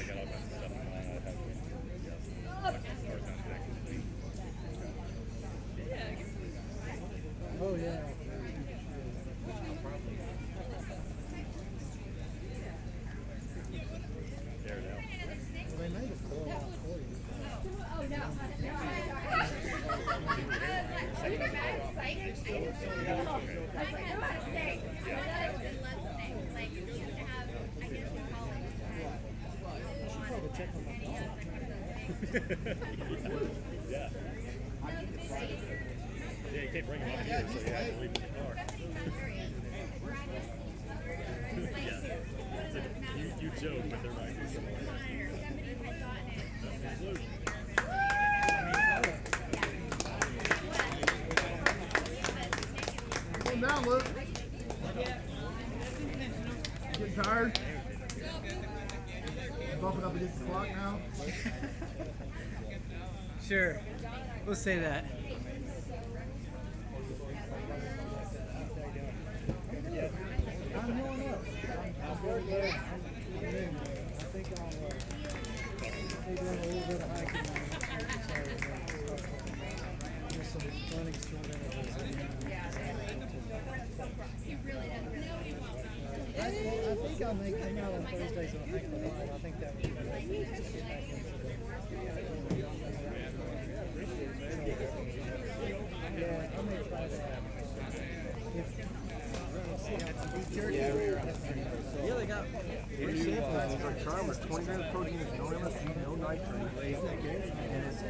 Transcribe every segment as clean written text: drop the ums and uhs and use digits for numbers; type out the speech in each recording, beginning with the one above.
got all kinds of stuff in mind. I have Oh, yeah. There now. Well, they made it blow out for you. Probably check on my phone. Yeah. Yeah, you can't bring them up here, so you have to leave them in the car. Yeah. You joke, but they're not good. Calm down, Luke. Getting tired? Bumping up against the clock now? Sure. We'll say that. I'm going up. I'm very glad. I'm in. I think I'll be doing a little bit of hiking on Saturday. There's some running through there. I think I'll make come out on Thursdays and hike the line. I think that would be good. Yeah, I may try that. Yeah, they got Three samples. It's like Charmers, 20 grams of protein, there's no MSG, no nitrate. And it's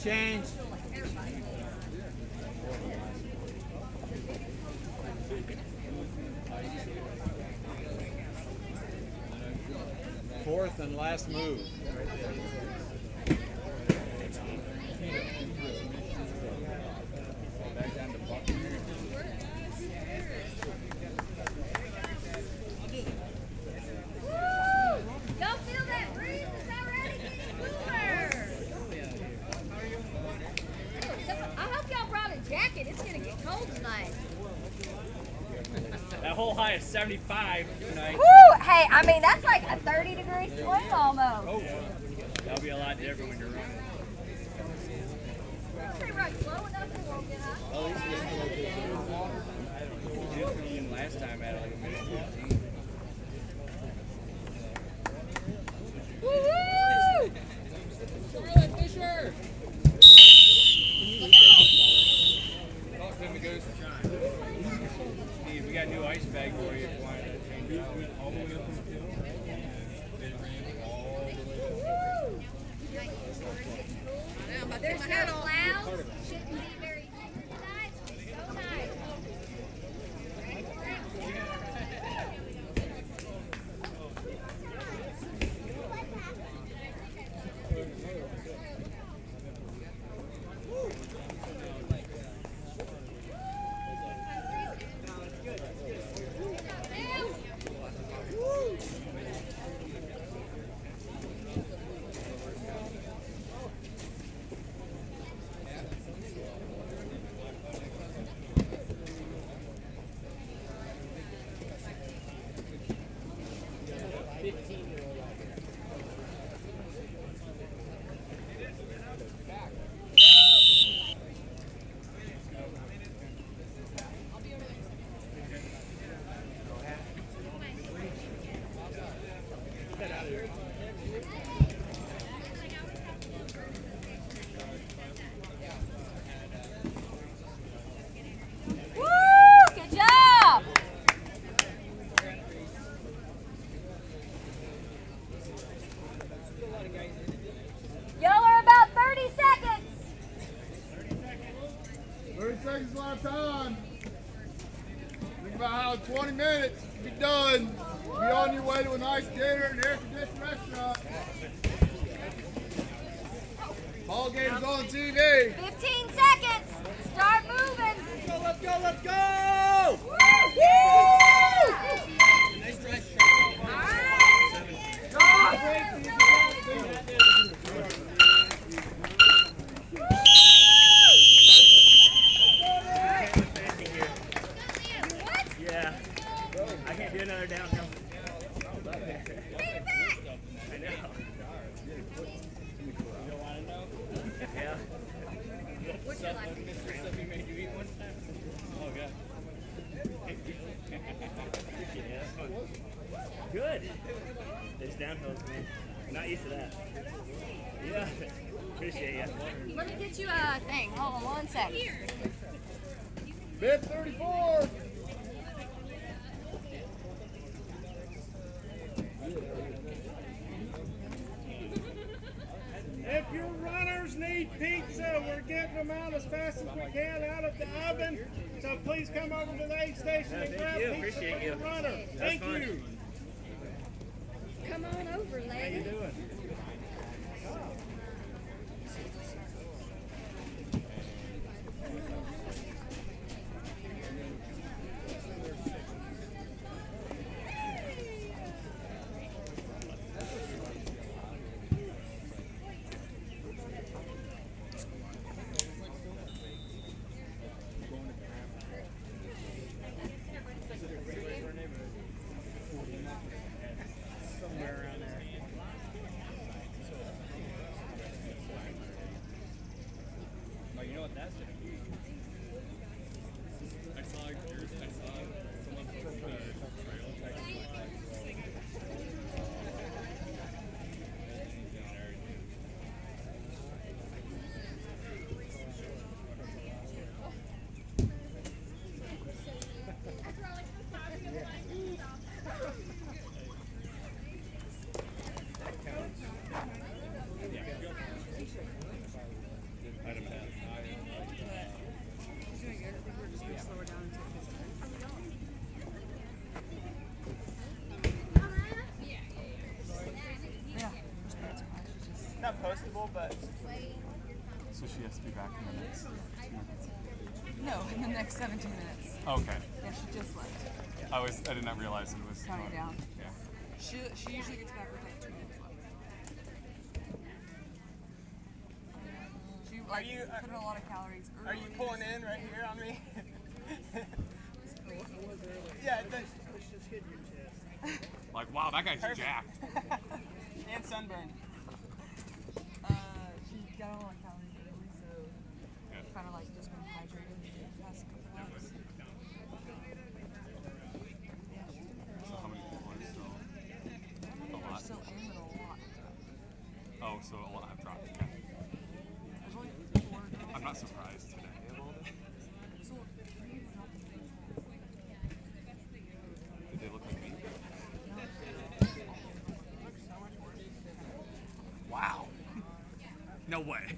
change. Fourth and last move. Back down to Buccaneers. Y'all feel that breeze? It's already getting cooler. I hope y'all brought a jacket. It's going to get cold tonight. That whole high is 75 tonight. Woo! Hey, I mean, that's like a 30-degree swing almost. Oh, that'll be a lot different when you're running. Pretty right, slow enough it won't get hot. Oh, he's just coming last time at like a minute 15. Woo-hoo! amount of time. Think about how in 20 minutes you'll be done. Be on your way to a nice dinner and air-conditioned restaurant. Ball game's on TV. 15 seconds. Start moving. Let's go, let's go! Woo! Nice drive. Yeah. I can't do another downhill. I know. Yeah. What's your last name? Mississippi made you eat one time? Oh, God. Yeah, that's fun. Good. There's downhills, man. I'm not used to that. Yeah. Appreciate you. Let me get you a thing. Hold on 1 second. Bib 34. If your runners need pizza, we're getting them out as fast as we can out of the oven. So please come over to the aid station and grab you. pizza Appreciate for you. your runner. Thank fun. you. Come on over, lady. Oh, you know what that's gonna be? I saw someone post the trail text. Not postable, but So she has to be back in the next 2 minutes. No, in the next 17 minutes. Okay. Yeah, she just left. I did not realize it was Counting down. Yeah. She usually gets back with like 2 minutes left. She like put in a lot of calories early. are you pulling in right here on me? Yeah, Like, wow, that guy's jacked. and sunburn. She got a lot of calories early, so kind of like just been hydrated the past couple hours. So how many people are still? A We're lot. still in it a lot. Oh, so a lot have dropped. Okay. There's only 4. I'm not surprised today. So, Did they look like me? Wow. No way.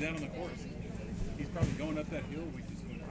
down on the course. He's probably going up that hill we just went.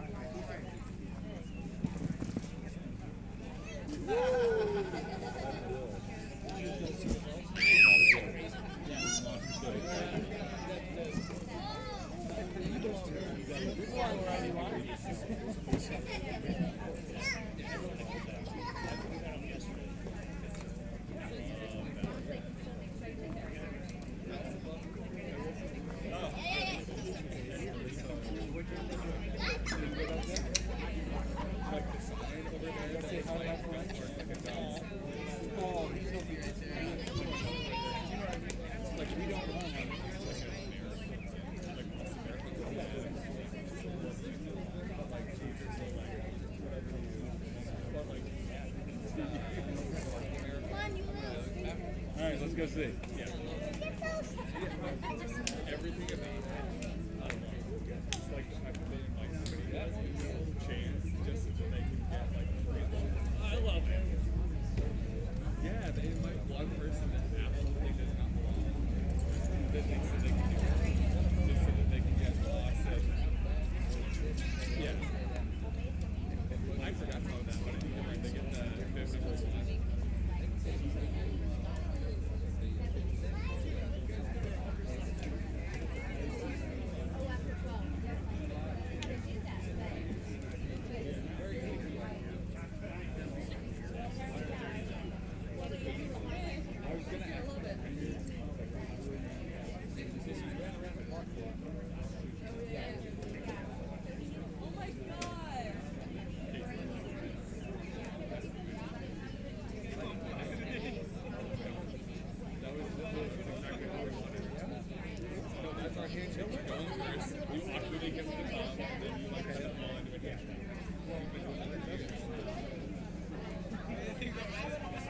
All right, let's go see. Yeah. Everything about it's like somebody has a chance just so that they can get I love it. Yeah, they invite one person that absolutely does not belong. That thinks that they can do it just so that they can get lost. Yeah. I forgot about that, but anyway, they get the 50%.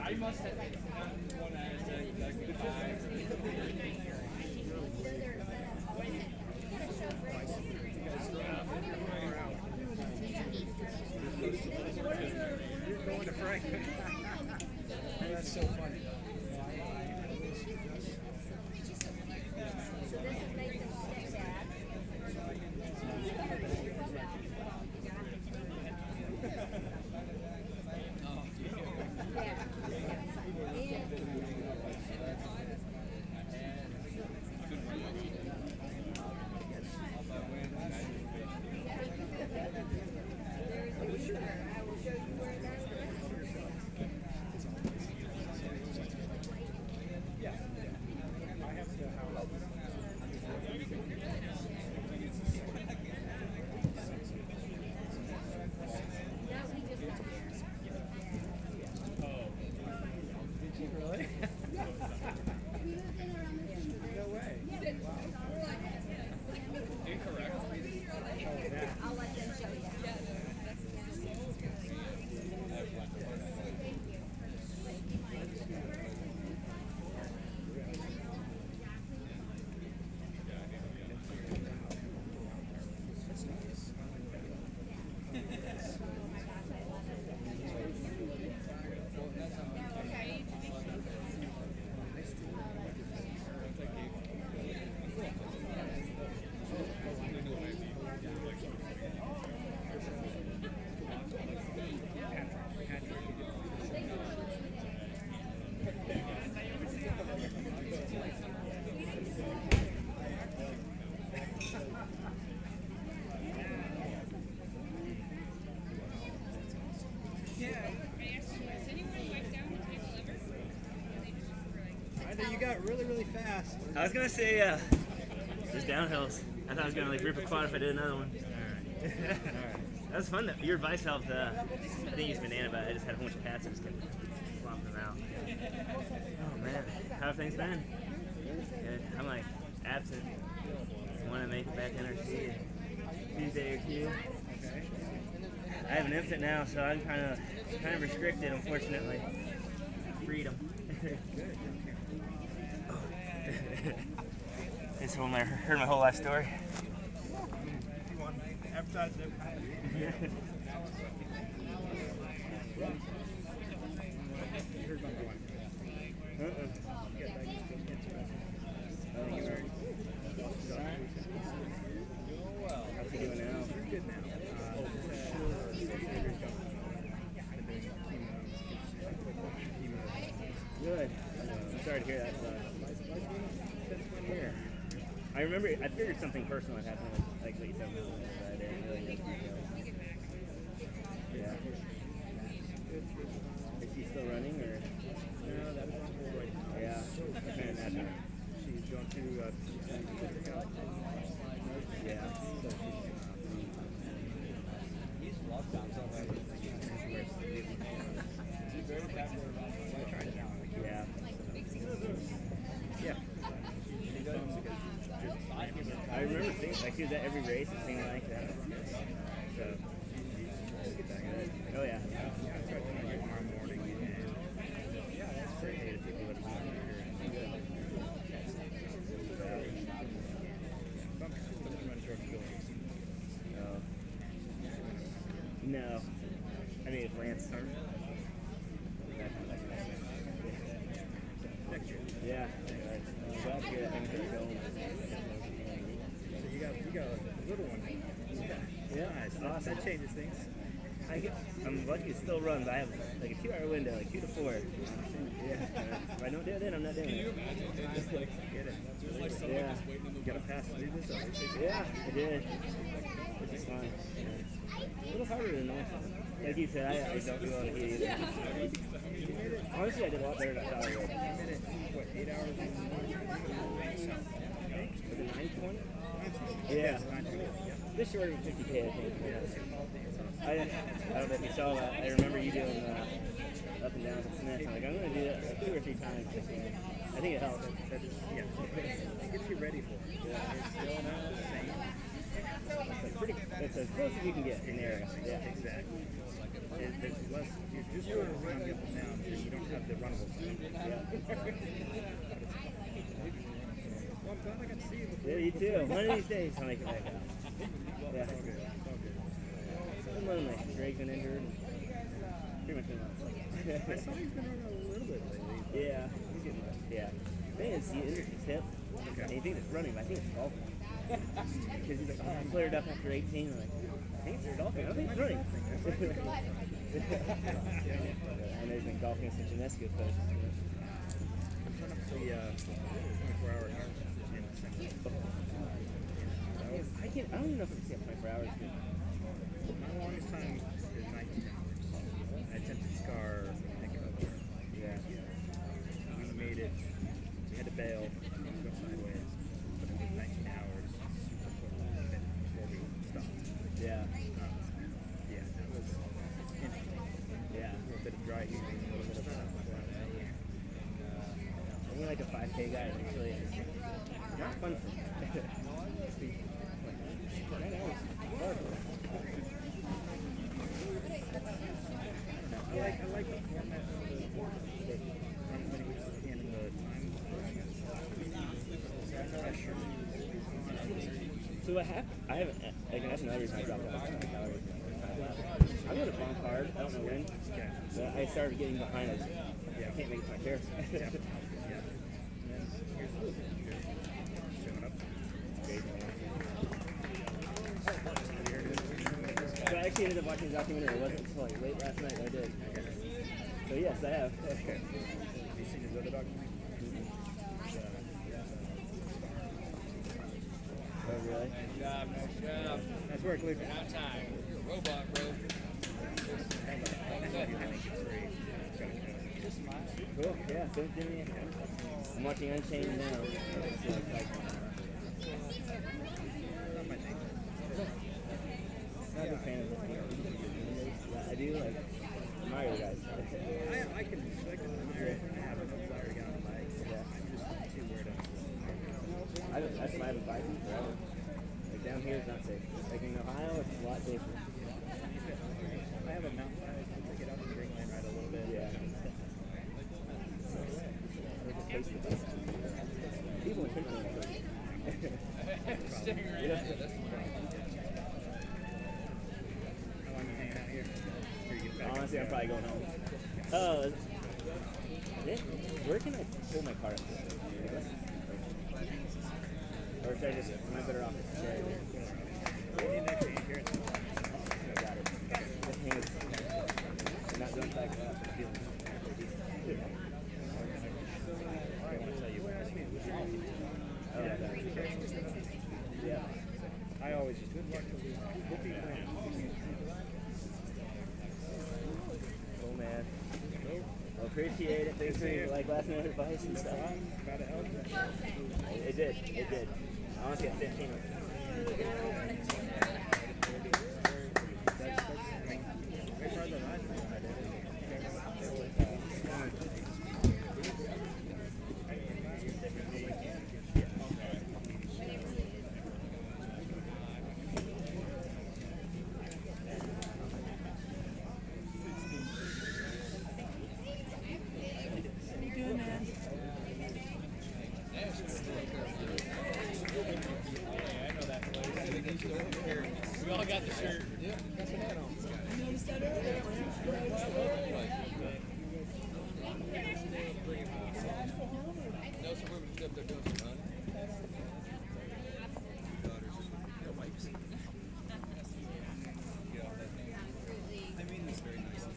I must have one exactly 5. You're going to Frank. That's so funny. You got really, really fast. I was gonna say, just downhills. I thought I was gonna like rip a quad if I did another one. All right. That was fun. Your advice helped. I didn't use banana, but I just had a whole bunch of hats and just kept flopping them out. Oh man, how have things been? Good. I'm like absent. Want to make it back NRC Tuesday or two. I have an infant now, so I'm kind of restricted, unfortunately. Freedom. This one I heard my whole life story. If you want to advertise it. You heard about my wife? sorry to hear that. I remember, I figured something personal had happened with, like, what you said, but I didn't really know the details. Yeah. Is she still running, or? No, that was on hold right now. Yeah. I can imagine. She's going to Yeah. So she's lockdowns already. yeah. Yeah. I remember seeing, like, she was at every race and seeing like that. So, oh yeah. Tomorrow morning, and that's great. People that are No. I mean, if Lance started. next year. Yeah. I'm glad to hear that things are going. So you got a little one. Yeah, Nice. it's awesome. That changes things. I'm lucky it still runs. I have like a 2-hour window, like 2 to 4. Yeah. If I don't do it then, I'm not doing it. Can you imagine just like Get it. there's like someone Yeah. just waiting in the Got to pass through this. Yeah, I did. It's just fun. A little harder than normal. Like you said, I don't do well to heat either. Honestly, I did a lot better than I thought I would. What, 8 hours? Was it 9:20? Yeah. Just short of 50K, I think. I don't know if you saw that. I remember you doing up and down with Smith. I'm like, I'm going to do that like 2 or 3 times this year. I think it helps. That is, yeah. It gets you ready for it. Yeah. It's still not the same. It's as close as you can get in the area. Yeah. Exactly. There's less, you're just going to run up and down, and you don't have the runnable time. Yeah. Well, I'm glad I got to see you before. Yeah, you too. One of these days I'll make it back out. Yeah. It's all good. It's all good. I'm running like Drake's been injured. Pretty much been I saw he's been running a little bit lately. Yeah. He's getting yeah. Thing is, he injured his hip. Okay. And he thinks it's running, but I think it's golfing. Because he's like, oh, I flared up after 18. I'm like, I think it's golfing. I don't think it's running. I know he's been golfing since Unesco coach. I'm trying to see 24-hour in I don't even know if I can see up 24 hours. my longest time is 19 hours. I attempted Scar, I think, Yeah. we made it, we had to bail, go sideways, but it was 19 hours before we stopped. Yeah. Yeah, that was interesting. Yeah. A little bit of dry heaving, a little bit of I'm like a 5K guy. Actually, it's not fun for me. I like the format of the when he was in the time pressure. So what happened? I haven't. Like that's another reason I dropped off. I'm going to bomb hard. I don't know when. But I started getting behind it. Yeah, I can't make it to my chair. So I actually ended up watching the documentary. It wasn't until like late last night that I did. So yes, I have. Have you seen his other documentary? Oh really? Nice job, nice job. Nice work, Luke. Out time. You're a robot, bro. Cool. Yeah. So it's me. I'm watching Unchained now. Not a big fan of this. I do like admire you guys. I can admire it. I have a flyer down on my bike. Yeah. I'm just too weird out. That's why I've been biking forever. Like down here is not safe. Like in Ohio, it's a lot safer. I have a mountain bike. I take it out on the ring line ride a little bit. Yeah. People in Trinity. Sticking right Yeah. at you, that's the problem. How long are you hanging out here? Or you get back Honestly, up I'm probably going home. Where can I pull my car up to? Or should I just, am I better off just stay here? You need an extra here. I got it. The thing is, I'm not going back up. I'm feeling Yeah. I always just good luck to lose. Hope you win. Cool, man. Well, appreciate it. Thanks for like last minute advice and stuff. Gotta help. It did. It did. I want to get 15 of them. We all got the shirt. Yep, got the hat on. I noticed that earlier. No, some women just up there doing some running. Their wipes. I mean this very nicely.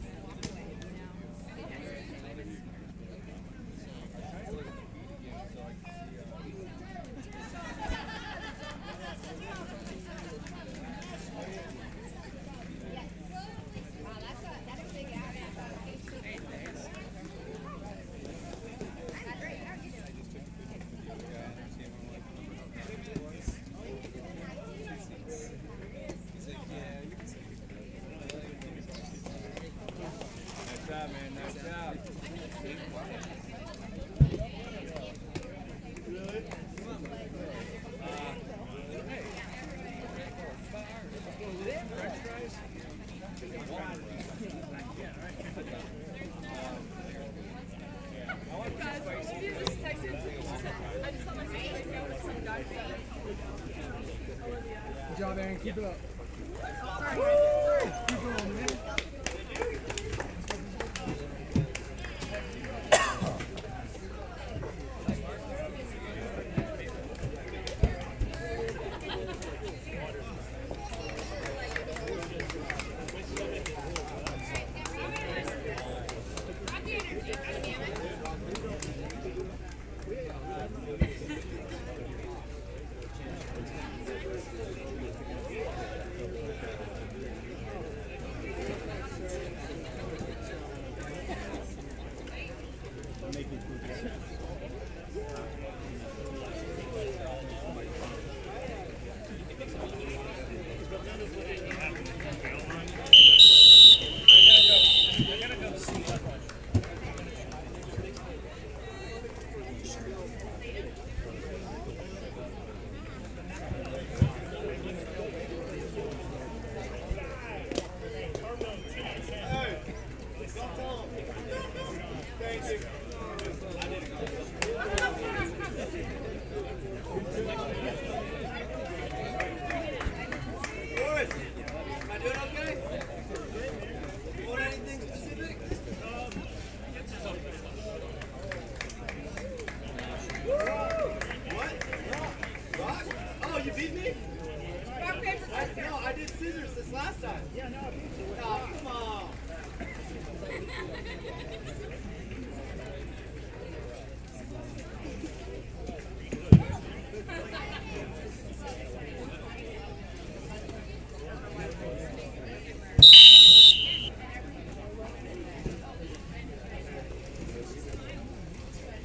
Good job, Aaron. Keep it up. Keep going, man.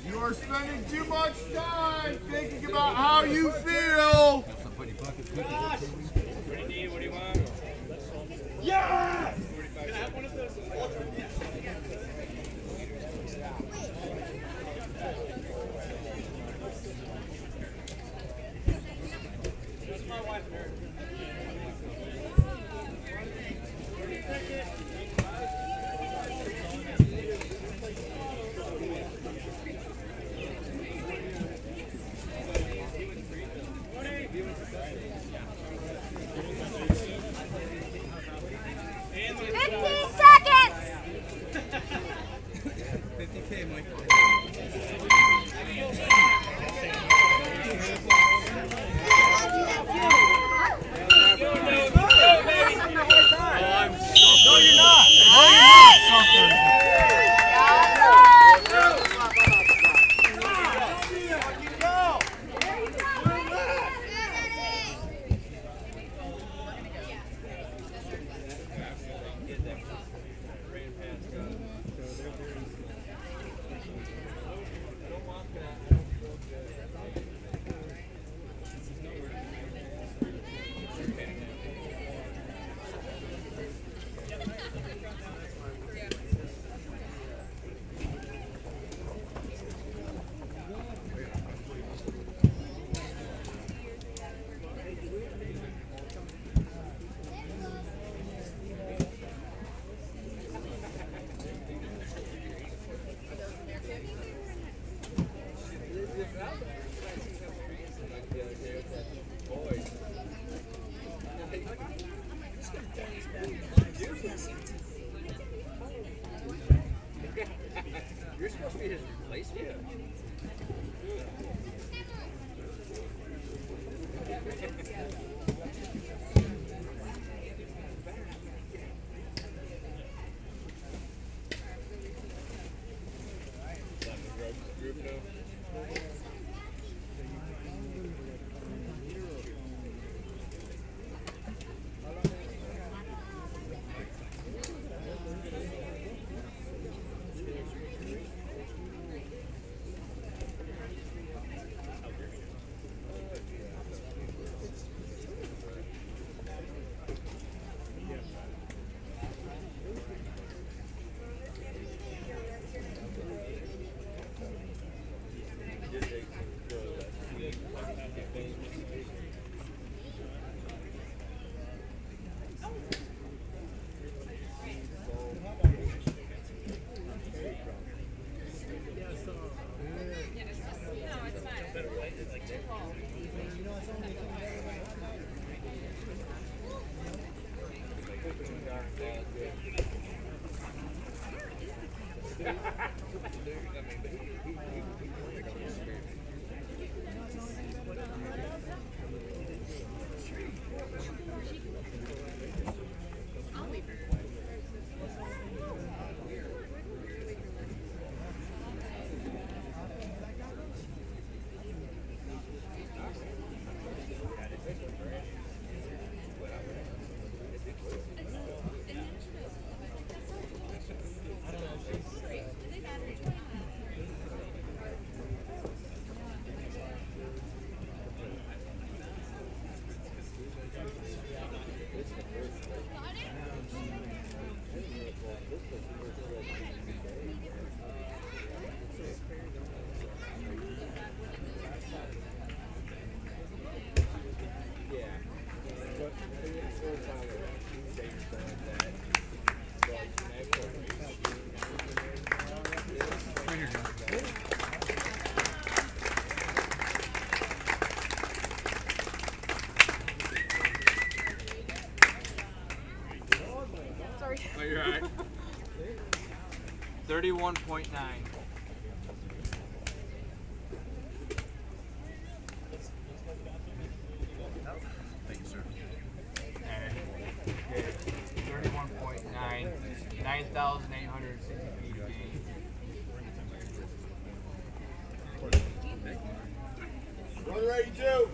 You're spending too much time thinking about how you feel. What do you want? Yes! Can I have one of those? That's my wife, Mary. be his replacement. Oh, you're right. 31.9. Thank you, sir. And okay, 31.9. 9,860 feet of gain. Brother 82.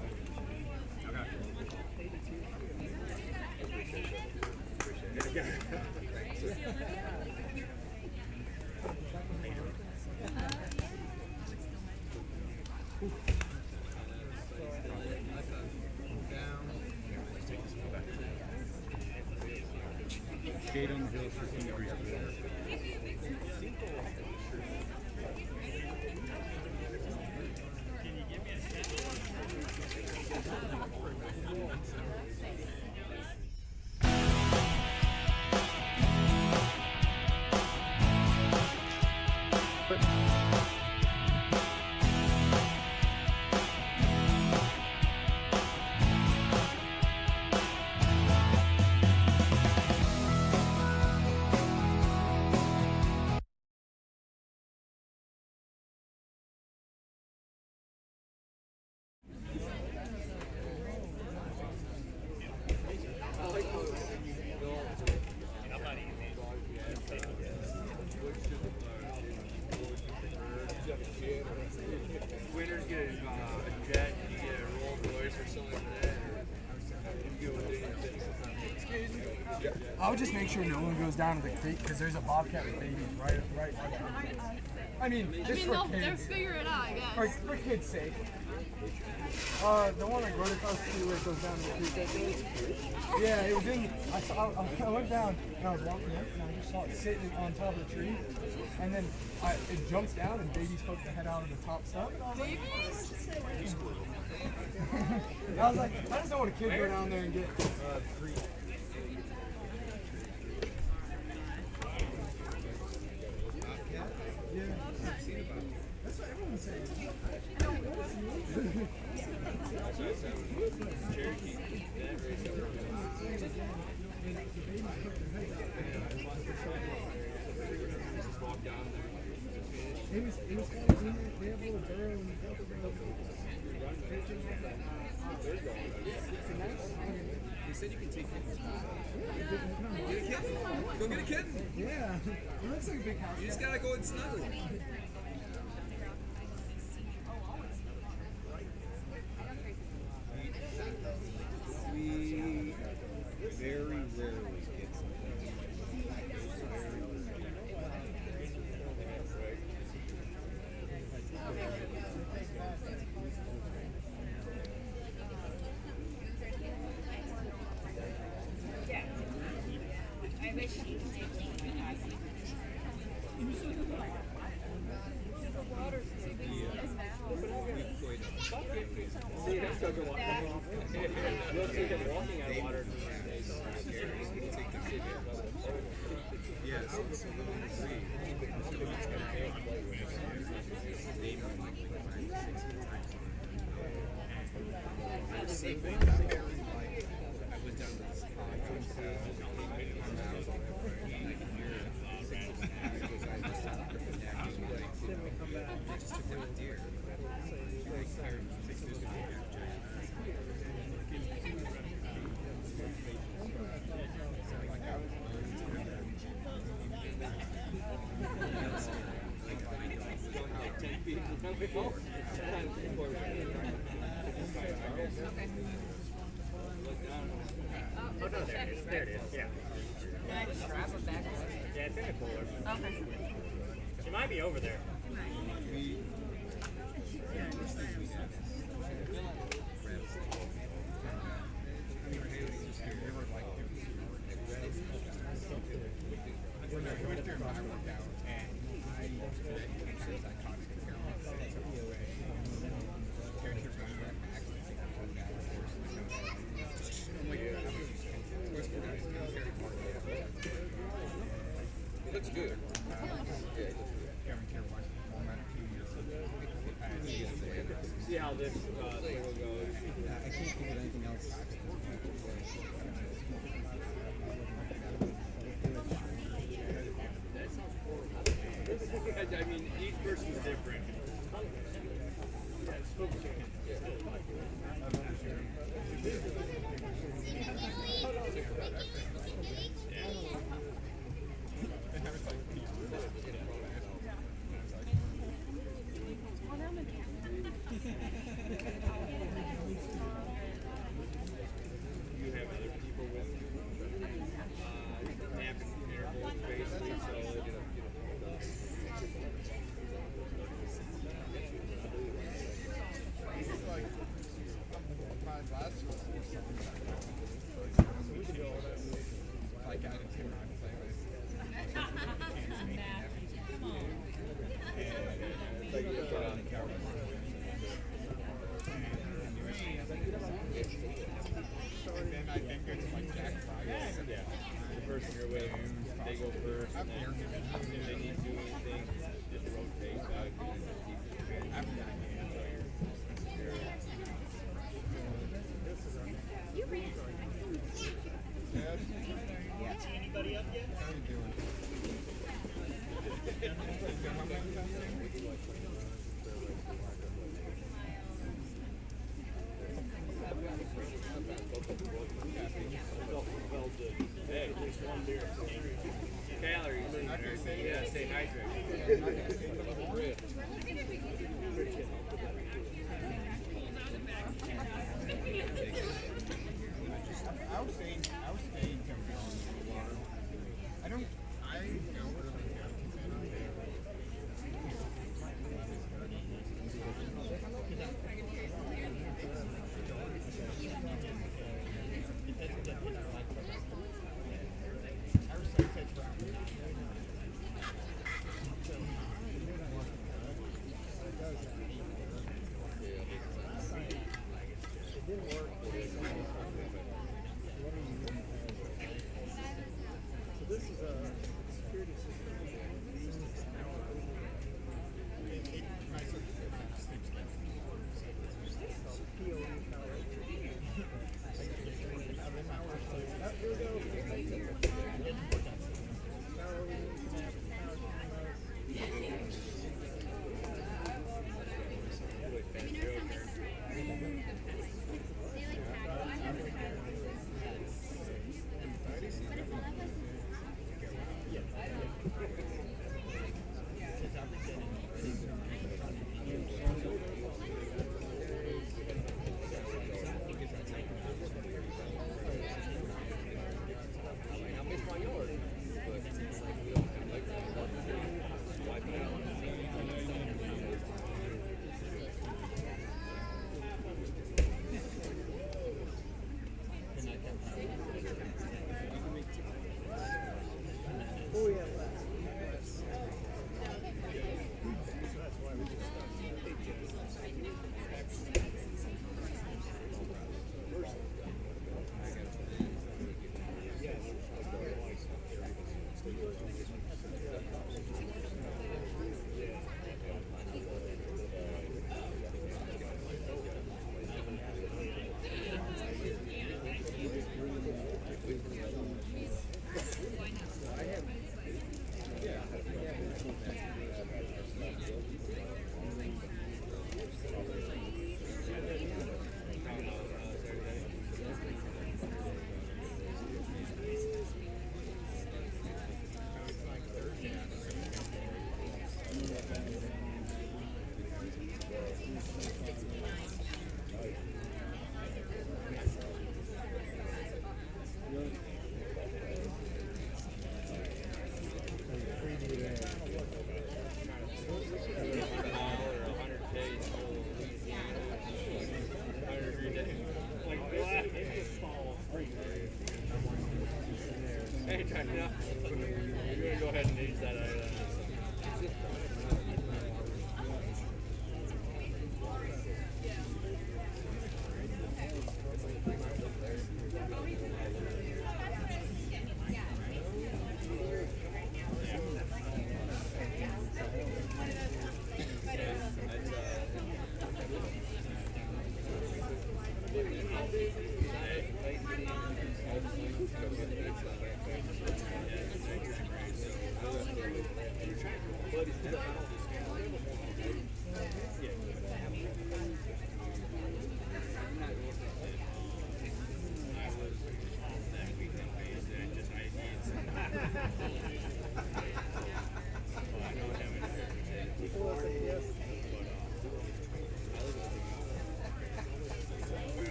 Shade on the hill, 15 degrees cooler. Winners get a jet, you get a Rolls Royce or something like that, or you go with anything. I would just make sure no one goes down to the creek because there's a bobcat with babies right. I mean, just for They'll kids. figure it out, I guess. For kids' sake. The one like right across the street where it goes down to the creek that day. Yeah, it was in. I went down and I was walking up and I just saw it sitting on top of the tree, and then it jumps down and baby's poked the head out of the top stump. And I was like, I was like, I just don't want a kid go down there and get free. Yeah, that's what everyone says. It was kind of neat. They have a little burrow and you go to the He said you can take kittens. Get a kitten. Go get a kitten. Yeah. It looks like a big house. You just gotta go and snuggle. We very rarely get something. Oh, no, there it is. There it is. Yeah. Can I just grab a bag? Yeah, it's in the cooler. Okay. She might be over there. It looks good. See how this thing goes. I can't think of anything else. I mean, each person's different. You have other people with napping intervals, basically, so Like I didn't hear what play with. And then I think it's like Jack Price. yeah. The person you're with, they go first, and then if they need to do anything, just rotate back. Anybody up yet? How you doing? Hey, just one beer. Calories. Yeah, stay hydrated. I was saying come on the water. I don't really have It didn't work. What are you doing?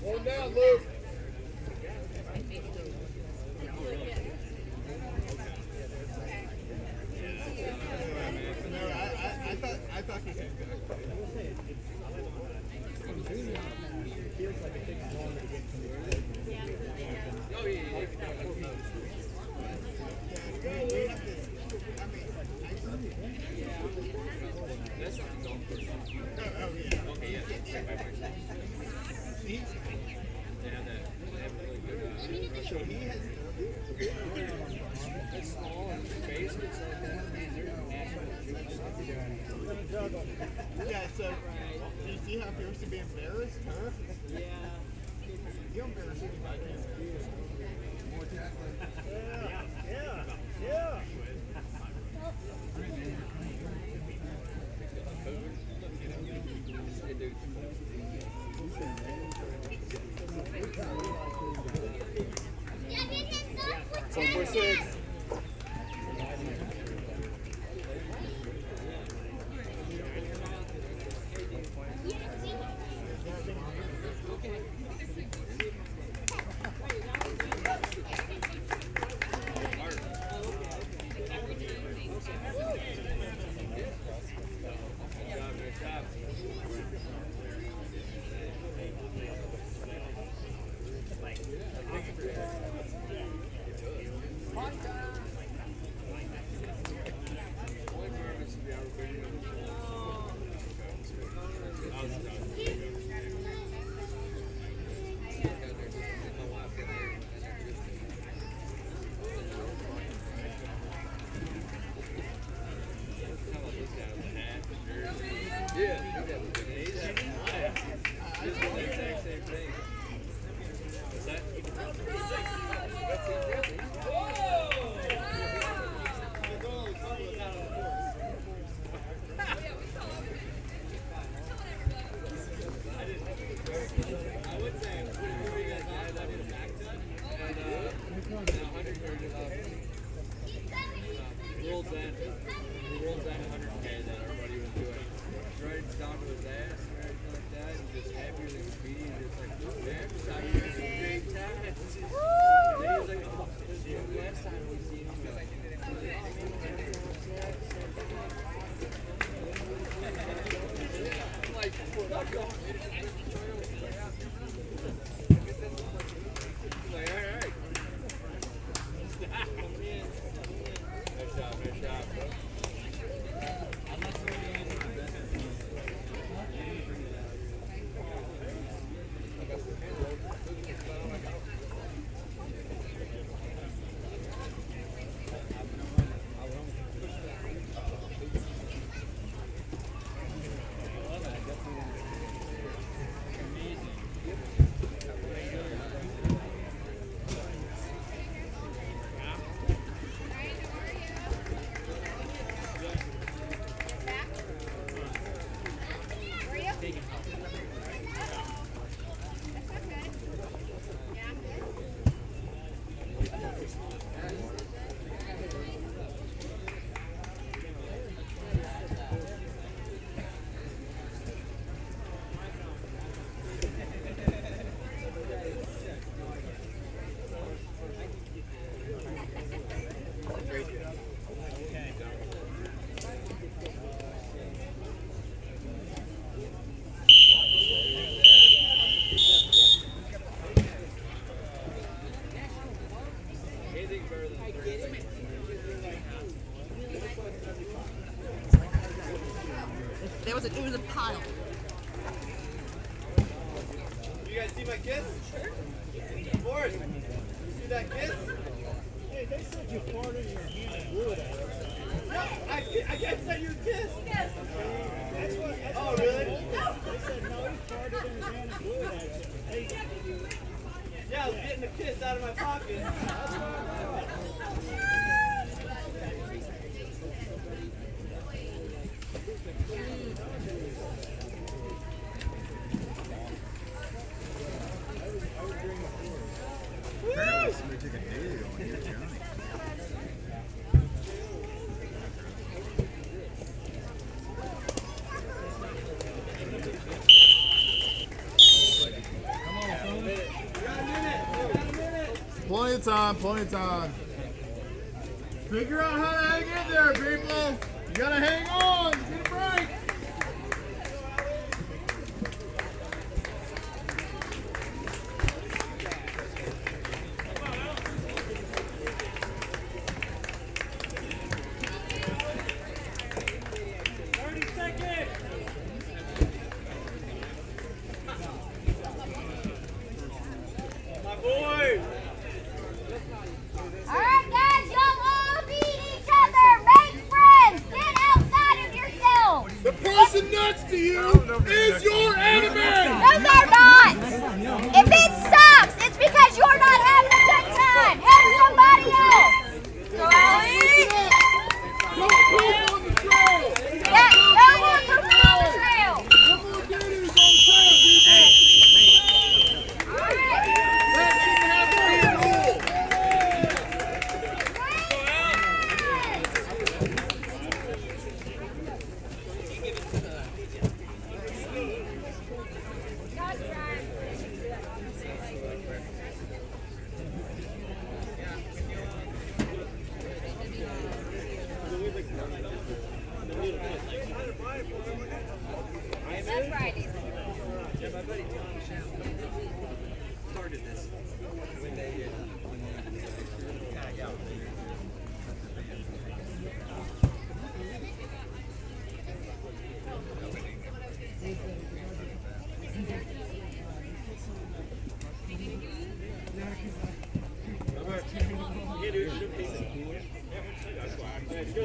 Hold down, Luke. I thought he said yeah, so do you see how he used to be embarrassed, huh? Yeah. You're embarrassed by him. More tackling. Yeah. Number 6. It was a pile. You guys see my kiss? Sure. Forrest, you see that kiss? Hey, they said you farted in your hand and blew it at us. I guess that your kiss. Yes. Oh, really? They said no, he farted in his hand and blew it at you. Yeah, I was getting the kiss out of my pocket. That's what I thought. Apparently somebody took a daily on here, Johnny. Plenty of time, plenty of time. Figure out how to hang in there, people. You gotta hang on. Get a break. Alright guys, y'all all need each other. Make friends. Get outside of yourselves. The person next to you is your enemy. No, they're not. If it sucks, it's because you're not having a good time. Help somebody else. Charlie? Don't poop on the trail. Yeah, no more pooping on the trail. No more duties on the trail, people. Alright. That shouldn't have to be a rule. That's right. Yeah, my buddy Tom started this when they kind of got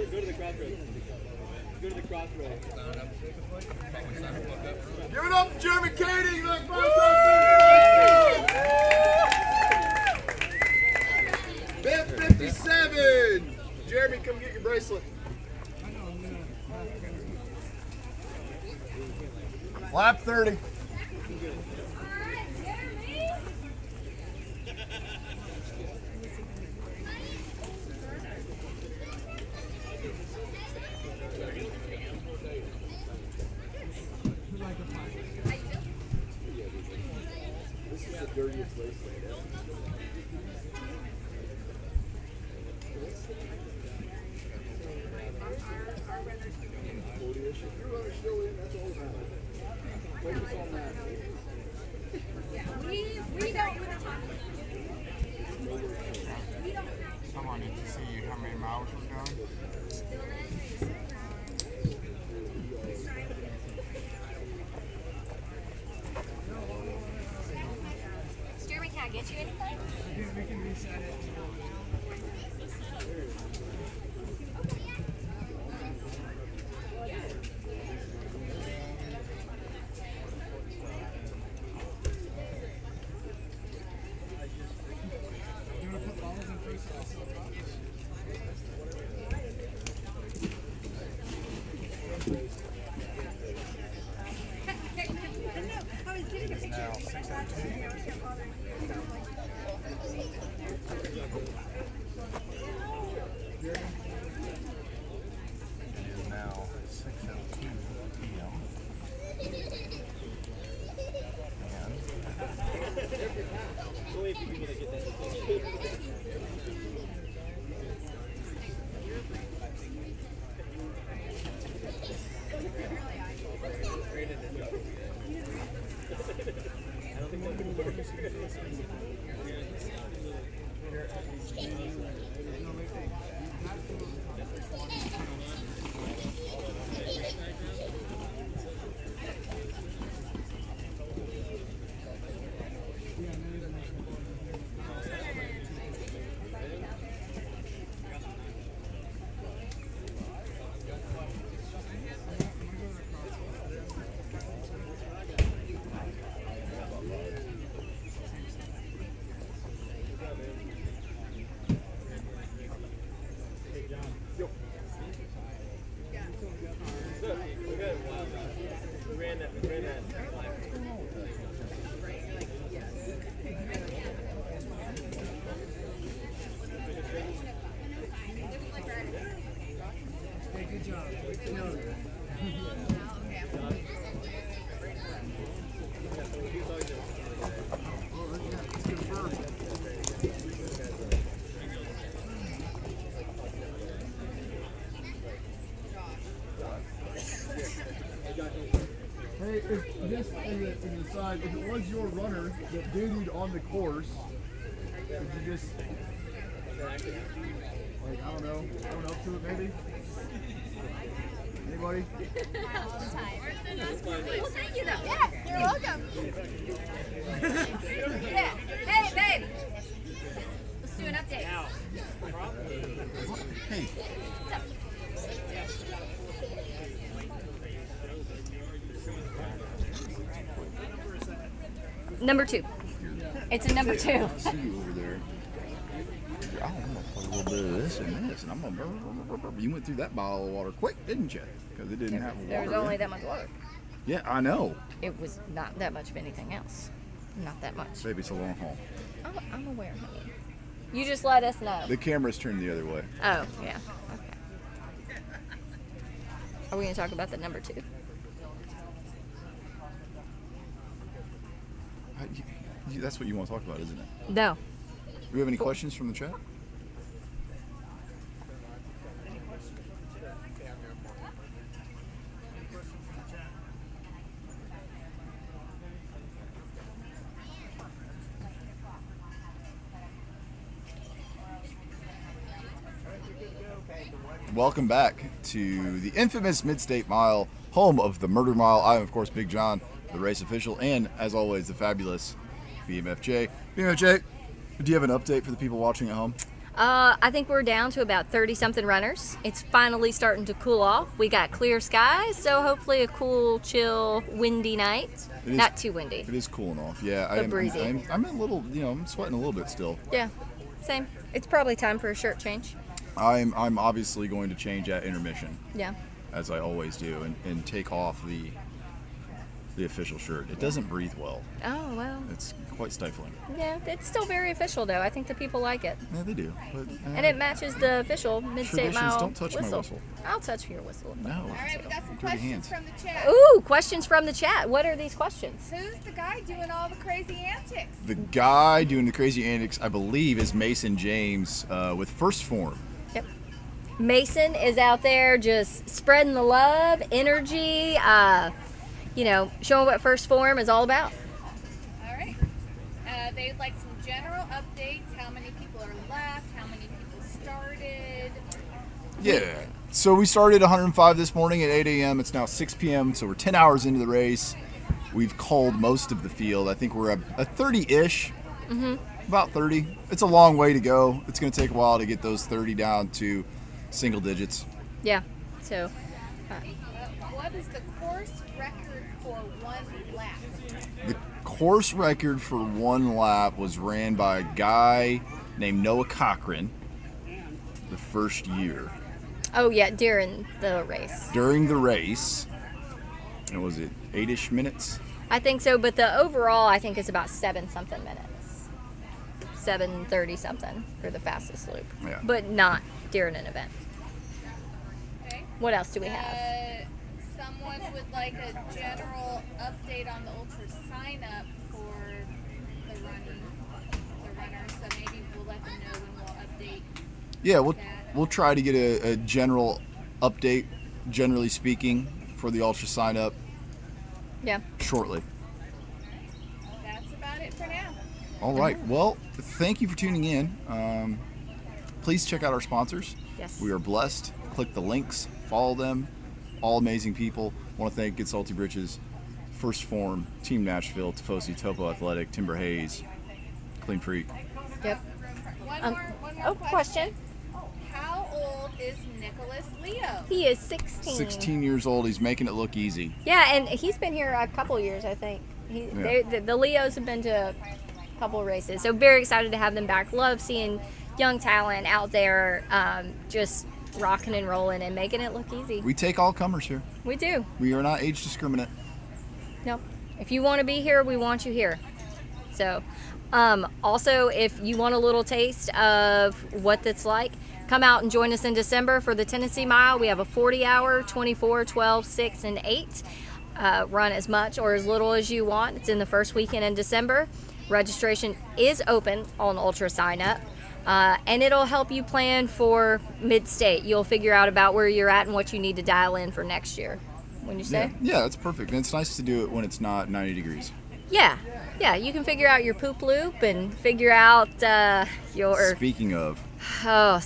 Go to the crossroads. Go to the crossroads. Give it up to Jeremy Katie. Look, Bib 57. Jeremy, come get your bracelet. Lap 30. This is the dirtiest race ever. If your runner's still in, that's all that matters. Focus on that. We don't want to talk. Someone needs to see how many miles we're going. Jeremy, can I get you anything? We can reset it. You want to put balls in first also? Now 6:02. It is now 6:02 p.m. Hey, if just in the side, if it was your runner that dutyed on the course, could you just, like, I don't know, going up to it maybe? Anybody? All the time. Well, thank you, though. Yeah, you're welcome. Yeah. Hey, babe. Let's do an update. Hey. Number 2. It's a number 2. I see you over there. I don't know, play a little bit of this and this, and I'm gonna. You went through that bottle of water quick, didn't you? Because it didn't have water. There was only that much water. Yeah, I know. It was not that much of anything else. Not that much. Maybe it's a long haul. I'm aware, honey. You just let us know. The camera's turned the other way. Oh, yeah. Okay. Are we going to talk about the number 2? That's what you want to talk about, isn't it? No. Do we have any questions from the chat? Welcome back to the infamous Midstate Mile, home of the Murder Mile. I am, of course, Big John, the race official, and, as always, the fabulous BMFJ. BMFJ, do you have an update for the people watching at home? I think we're down to about 30-something runners. It's finally starting to cool off. We got clear skies, so hopefully a cool, chill, windy night. Not too windy. It is cooling off, yeah. But breezy. I'm a little, I'm sweating a little bit still. Yeah, same. It's probably time for a shirt change. I'm obviously going to change at intermission. Yeah. As I always do, and take off the official shirt. It doesn't breathe well. Oh, well. It's quite stifling. Yeah, it's still very official, though. I think the people like it. Yeah, they do. But, and it matches the official Midstate Mile don't touch whistle. my whistle. I'll touch your whistle. No. All right, we got some Dirty questions hands. from the chat. Ooh, questions from the chat. What are these questions? Who's the guy doing all the crazy antics? The guy doing the crazy antics, I believe, is Mason James with First Form. Yep. Mason is out there just spreading the love, energy, showing what First Form is all about. All right. They'd like some general updates. How many people are left? How many people started? Yeah. So we started 105 this morning at 8 a.m. It's now 6 p.m., so we're 10 hours into the race. We've culled most of the field. I think we're at 30-ish. Mm-hmm. About 30. It's a long way to go. It's going to take a while to get those 30 down to single digits. Yeah. So. What is the course record for one lap? The course record for one lap was ran by a guy named Noah Cochran the first year. Oh, yeah, during the race. During the race. And was it 8-ish minutes? I think so, but the overall, I think, is about 7-something minutes. 7:30-something for the fastest loop. Yeah. But not during an event. Okay. What else do we have? Someone would like a general update on the ultra sign up for the runners. So maybe we'll let them know when we'll update. Yeah, we'll try to get a general update, generally speaking, for the ultra sign up. Yeah. Shortly. That's about it for now. All right. Well, thank you for tuning in. Please check out our sponsors. Yes. We are blessed. Click the links. Follow them. All amazing people. Want to thank Get Salty Britches, First Form, Team Nashville, Tifosi, Topo Athletic, Timber Hayes, Clean Freak. Yep. One more question. How old is Nicholas Leo? He is 16. 16 years old. He's making it look easy. Yeah, and he's been here a couple years, I think. The Leos have been to a couple of races, so very excited to have them back. Love seeing young talent out there just rocking and rolling and making it look easy. We take all comers here. We do. We are not age discriminate. No. If you want to be here, we want you here. So, also, if you want a little taste of what that's like, come out and join us in December for the Tennessee Mile. We have a 40-hour, 24, 12, 6, and 8. Run as much or as little as you want. It's in the first weekend in December. Registration is open on Ultra Sign Up. And it'll help you plan for Midstate. You'll figure out about where you're at and what you need to dial in for next year. When you say? Yeah, that's perfect. And it's nice to do it when it's not 90 degrees. Yeah, you can figure out your poop loop and figure out your... Speaking of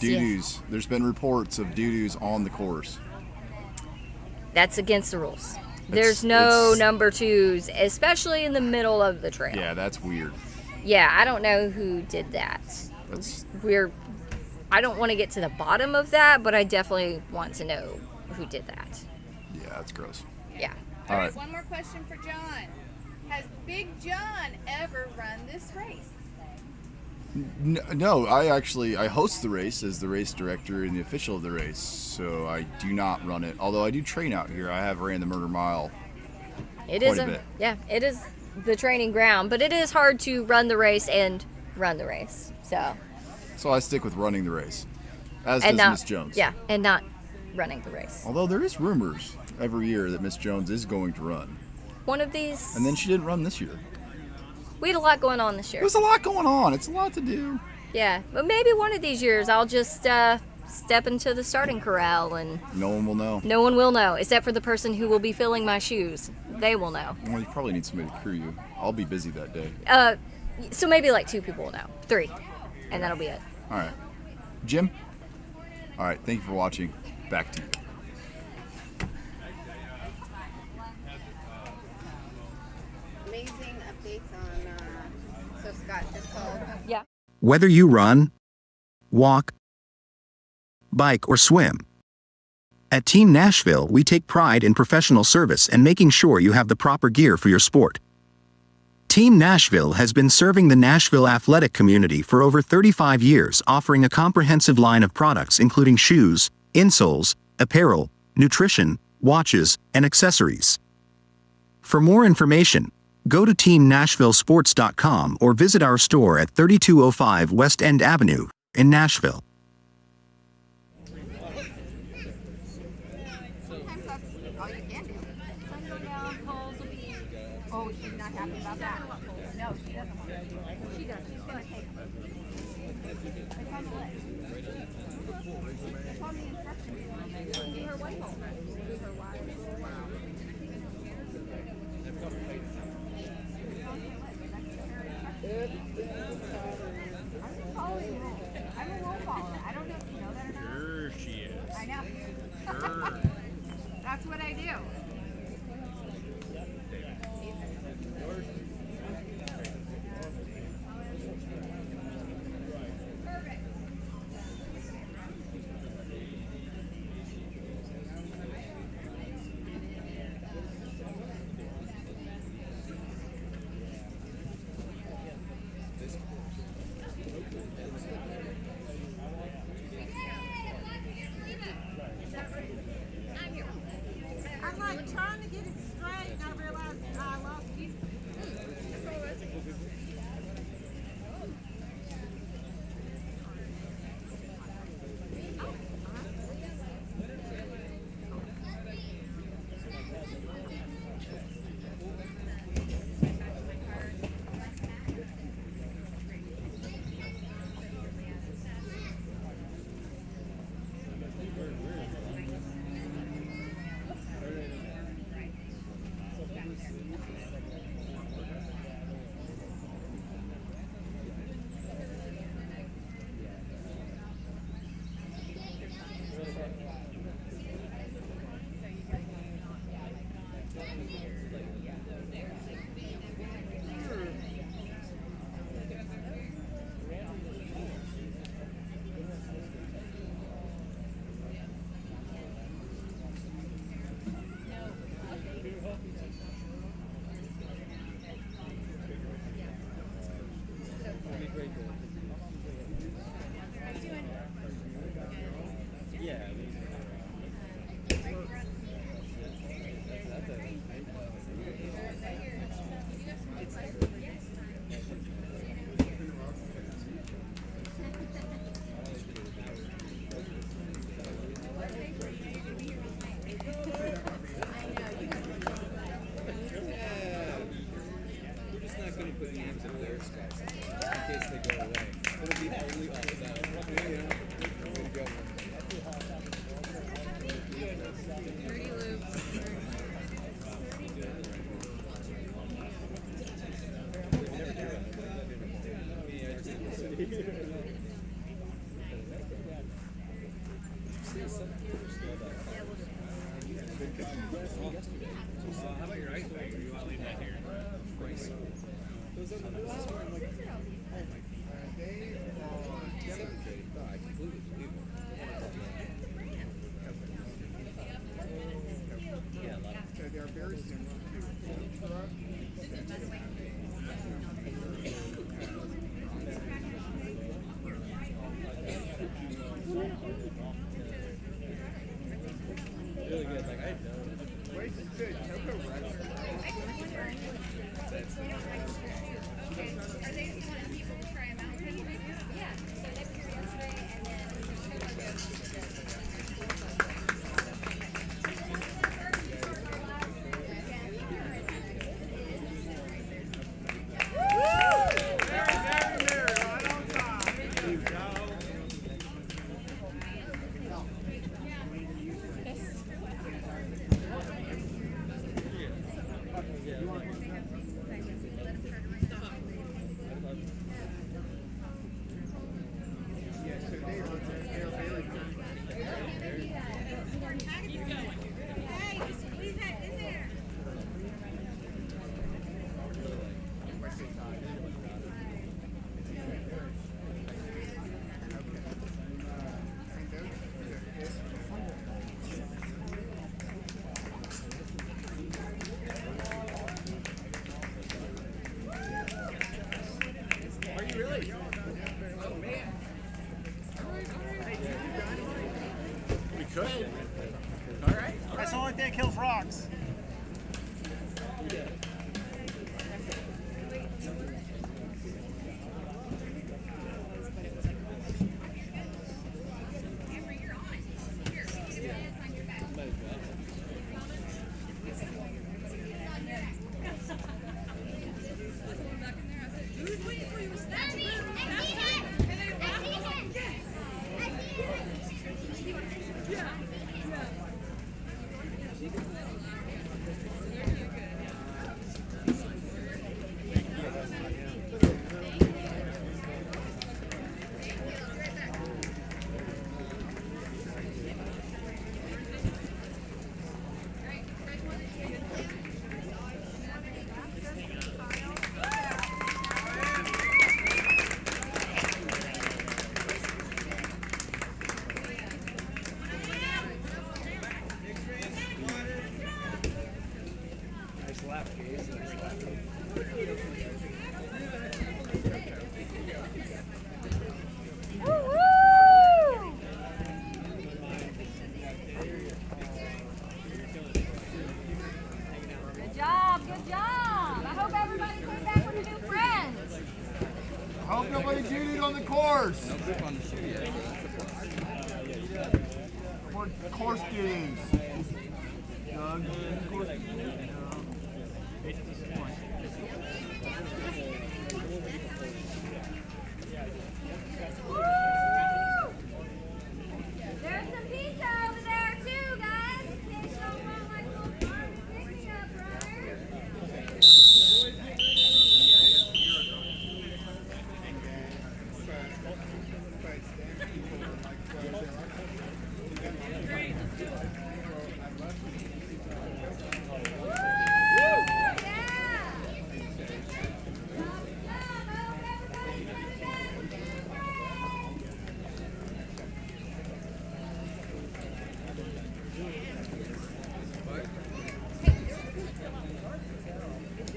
doo-doos, there's been reports of doo-doos on the course. That's against the rules. There's no number 2s, especially in the middle of the trail. Yeah, that's weird. Yeah, I don't know who did that. I don't want to get to the bottom of that, but I definitely want to know who did that. Yeah, that's gross. Yeah. All right, one more question for John. Has Big John ever run this race? No, I host the race as the race director and the official of the race, so I do not run it. Although I do train out here. I have ran the Murder Mile It quite is a bit. Yeah, it is the training ground, but it is hard to run the race and run the race. So I stick with running the race, as does Miss Jones. Yeah, and not running the race. Although there is rumors every year that Miss Jones is going to run. One of these. And then she didn't run this year. We had a lot going on this year. There's a lot going on. It's a lot to do. Yeah, but maybe one of these years I'll just step into the starting corral and... No one will know. No one will know, except for the person who will be filling my shoes. They will know. Well, you probably need somebody to crew you. I'll be busy that day. So maybe like 2 people will know. 3. And that'll be it. All right. Jim? All right, thank you for watching. Back to you. Amazing updates on, so Scott just called. Yeah. Whether you run, walk, bike, or swim, at Team Nashville, we take pride in professional service and making sure you have the proper gear for your sport. Team Nashville has been serving the Nashville athletic community for over 35 years, offering a comprehensive line of products including shoes, insoles, apparel, nutrition, watches, and accessories. For more information, go to teamnashvillesports.com or visit our store at 3205 West End Avenue in Nashville. Sometimes that's all you can do. Oh, she's not happy about that. No, she doesn't want to. She doesn't. She's going to take them. It's on the list. It's on the instructions. See her white hole. See her wire. I'm a roll follower. I don't know if you know that or not. Sure she is. I know. Sure. That's what I do. I'm like trying to get it straight and I realized I lost you. case they go away. It'll be only all of that. Way to go. Dirty loops. How about your ice bag? Or you want to leave that here? I completely believe it. They are very similar Really good. Like I know. Okay, are they wanting people to try them out? Yeah, so they were here yesterday and then That's the only thing that kills rocks. Hope nobody cheated on the course. No grip on the shoe yet. More course games. Doug. There's some pizza over there too, guys. In case you don't want my little farm picking up, brother.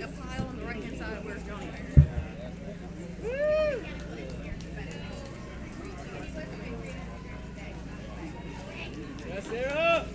a pile on the right hand side of where's Johnny. Yes, Sarah!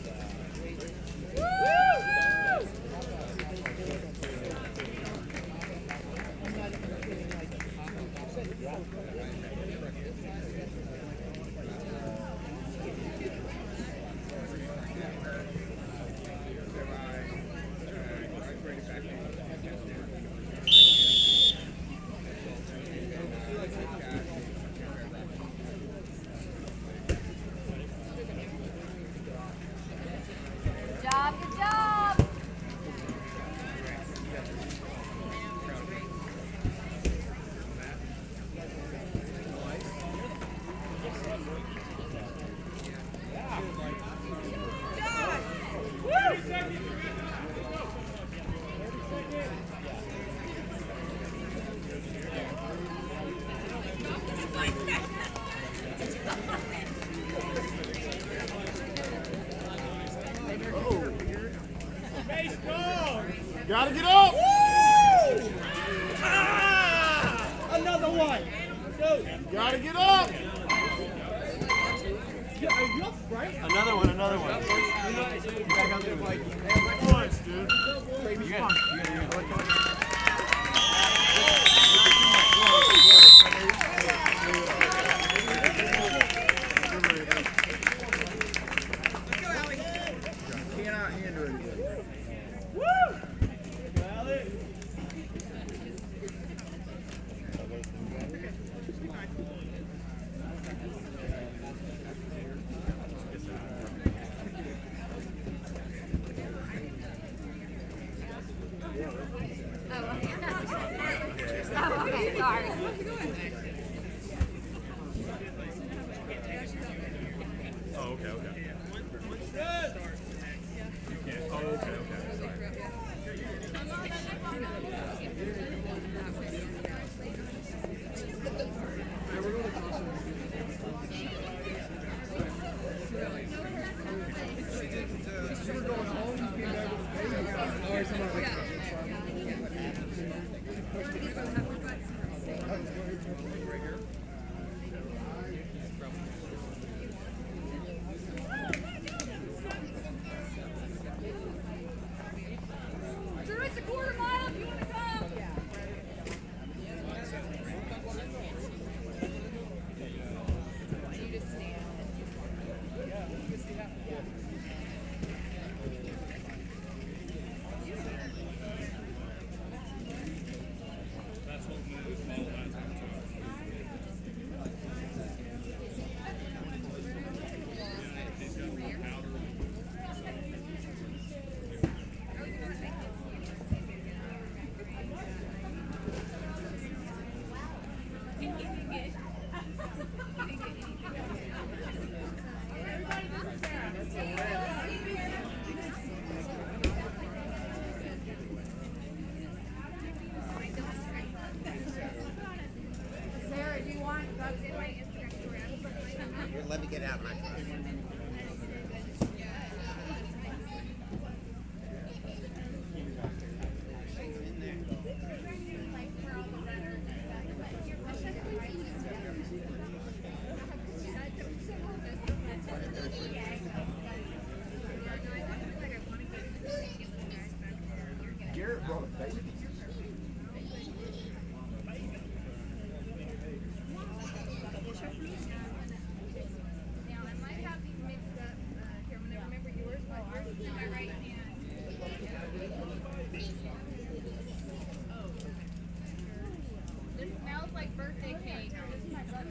Gotta get up! Another one. Back out there. Points, dude. You got Cannot handle it again. Oh, okay, sorry. Oh, okay. You can't. Oh, okay. Drew, it's a quarter mile if you want to come. You just stand. Sarah, do you want bugs in my Instagram story? Let me get out my truck. Garrett brought a baby. Now, I might have these mixed up. Here, I'm going to remember yours, but yours is in my right hand. This smells like birthday cake. This is my brother.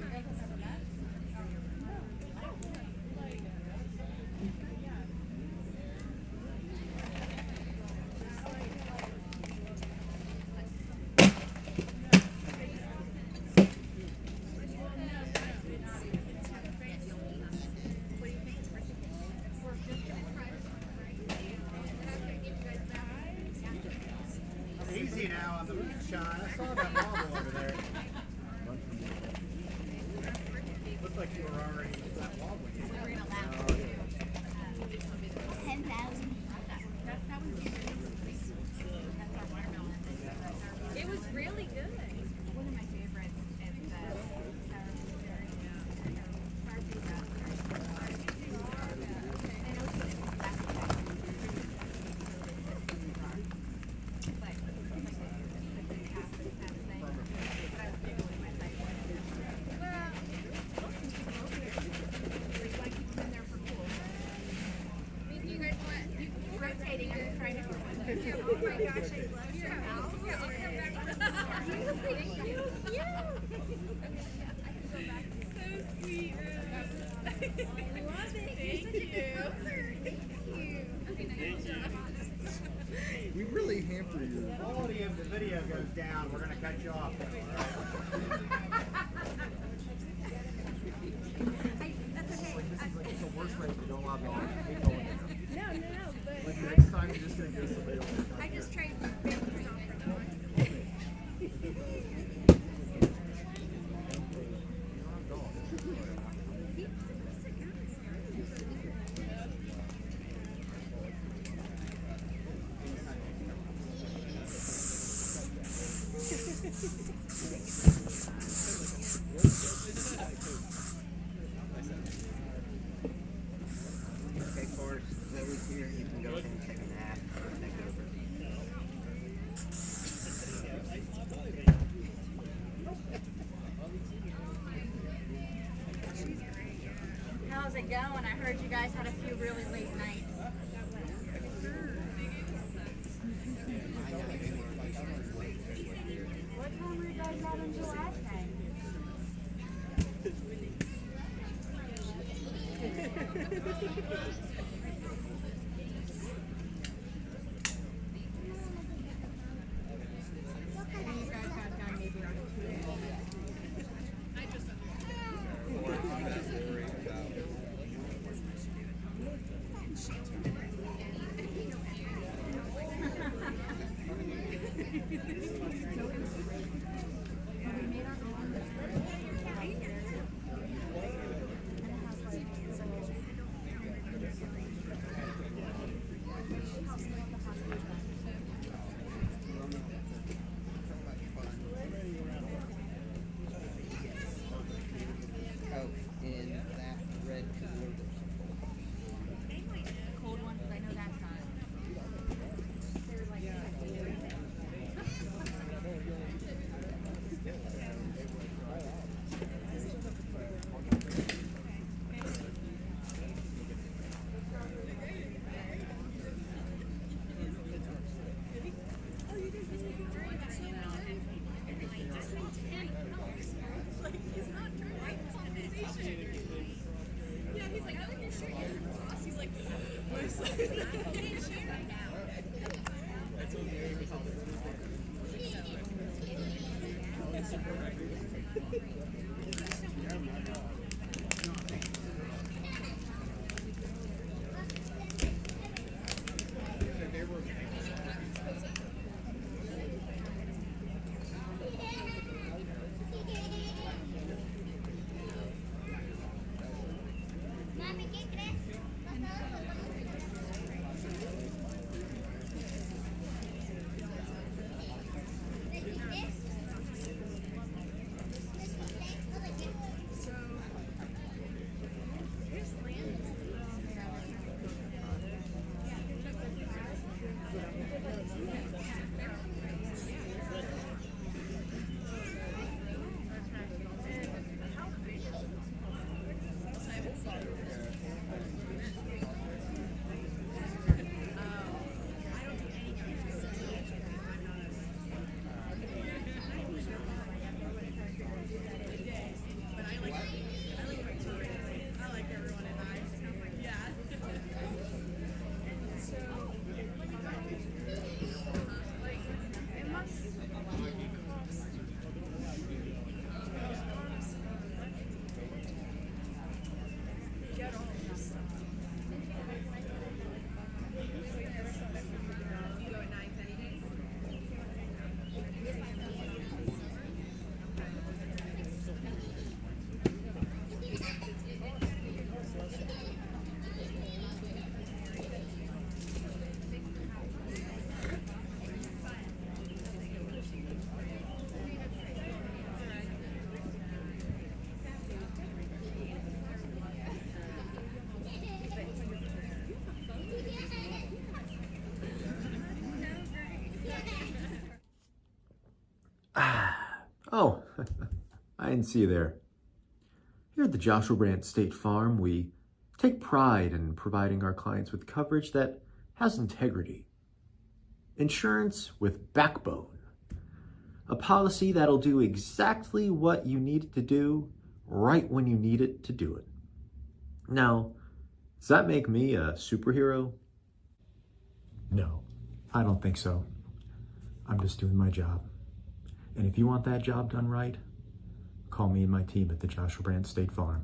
Easy now on the moonshine. I saw that wobble over there. Looked like you were already that wobbling. 10,000. It was really good. One of my favorites is you guys want you rotating and trying to oh my gosh, I love your house. Yeah, I'll come back. Thank you. Yeah. So sweet, Rose. I love it. Thank you. Thank you. We really hamper you. The quality of the video goes down. We're gonna cut you off. That's okay. It's the worst way if you don't log on. Keep going there. No, but Like next time you're just gonna give somebody else. I just tried to make myself for dogs. How's it going? I heard you guys had a few really late nights. What time were you guys out until last night? You guys got done maybe around 2 a.m. Cold one, because I know that's not. They're like, Yeah, he's like, I like your shirt. You're cross. He's like, where's right now? Oh, I didn't see you there. Here at the Joshua Brandt State Farm, we take pride in providing our clients with coverage that has integrity. Insurance with backbone. A policy that'll do exactly what you need it to do, right when you need it to do it. Now, does that make me a superhero? No, I don't think so. I'm just doing my job. And if you want that job done right, call me and my team at the Joshua Brandt State Farm.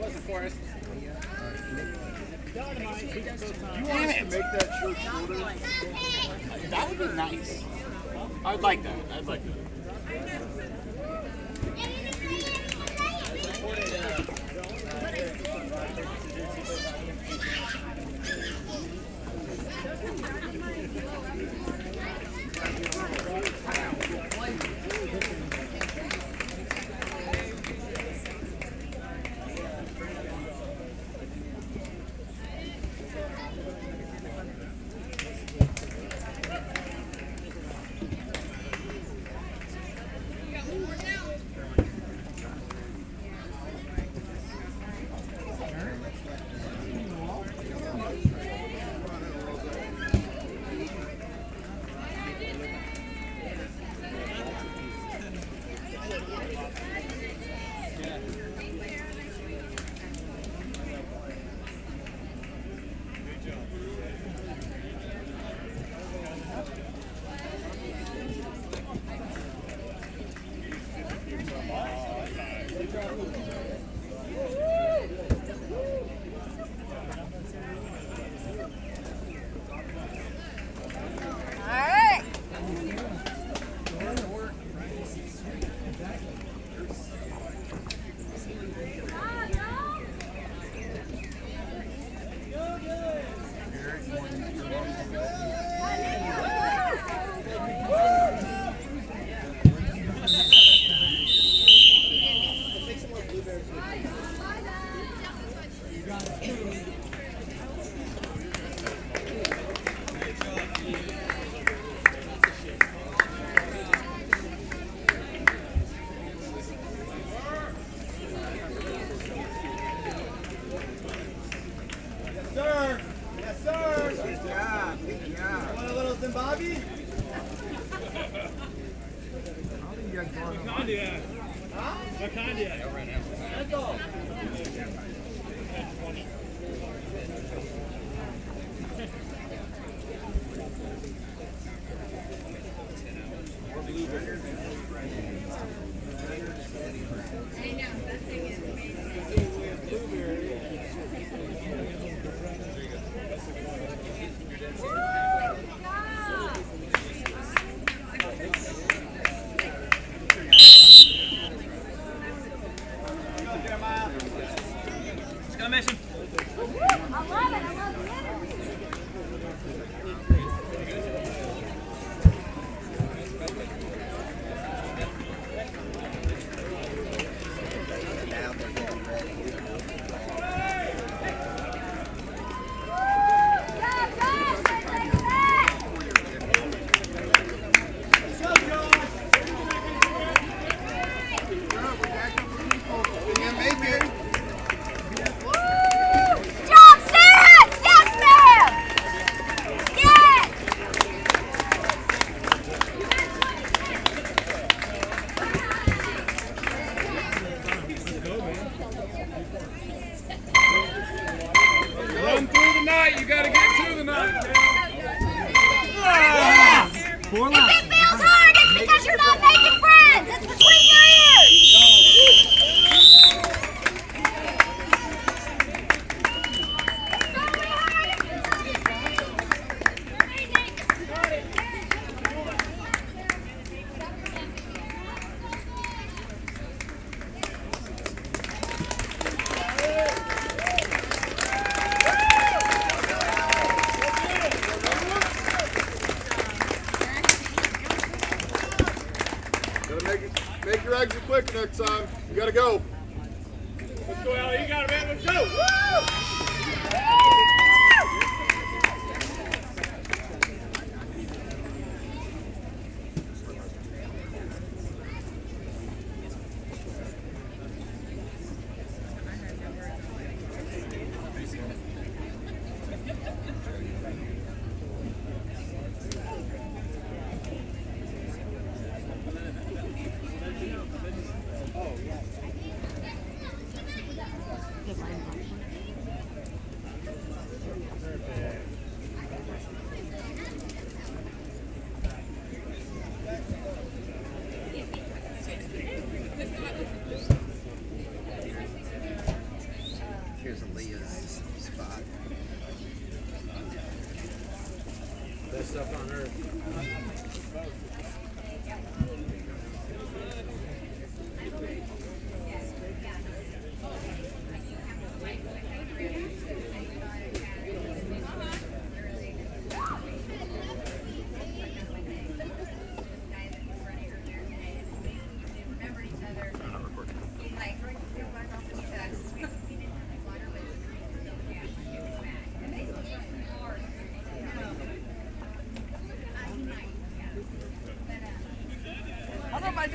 looking for us. You want us to make that shirt shorter? That would be nice. I'd like that. I'd like that. Make your exit quick next time. You gotta go. Let's go, Ellie. You got it, man. Let's go. Woo!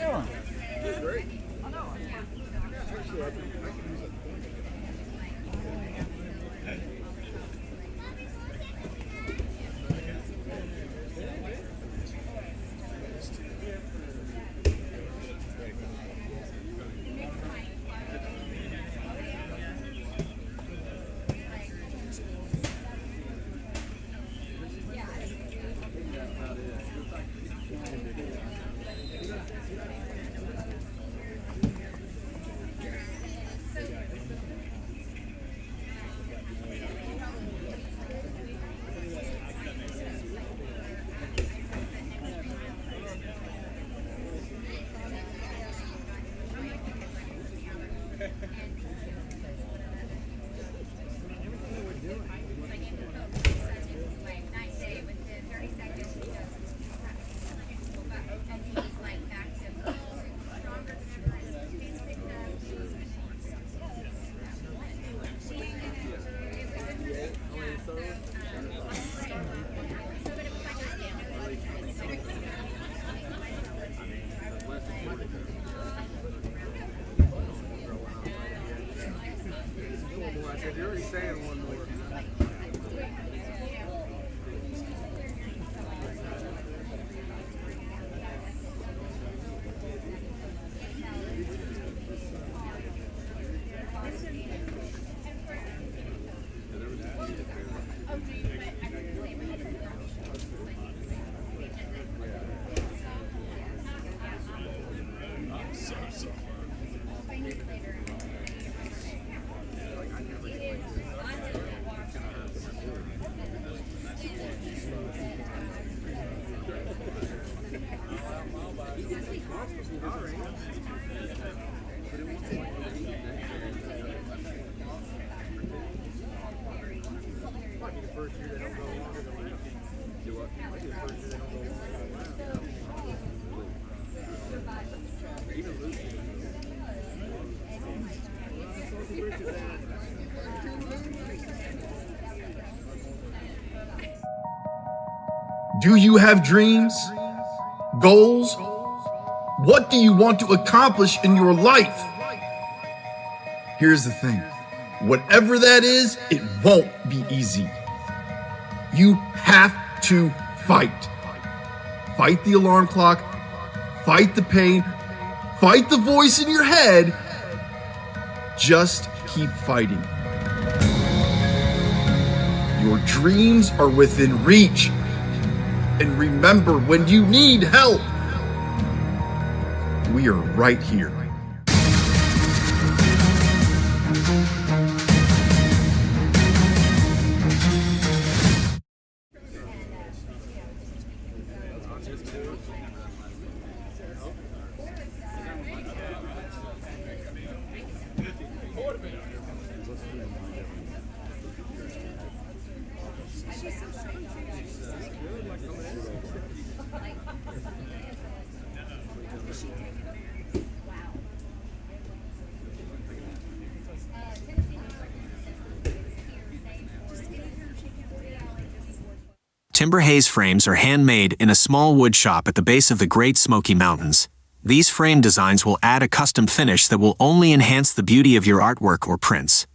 doing? Great. You're already saying one more. Do you have dreams? Goals? What do you want to accomplish in your life? Here's the thing. Whatever that is, it won't be easy. You have to fight. Fight the alarm clock. Fight the pain. Fight the voice in your head. Just keep fighting. Your dreams are within reach. And remember, when you need help, we are right here. Timber Haze frames are handmade in a small wood shop at the base of the Great Smoky Mountains. These frame designs will add a custom finish that will only enhance the beauty of your artwork or prints.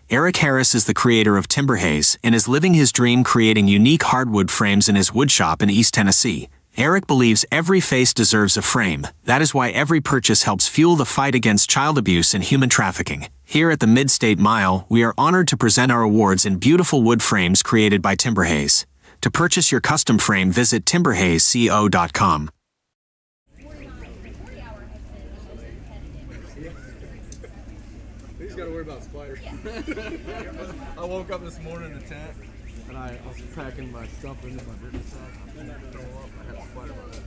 Eric Harris is the creator of Timber Haze and is living his dream creating unique hardwood frames in his wood shop in East Tennessee. Eric believes every face deserves a frame. That is why every purchase helps fuel the fight against child abuse and human trafficking. Here at the Midstate Mile, we are honored to present our awards in beautiful wood frames created by Timber Haze. To purchase your custom frame, visit timberhazeco.com. He's got to worry about spiders. I woke up this morning in the tent, and I was packing my stuff into my business sack. I had a spider on it.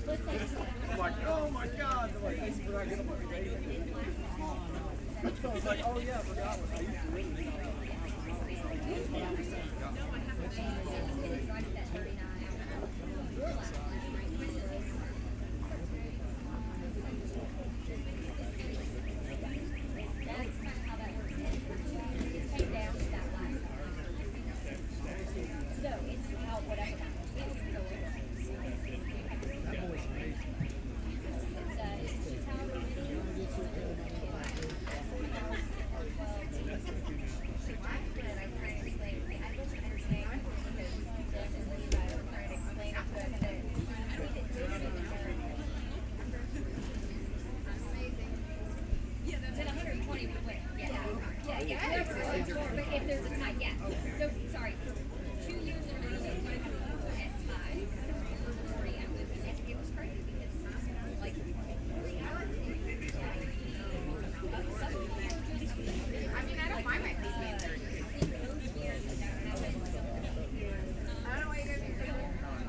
I'm like, oh my god! They're like, thanks for not getting my face. He's like, oh yeah, I forgot what I used to really do. Yeah, but if there's a tie, yeah. So, sorry, 2 years in a row, they went at ties. It was crazy because, like, I mean, I don't mind my feet being dirty. I don't know why you guys are doing that.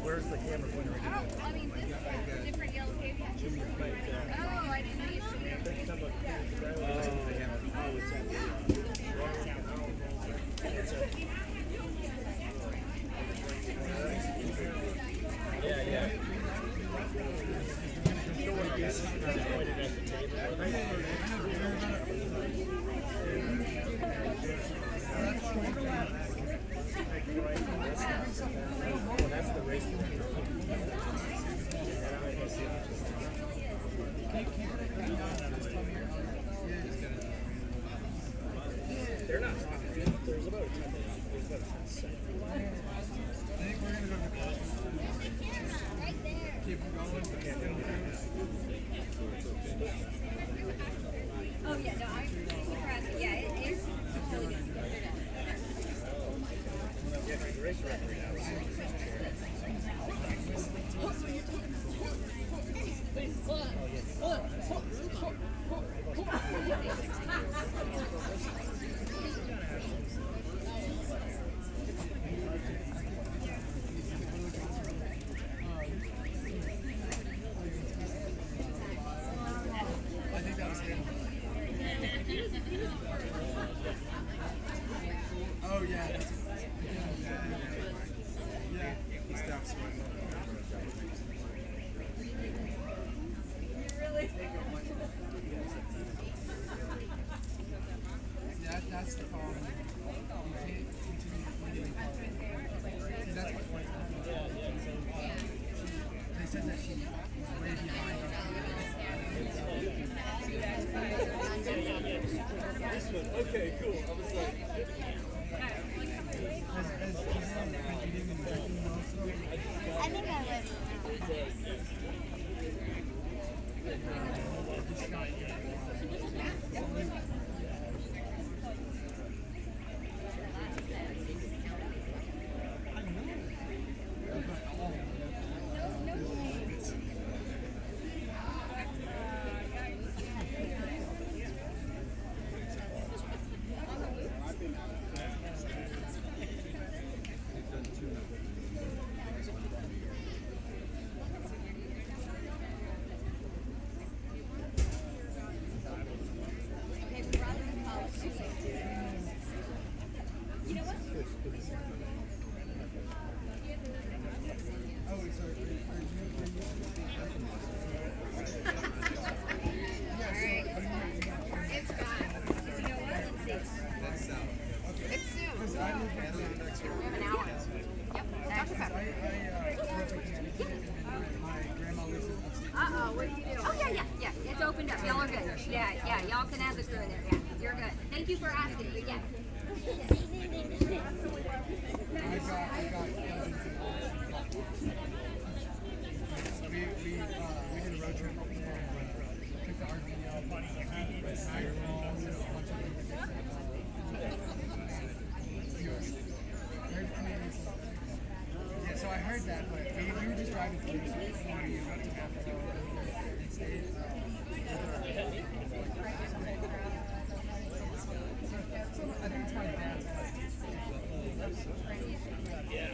Where's the camera pointer? Oh, I mean, this is different yellow cable. Oh, I didn't know you should be That's the race. They're not talking. There's about a 10-minute. There's about a 10-second. I think we're going to go to the right there. keep going. Oh, yeah, no, I'm surprised. Yeah, it's totally good. Yeah, the race referee now. I think that was him. Oh, yeah, that's yeah, he stopped sweating. Really? That's the problem. You can't continue see, that's what they said that she was way behind Okay, cool. I was like, I think I would. screw in there. Yeah, you're good. Thank you for asking, but yeah. We did a road trip. Took the RV out, Niagara Falls, a bunch of yeah, so I heard that, but we were just driving through. We went to Buffalo, Midstate. So I think it's my dad's cousin. Yeah.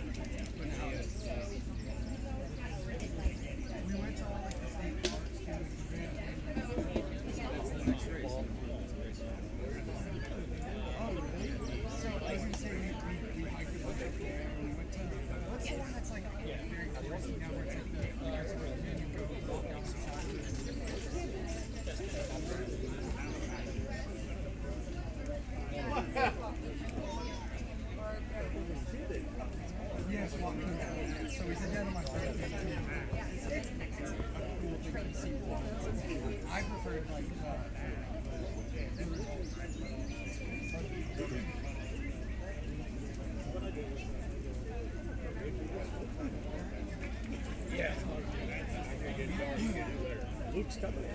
We went to all like the state parks too. Oh, really? So I was gonna say we hiked a bunch up there. We went to what's the one that's like very touristy now where it's like you go walk down the side. Yes, walking down. So we did that on my birthday too. It's a cool thing to see. I preferred like Yeah. Luke's coming in.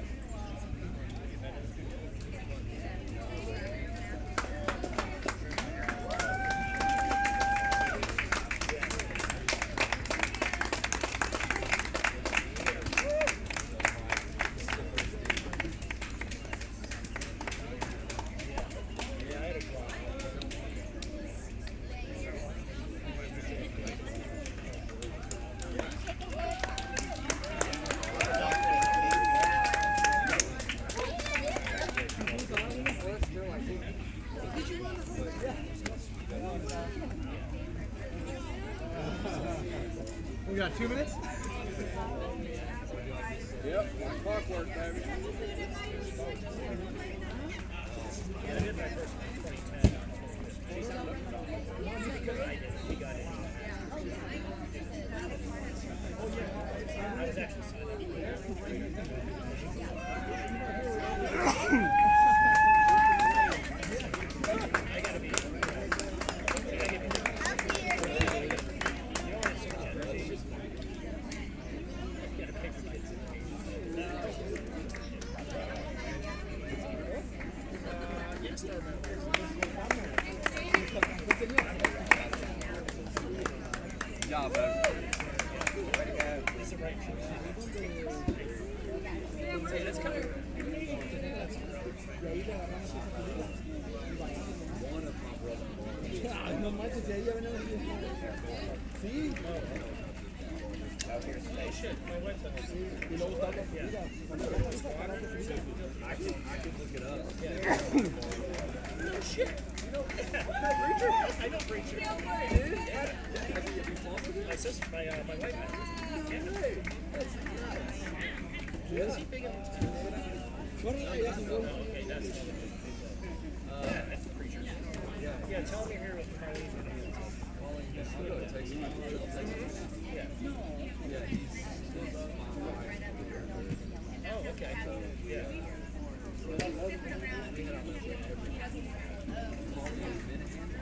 We got 2 minutes? Yep, clockwork, baby. Yeah, I did my first 2010. We got it. I was actually signed I gotta be. Good job, baby. That's coming. No manches, ya llevan sí. Hey, shit, my wife said Y luego está la comida. I could look it up. Yeah. Shit. You know, preacher? I know preacher. Dude. Yeah. My sister, my wife has this. Yeah. Is he big in okay, that's that's the preacher. Yeah, tell me here what Carly's yeah. Yeah, he's oh, okay. Yeah.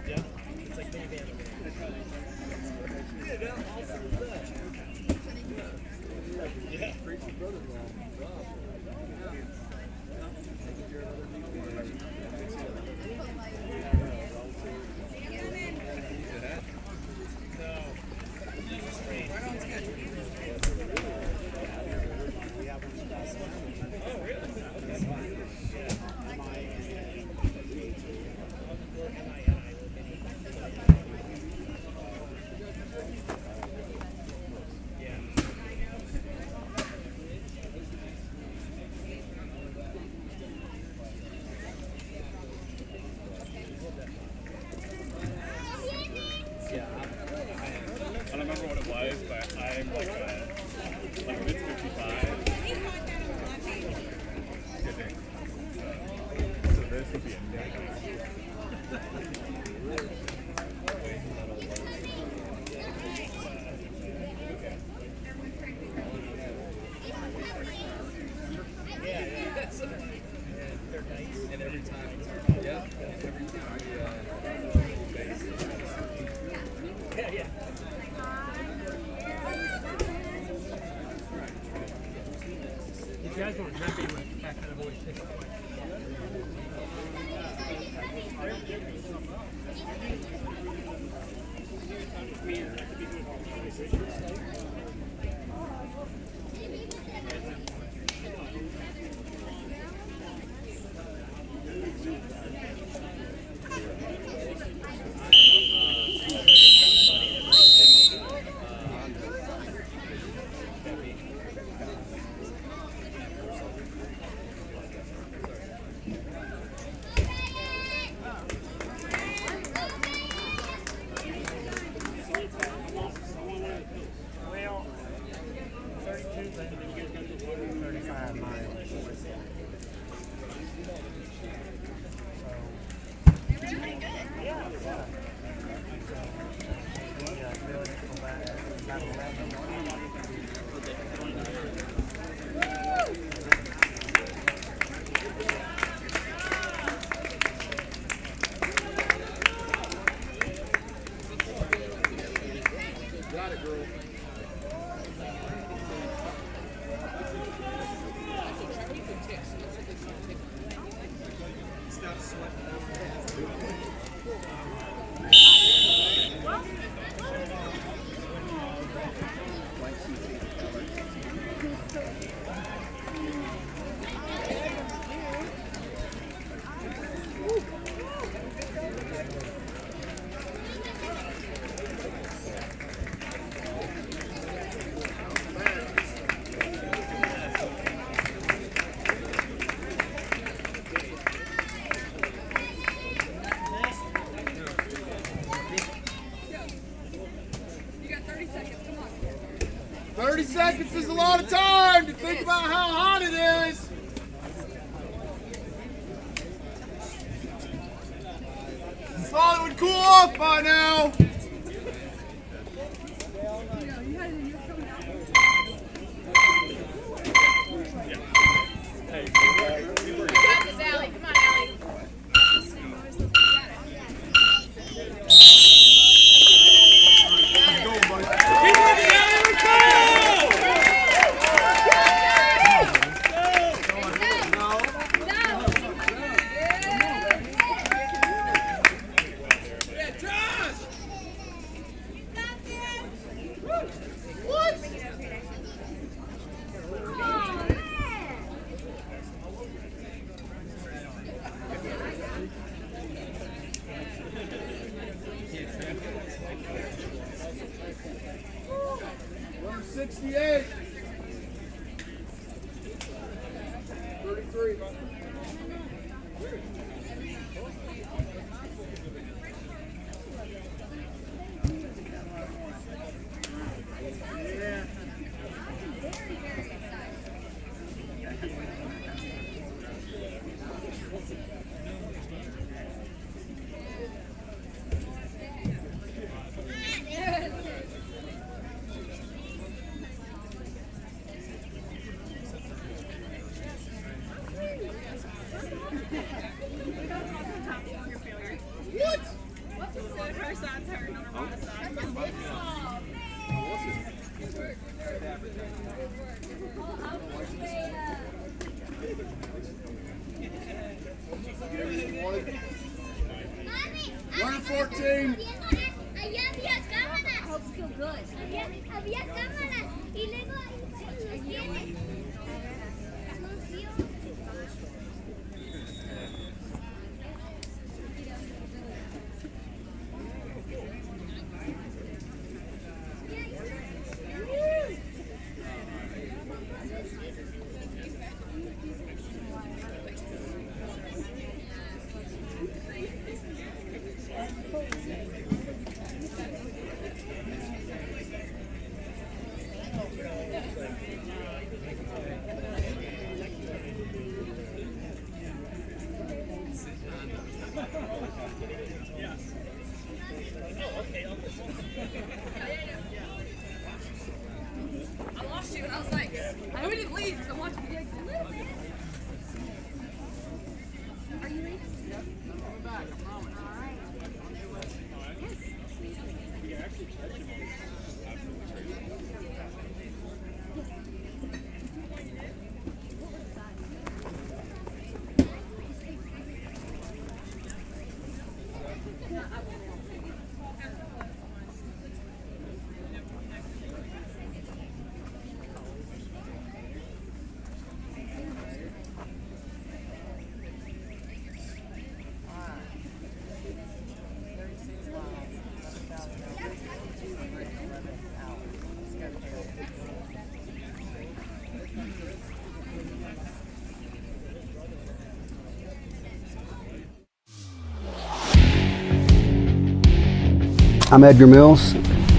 Yeah, it's like minivan. Yeah. Preacher's brother-in-law, Rob. I don't remember what it was, but I'm like mid 55. Good day. So this would be a And every time guys weren't happy with the fact that I've always picked up. Well, 32, then 35 miles. Got it, girl. Stop sweating. You got 30 seconds. Come on. 30 seconds is a lot of time to think about how hot it is. Thought it would cool off by now. You got this, Allie. Come on, Allie. Number 68. 33. One 14. Allá había cámaras. Había cámaras. Y luego ahí tienes. I'm Edgar Mills,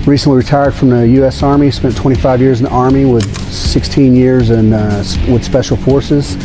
recently retired from the U.S. Army, spent 25 years in the Army with 16 years with Special Forces.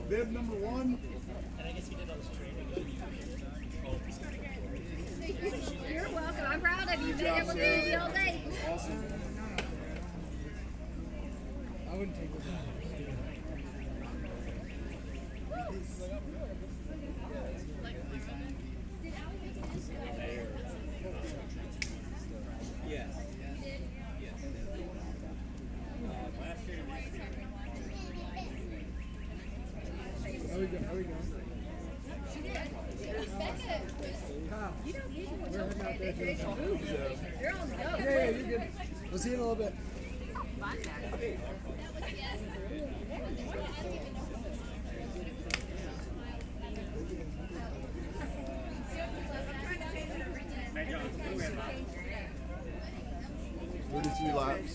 Bib number 1. And I guess he did all this training. You're welcome. I'm proud of you. You've been here with me all day. Awesome. I wouldn't take this out. Yes. How we going? Kyle, You don't need we're heading out there to the You're on the go. Yeah, you're good. We'll see you in a little bit. What is 3 laps?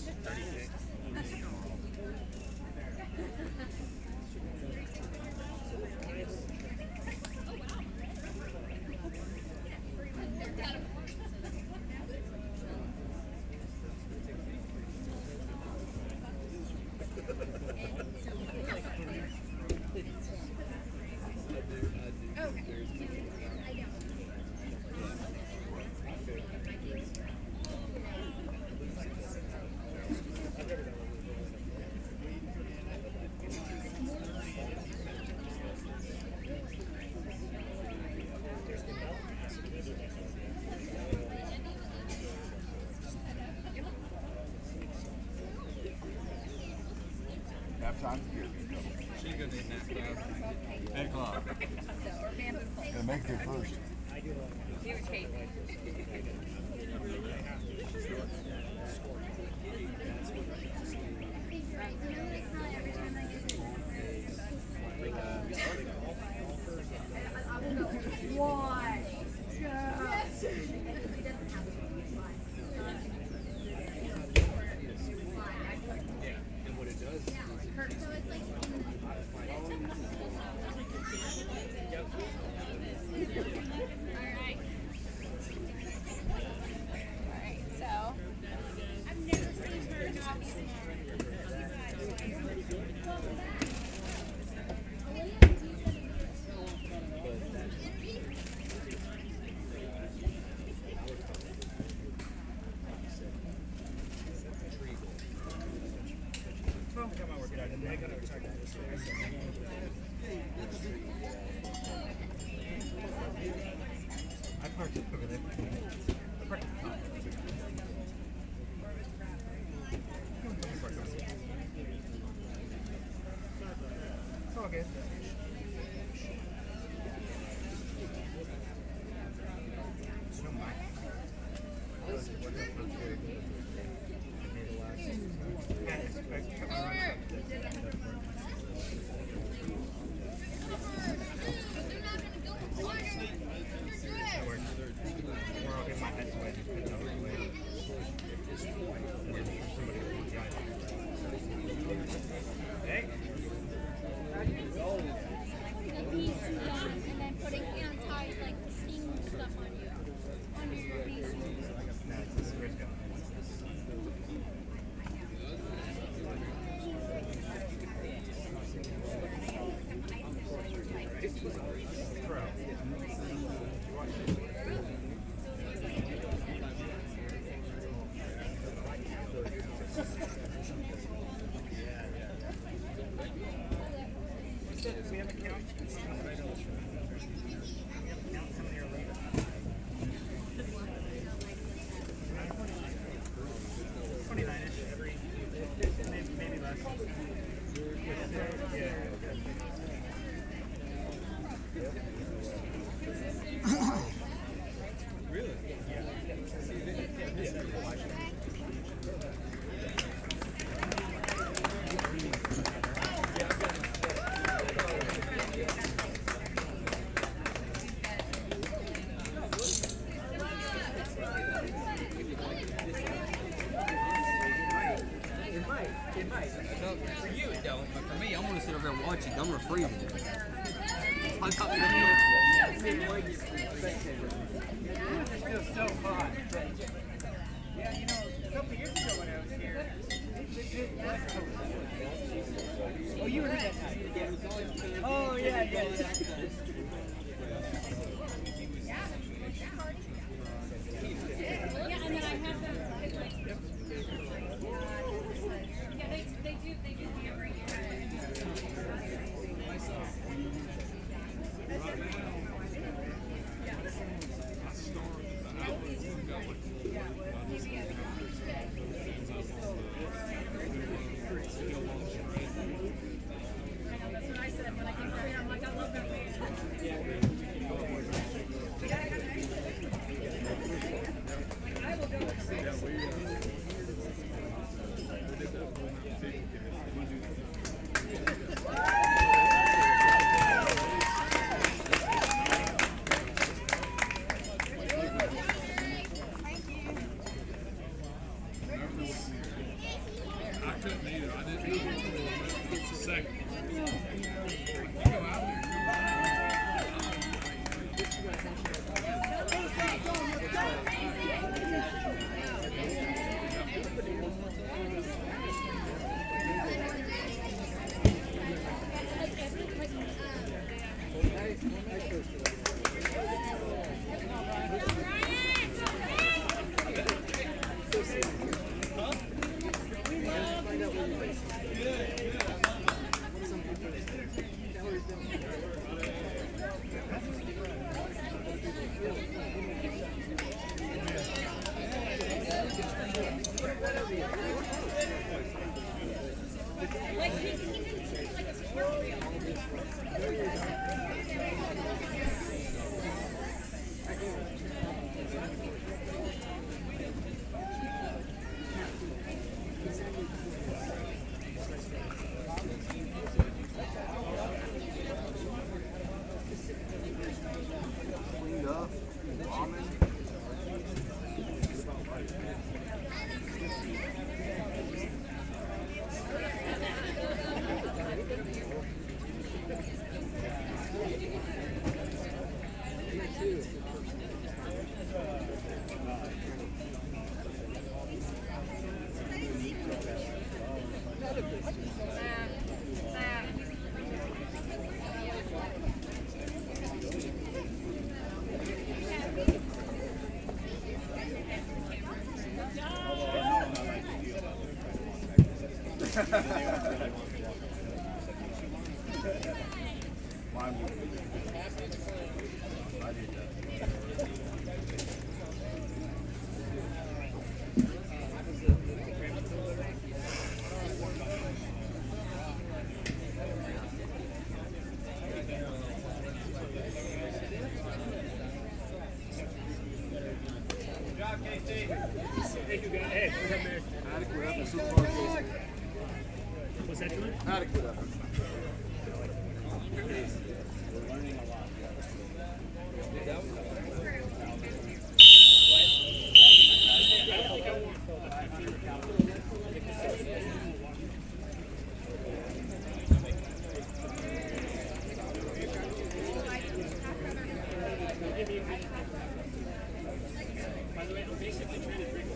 Nap time? Here. She's gonna need nap time. 8 o'clock. Gonna make it first. I parked it over there. I parked it. It's all good. For you it don't, but for me, I'm gonna sit over there and watch it. I'm gonna freeze it. I got me It feels so hot. Yeah, you know, a couple of years ago when I was here, it was cold. Oh, you were here that night. Yeah. couldn't either. I didn't know until the second. You go out there. Adequate effort so far, Casey. What's that doing? Adequate effort. We're learning a lot. By the way, I'm basically trying to drink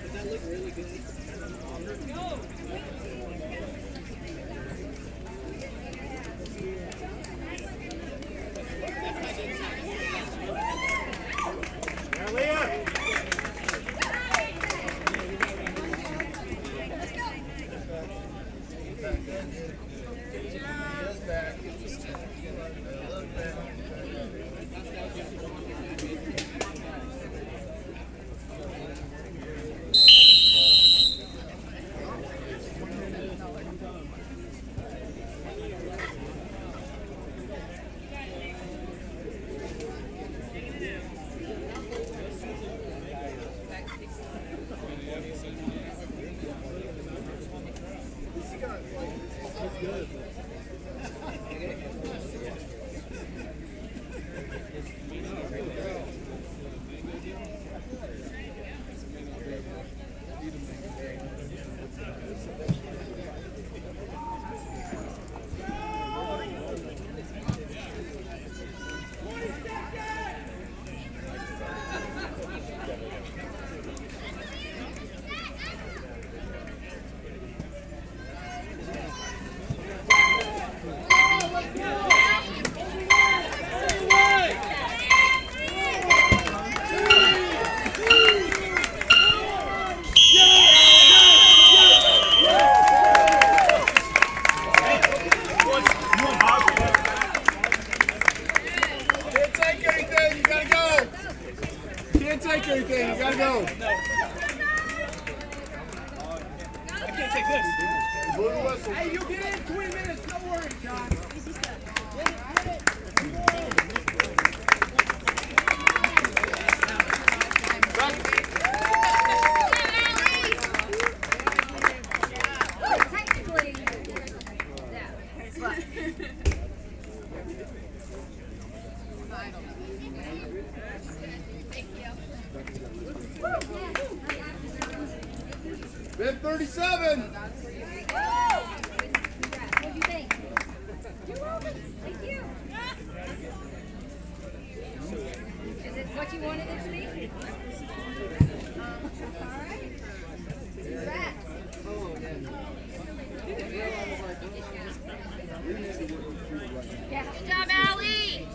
Does that look really good? Go! Take anything, you gotta go. I can't take this. Hey, you get in 20 minutes, don't worry, John. Technically, no. But 37. What do you think? You're welcome. Thank you. Is it what you wanted it to be? All right. Congrats. Yeah. Good job, Allie.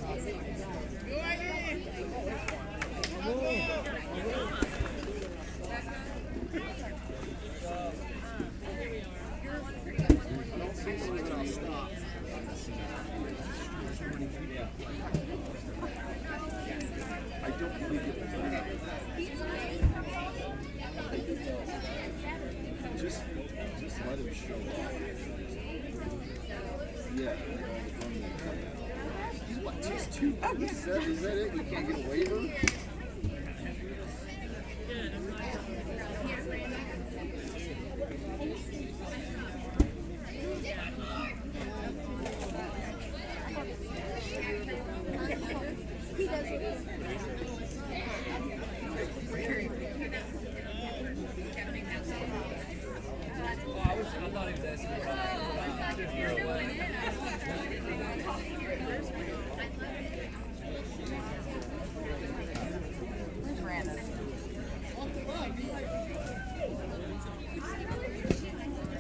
Just let him show up. Yeah. He's what, he's 2? Is that it? You can't get a waiver?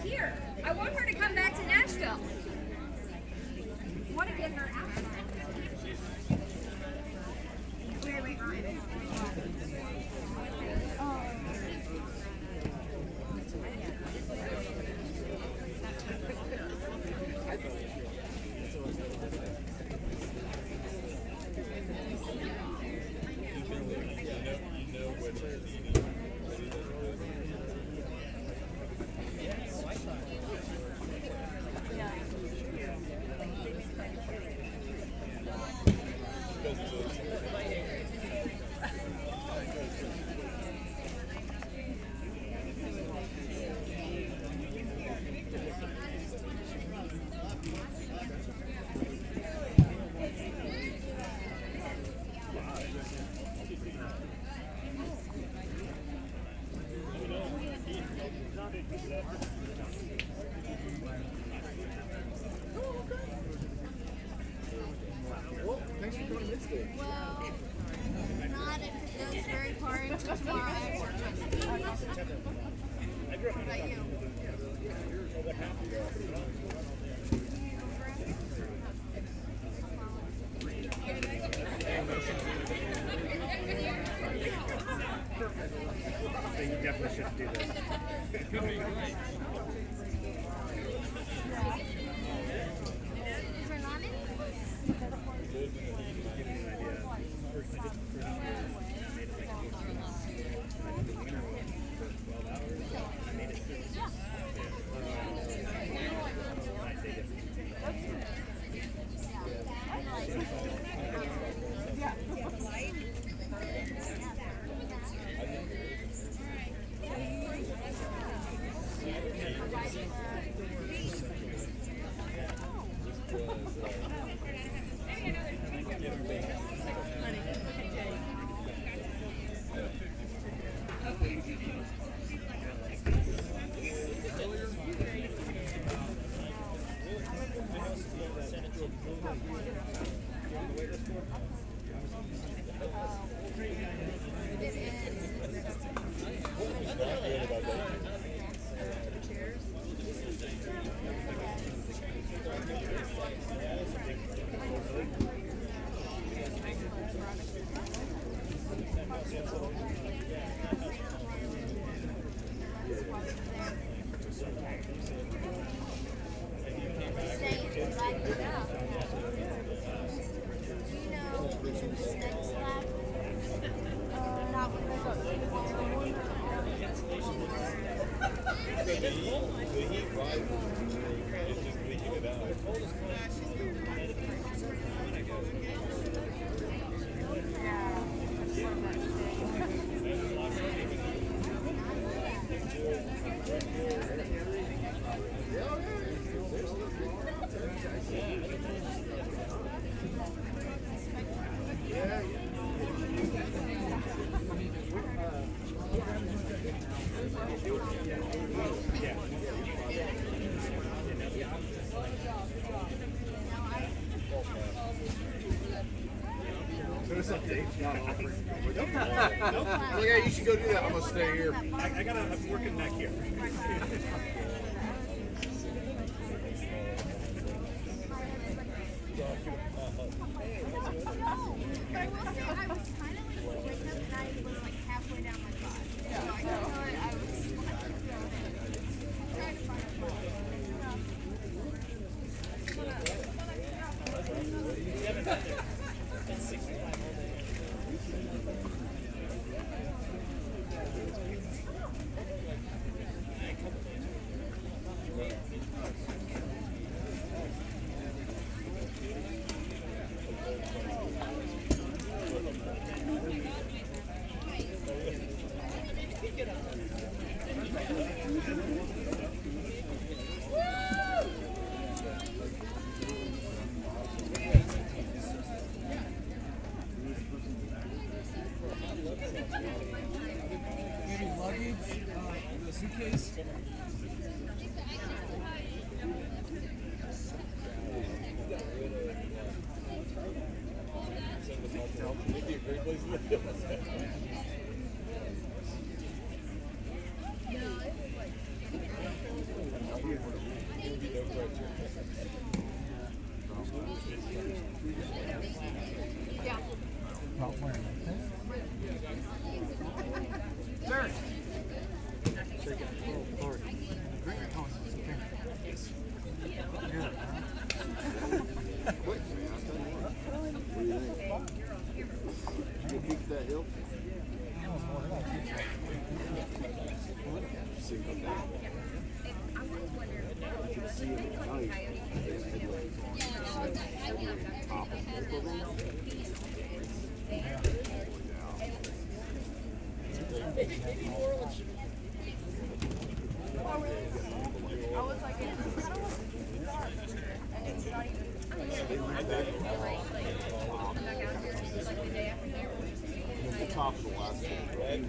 Here, I want her to come back to Nashville. I want to get her out. Well, thanks for coming to Midstate. Well, not if it goes very far into tomorrow. What about you? So you definitely should do this. Is there not any? Yeah. Yeah, you should go do that. I'm gonna stay here. I'm working back here. I will say I was kind of like wake up and I was like halfway down my thought. So I know I was trying to find a Maybe luggage, the suitcase. Top of the last one.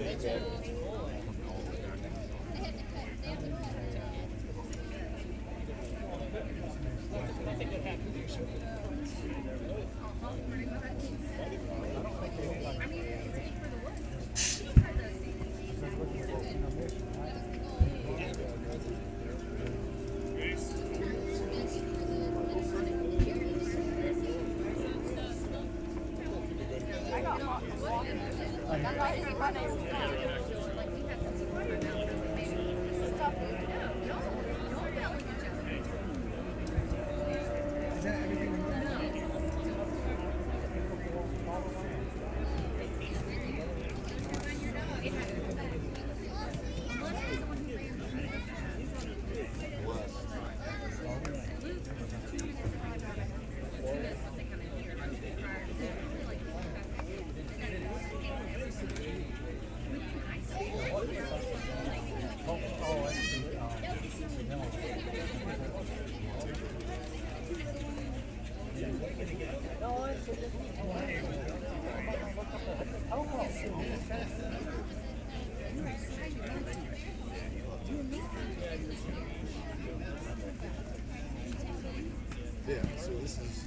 Yeah, so this is.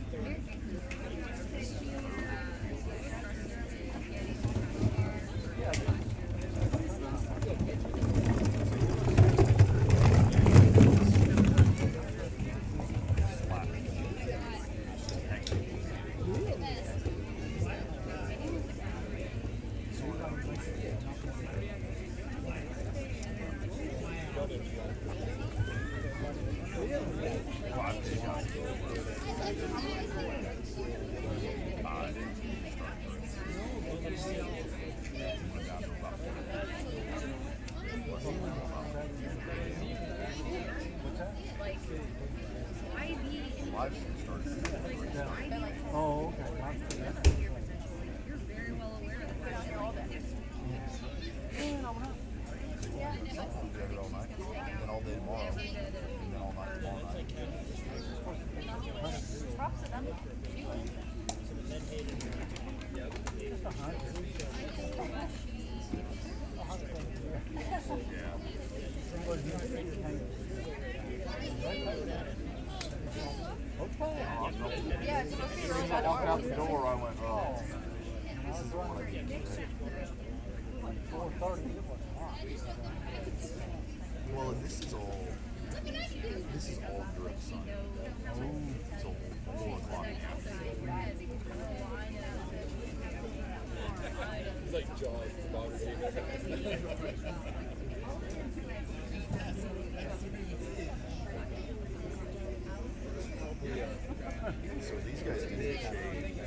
Oh, okay. You're very well aware of the fact that all that is. All night, then all day tomorrow, and then all night tomorrow night. Props to them. Okay. Yeah, it's supposed to be As soon as I walked out the door, I went, oh. this is the one I get to. 4:30. Well, and this is all direct sun. Till 4 o'clock. It's like Jaws, the dog game. So these guys get the shade.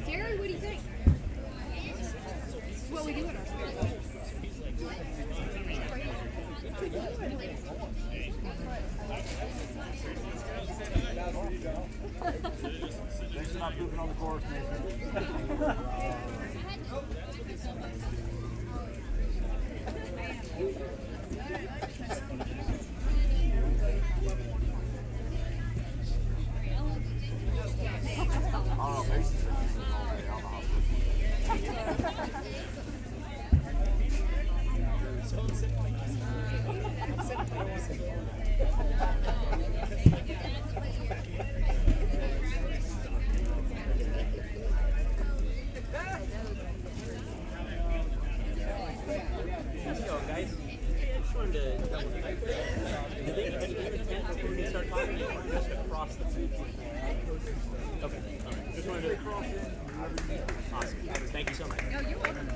Terry, what do you think? What we do at our Thanks for not pooping on the course, Nathan. Thank you so much. No, you're welcome.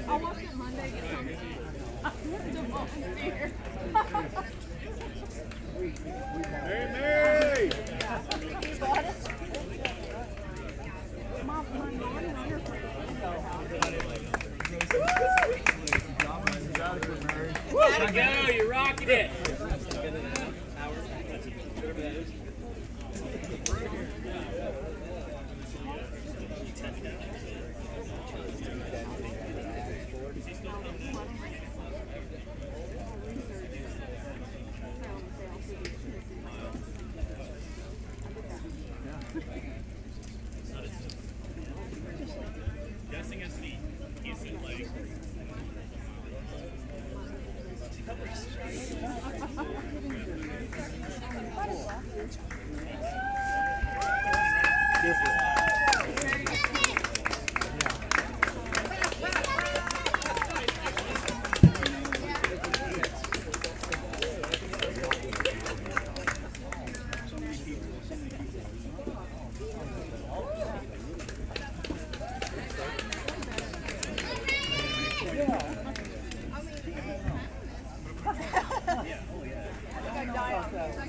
I'll watch it Monday. To volunteer. Hey, Mary! Way to go, you're rocking it. Guessing his feet. He's in like.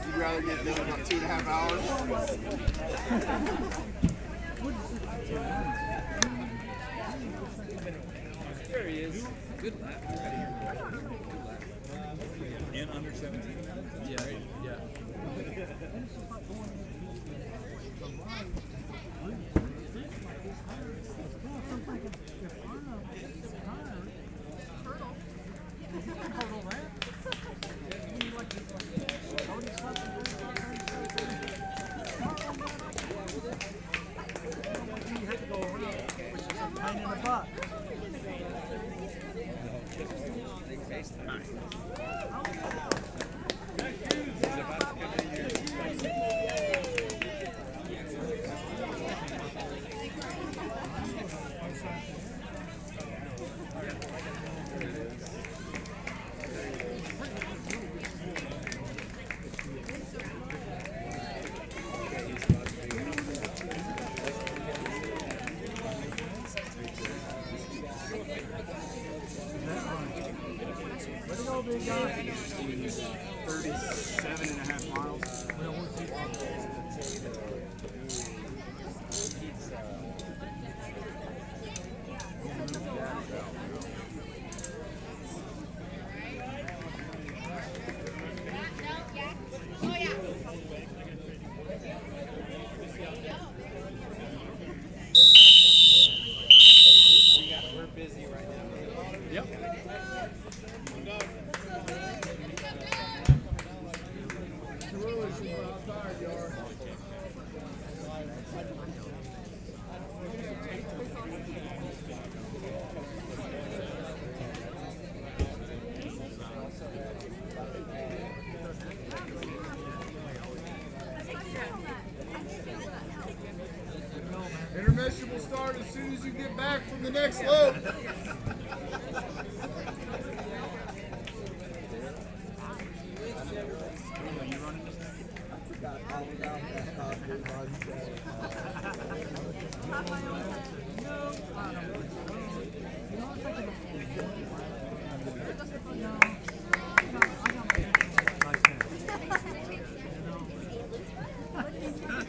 You'd rather get done in about 2.5 hours? There he is. Good lap. And under 17. Yeah, yeah. Pain in the butt. Where'd it go, big guy? 37.5 miles. We're busy right now. Yep. Intermission will start as soon as you get back from the next loop.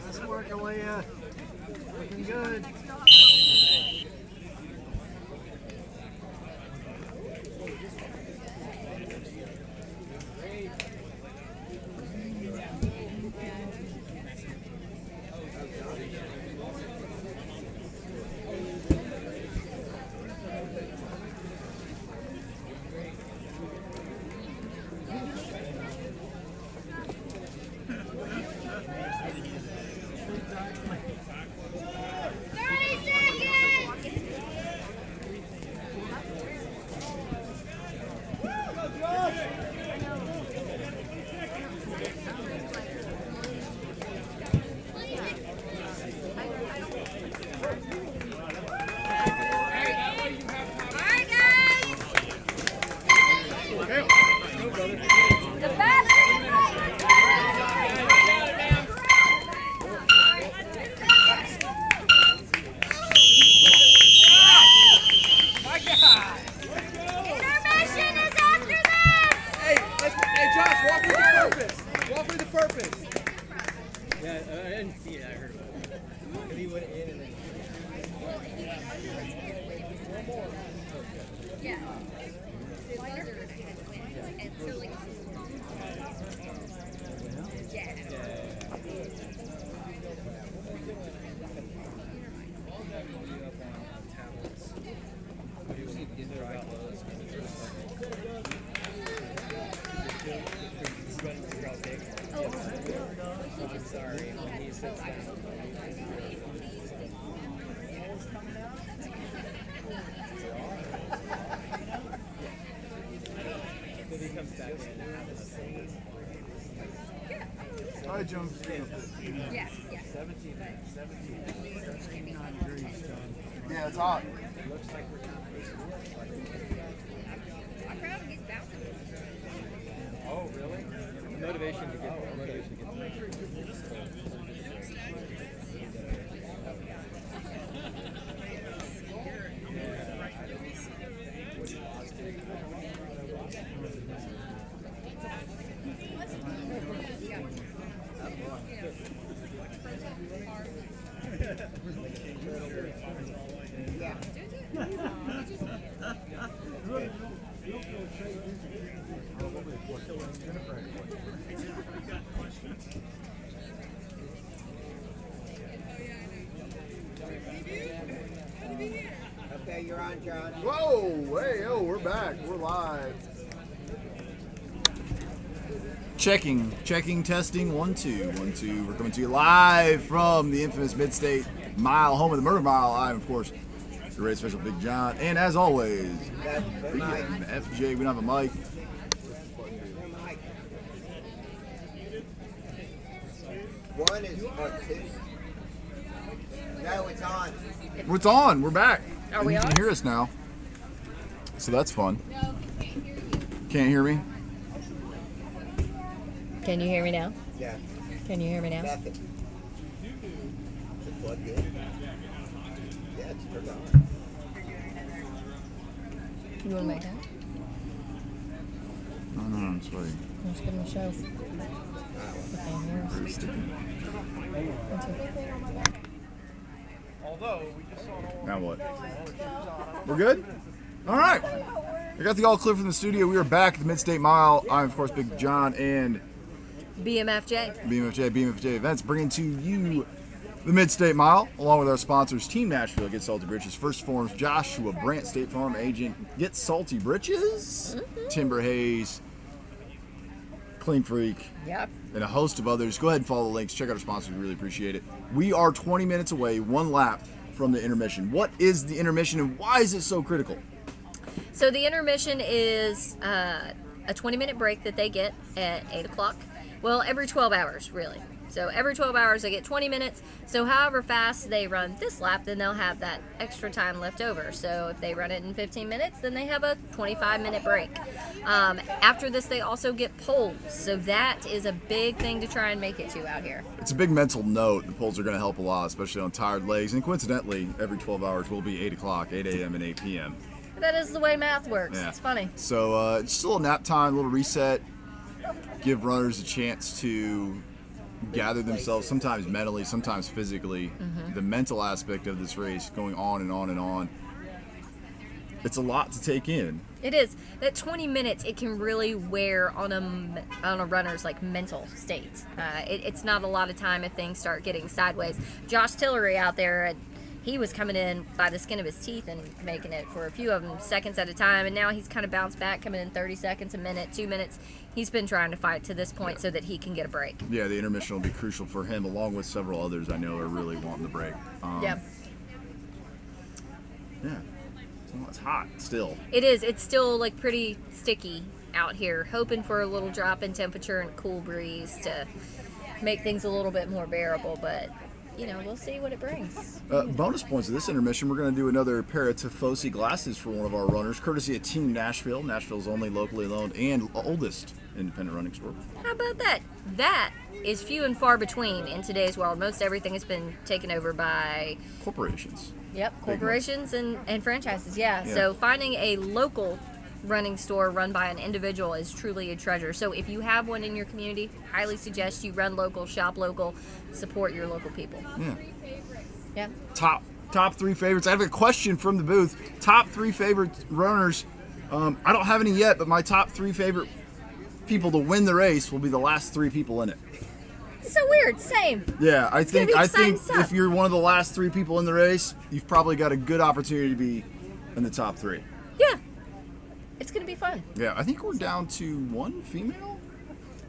Let's work our way up. Looking good. If he comes back in and have the same. All right, Jones. Yeah, yeah. 17. Yeah, it's hot. Oh, really? Motivation to get there. Okay, you're on, John. Whoa, hey, oh, we're back. We're live. Checking, testing, 1 2 1 2. We're coming to you live from the infamous Midstate Mile, home of the Murder Mile. I'm, of course, the race official Big John, and as always, FJ. We don't have a mic. One is or two. No, it's on. It's on. We're back. Are and we you on? can hear us now. So that's fun. Can't hear me? Can you hear me now? Yeah. Can you hear me now? Nothing. Is it plugged in? Yeah, it's turned on. You want to make that? No, I'm sweaty. I'm just giving a show. Okay, here. Very sticky. Although we just saw an Now what? We're good? All right. I got the all clear from the studio. We are back at the Midstate Mile. I'm, of course, Big John and BMFJ. BMFJ Events, bringing to you the Midstate Mile, along with our sponsors, Team Nashville, Get Salty Britches, First Forms, Joshua Brandt, State Farm Agent, Get Salty Britches, Timber Haze, Clean Freak, Yep. and a host of others. Go ahead and follow the links. Check out our sponsors. We really appreciate it. We are 20 minutes away, one lap from the intermission. What is the intermission and why is it so critical? So the intermission is a 20-minute break that they get at 8 o'clock. Well, every 12 hours, really. So every 12 hours they get 20 minutes. So however fast they run this lap, then they'll have that extra time left over. So if they run it in 15 minutes, then they have a 25-minute break. After this, they also get polls. So that is a big thing to try and make it to out here. It's a big mental note. The polls are going to help a lot, especially on tired legs. And coincidentally, every 12 hours will be 8 o'clock, 8 a.m. and 8 p.m. That is the way math works. Yeah. It's funny. So just a little nap time, a little reset. Give runners a chance to gather themselves, sometimes mentally, sometimes physically. The mental aspect of this race going on and on and on. It's a lot to take in. It is. That 20 minutes, it can really wear on a runner's like mental state. It's not a lot of time if things start getting sideways. Josh Tillery out there, he was coming in by the skin of his teeth and making it for a few of them seconds at a time, and now he's kind of bounced back, coming in 30 seconds, a minute, 2 minutes. He's been trying to fight to this point so that he can get a break. Yeah, the intermission will be crucial for him, along with several others I know are really wanting the break. Yep. Yeah. It's hot still. It is. It's still like pretty sticky out here. Hoping for a little drop in temperature and a cool breeze to make things a little bit more bearable, but you know, we'll see what it brings. Bonus points of this intermission, we're going to do another pair of Tifosi glasses for one of our runners, courtesy of Team Nashville, Nashville's only locally owned and oldest independent running store. How about that? That is few and far between in today's world. Most everything has been taken over by corporations. Yep, corporations and franchises, yeah. So finding a local running store run by an individual is truly a treasure. So if you have one in your community, highly suggest you run local, shop local, support your local people. Yeah. Yeah. Top three favorites. I have a question from the booth. Top three favorite runners. I don't have any yet, but my top three favorite people to win the race will be the last three people in it. So weird. Same. Yeah, I think stuff. if you're one of the last three people in the race, you've probably got a good opportunity to be in the top three. Yeah. It's going to be fun. Yeah, I think we're down to one female?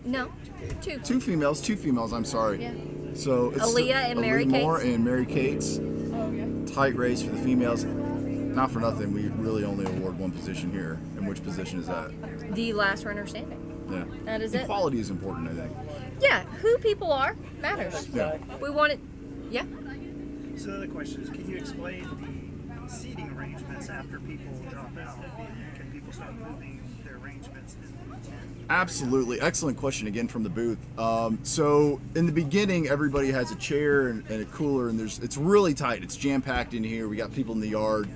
No, two. Two females, I'm sorry. Yeah. So it's Aaliyah and Mary Aaliyah Moore Kate's. and Mary Kate's. Tight race for the females. Not for nothing, we really only award one position here. And which position is that? The last runner standing. Yeah. That is And it. quality is important, I think. Yeah, who people are matters. Yeah. We want it. Yeah. So the other question is, can you explain the seating arrangements after people drop out? Can people start moving their arrangements in the tent? Absolutely. Excellent question again from the booth. So in the beginning, everybody has a chair and a cooler, and it's really tight. It's jam-packed in here. We got people in the yard,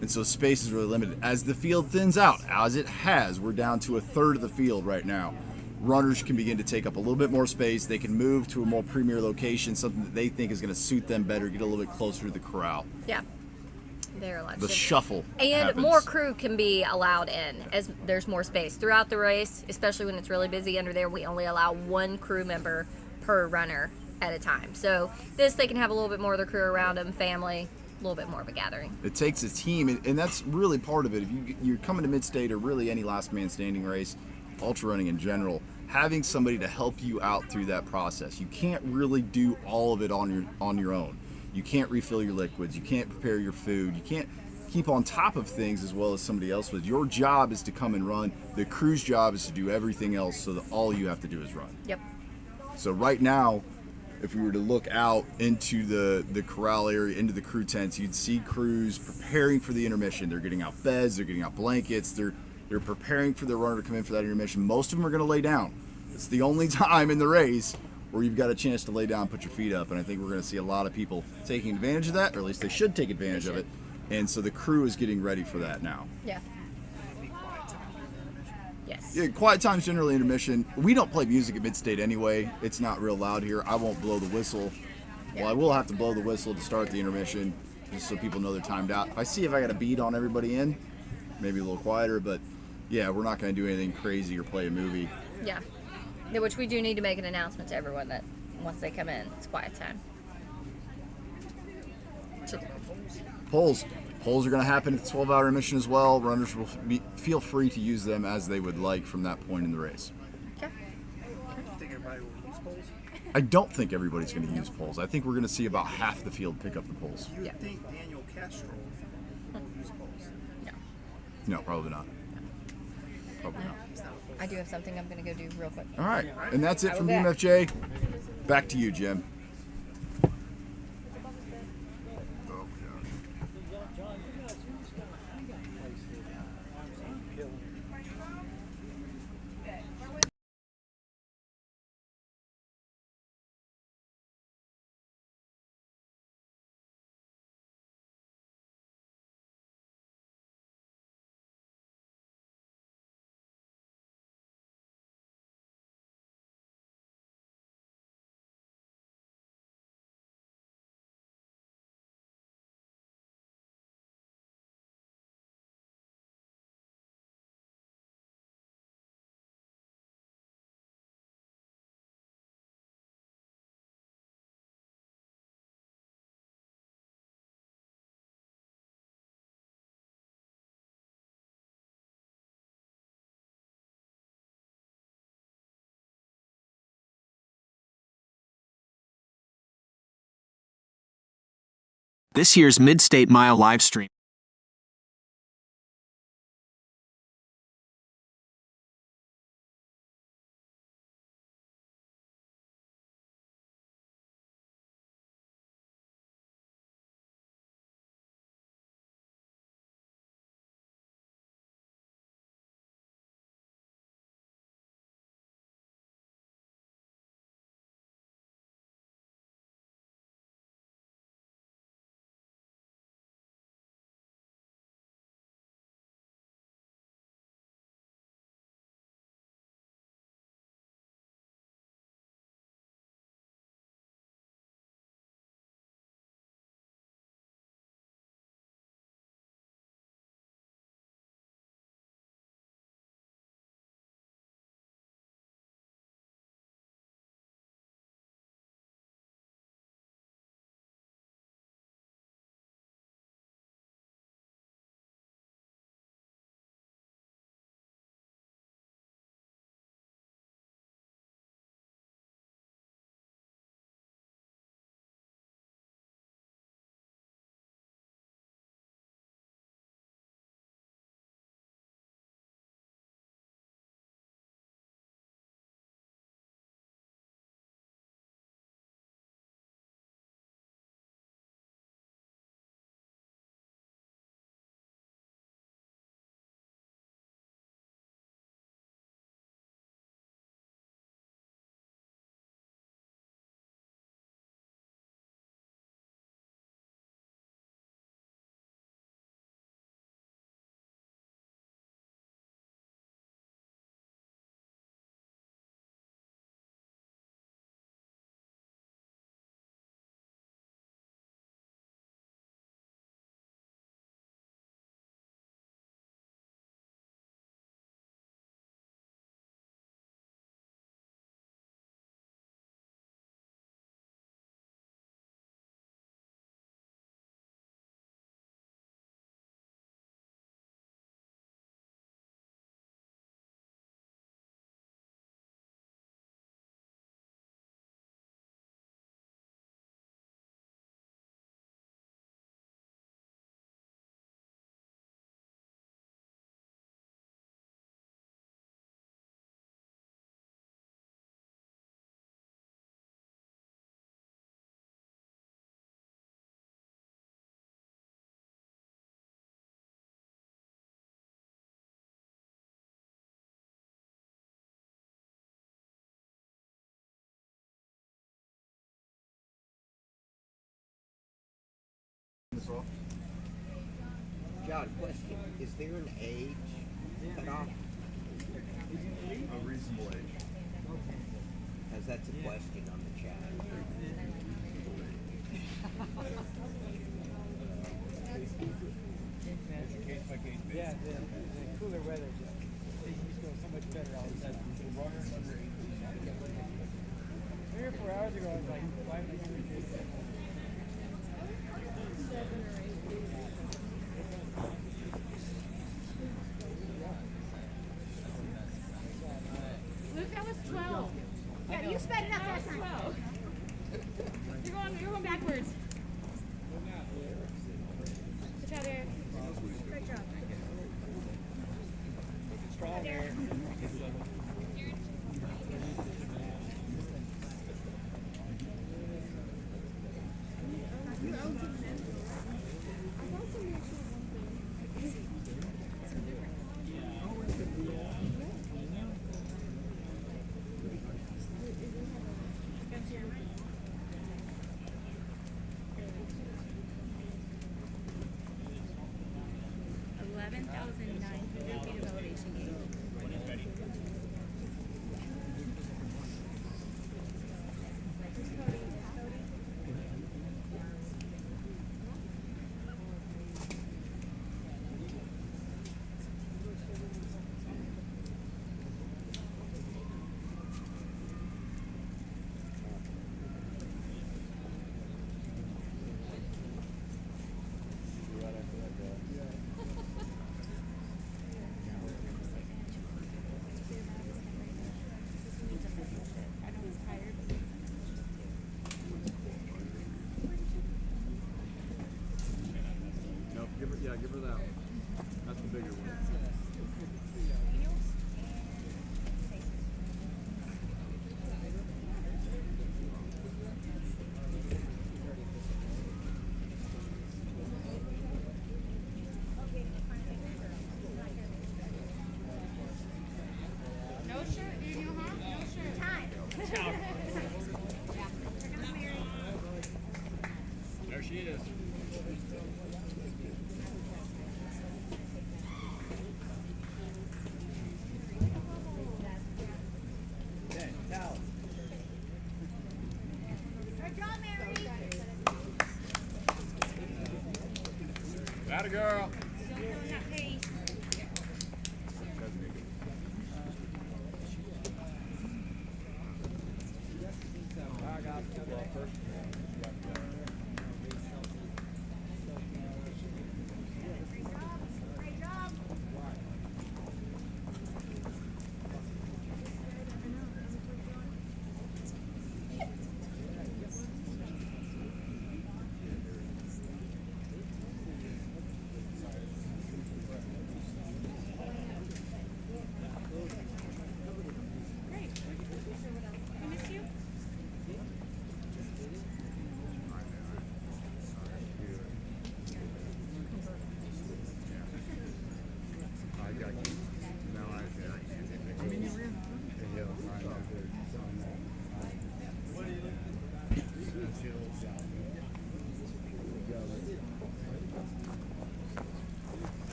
and so space is really limited. As the field thins out, as it has, we're down to a third of the field right now. Runners can begin to take up a little bit more space. They can move to a more premier location, something that they think is going to suit them better, get a little bit closer to the corral. Yeah. They're allowed The to. shuffle And happens. more crew can be allowed in as there's more space throughout the race, especially when it's really busy under there. We only allow one crew member per runner at a time. So this, they can have a little bit more of the crew around them, family, a little bit more of a gathering. It takes a team, and that's really part of it. If you're coming to Midstate or really any last man standing race, ultra running in general, having somebody to help you out through that process. You can't really do all of it on your own. You can't refill your liquids. You can't prepare your food. You can't keep on top of things as well as somebody else would. Your job is to come and run. The crew's job is to do everything else, so that all you have to do is run. Yep. So right now, if we were to look out into the corral area, into the crew tents, you'd see crews preparing for the intermission. They're getting out beds, they're getting out blankets, they're preparing for the runner to come in for that intermission. Most of them are going to lay down. It's the only time in the race where you've got a chance to lay down, put your feet up, and I think we're going to see a lot of people taking advantage of that, or at least they should take advantage of it. And so the crew is getting ready for that now. Yeah. Yes. Yeah, quiet time's generally intermission. We don't play music at Midstate anyway. It's not real loud here. I won't blow the whistle. Well, I will have to blow the whistle to start the intermission, just so people know they're timed out. If I got a beat on everybody in, maybe a little quieter, but yeah, we're not going to do anything crazy or play a movie. Yeah. Yeah, which we do need to make an announcement to everyone that once they come in, it's quiet time. Polls are going to happen at the 12-hour intermission as well. Runners will feel free to use them as they would like from that point in the race. Okay. Think everybody will use poles? I don't think everybody's going to use polls. I think we're going to see about half the field pick up the polls. You would think Daniel Castro will use poles. No, probably not. Probably not. I do have something I'm going to go do real quick. All right, and that's it I from will be back. BMFJ. Back to you, Jim. This year's Midstate Mile livestream off. John, question. Is there an age cutoff? A reasonable age. Because that's a question on the chat. Yeah, the cooler weather just goes so much better all of a sudden. 3 or 4 hours ago, I was like, why am I doing this? Luke, that was 12. Yeah, you sped it up that time. You're going backwards. Good job, Eric. Great job. Strong, Eric. Yeah, give her that one. That's the bigger one. No shirt, Daniel, huh? No shirt. Time. There she is. Atta girl.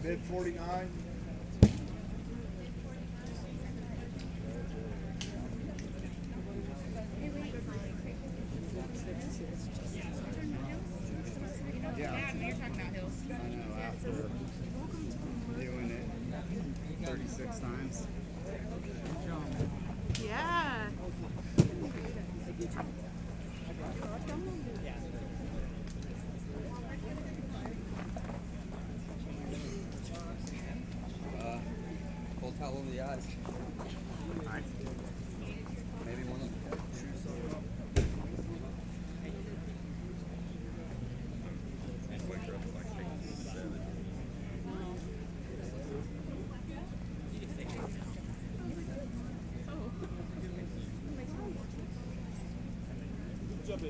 Mid 49. Yeah, you're talking about hills. I know, after doing it 36 times. Yeah. Cold towel over the eyes. Alright. Maybe one of them. Have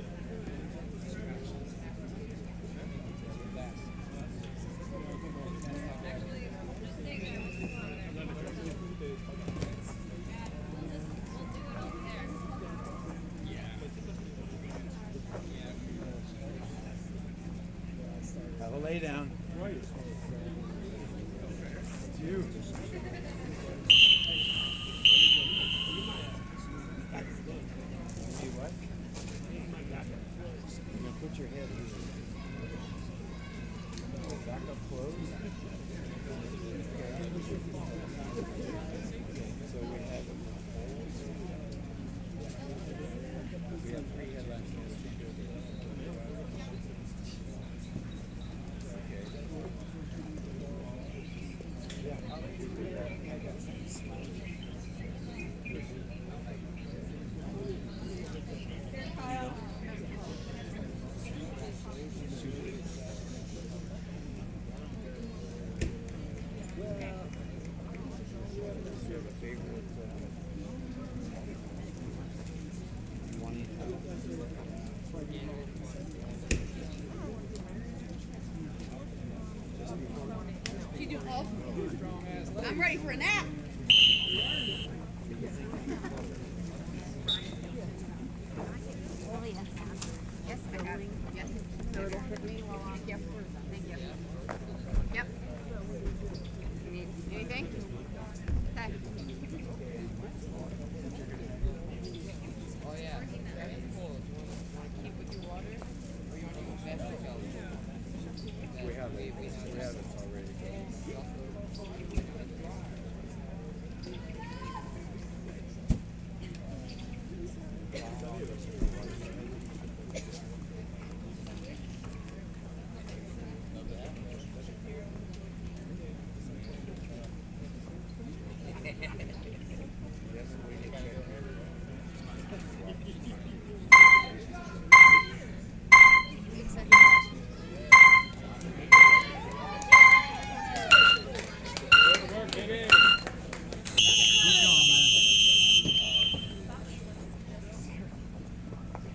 a lay down. It's you. What? You're gonna put your head here. Back up close. So we have 3 headlines. I'm ready for a nap. Yes, I got it. Yes. So it'll hit me while I'm. Yep. Thank you. Yep. You need anything? Okay. Oh yeah. Keep with your water. Or you want to go vegetable? We have it already.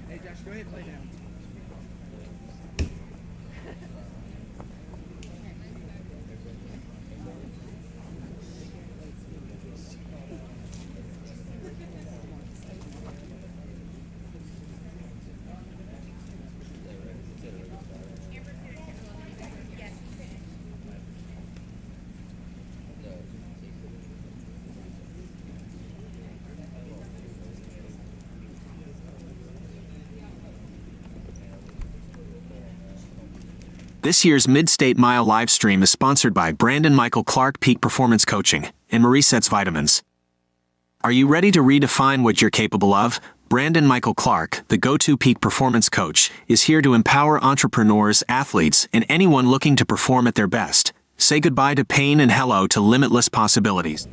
Hey Josh, go ahead and lay down. This year's Midstate Mile live stream is sponsored by Brandt and Michael Clark Peak Performance Coaching and Marisette's Vitamins. Are you ready to redefine what you're capable of? Brandt and Michael Clark, the go-to peak performance coach, is here to empower entrepreneurs, athletes, and anyone looking to perform at their best. Say goodbye to pain and hello to limitless possibilities.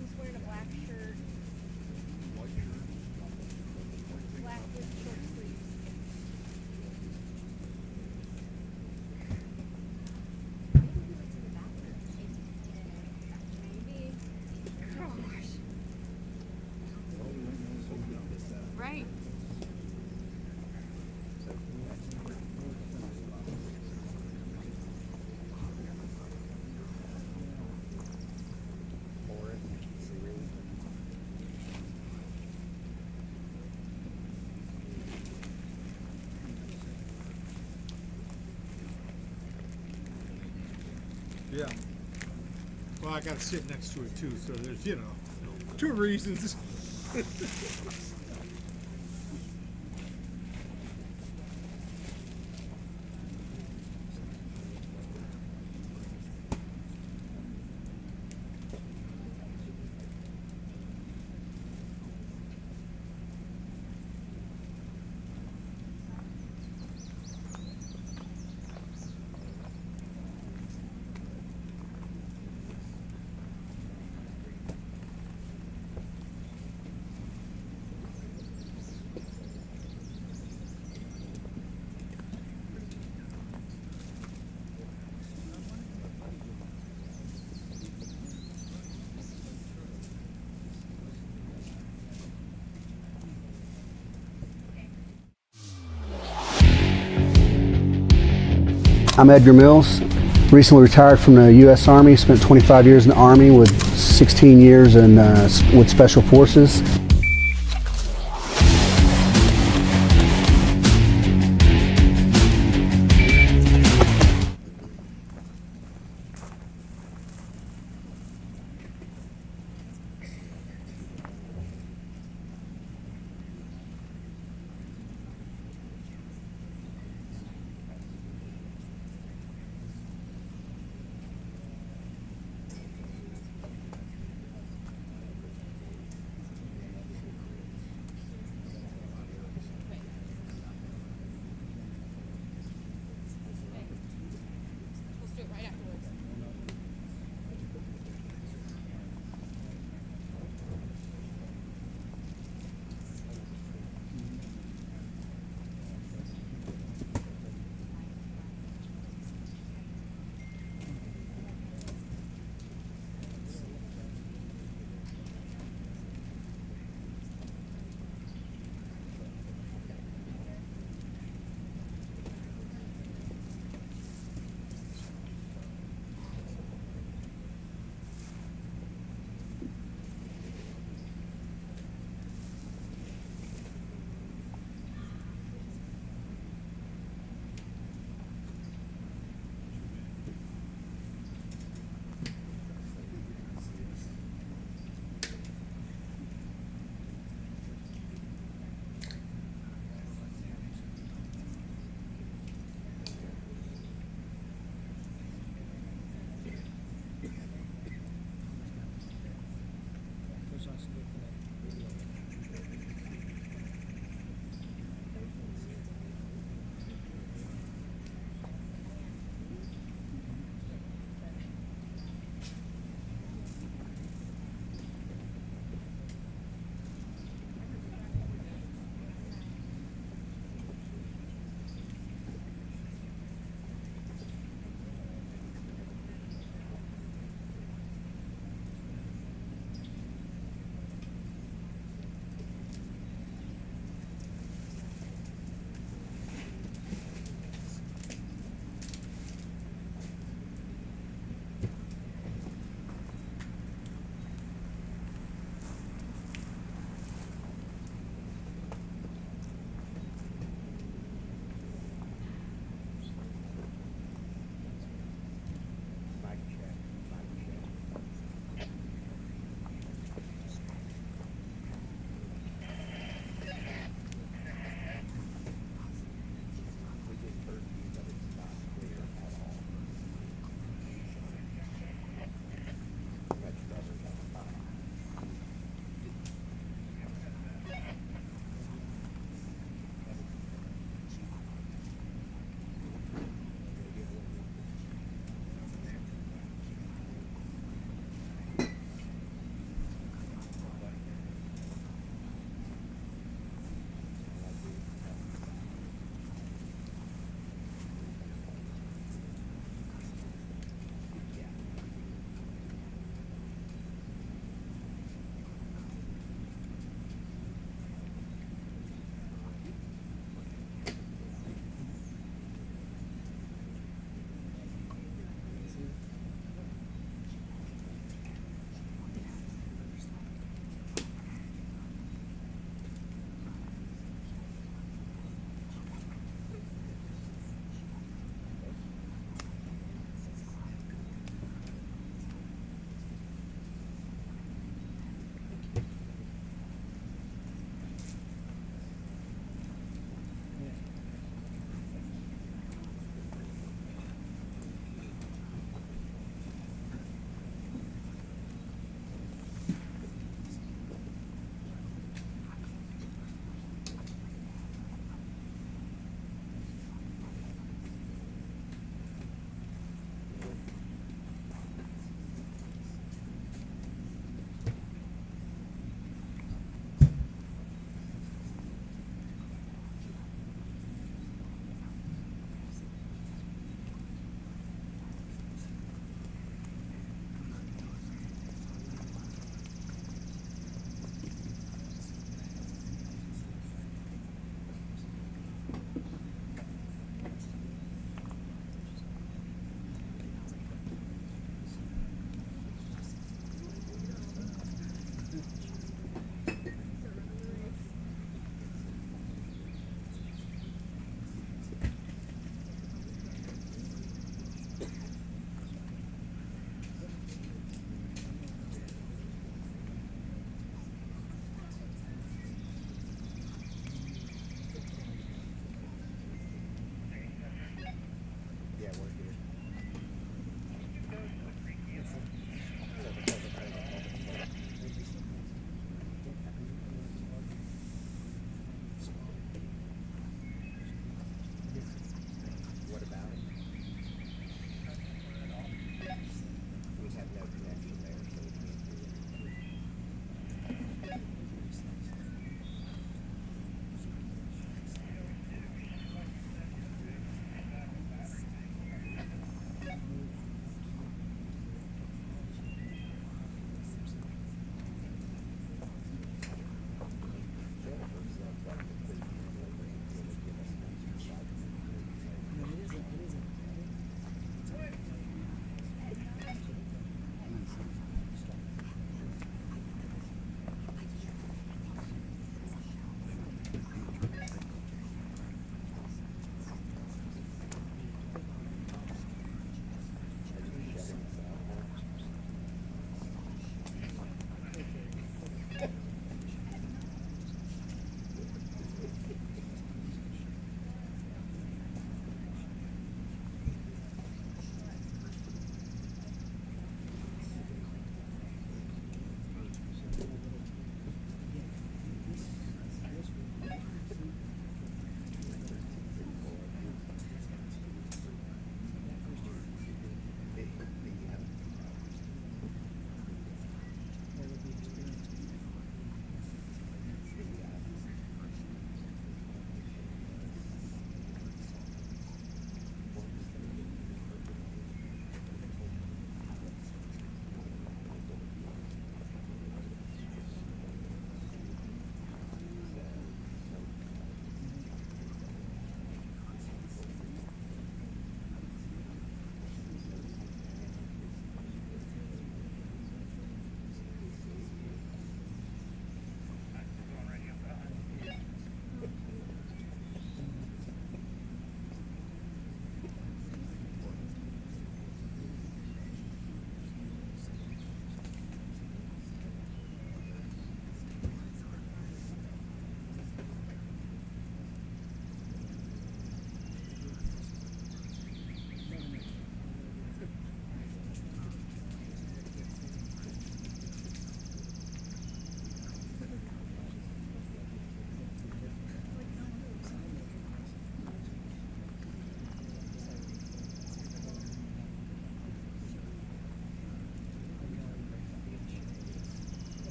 Who's wearing a black shirt? Black with short sleeves. Gosh. Right. Yeah. Well, I got to sit next to it too, so there's, 2 reasons. I'm Edgar Mills. Recently retired from the U.S. Army. Spent 25 years in the Army with 16 years in, with Special Forces.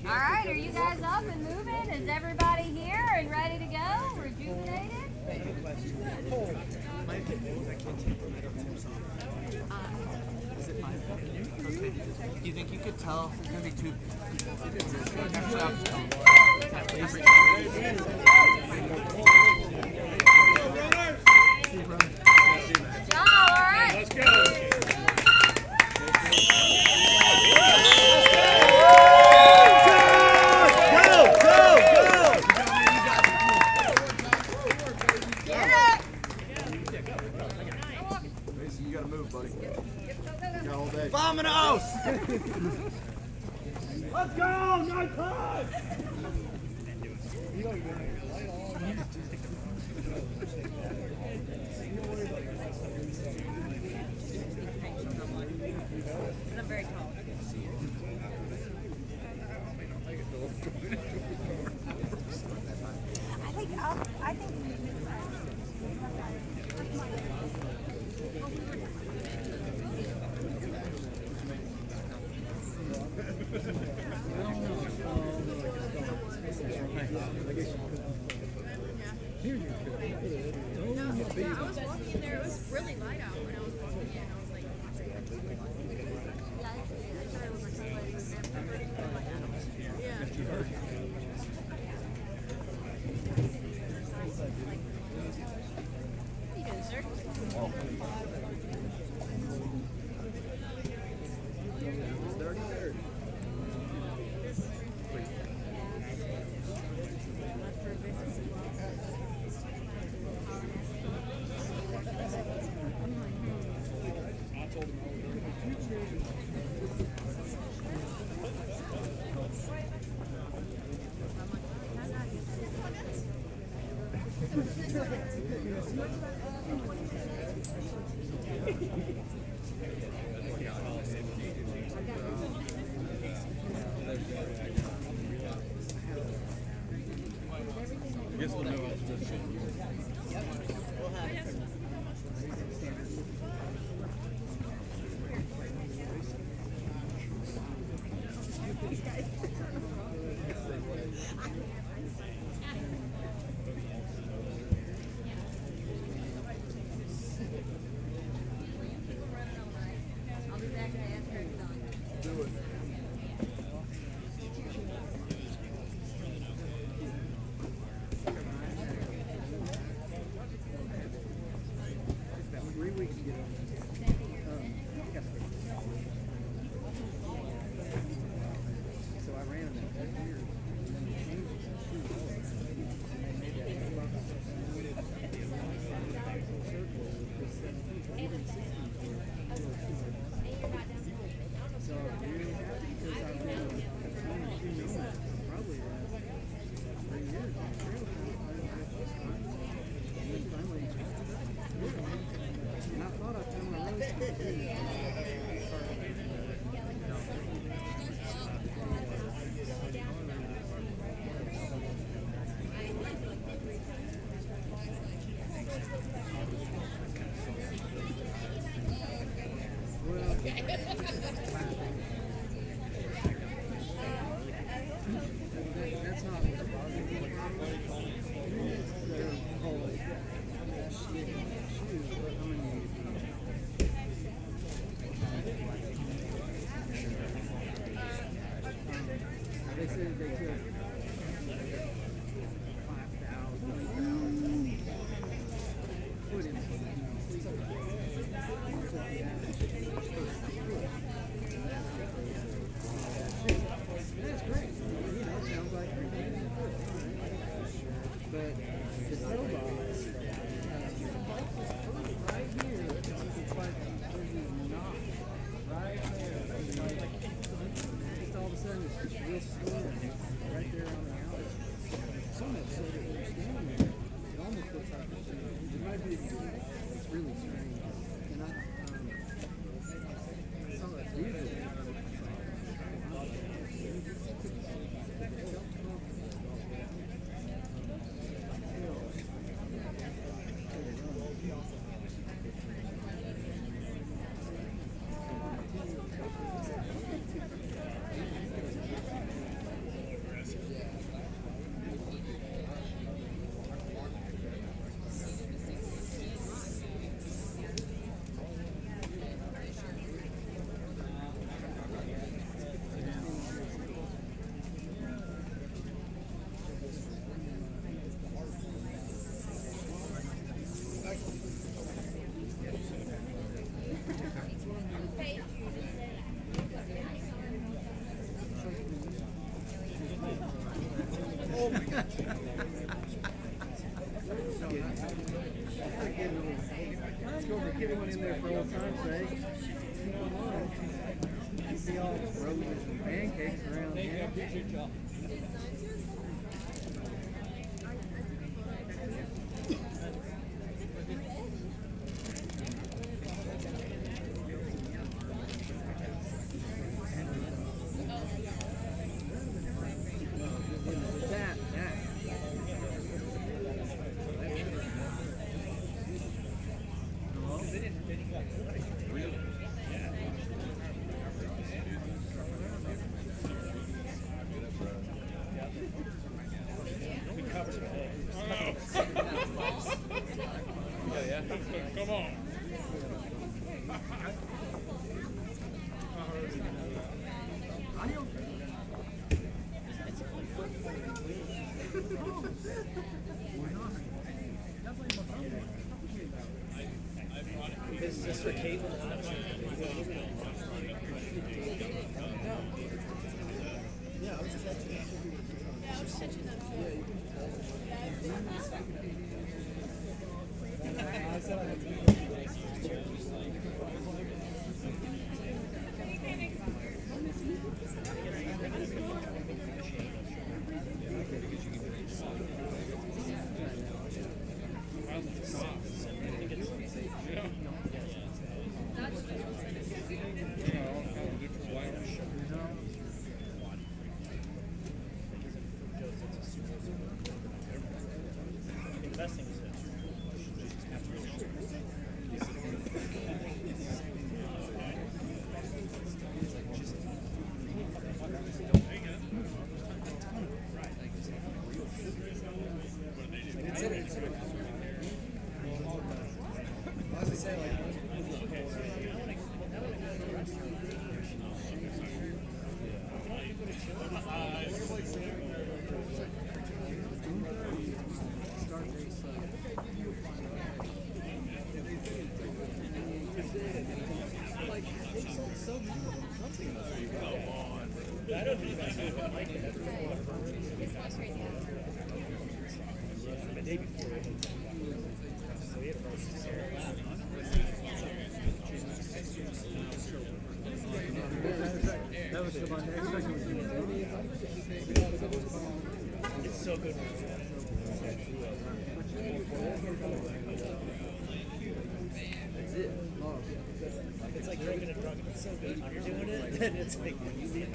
All right, are you guys up and moving? Is everybody here and ready to go? Rejuvenated? Do you think you could tell there's going to be two? All right. Let's go. Vamonos! Let's go! Nice time! I'm very tall. I think Yeah, I was walking in there. It was really light out when I was walking in. I was like, How you doing, sir? Let's go and get one in there for old time's sake. You see all roses and pancakes around here. Come on. His sister Caitlin. Yeah, I was catching up. It's so good. That's it. It's like drinking a drug. It's so good. When you're doing it, then it's like you see it.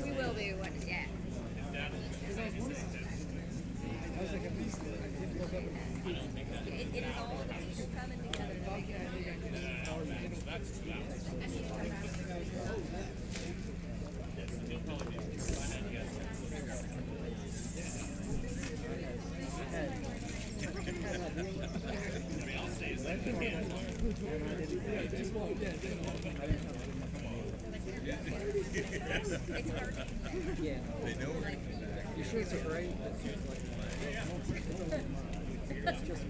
We will be one, yeah. It is all coming together. Yeah. They know we're going to come back. Your shirts are great. It's just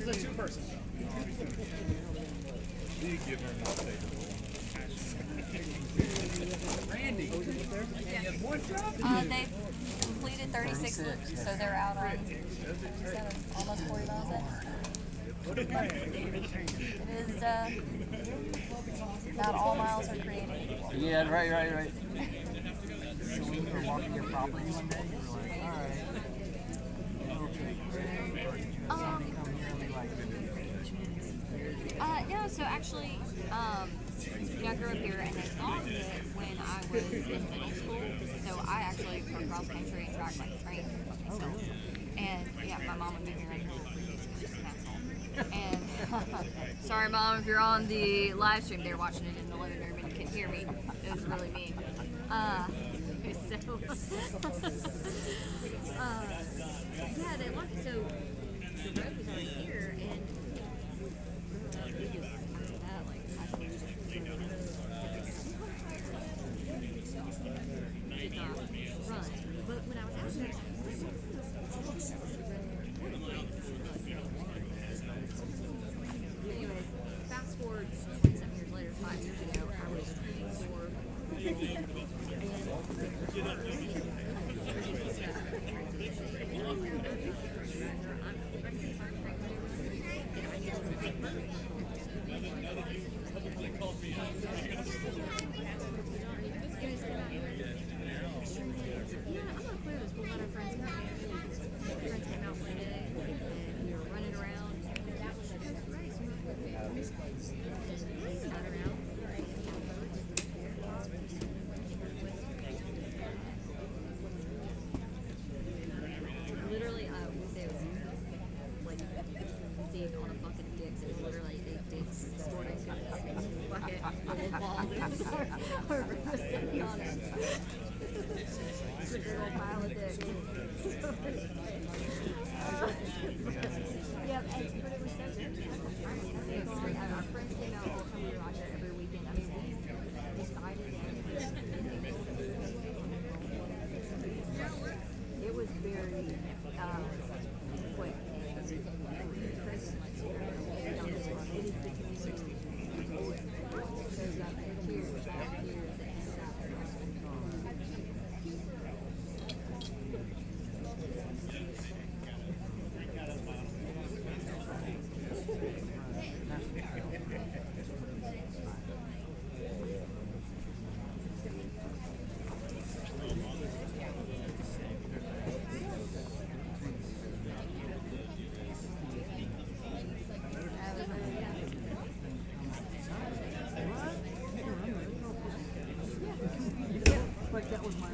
a two-person show. You give her more favor. Randy, you had one job? They completed 36 loops, so they're out on almost 40 miles in. It is not all miles are created equal. Yeah, right. So when you were walking your property one day, you were like, all right. No, so actually, I grew up here and they logged it when I was in middle school. So I actually from cross country and track like trained myself. And yeah, my mom would be here and and sorry, Mom, if you're on the live stream, they're watching it in the living room and you can hear me. It was really mean. Yeah, they locked it. So the road was already here, and we just after that, like, I just did not run. But when I was out there, anyways, fast forward 27 years later, 5 years ago, I was training for literally, we say it was like conceived on a bucket of dicks. It was literally 8 dicks stored in a bucket full of balls. We're just sitting on it. It's a big old pile of dicks. Yeah, but it was so good. Our friends came out all the time. We were out here every weekend. I mean, we decided it was very quick. Like that was my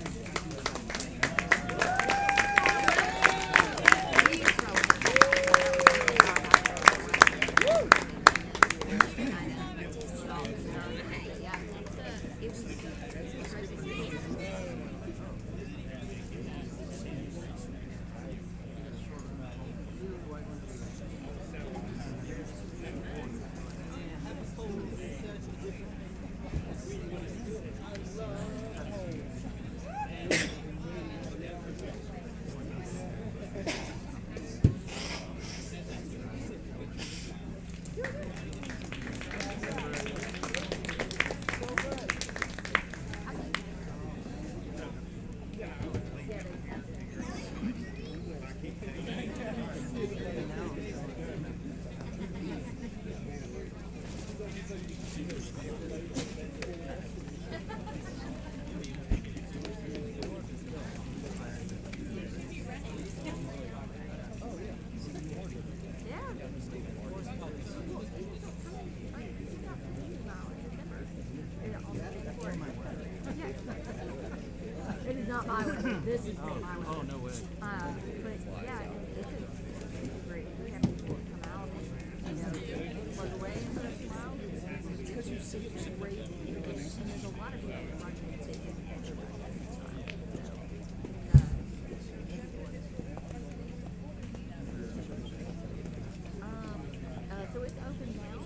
It is not my way. This is not my way. Oh, no way. But yeah, it's great. We have people come out and plug away for a while. It's because you see it's great. And there's a lot of people that watch it and take it. So it's open now,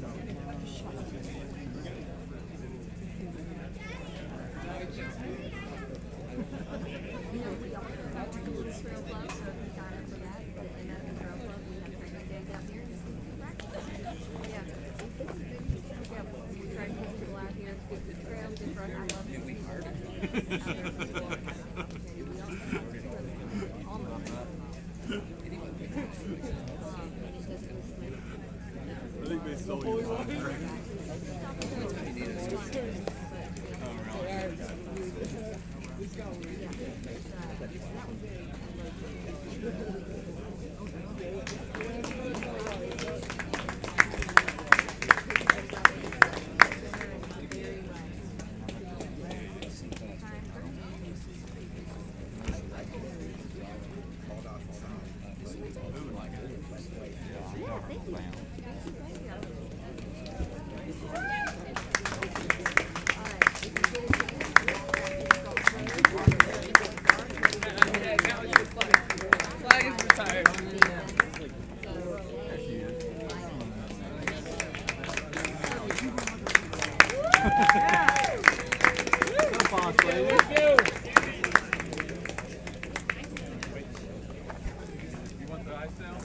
and I think they stole you. Flag is retired. Good boss, lady. You want the ice now?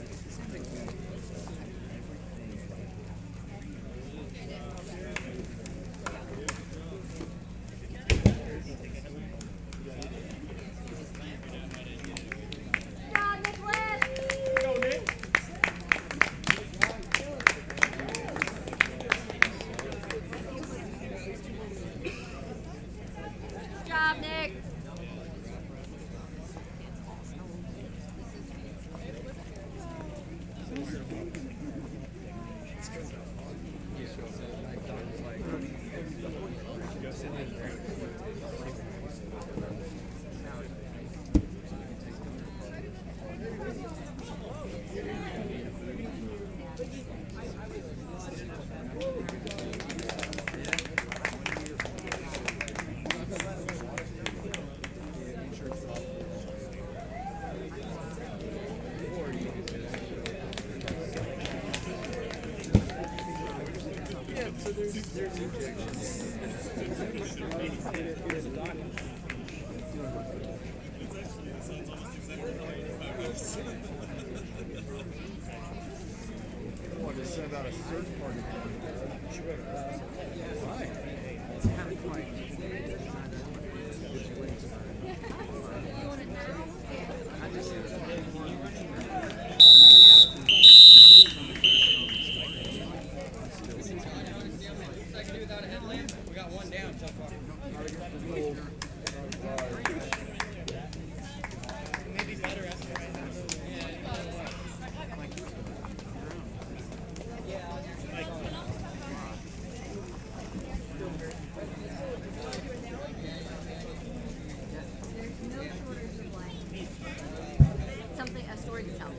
Good job, Nick. Want to send out a search party. We got one down so far. Maybe better estimate. Something, a story to tell.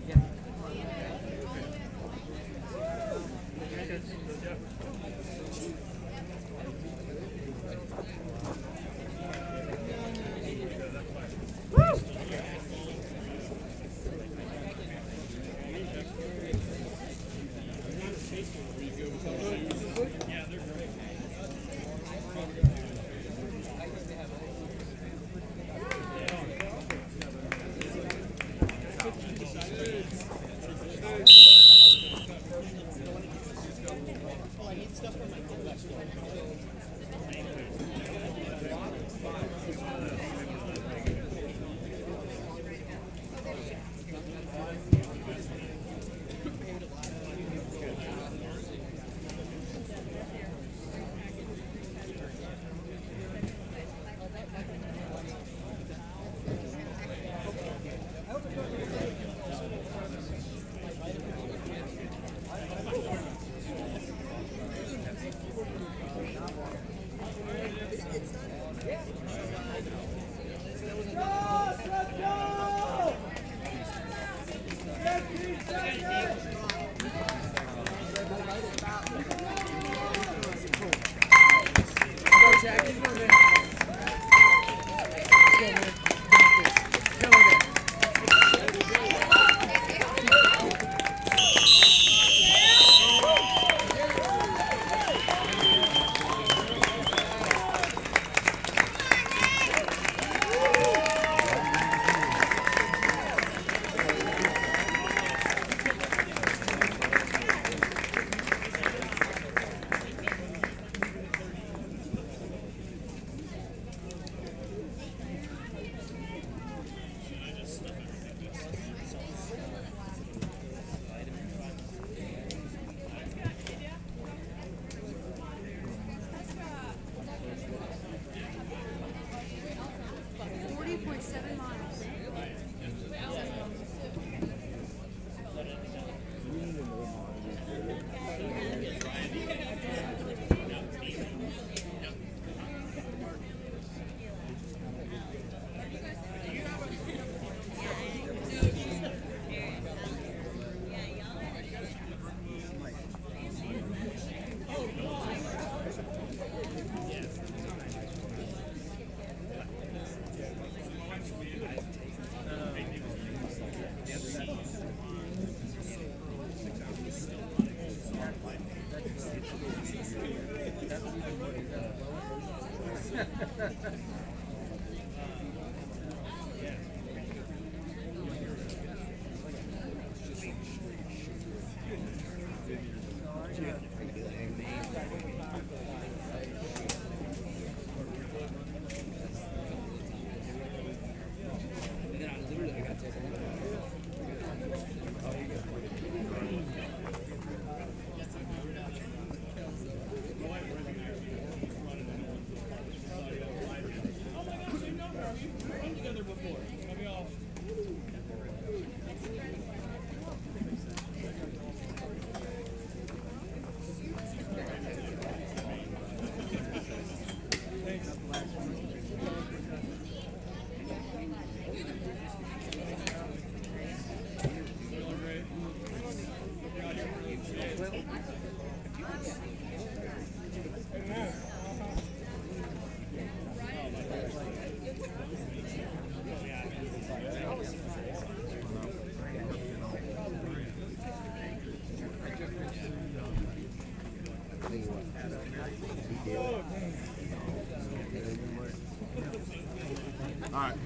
All right.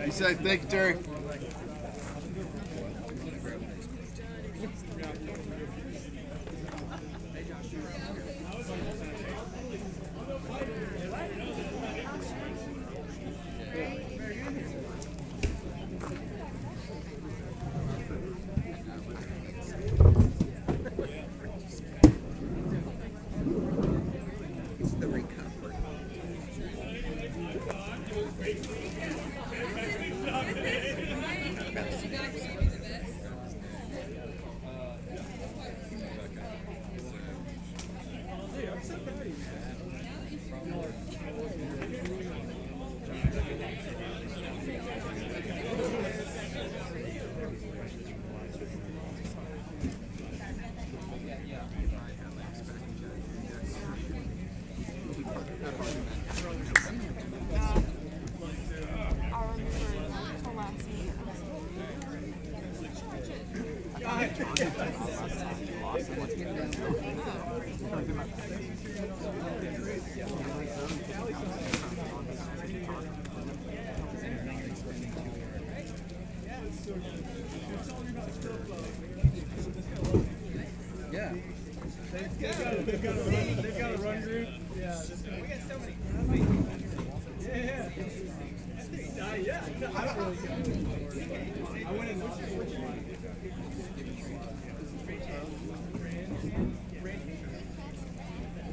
Be safe. Thank you, Terry. It's the recovery. Yeah. They've got a run group. Yeah. We got so many. Yeah. Yeah. I don't really care. I went in which one?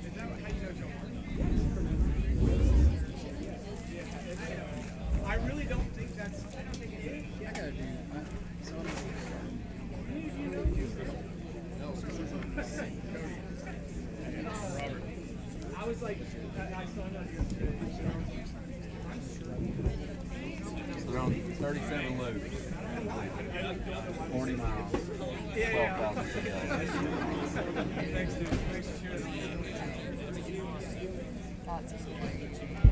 Is that how you know Joe Martin? I really don't think that's. I don't think it is. I gotta do. I was like, I saw that yesterday. So they're on 37 loops, 40 miles, 12,000 feet. Thanks, dude. Thanks for sharing. That's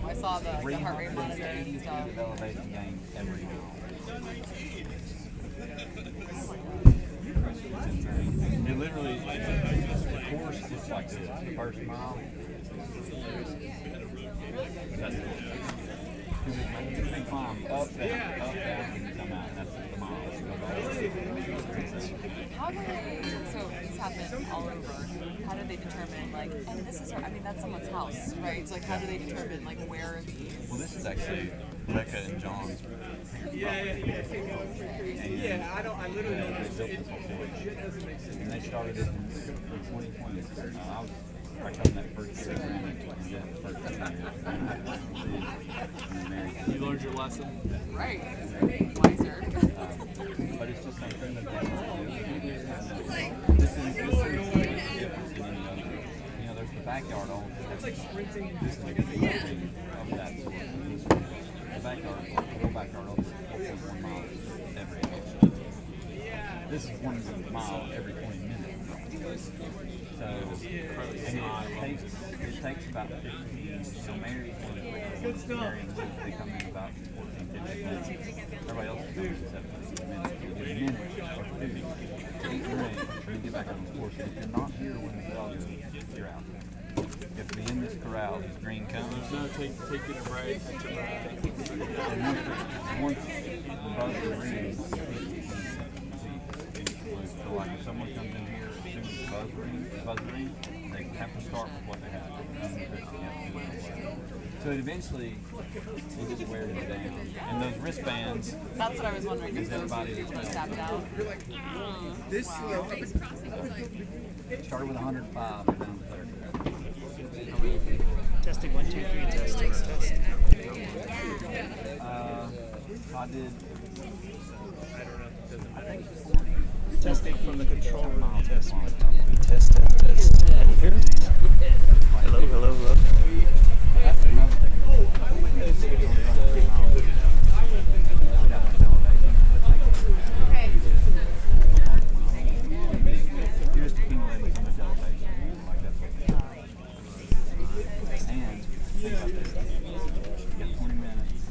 I saw the heart rate monitor and stuff. Of elevation gain every mile. It literally, the course looks like this. The first mile. That's it. They climb up, down, and you come out. That's the mile. How do they, so this happens all over, how do they determine, like, and this is, I mean, that's someone's house, right? So, like, how do they determine, like, where are these? Well, this is actually Rebecca and John's property. Yeah, I literally don't know. It doesn't make sense. And they started it in 2020. I was right on that first year. You learned your lesson? Right. Wiser. But it's just something that they do. This is different than any other. You know, there's the backyard all. It's like sprinting. This is the closing of that sort. The backyard, the whole backyard over 1 mile every day. This is 1 mile every 20 minutes. So, and it takes about 15. So Mary and Luke, they come in about 14, 15 minutes. Everybody else comes in 17 minutes. You get a minute or 2 to eat your egg, and you get back on the course. And if you're not here when the bell goes, you're out. You have to be in this corral, this green cone. No, take it right at your right. And once the buzzer rings, so like if someone comes in here, as soon as the buzz rings, they have to start with what they have. So eventually, it just wears you down. And those wristbands. That's what I was wondering. Because everybody just tap it out. This started with 105 and down to 30. Testing 1, 2, 3. Test. I did. I think testing from the control room. Test. Test. Can you hear me? Hello. That's another thing. You're just accumulating so much elevation. Like that's what and think about this. You got 20 minutes,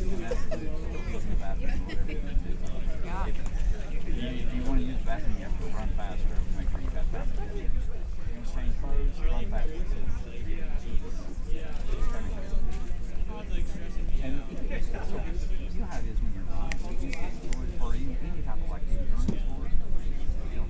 and that's using the bathroom. If you want to use the bathroom, you have to run faster. Make sure you have faster. You want to change clothes, run faster. And so, you know how it is when you're running, or even any type of like endurance sport. You know,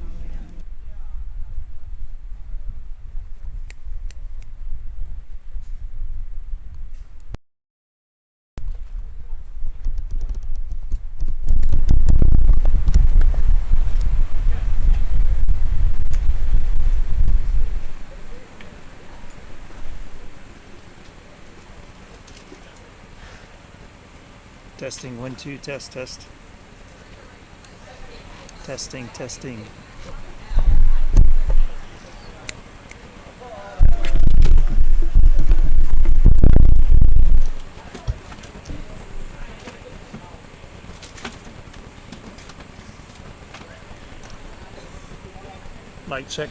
Testing 1, 2. Test. Testing. Mic check.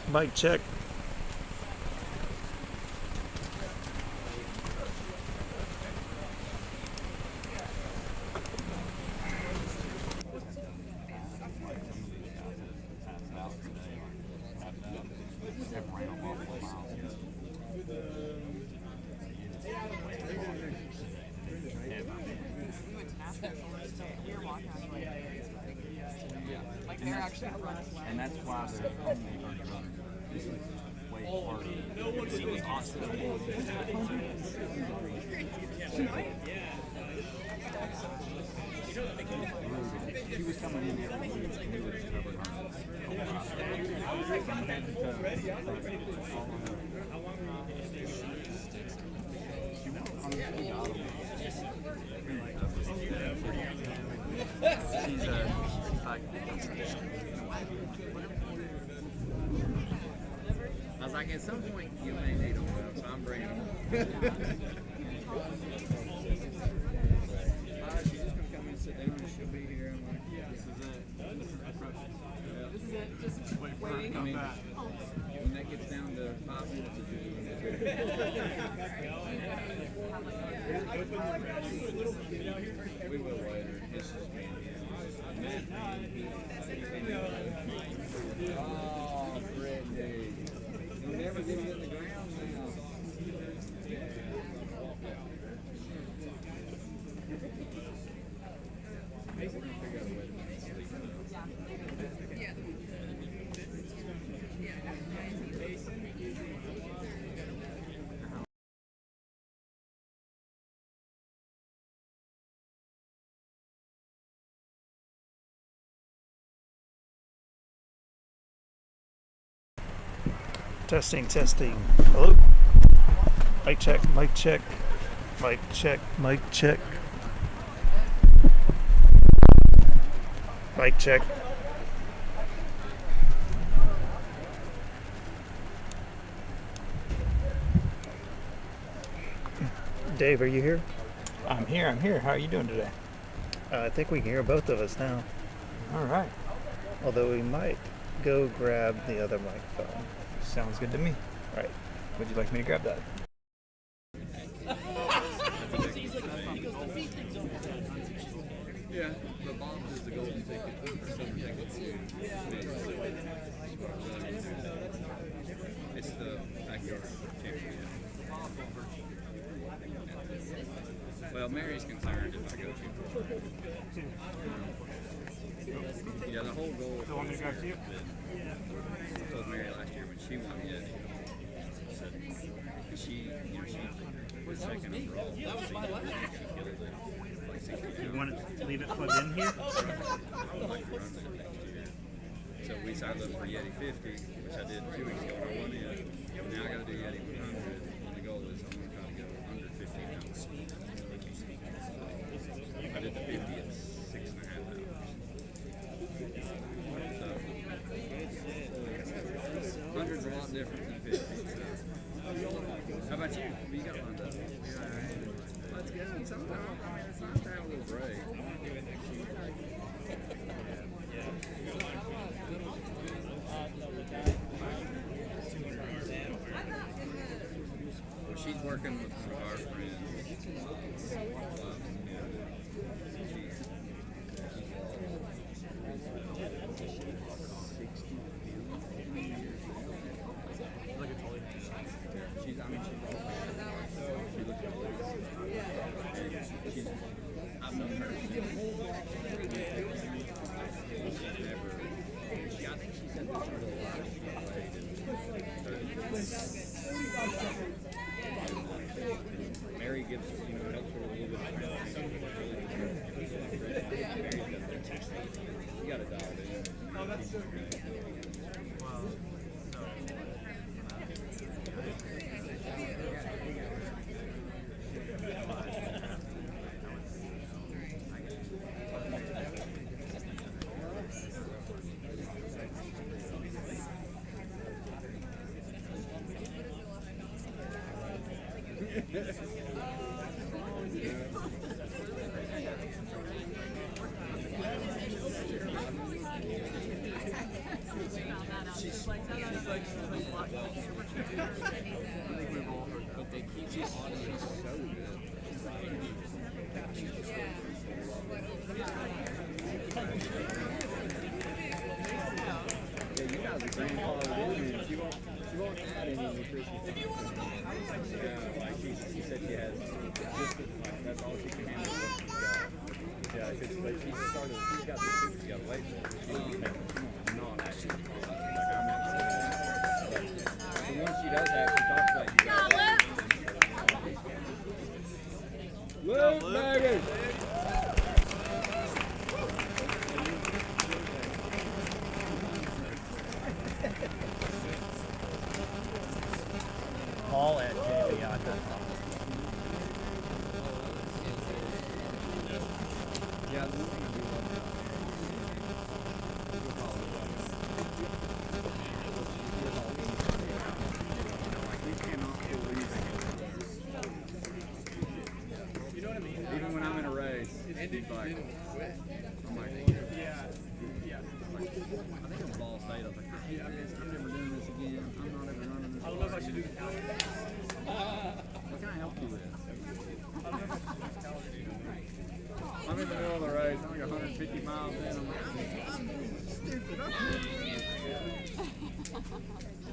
And that's why they're only running. This is way harder. He was awesome. She was coming in here and he would have covered her. I was like, at some point you may need them, so I'm bringing them. She's just gonna come and sit down and she'll be here. I'm like, this is it. This is it. Just waiting. I mean, when that gets down to 5 minutes, it's we will later. It's just me. Oh, Brittany. You'll never get it in the ground now. We're going to figure out a way to make it sleep. Testing. Hello? Mic check. Mic check. Dave, are you here? I'm here. How are you doing today? I think we can hear both of us now. All right. Although we might go grab the other microphone. Sounds good to me. Right. Would you like me to grab that? Yeah, the bombs is the golden ticket. It's the backyard championship. Well, Mary's concerned if I go too far. Yeah, the whole goal. So want me to grab to you? I told Mary last year when she won it, she, you know, she was second overall. She killed it. Like 60 pounds. You want to leave it plugged in here? I would like to run that next year. So we signed up for Yeti 50, which I did 2 weeks ago, and I won it. Now I got to do Yeti 100, and the goal is I'm going to try to go under 50 pounds. I did the 50 at 6.5 hours. So, 100's a lot different than 50. How about you? What you got lined up? Let's go. Sometime. I mean, it's not time a little break. Well, she's working with one of our friends. I've known her. I think she said this for a while. Mary gives, helps her with a little bit of you got to dial it in. Oh, that's so good. Paul at JBI.com. Yeah, you know what I mean? Even when I'm in a race, he's like, I'm like, I think it was Ball State. I was like, I hate this. I'm never doing this again. I'm not ever running this. I don't know if I should do the what can I help you with? I'm in the middle of the race. I'm like 150 miles in. I'm like, stupid.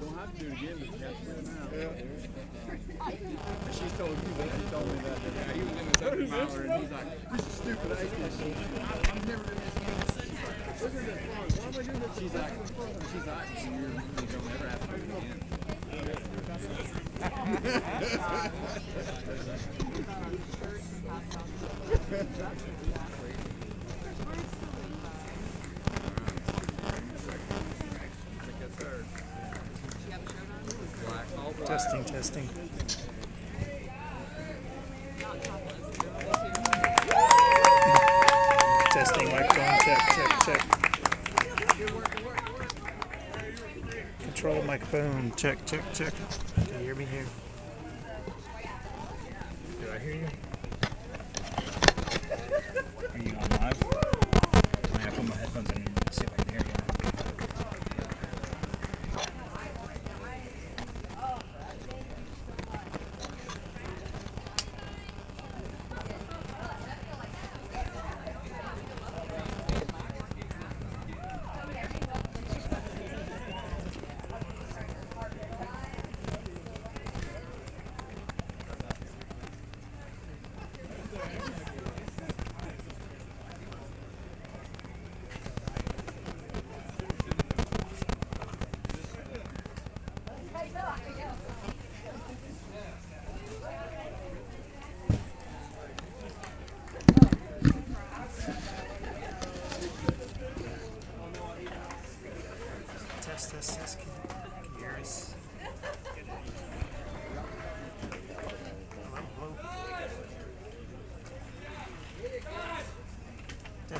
Don't have to do it again, but you have to do it now. She told you that. She told me that. Yeah, he was in the 70 miler and he's like, this is stupid. I hate this shit. I'm never doing this again. Look at this fun. Why am I doing this? She's like, you don't ever have to do it again. Testing, testing. Testing, microphone, check. Control microphone, check. Can you hear me here? Do I hear you? Are you on live? I mean, I put my headphones in and see if I can hear you.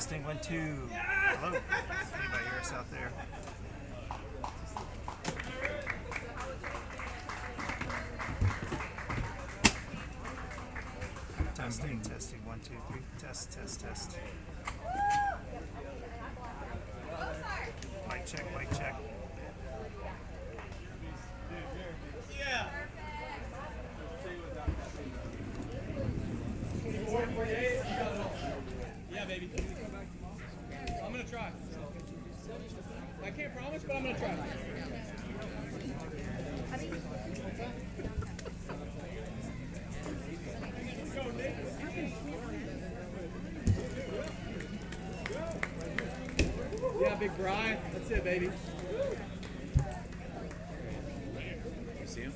Testing 1, 2. Hello. Anybody hear us out there? Testing 1, 2, 3. Test. Mic check. Yeah. Yeah, baby. I'm gonna try. I can't promise, but I'm gonna try. Yeah, big Bri. That's it, baby. You see him?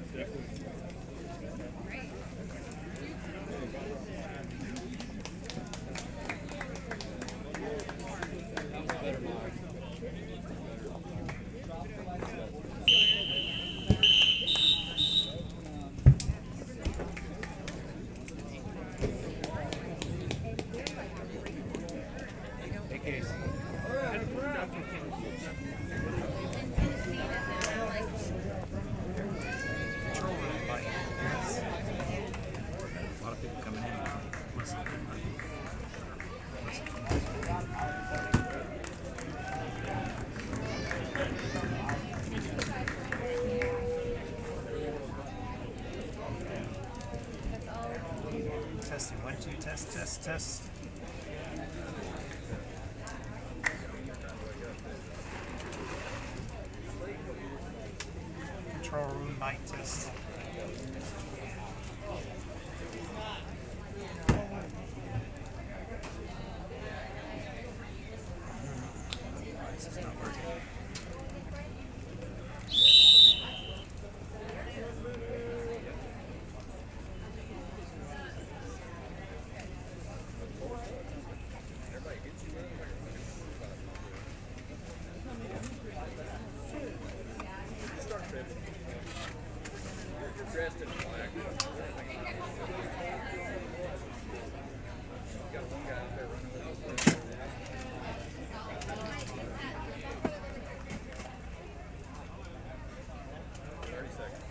Testing 1, 2. Test. Control room mic test. This is not working. Dressed in black. Got one guy out there running with his 30 seconds.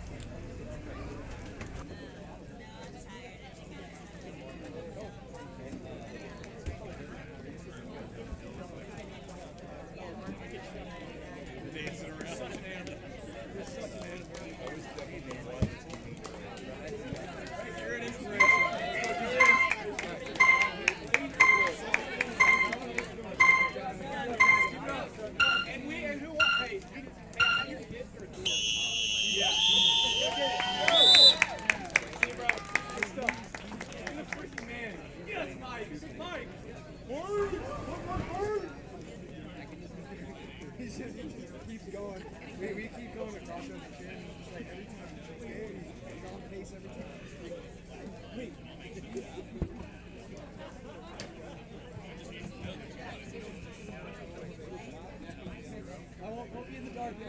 He just keeps going. We keep going across the chin. It's like every time he's scared, he's on pace every time. Wait. I won't be in the dark now.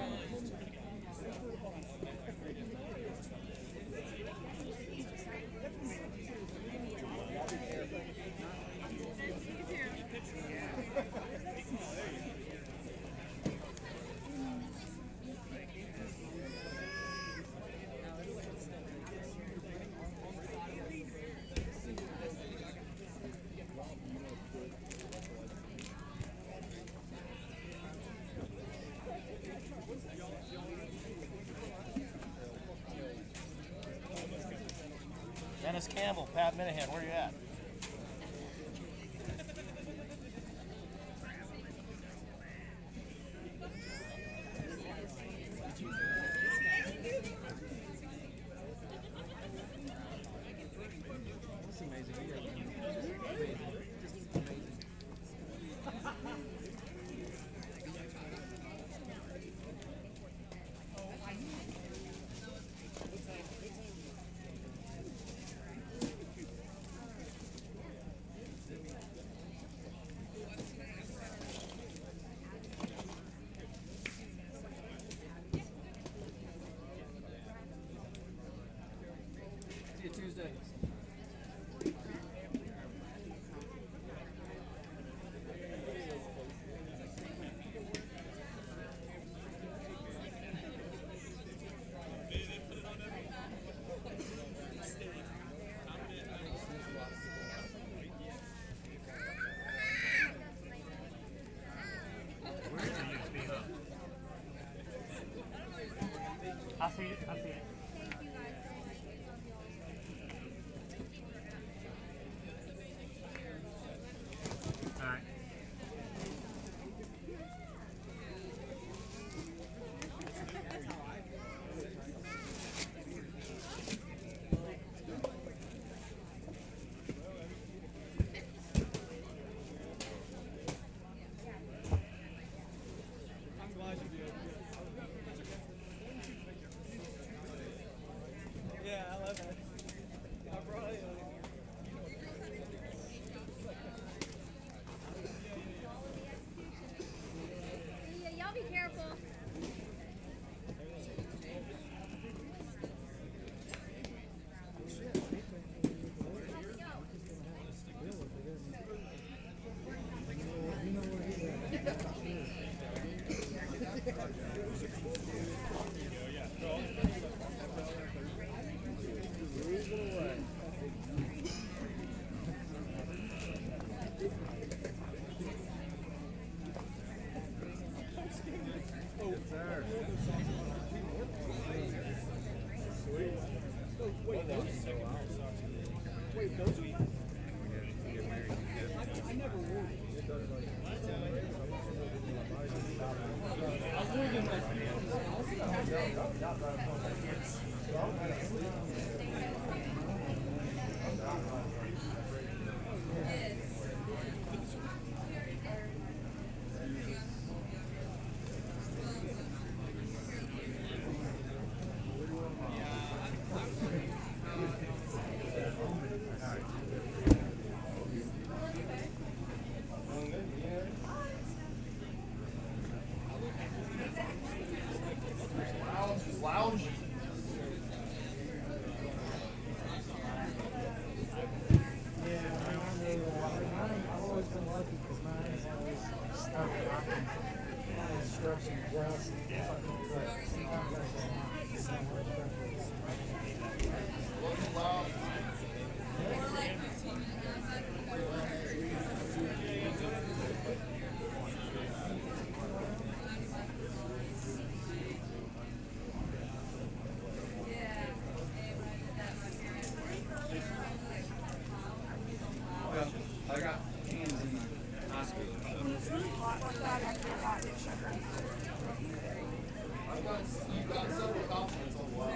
Dennis Campbell, Pat Minahan, where are you at? That's amazing. Wait, those are. I never wore it. I got cans in the hospital. You've got several compliments on the wall.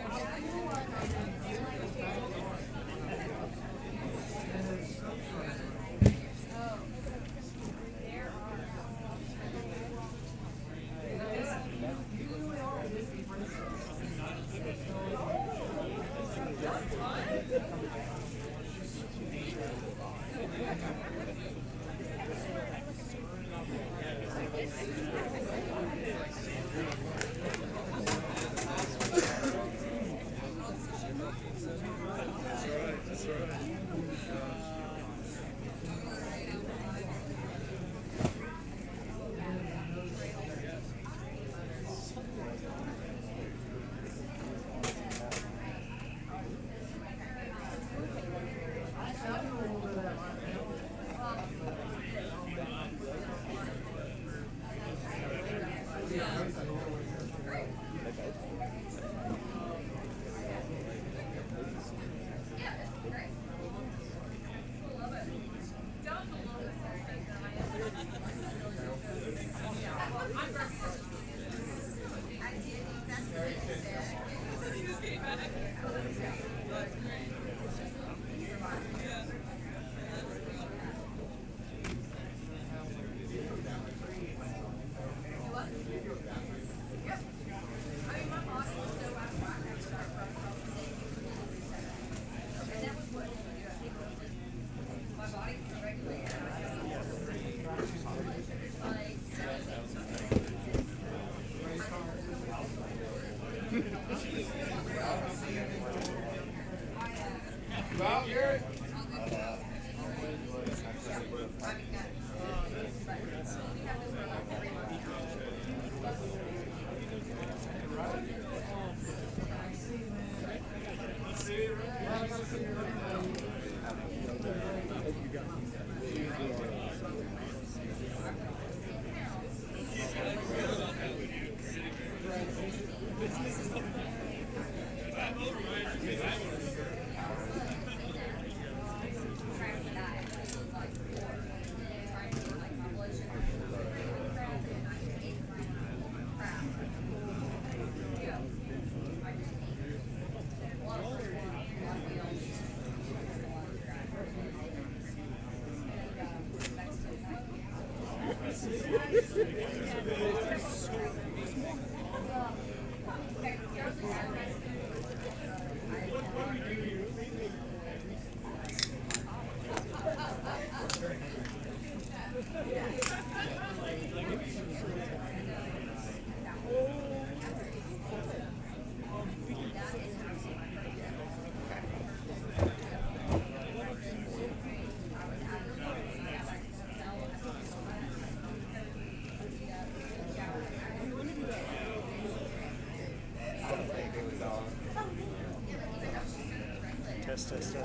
Test.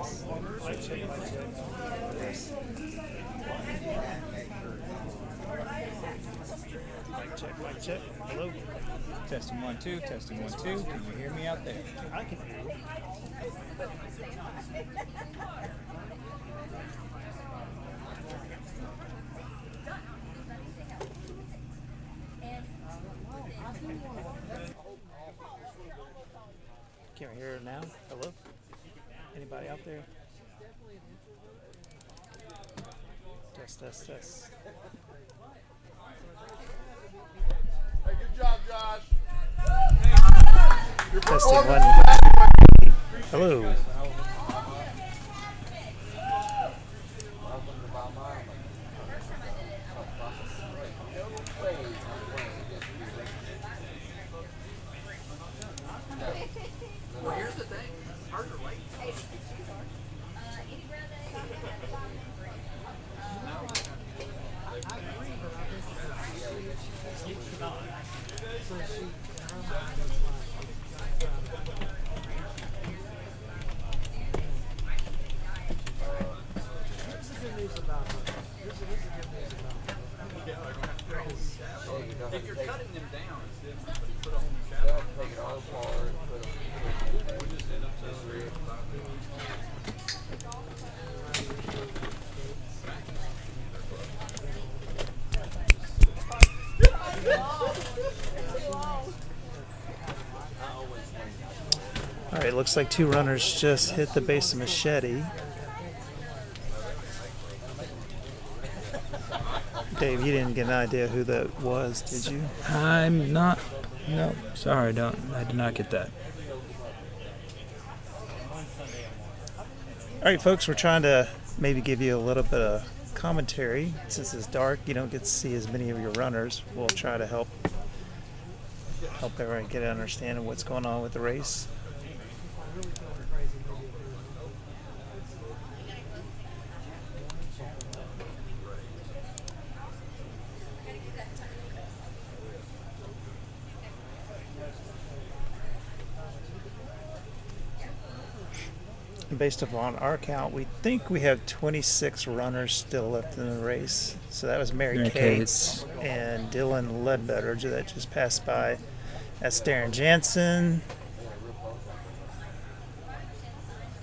Mic check. Yes. Mic check. Hello. Testing 1 2. Testing 1 2. Can you hear me out there? I can hear you. Can we hear her now? Hello? Anybody out there? Test, test, test. Hey, good job, Josh. Testing one. Hello. Well, here's the thing. It's hard to write. If you're cutting them down, it's different. But you put them on the shadow, take it all apart, put them. We just end up separating. All right, looks like two runners just hit the base of Machete. Dave, you didn't get an idea who that was, did you? I'm not. No, sorry, I did not get that. All right, folks, we're trying to maybe give you a little bit of commentary. Since it's dark, you don't get to see as many of your runners. We'll try to help everyone get an understanding of what's going on with the race. Based upon our count, we think we have 26 runners still left in the race. So that was Mary Cates and Dylan Ledbetter that just passed by. That's Darren Jansen.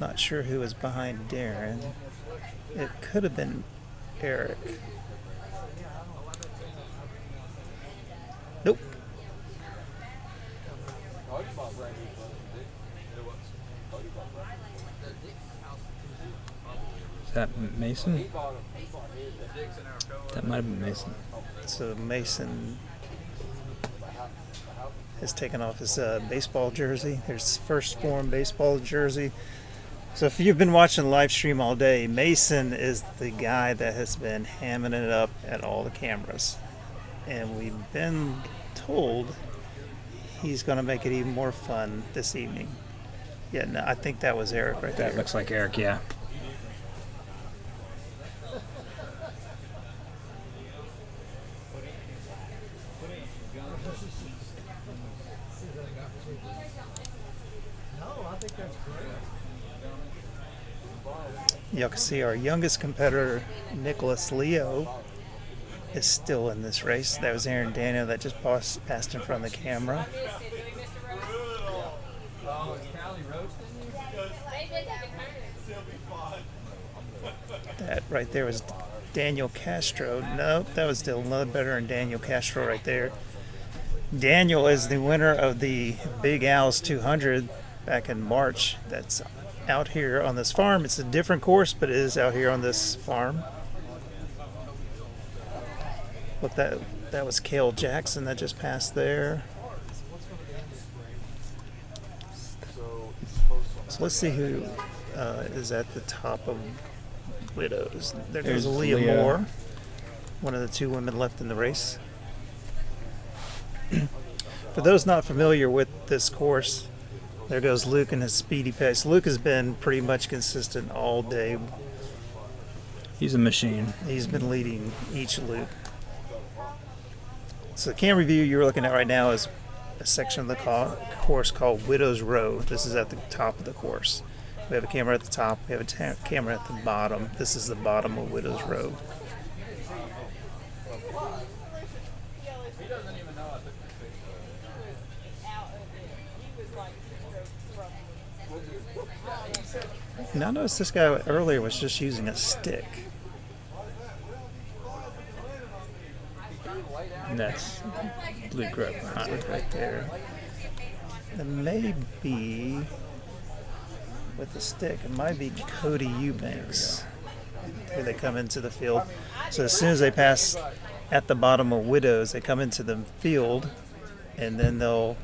Not sure who was behind Darren. It could have been Eric. Nope. Is that Mason? That might have been Mason. So Mason has taken off his baseball jersey. His first form baseball jersey. So if you've been watching the live stream all day, Mason is the guy that has been hamming it up at all the cameras. And we've been told he's going to make it even more fun this evening. Yeah, no, I think that was Eric right there. That looks like Eric, yeah. Y'all can see our youngest competitor, Nicholas Leo, is still in this race. That was Aaron Daniel that just passed in front of the camera. That right there was Daniel Castro. Nope, that was Dylan Ledbetter and Daniel Castro right there. Daniel is the winner of the Big Al's 200 back in March. That's out here on this farm. It's a different course, but it is out here on this farm. Look, that was Cale Jackson that just passed there. So let's see who is at the top of Widows. There's Leah Moore, one of the two women left in the race. For those not familiar with this course, there goes Luke and his speedy pace. Luke has been pretty much consistent all day. He's a machine. He's been leading each loop. So the camera view you're looking at right now is a section of the course called Widow's Row. This is at the top of the course. We have a camera at the top. We have a camera at the bottom. This is the bottom of Widow's Row. Now notice this guy earlier was just using a stick. And that's Blue Grove Hunt right there. And maybe with the stick, it might be Cody Eubanks. Here they come into the field. So as soon as they pass at the bottom of Widows, they come into the field, and then they'll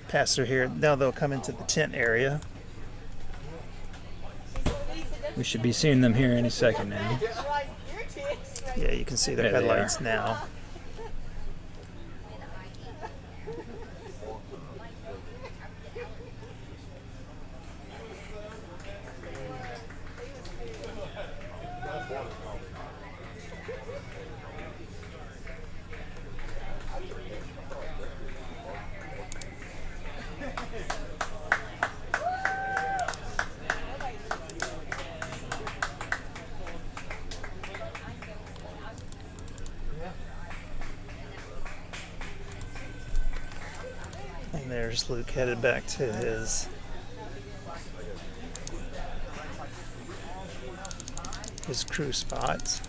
pass through here. Now they'll come into the tent area. We should be seeing them here any second now. Yeah, you can see their There they headlights are. now. And there's Luke headed back to his crew spot.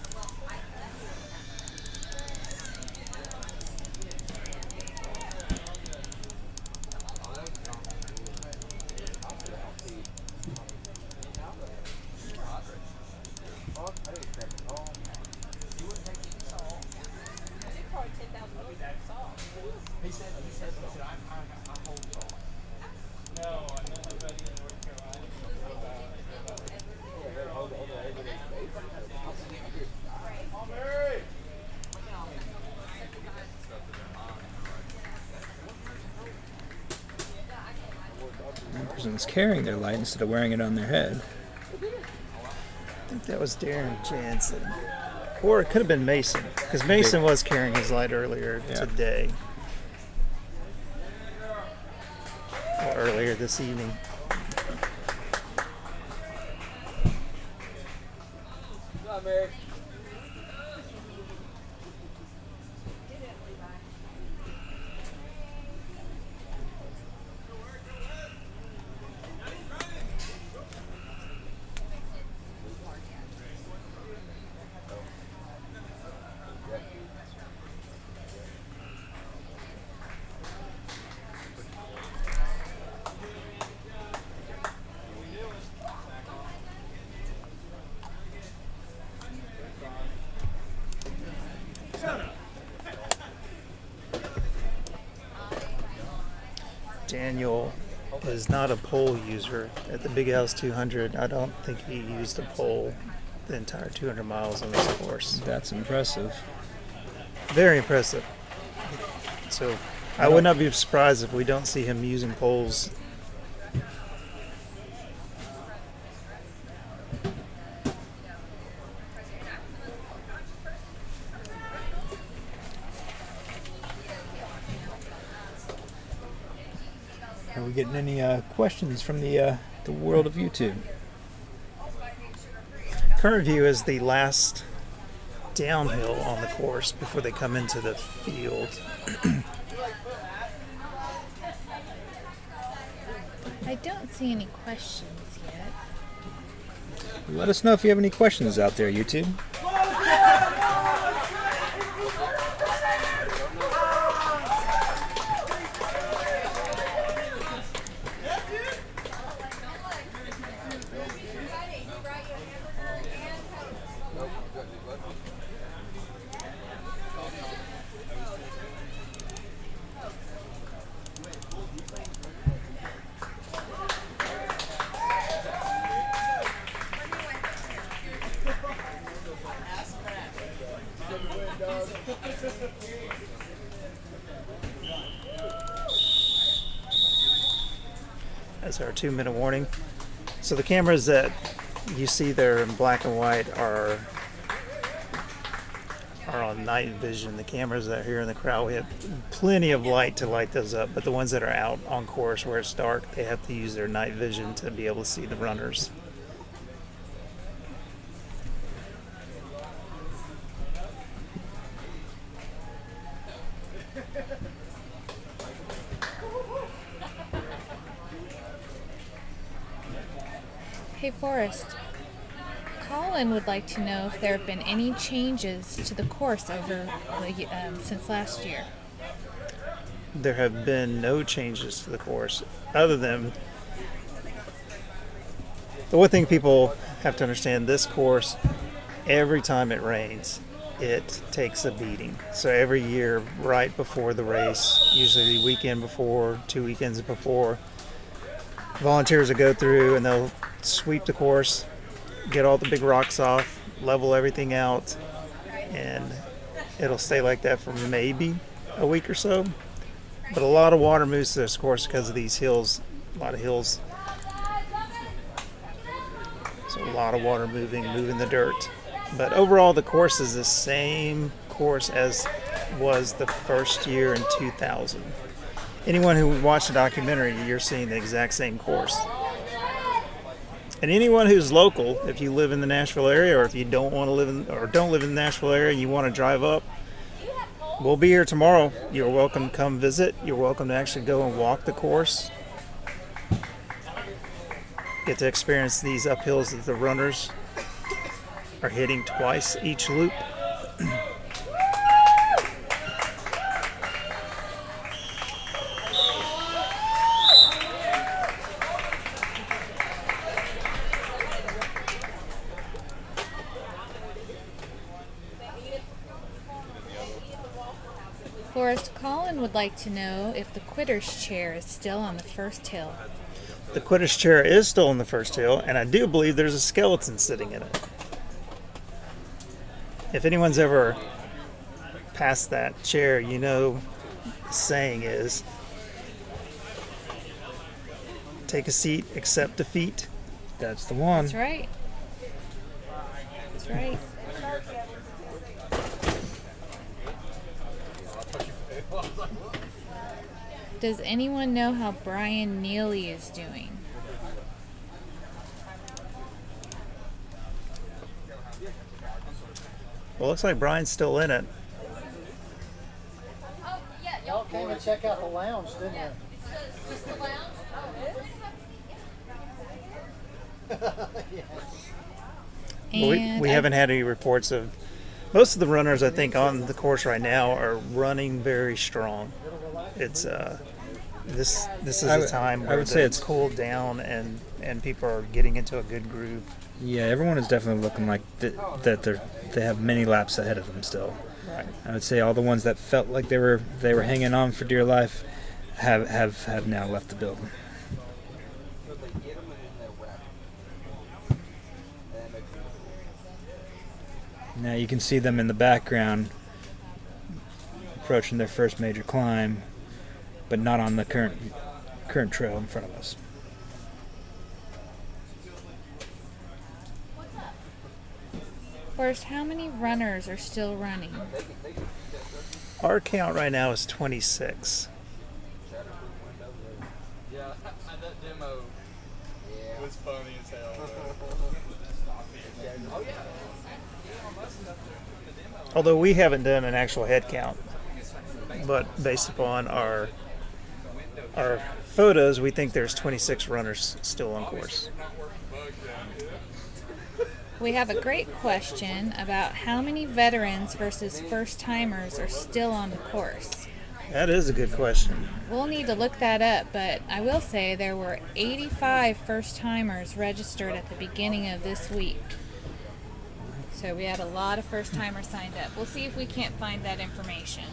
One person's carrying their light instead of wearing it on their head. I think that was Darren Jansen. Or it could have been Mason, because Mason was carrying his light earlier today. Or earlier this evening. Daniel is not a pole user. At the Big House 200, I don't think he used a pole the entire 200 miles on this course. That's impressive. Very impressive. So I would not be surprised if we don't see him using poles. Are we getting any questions from the world of YouTube? Current view is the last downhill on the course before they come into the field. I don't see any questions yet. Let us know if you have any questions out there, YouTube. That's our 2-minute warning. So the cameras that you see there in black and white are on night vision. The cameras that are here in the crowd, we have plenty of light to light those up, but the ones that are out on course where it's dark, they have to use their night vision to be able to see the runners. Hey, Forrest. Colin would like to know if there have been any changes to the course over since last year. There have been no changes to the course other than the one thing people have to understand, this course, every time it rains, it takes a beating. So every year right before the race, usually the weekend before, 2 weekends before, volunteers will go through and they'll sweep the course, get all the big rocks off, level everything out, and it'll stay like that for maybe a week or so. But a lot of water moves to this course because of these hills, a lot of hills. So a lot of water moving the dirt. But overall, the course is the same course as was the first year in 2000. Anyone who watched the documentary, you're seeing the exact same course. And anyone who's local, if you live in the Nashville area, or if you don't want to live in, or don't live in the Nashville area and you want to drive up, we'll be here tomorrow. You're welcome to come visit. You're welcome to actually go and walk the course. Get to experience these uphills that the runners are hitting twice each loop. Forrest, Colin would like to know if the quitter's chair is still on the first hill. The quitter's chair is still on the first hill, and I do believe there's a skeleton sitting in it. If anyone's ever passed that chair, you know the saying is, take a seat, accept defeat. That's the one. That's right. That's right. Does anyone know how Brian Neely is doing? Well, looks like Brian's still in it. Y'all came to check out the lounge, didn't you? Just the lounge? Well, we haven't had any reports of. Most of the runners, I think, on the course right now are running very strong. It's this is a time where it's cooled down and people are getting into a good groove. Yeah, everyone is definitely looking like that they have many laps ahead of them still. Right. I would say all the ones that felt like they were hanging on for dear life have now left the building. Now you can see them in the background approaching their first major climb, but not on the current trail in front of us. Forrest, how many runners are still running? Our count right now is 26. Yeah, that demo was funny as hell. Although we haven't done an actual head count, but based upon our photos, we think there's 26 runners still on course. We have a great question about how many veterans versus first-timers are still on the course. That is a good question. We'll need to look that up, but I will say there were 85 first-timers registered at the beginning of this week. So we had a lot of first-timers signed up. We'll see if we can't find that information.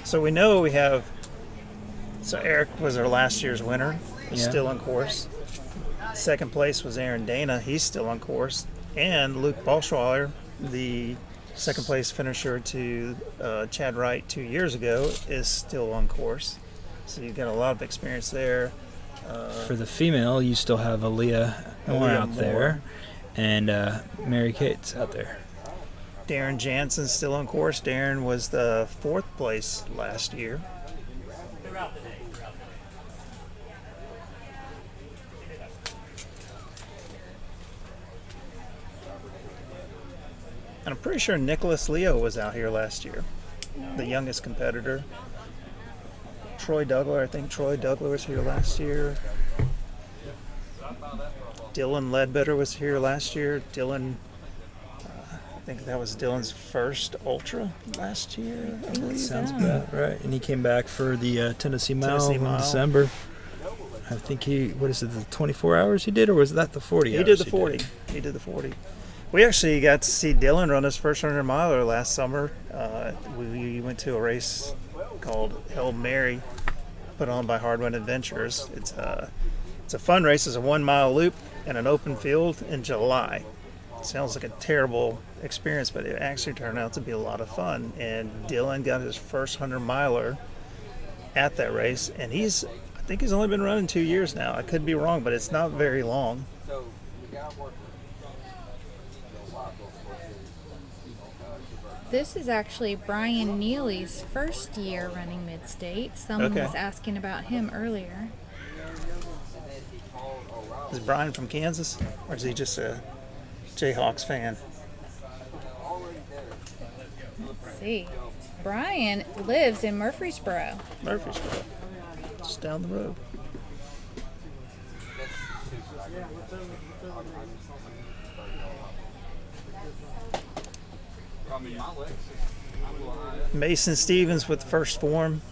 So we know we have. So Eric was our last year's winner. He's still on course. Second place was Aaron Dana. He's still on course. And Luke Balschwaller, the second place finisher to Chad Wright 2 years ago, is still on course. So you've got a lot of experience there. For the female, you still have Aaliyah Moore out there, and Mary Kate's out there. Darren Jansen's still on course. Darren was the fourth place last year. And I'm pretty sure Nicholas Leo was out here last year, the youngest competitor. Troy Dougler, I think Troy Dougler was here last year. Dylan Ledbetter was here last year. Dylan, I think that was Dylan's first ultra last year. I believe. Sounds about right. And he came back for the Tennessee Mile in December. I think what is it, the 24 hours he did, or was that the 40 hours? He did the 40. He did the 40. We actually got to see Dylan run his first 100 miler last summer. We went to a race called Hail Mary, put on by Hardwind Adventures. It's a fun race. It's a 1 mile loop in an open field in July. It sounds like a terrible experience, but it actually turned out to be a lot of fun. And Dylan got his first 100 miler at that race, and I think he's only been running 2 years now. I could be wrong, but it's not very long. This is actually Brian Neely's first year running Midstate. Someone was asking about him earlier. Is Brian from Kansas, or is he just a Jayhawks fan? Let's see. Brian lives in Murfreesboro. Murfreesboro. Just down the road. Mason Stevens with first form.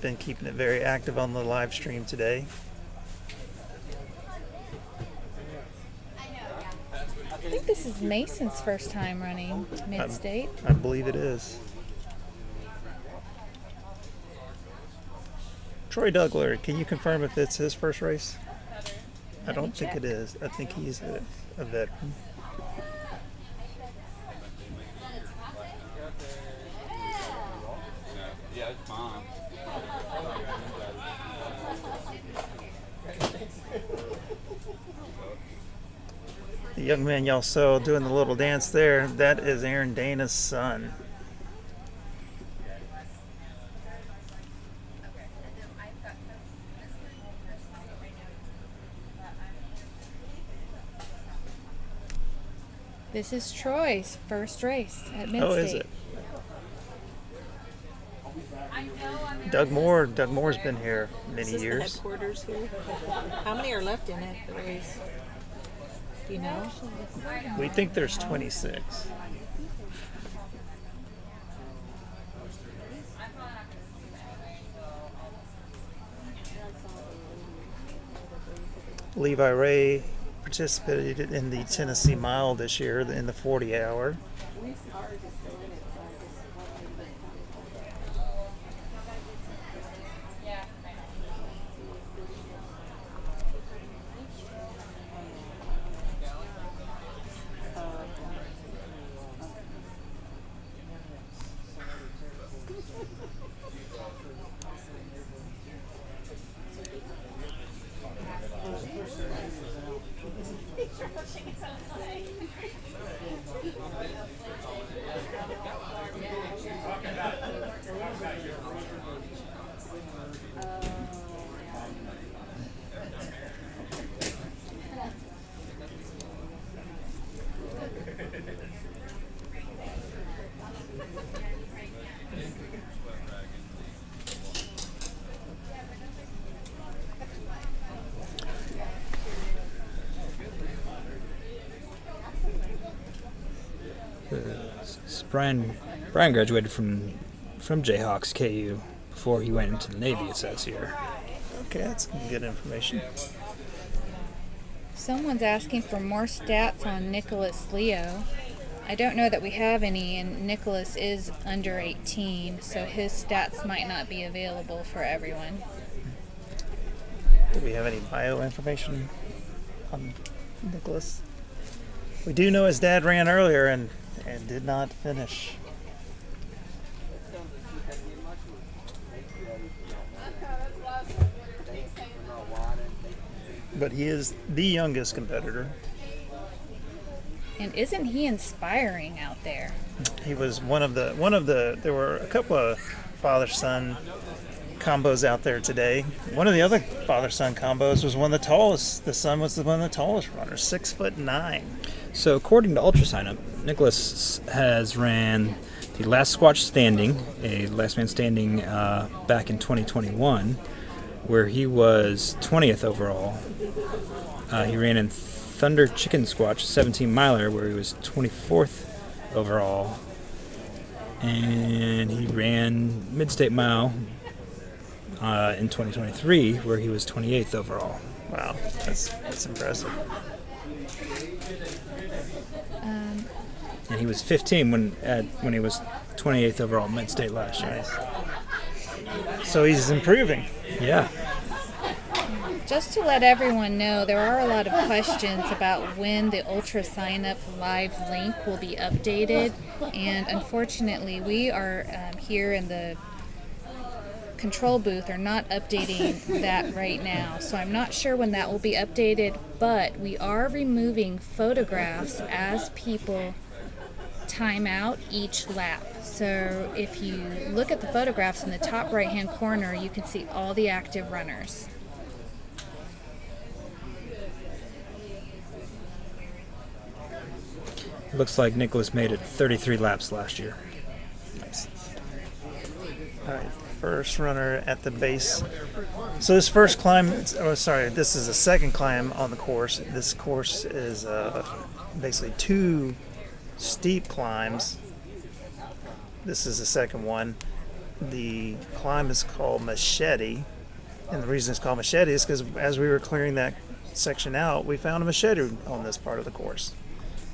Been keeping it very active on the live stream today. I think this is Mason's first time running Midstate. I believe it is. Troy Dougler, can you confirm if it's his first race? I don't think it is. I think he's a veteran. Yeah, it's fine. The young man y'all saw doing the little dance there, that is Aaron Dana's son. This is Troy's first race at Midstate. Oh, is it? Doug Moore's been here many Is this years. the headquarters here? How many are left in it, the race? Do you know? We think there's 26. Levi Ray participated in the Tennessee Mile this year in the 40 hour. Brian graduated from Jayhawks KU before he went into the Navy, it says here. Okay, that's good information. Someone's asking for more stats on Nicholas Leo. I don't know that we have any, and Nicholas is under 18, so his stats might not be available for everyone. Do we have any bio information on Nicholas? We do know his dad ran earlier and did not finish. But he is the youngest competitor. And isn't he inspiring out there? He was one of the there were a couple of father-son combos out there today. One of the other father-son combos was one of the tallest. The son was one of the tallest runners, 6'9". So according to UltraSignup, Nicholas has ran the last squash standing, a last man standing back in 2021. where he was 20th overall. He ran in Thunder Chicken Squatch 17 miler, where he was 24th overall. And he ran Midstate Mile in 2023, where he was 28th overall. Wow, that's impressive. And he was 15 when he was 28th overall at Midstate last year. Nice. So he's improving. Yeah. Just to let everyone know, there are a lot of questions about when the Ultra Sign Up Live link will be updated, and unfortunately we are here in the control booth are not updating that right now, so I'm not sure when that will be updated, but we are removing photographs as people time out each lap. So if you look at the photographs in the top right hand corner, you can see all the active runners. Looks like Nicholas made it 33 laps last year. Nice. All right, first runner at the base. So this first climb, this is the second climb on the course. This course is basically 2 steep climbs. This is the second one. The climb is called Machete, and the reason it's called Machete is because as we were clearing that section out, we found a machete on this part of the course.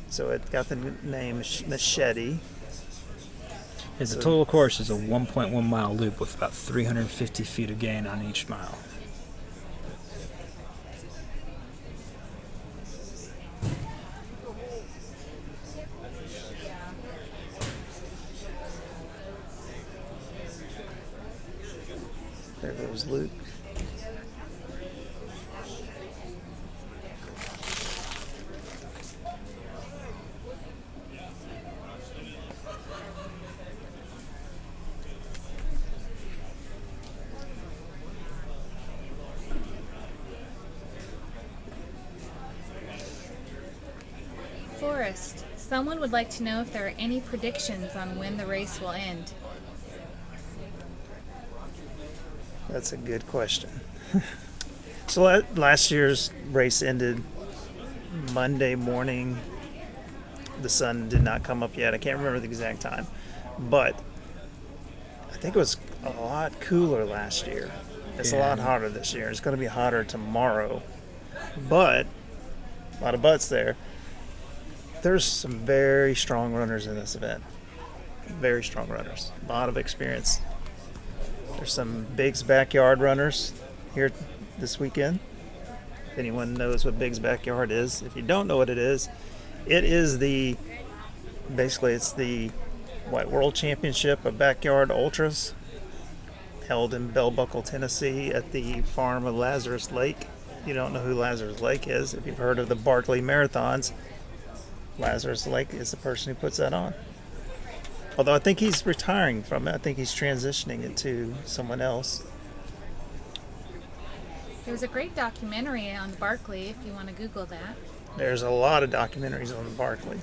So it got the name Machete. The total course is a 1.1 mile loop with about 350 feet of gain on each mile. There goes Luke. Forrest, someone would like to know if there are any predictions on when the race will end. That's a good question. So last year's race ended Monday morning. The sun did not come up yet. I can't remember the exact time, but I think it was a lot cooler last year. It's a lot hotter this year. It's going to be hotter tomorrow, but a lot of buts there. There's some very strong runners in this event. Very strong runners. A lot of experience. There's some Big's Backyard runners here this weekend. If anyone knows what Big's Backyard is, if you don't know what it is it's the World Championship of Backyard Ultras held in Bell Buckle, Tennessee at the farm of Lazarus Lake. If you don't know who Lazarus Lake is, if you've heard of the Barkley Marathons, Lazarus Lake is the person who puts that on. Although I think he's retiring from it. I think he's transitioning it to someone else. There's a great documentary on Barkley if you want to Google that. There's a lot of documentaries on Barkley.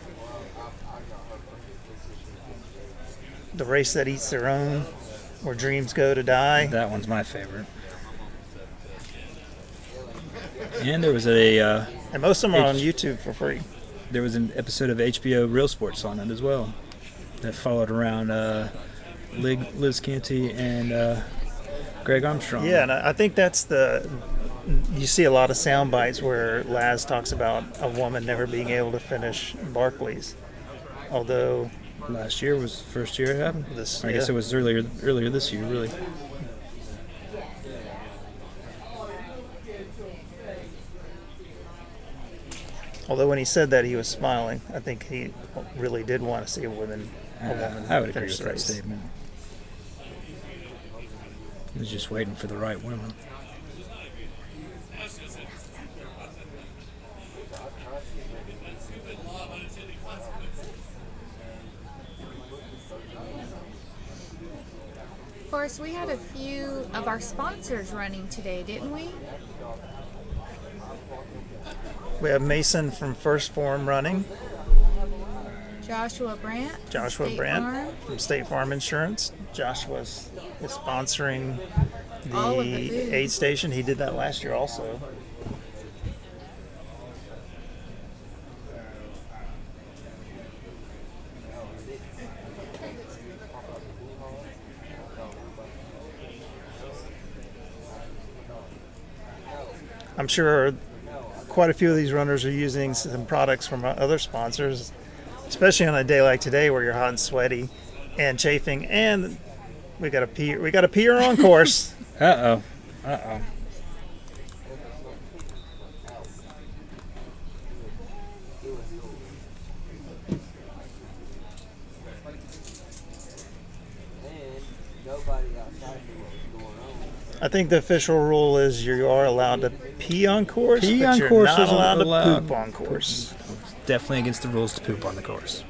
The Race That Eats Their Own, Where Dreams Go to Die. That one's my favorite. And there was and most of them are on YouTube for free. There was an episode of HBO Real Sports on it as well that followed around Liz Canty and Greg Armstrong. Yeah, and I think that's you see a lot of sound bites where Laz talks about a woman never being able to finish Barclays. Although last year was the first year it happened. I guess it was earlier this year, really. Although when he said that, he was smiling. I think he really did want to see a woman I would agree finish with the that race. statement. He was just waiting for the right woman. Of course, we had a few of our sponsors running today, didn't we? We have Mason from First Form running. Joshua Brandt. Joshua State Brandt Farm. from State Farm Insurance. Joshua is sponsoring All of the the food. aid station. He did that last year also. I'm sure quite a few of these runners are using some products from other sponsors, especially on a day like today where you're hot and sweaty and chafing, and we got a peer on course. Uh-oh. I think the official rule is you are allowed to pee on course, Pee but on you're course not isn't allowed to allowed. poop on course. Definitely against the rules to poop on the course.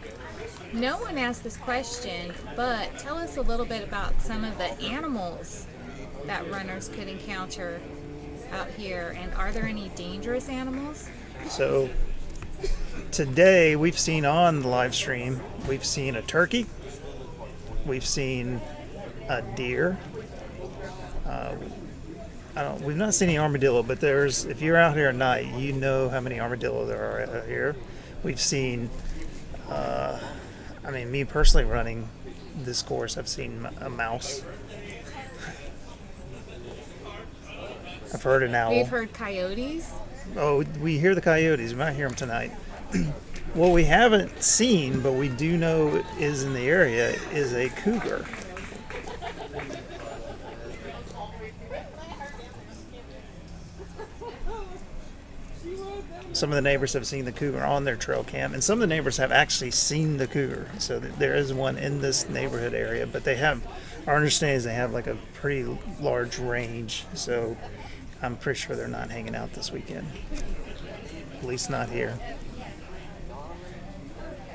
No one asked this question, but tell us a little bit about some of the animals that runners could encounter out here, and are there any dangerous animals? So today we've seen on the live stream, we've seen a turkey, we've seen a deer. We've not seen any armadillo, but if you're out here at night, you know how many armadillo there are out here. We've seen, me personally running this course, I've seen a mouse. I've heard an owl. We've heard coyotes. Oh, we hear the coyotes. We might hear them tonight. What we haven't seen, but we do know is in the area, is a cougar. Some of the neighbors have seen the cougar on their trail cam, and some of the neighbors have actually seen the cougar. So there is one in this neighborhood area, but our understanding is they have like a pretty large range. So I'm pretty sure they're not hanging out this weekend. At least not here.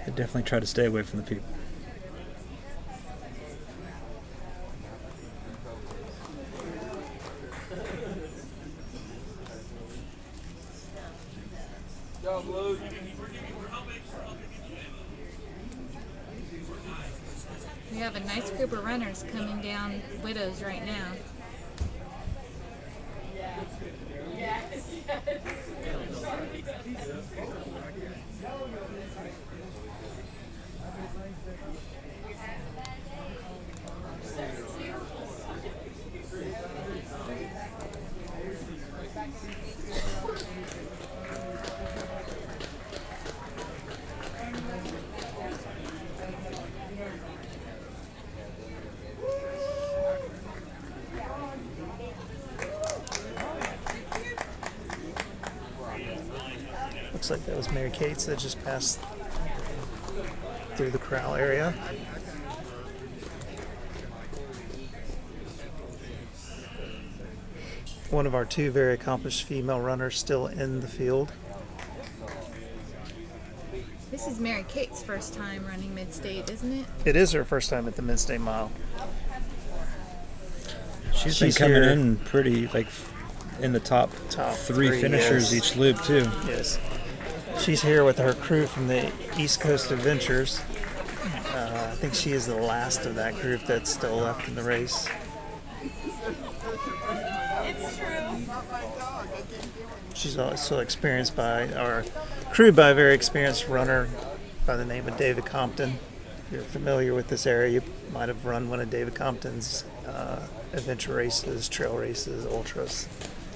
I definitely try to stay away from the people. We have a nice group of runners coming down Widows right now. Looks like that was Mary Kate's that just passed through the corral area. One of our two very accomplished female runners still in the field. This is Mary Kate's first time running Midstate, isn't it? It is her first time at the Midstate Mile. She's been coming in pretty, in the top three finishers yes. each loop, too. Yes. She's here with her crew from the East Coast Adventures. I think she is the last of that group that's still left in the race. It's true. She's also crewed by a very experienced runner by the name of David Compton. If you're familiar with this area, you might have run one of David Compton's adventure races, trail races, ultras.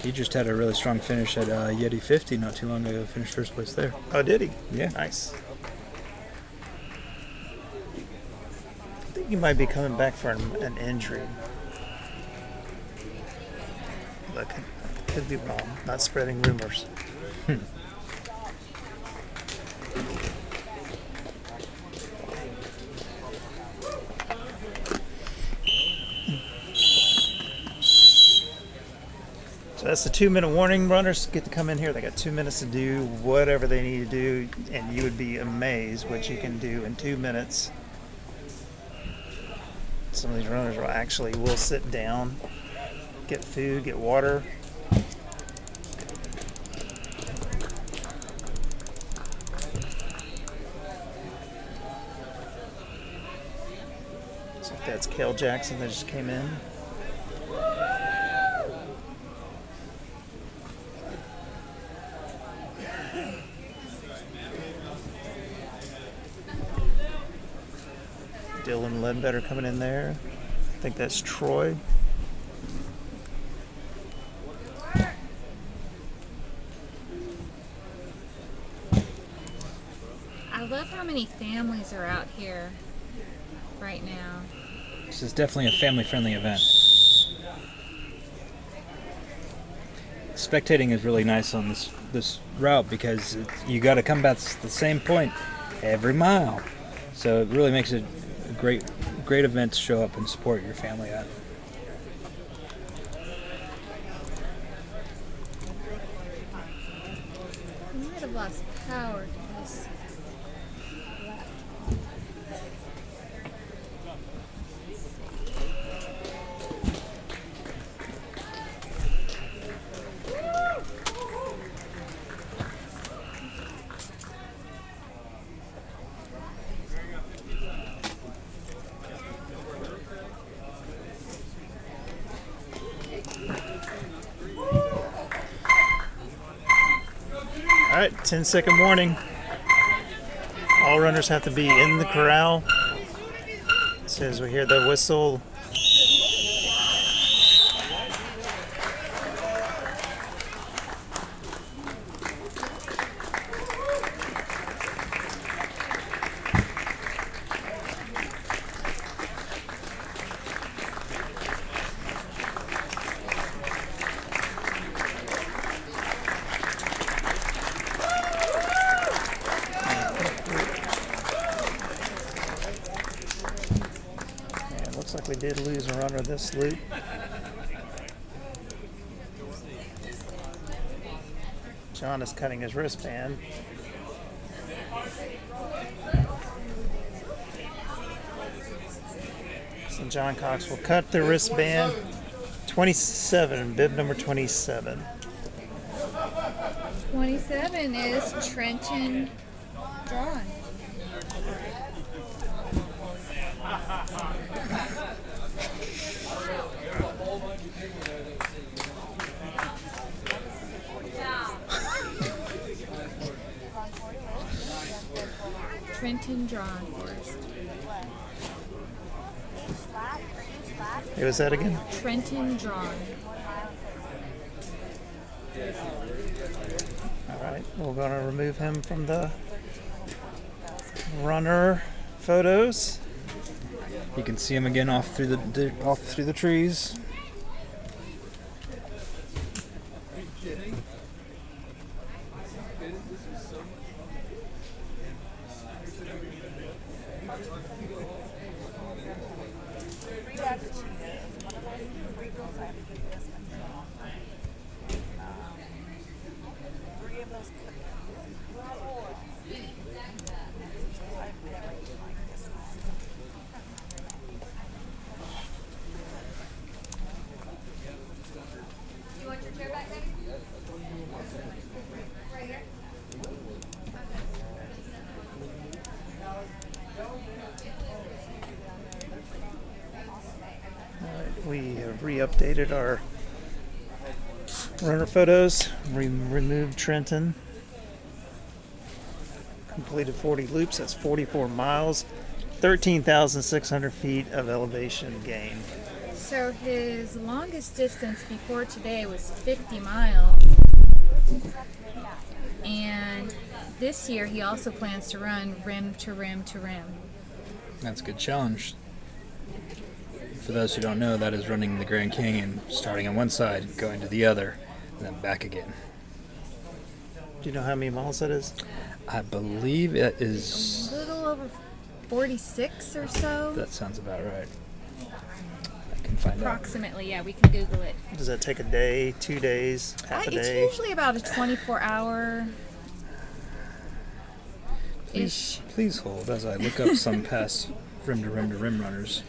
He just had a really strong finish at Yeti 50 not too long ago. Finished first place there. Oh, did he? Yeah. Nice. I think he might be coming back for an injury. But could be wrong. Not spreading rumors. So that's the 2-minute warning. Runners get to come in here. They got 2 minutes to do whatever they need to do, and you would be amazed what you can do in 2 minutes. Some of these runners will sit down, get food, get water. So that's Cale Jackson that just came in. Dylan Ledbetter coming in there. I think that's Troy. I love how many families are out here right now. This is definitely a family-friendly event. Spectating is really nice on this route because you got to come back to the same point every mile. So it really makes it a great event to show up and support your family at. We might have lost power to this. All right, 10-second warning. All runners have to be in the corral. As soon as we hear the whistle, looks like we did lose a runner this loop. John is cutting his wristband. So John Cox will cut the wristband. 27, bib number 27. 27 is Trenton Drawn. Trenton Drawn first. Hey, was that again? Trenton Drawn. All right, we're going to remove him from the runner photos. You can see him again off through the trees. We have re-updated our runner photos. Removed Trenton. Completed 40 loops. That's 44 miles. 13,600 feet of elevation gain. So his longest distance before today was 50 miles. And this year he also plans to run rim to rim to rim. That's a good challenge. For those who don't know, that is running the Grand Canyon, starting on one side, going to the other, and then back again. Do you know how many miles that is? I believe it is... A little over 46 or so. That sounds about right. I can find out. Approximately, yeah, we can Google it. Does that take a day, 2 days, half a day? It's usually about a 24-hour. Please hold as I look up some past rim to rim runners.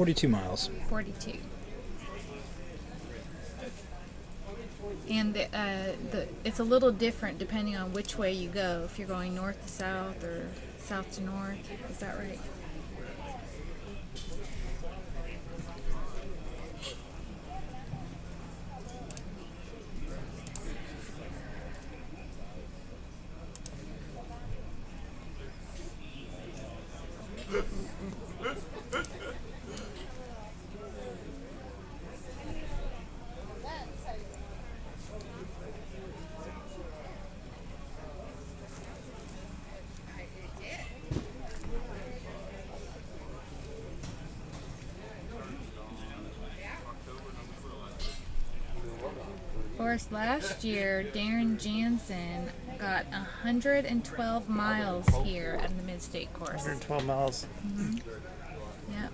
42 miles. 42. And it's a little different depending on which way you go. If you're going north to south or south to north, is that right? Of course, last year, Darren Jansen got 112 miles here at the Midstate course. 112 miles. Mm-hmm. Yep.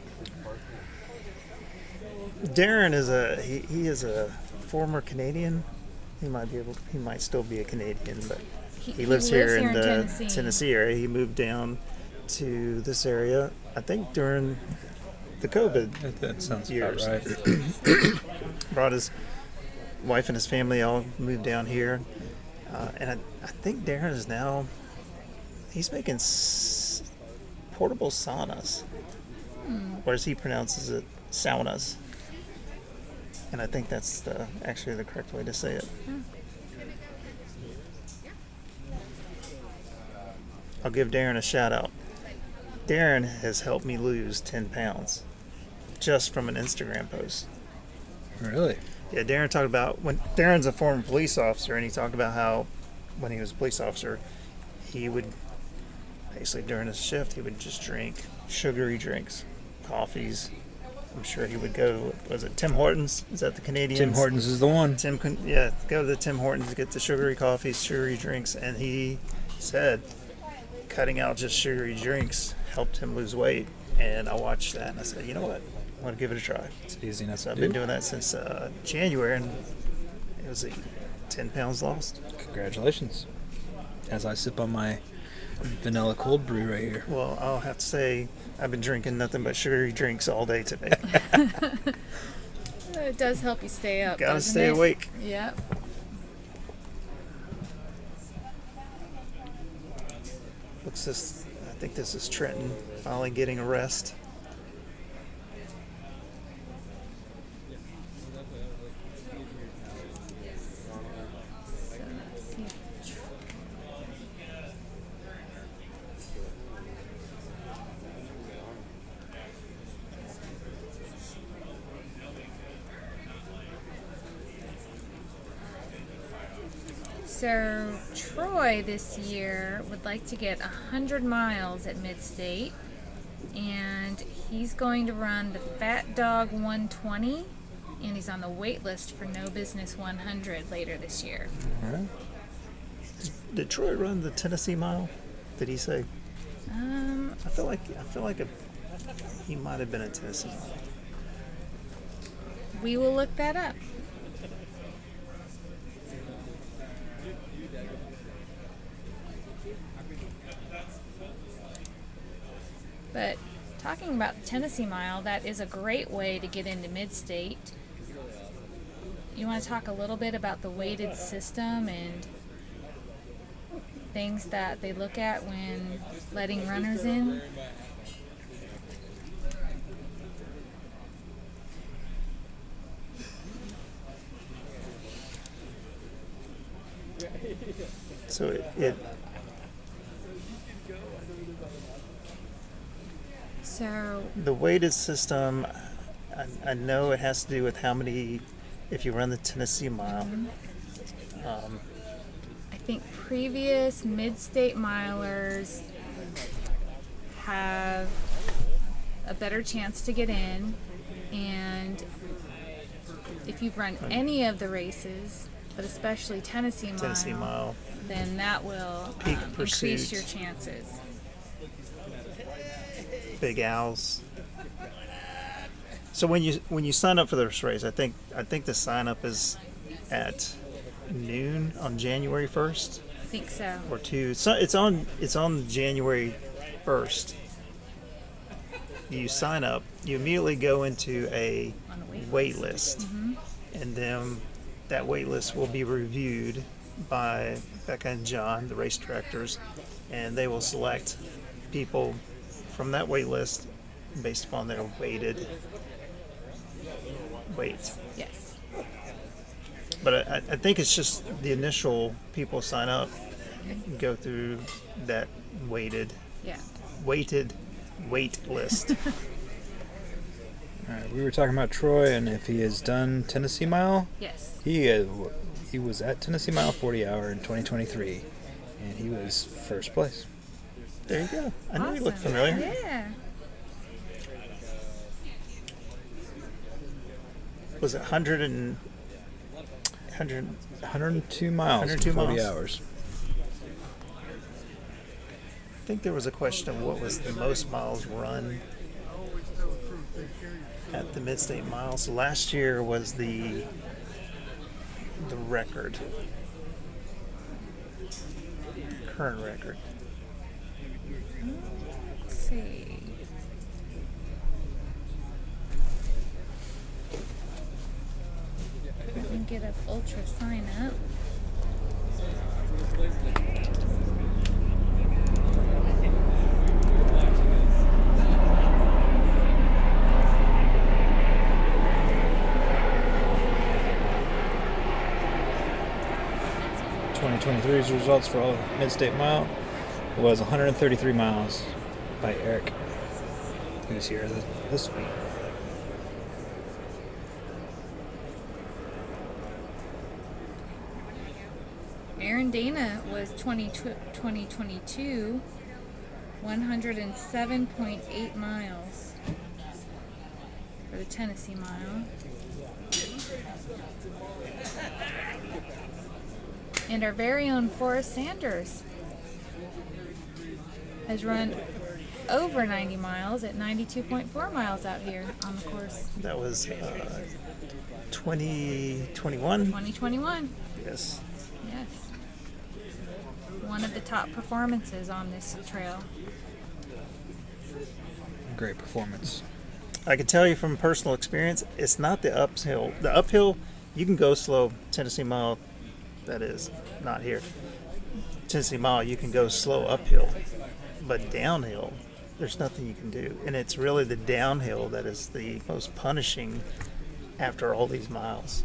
Darren is he is a former Canadian. He might still be a Canadian, but he lives here in the Tennessee area. He moved down to this area, I think, during the COVID that sounds years. about right. Brought his wife and his family all moved down here, and I think Darren is now he's making portable saunas, or as he pronounces it, saunas. And I think that's actually the correct way to say it. I'll give Darren a shout out. Darren has helped me lose 10 pounds just from an Instagram post. Really? Yeah, Darren talked about when Darren's a former police officer, and he talked about how when he was a police officer, he would basically during his shift he would just drink sugary drinks, coffees. I'm sure he would go. Was it Tim Hortons? Is that the Canadian? Tim Hortons is the one. Go to the Tim Hortons to get the sugary coffees, sugary drinks, and he said cutting out just sugary drinks helped him lose weight. And I watched that and I said, you know what? I want to give it a try. It's easy enough. So I've been doing that since January, and it was 10 pounds lost. Congratulations. As I sip on my vanilla cold brew right here. Well, I'll have to say I've been drinking nothing but sugary drinks all day today. It does help you stay up. Gotta stay awake. Yep. I think this is Trenton finally getting a rest. So Troy this year would like to get 100 miles at Midstate, and he's going to run the Fat Dog 120, and he's on the wait list for No Business 100 later this year. All right. Did Troy run the Tennessee Mile? Did he say? I feel like he might have been a Tennessee Mile. We will look that up. But talking about the Tennessee Mile, that is a great way to get into Midstate. You want to talk a little bit about the weighted system and things that they look at when letting runners in? So the weighted system, I know it has to do with how many, if you run the Tennessee Mile. I think previous Midstate milers have a better chance to get in, and if you've run any of the races, but especially Tennessee Mile, then that will increase your chances. Big Owls. So when you sign up for this race, I think the sign up is at noon on January 1st. I think so. Or 2. So it's on January 1st. you sign up, you immediately go into a wait list, and then that wait list will be reviewed by Becca and John, the race directors, and they will select people from that wait list based upon their weighted weight. Yes. But I think it's just the initial people sign up, go through that weighted weight list. All right, we were talking about Troy and if he has done Tennessee Mile. Yes. He was at Tennessee Mile 40 Hour in 2023, and he was first place. There you go. I knew he looked familiar. Yeah. Was it 102 miles 102 in 40 miles. hours. I think there was a question of what was the most miles run at the Midstate Mile. So last year was the record, current record. Let's see. Let me get an ultra sign up. Three's results for all Midstate Mile was 133 miles by Eric, who's here this week. Aaron Dana was 2022, 107.8 miles for the Tennessee Mile. And our very own Forrest Sanders has run over 90 miles at 92.4 miles out here on the course. That was 2021? 2021. Yes. Yes. One of the top performances on this trail. Great performance. I can tell you from personal experience, it's not the uphill. The uphill, you can go slow. Tennessee Mile, that is, not here. Tennessee Mile, you can go slow uphill. But downhill, there's nothing you can do. And it's really the downhill that is the most punishing after all these miles.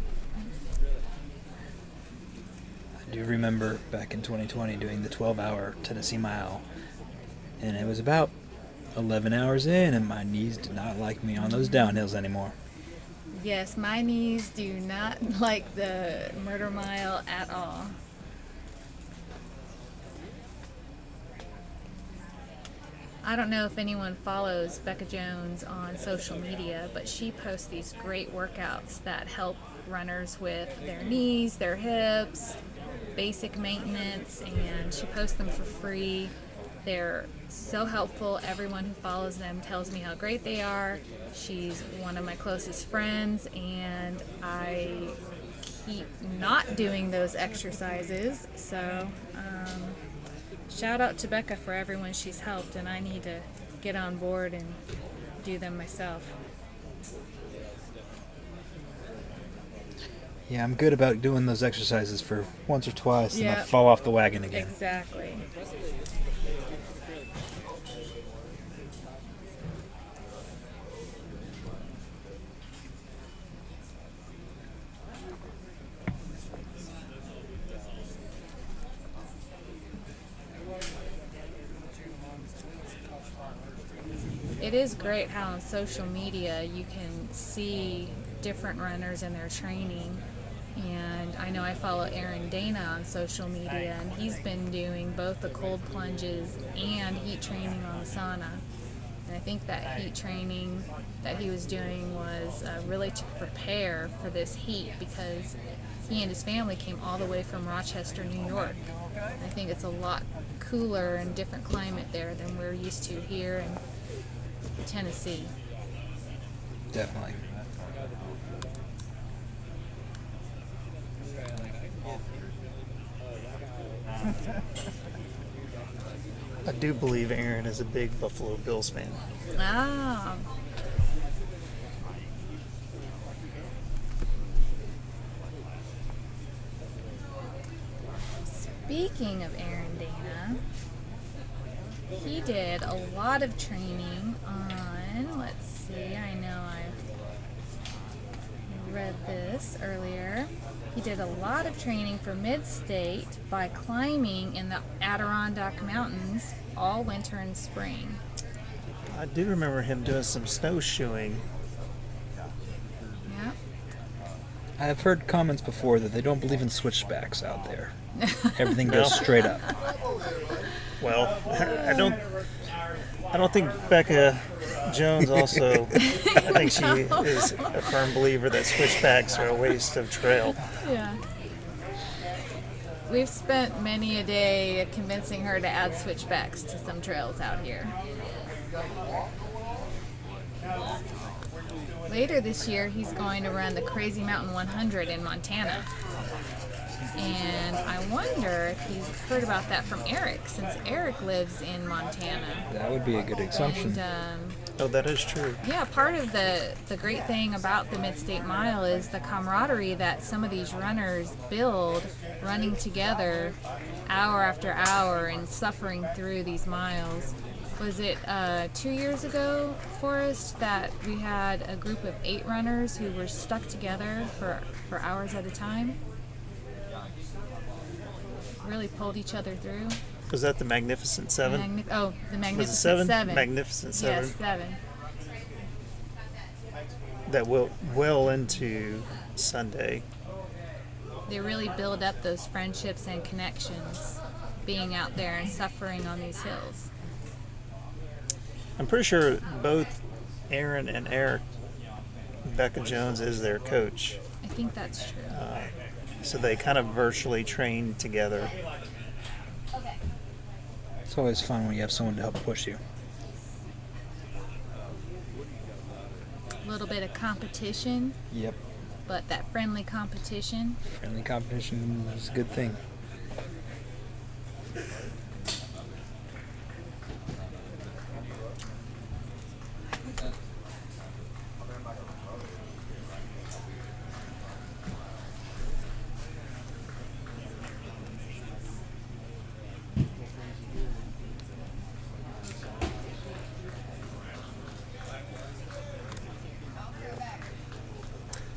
I do remember back in 2020 doing the 12-hour Tennessee Mile, and it was about 11 hours in, and my knees did not like me on those downhills anymore. Yes, my knees do not like the Murder Mile at all. I don't know if anyone follows Becca Jones on social media, but she posts these great workouts that help runners with their knees, their hips, basic maintenance, and she posts them for free. They're so helpful. Everyone who follows them tells me how great they are. She's one of my closest friends, and I keep not doing those exercises. So shout out to Becca for everyone she's helped, and I need to get on board and do them myself. Yeah, I'm good about doing those exercises for once or twice, and I Yep. fall off the wagon again. Exactly. It is great how on social media you can see different runners and their training. And I know I follow Aaron Dana on social media, and he's been doing both the cold plunges and heat training on the sauna. And I think that heat training that he was doing was really to prepare for this heat, because he and his family came all the way from Rochester, New York. And I think it's a lot cooler and different climate there than we're used to here in Tennessee. Definitely. I do believe Aaron is a big Buffalo Bills fan. Ah. Speaking of Aaron Dana, he did a lot of training on, let's see, I know I read this earlier. He did a lot of training for Midstate by climbing in the Adirondack Mountains all winter and spring. I do remember him doing some snowshoeing. Yeah. I've heard comments before that they don't believe in switchbacks out there. Everything goes straight up. Well, I don't think Becca Jones also, I think she is a firm believer that switchbacks are a waste of trail. Yeah. We've spent many a day convincing her to add switchbacks to some trails out here. Later this year, he's going to run the Crazy Mountain 100 in Montana. And I wonder if he's heard about that from Eric, since Eric lives in Montana. That would be a good assumption. And, oh, that is true. yeah, part of the great thing about the Midstate Mile is the camaraderie that some of these runners build running together hour after hour and suffering through these miles. Was it 2 years ago, Forrest, that we had a group of 8 runners who were stuck together for hours at a time? Really pulled each other through. Was that the Magnificent Seven? The Magnificent Was it seven? Seven. Magnificent Seven. Yes, 7. That will well into Sunday. They really build up those friendships and connections being out there and suffering on these hills. I'm pretty sure both Aaron and Eric, Becca Jones is their coach. I think that's true. So they kind of virtually train together. It's always fun when you have someone to help push you. A little bit of competition. Yep. But that friendly competition. Friendly competition is a good thing.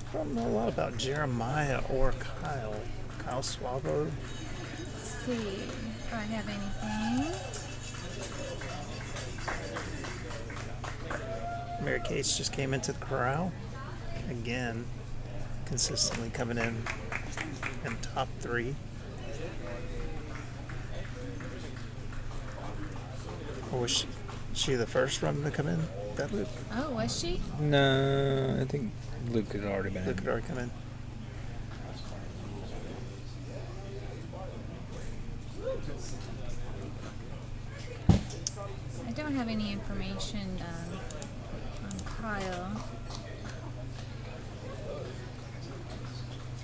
I don't know a lot about Jeremiah or Kyle. Kyle Swabo. Let's see if I have anything. Mary Cates just came into the corral. Again, consistently coming in top 3. Or was she the first runner to come in that loop? Oh, was she? No, I think Luke had already been Luke had already come in. I don't have any information on Kyle.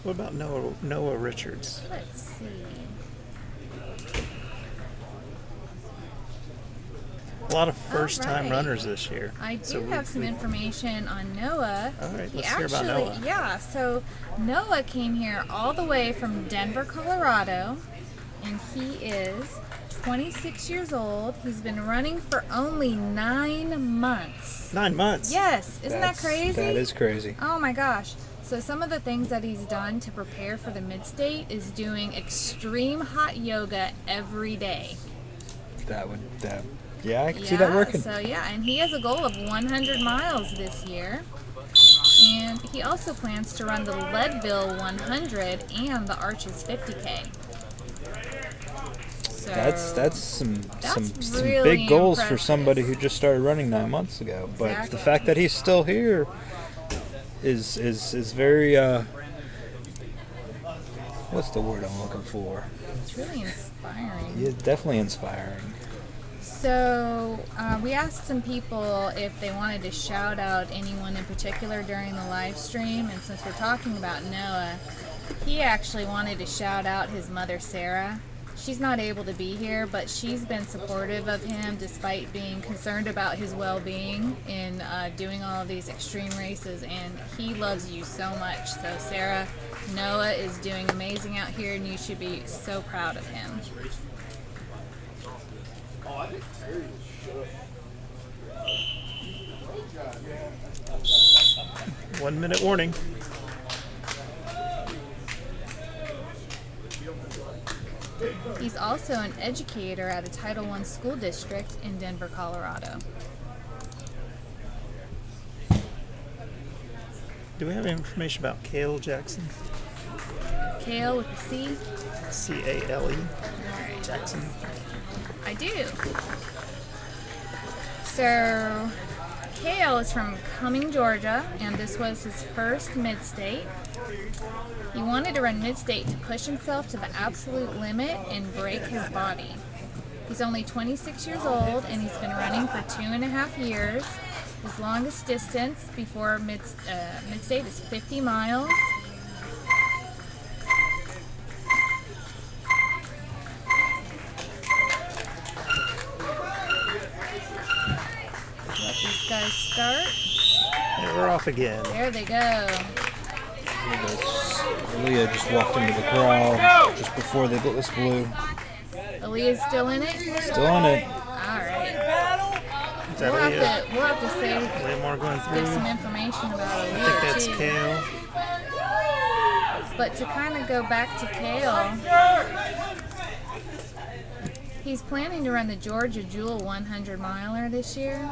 What about Noah Richards? Let's see. A lot of first-time Alright. runners this year. I do have some information on Noah. All right, He let's hear about Noah. Yeah, so Noah came here all the way from Denver, Colorado, and he is 26 years old. He's been running for only 9 months. 9 months? Yes, isn't that crazy? That is crazy. Oh my gosh. So some of the things that he's done to prepare for the Midstate is doing extreme hot yoga every day. Yeah, I can see that working. So yeah, and he has a goal of 100 miles this year. And he also plans to run the Leadville 100 and the Arches 50K. So That's some really big goals for impressive. somebody who just started running 9 months ago. But Exactly. the fact that he's still here is very what's the word I'm looking for? It's really inspiring. Yeah, definitely inspiring. So we asked some people if they wanted to shout out anyone in particular during the live stream, and since we're talking about Noah, he actually wanted to shout out his mother Sarah. she's not able to be here, but she's been supportive of him despite being concerned about his well-being in doing all of these extreme races, and he loves you so much. So Sarah, Noah is doing amazing out here, and you should be so proud of him. Oh, I think Terry was 1 minute warning. He's also an educator at a Title I school district in Denver, Colorado. Do we have any information about Cale Jackson? Cale with a C? C-A-L-E. Alright. Jackson. I do. So, Cale is from Cumming, Georgia, and this was his first Midstate. He wanted to run Midstate to push himself to the absolute limit and break his body. He's only 26 years old, and he's been running for 2.5 years. His longest distance before Midstate is 50 miles. Let these guys start. Yeah, we're off again. There they go. Leah just walked into the corral just before they this blue. Aaliyah's still in it? Still in it. Alright. We'll have to say, more going through. give some information about I Aaliyah think that's too. Cale. But to kind of go back to Cale, he's planning to run the Georgia Jewel 100 miler this year.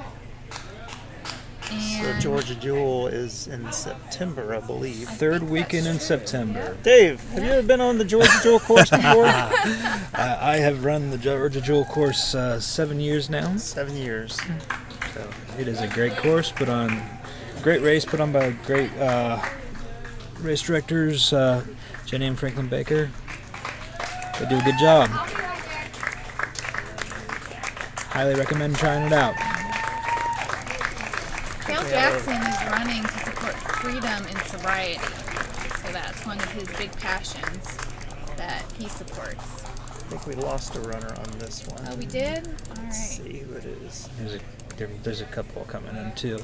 So And Georgia Jewel is in September, I believe. Third weekend in September. Dave, have you ever been on the Georgia Jewel course before? I have run the Georgia Jewel course 7 years now. 7 years. So it is a great course, great race put on by great race directors, Jenny and Franklin Baker. They do a good job. Highly recommend trying it out. Cale Jackson is running to support freedom and sobriety. So that's one of his big passions that he supports. I think we lost a runner on this one. Oh, we did? All Let's right. see who it is. There's a couple coming in too.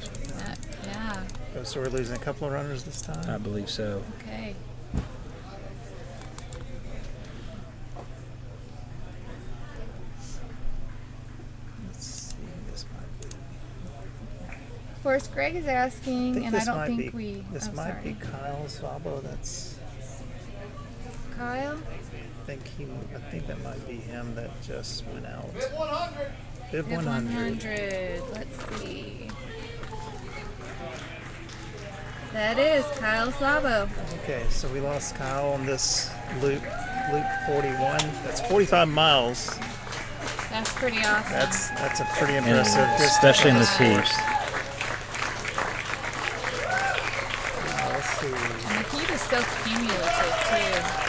Yeah. Oh, so we're losing a couple of runners this time? I believe so. Okay. Let's see. This might be. Of course, Greg is asking, and I don't think we. This oh, might sorry. be Kyle Sabo. That's. Kyle? I think that might be him that just went out. Bib 100. Bib 100. Let's see. That is Kyle Sabo. Okay, so we lost Kyle on this loop 41. That's 45 miles. That's pretty awesome. That's a pretty impressive. And especially in this heat. Let's see. And the heat is so cumulative too.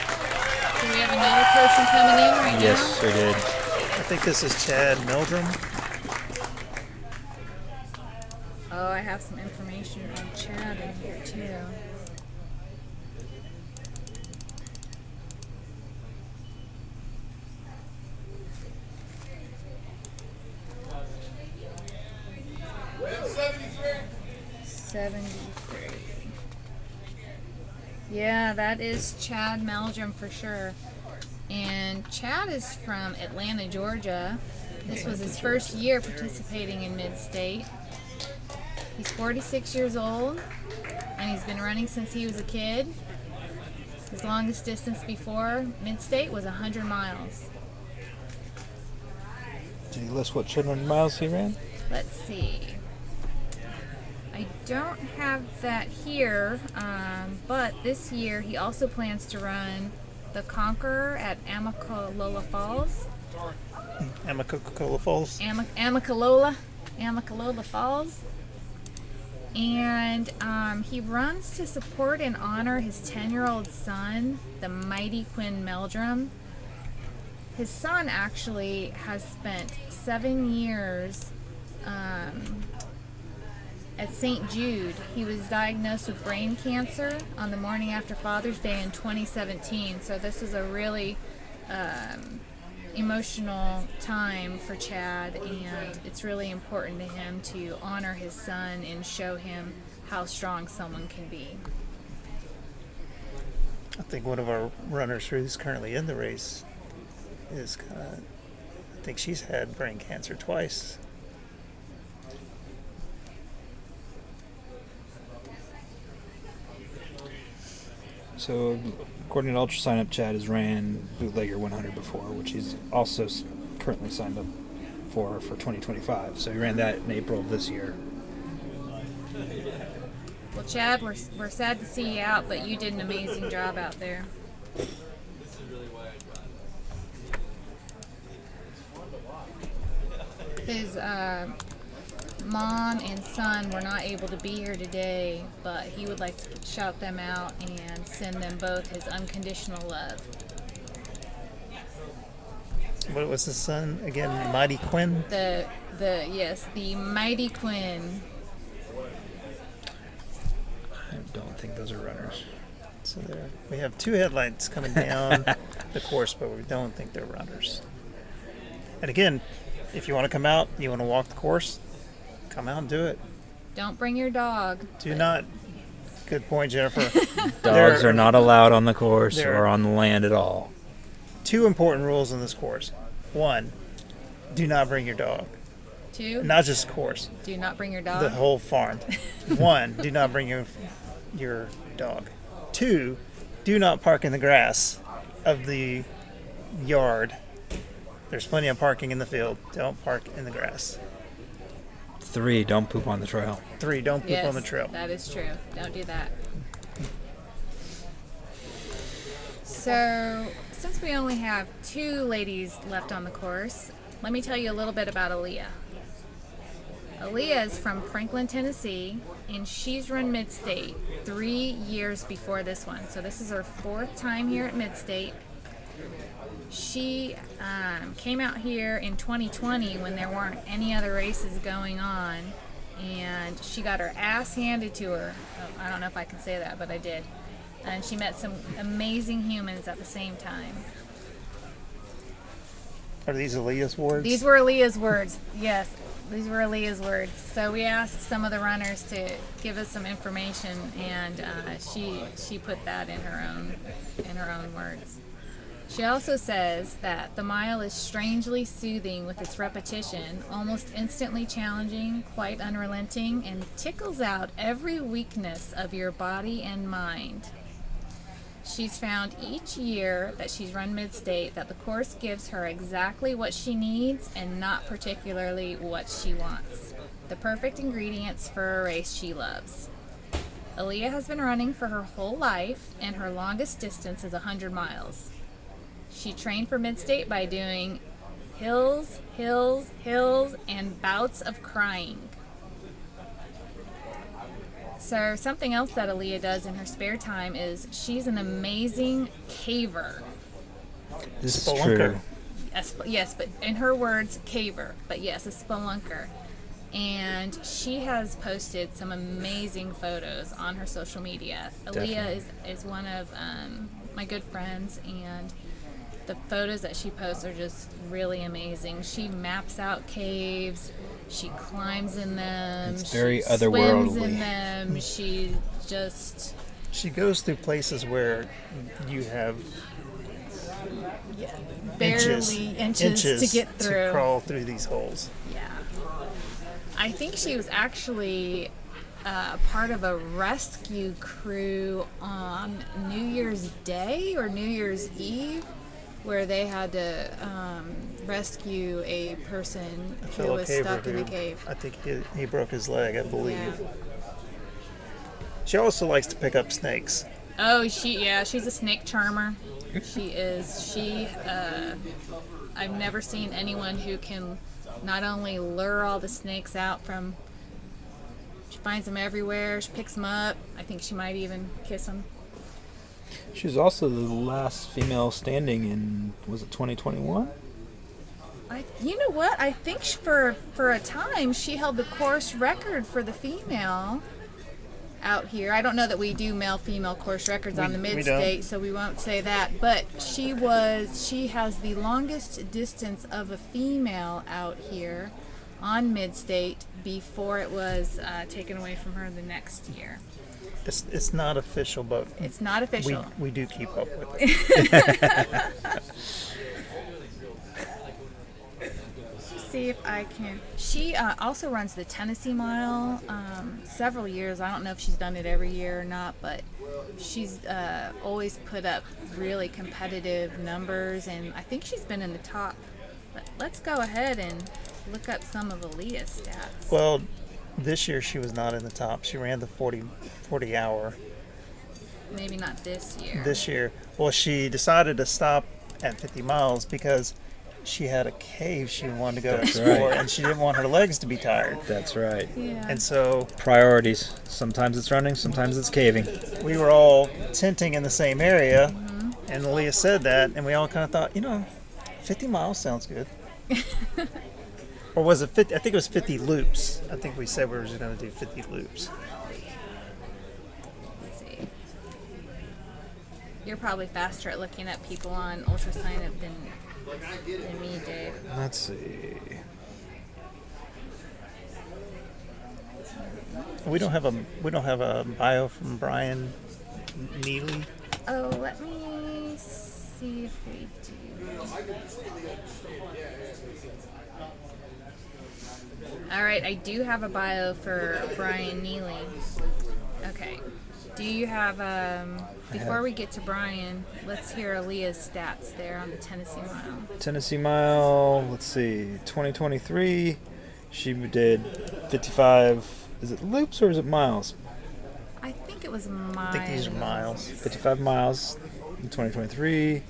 Do we have another person coming in right now? Yes, we did. I think this is Chad Meldrum. Oh, I have some information on Chad in here too. Web 73. 73. Yeah, that is Chad Meldrum for sure. And Chad is from Atlanta, Georgia. This was his first year participating in Midstate. He's 46 years old, and he's been running since he was a kid. His longest distance before Midstate was 100 miles. Did you list what 100 miles he ran? Let's see. I don't have that here, but this year he also plans to run the Conqueror at Amicalola Falls. Amicalola Falls. Amicalola Falls. And he runs to support and honor his 10-year-old son, the mighty Quinn Meldrum. His son actually has spent 7 years at St. Jude. He was diagnosed with brain cancer on the morning after Father's Day in 2017. So this is a really emotional time for Chad, and it's really important to him to honor his son and show him how strong someone can be. I think one of our runners who's currently in the race is I think she's had brain cancer twice. So, according to Ultra Sign Up, Chad has ran Bootlegger 100 before, which he's also currently signed up for 2025. So he ran that in April of this year. Well, Chad, we're sad to see you out, but you did an amazing job out there. His mom and son were not able to be here today, but he would like to shout them out and send them both his unconditional love. What was his son again? Mighty Quinn? The Mighty Quinn. I don't think those are runners. So we have 2 headlights coming down the course, but we don't think they're runners. And again, if you want to come out, you want to walk the course, come out and do it. Don't bring your dog. Do not. Good point, Jennifer. Dogs are not allowed on the course or on the land at all. 2 important rules in this course. 1, do not bring your dog. 2, not just course. Do not bring your dog. The whole farm. 1, do not bring your dog. 2, do not park in the grass of the yard. There's plenty of parking in the field. Don't park in the grass. 3, don't poop on the trail. 3, don't poop on the trail. That is true. Don't do that. So, since we only have 2 ladies left on the course, let me tell you a little bit about Aaliyah. Aaliyah is from Franklin, Tennessee, and she's run Midstate 3 years before this one. So this is her 4th time here at Midstate. She came out here in 2020 when there weren't any other races going on, and she got her ass handed to her. Oh, I don't know if I can say that, but I did. And she met some amazing humans at the same time. Are these Aaliyah's words? These were Aaliyah's words, yes. These were Aaliyah's words. So we asked some of the runners to give us some information, and she put that in her own words. She also says that the mile is strangely soothing with its repetition, almost instantly challenging, quite unrelenting, and tickles out every weakness of your body and mind. She's found each year that she's run Midstate that the course gives her exactly what she needs and not particularly what she wants. The perfect ingredients for a race she loves. Aaliyah has been running for her whole life, and her longest distance is 100 miles. She trained for Midstate by doing hills, hills, hills, and bouts of crying. So something else that Aaliyah does in her spare time is she's an amazing caver. This is true. Yes, but in her words, caver. But yes, a spelunker. And she has posted some amazing photos on her social media. Aaliyah is one of my good friends, and the photos that she posts are just really amazing. She maps out caves. She climbs in them. It's very she otherworldly. Swims in them. She goes through places where you have barely inches to get through. To crawl through these holes. Yeah. I think she was actually part of a rescue crew on New Year's Day or New Year's Eve, where they had to rescue a person who was stuck in a cave. I think he broke his leg, I believe. Yeah. She also likes to pick up snakes. Oh, she's a snake charmer. She is. I've never seen anyone who can not only lure all the snakes out from. She finds them everywhere. She picks them up. I think she might even kiss them. She was also the last female standing in, was it 2021? You know what? I think for a time she held the course record for the female out here. I don't know that we do male-female course records on the we Midstate, don't. so we won't say that. But she has the longest distance of a female out here on Midstate before it was taken away from her the next year. It's not official, but It's not official. we do keep up with it. See if I can. She also runs the Tennessee Mile several years. I don't know if she's done it every year or not, but she's always put up really competitive numbers, and I think she's been in the top. But let's go ahead and look up some of Aaliyah's stats. Well, this year she was not in the top. She ran the 40 hour. Maybe not this year. This year. Well, she decided to stop at 50 miles because she had a cave she wanted to go That's explore, right. and she didn't want her legs to be tired. That's right. Yeah. And so Priorities. Sometimes it's running, sometimes it's caving. we were all tenting in the same area, and Leah said that, and we all kind of thought, 50 miles sounds good. Or was it 50? I think it was 50 loops. I think we said we were just going to do 50 loops. Let's see. You're probably faster at looking at people on Ultra Sign Up than me, Dave. Let's see. We don't have a bio from Brian Neely. Oh, let me see if we do. All right, I do have a bio for Brian Neely. Okay. Do you have, before we get to Brian, let's hear Aaliyah's stats there on the Tennessee Mile. Tennessee Mile, let's see, 2023, she did 55, is it loops or is it miles? I think it was miles. I think these are miles. 55 miles in 2023.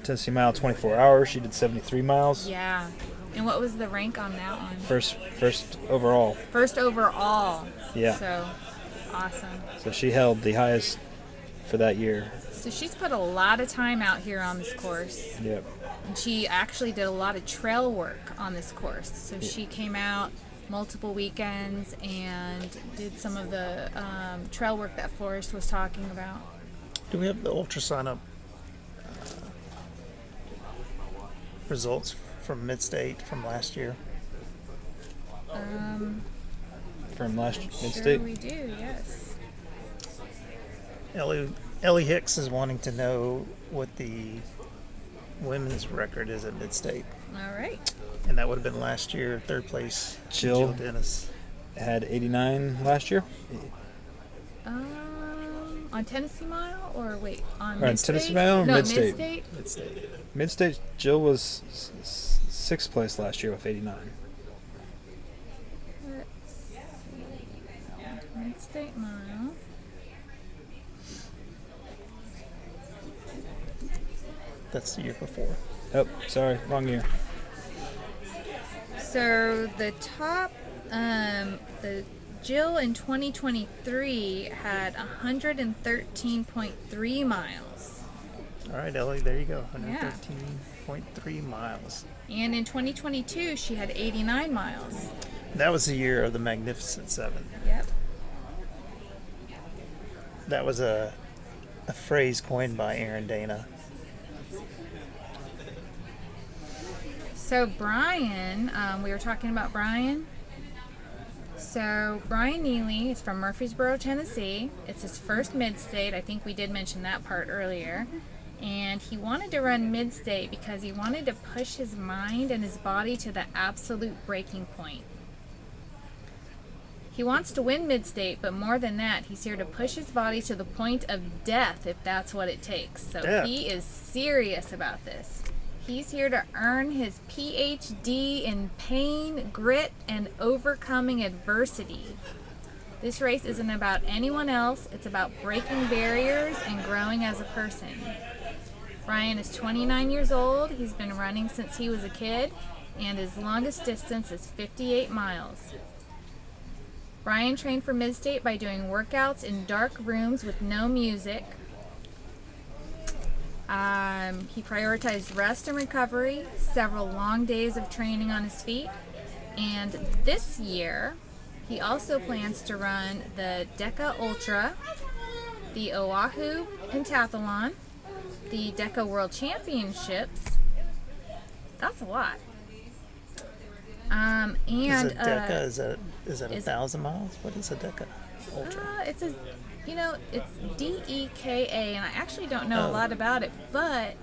Tennessee Mile, 24 hours, she did 73 miles. Yeah. And what was the rank on that one? First overall. First overall. Yeah. So, awesome. So she held the highest for that year. So she's put a lot of time out here on this course. Yep. And she actually did a lot of trail work on this course. So she came out multiple weekends and did some of the trail work that Forrest was talking about. Do we have the Ultra Sign Up results from Midstate from last year? From last Sure Midstate? we do, yes. Ellie Hicks is wanting to know what the women's record is at Midstate. All right. And that would have been last year, third place. Jill Dennis. Had 89 last year. On Tennessee Mile or wait, on Or on Midstate? Tennessee Mile or No, Midstate? Midstate? Midstate, Jill was sixth place last year with 89. Let's see. Midstate Mile. That's the year before. Oh, sorry, wrong year. So the top, the Jill in 2023 had 113.3 miles. All right, Ellie, there you go. 113.3 miles. And in 2022, she had 89 miles. That was the year of the Magnificent Seven. Yep. That was a phrase coined by Aaron Dana. So Brian, we were talking about Brian. So Brian Neely is from Murfreesboro, Tennessee. It's his first Midstate. I think we did mention that part earlier. And he wanted to run Midstate because he wanted to push his mind and his body to the absolute breaking point. He wants to win Midstate, but more than that, he's here to push his body to the point of death if that's what it takes. So Yeah. he is serious about this. He's here to earn his PhD in pain, grit, and overcoming adversity. This race isn't about anyone else. It's about breaking barriers and growing as a person. Brian is 29 years old. He's been running since he was a kid, and his longest distance is 58 miles. Brian trained for Midstate by doing workouts in dark rooms with no music. He prioritized rest and recovery, several long days of training on his feet, and this year He also plans to run the Deca Ultra, the Oahu Pentathlon, the Deca World Championships. That's a lot. And is it Deca? Is that 1,000 miles? What is a Deca Ultra? It's a, it's DEKA, and I actually don't know a lot about it, but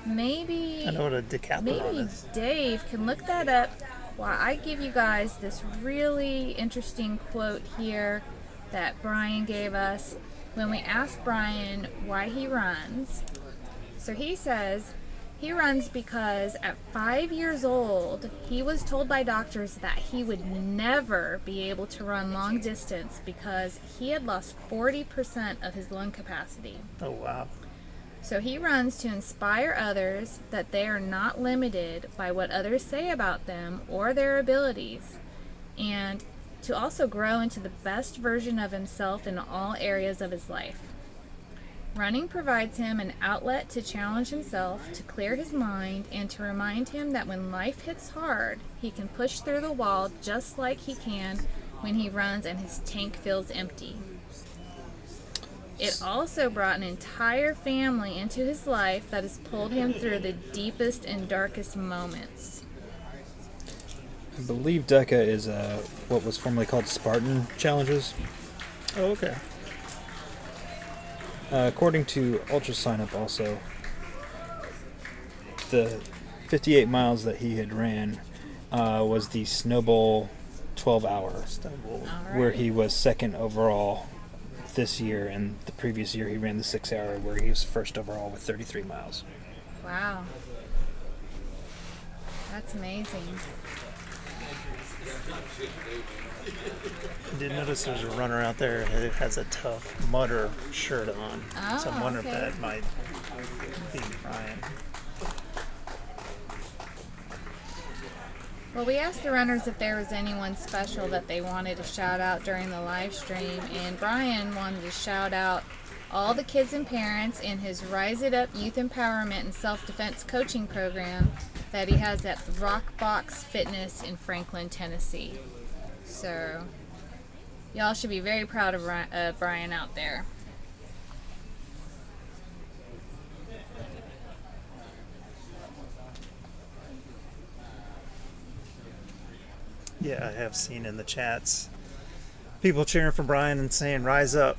maybe I know what a decathlon is. Dave can look that up while I give you guys this really interesting quote here that Brian gave us when we asked Brian why he runs. So he says he runs because at 5 years old, he was told by doctors that he would never be able to run long distance because he had lost 40% of his lung capacity. Oh, wow. So he runs to inspire others that they are not limited by what others say about them or their abilities, and to also grow into the best version of himself in all areas of his life. Running provides him an outlet to challenge himself, to clear his mind, and to remind him that when life hits hard, he can push through the wall just like he can when he runs and his tank feels empty. It also brought an entire family into his life that has pulled him through the deepest and darkest moments. I believe Deca is what was formerly called Spartan Challenges. Oh, okay. According to Ultra Sign Up also, the 58 miles that he had ran was the Snowball 12-hour, where he was second overall this year, and the previous year he ran the 6-hour where he was first overall with 33 miles. Wow. That's amazing. I did notice there's a runner out there that has a Tough Mudder shirt on. So I wonder if that might be Brian. Well, we asked the runners if there was anyone special that they wanted to shout out during the live stream, and Brian wanted to shout out all the kids and parents in his Rise It Up Youth Empowerment and Self-Defense Coaching Program that he has at Rock Box Fitness in Franklin, Tennessee. So, y'all should be very proud of Brian out there. Yeah, I have seen in the chats people cheering for Brian and saying, "Rise up."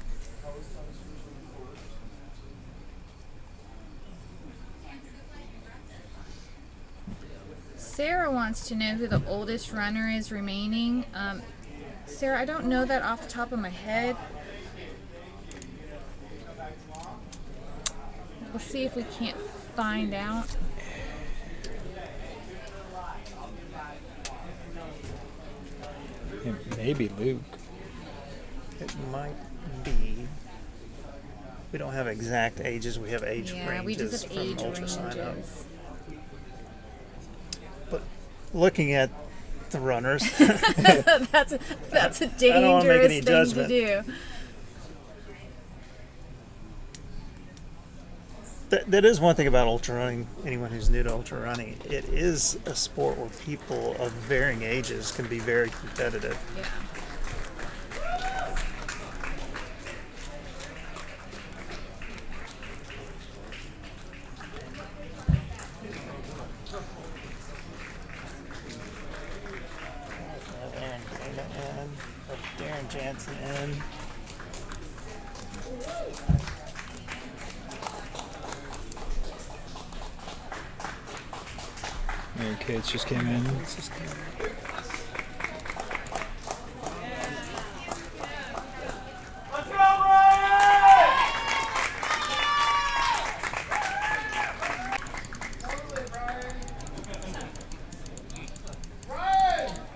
Sarah wants to know who the oldest runner is remaining. Sarah, I don't know that off the top of my head. We'll see if we can't find out. It may be Luke. It might be. We don't have exact ages. We have age ranges. Yeah, we just have age Ultra Sign Up. ranges. But looking at the runners, that's a dangerous thing to do. That is one thing about ultra running. Anyone who's new to ultra running, it is a sport where people of varying ages can be very competitive. Yeah. Darren Jansen in. Okay, it's just came in.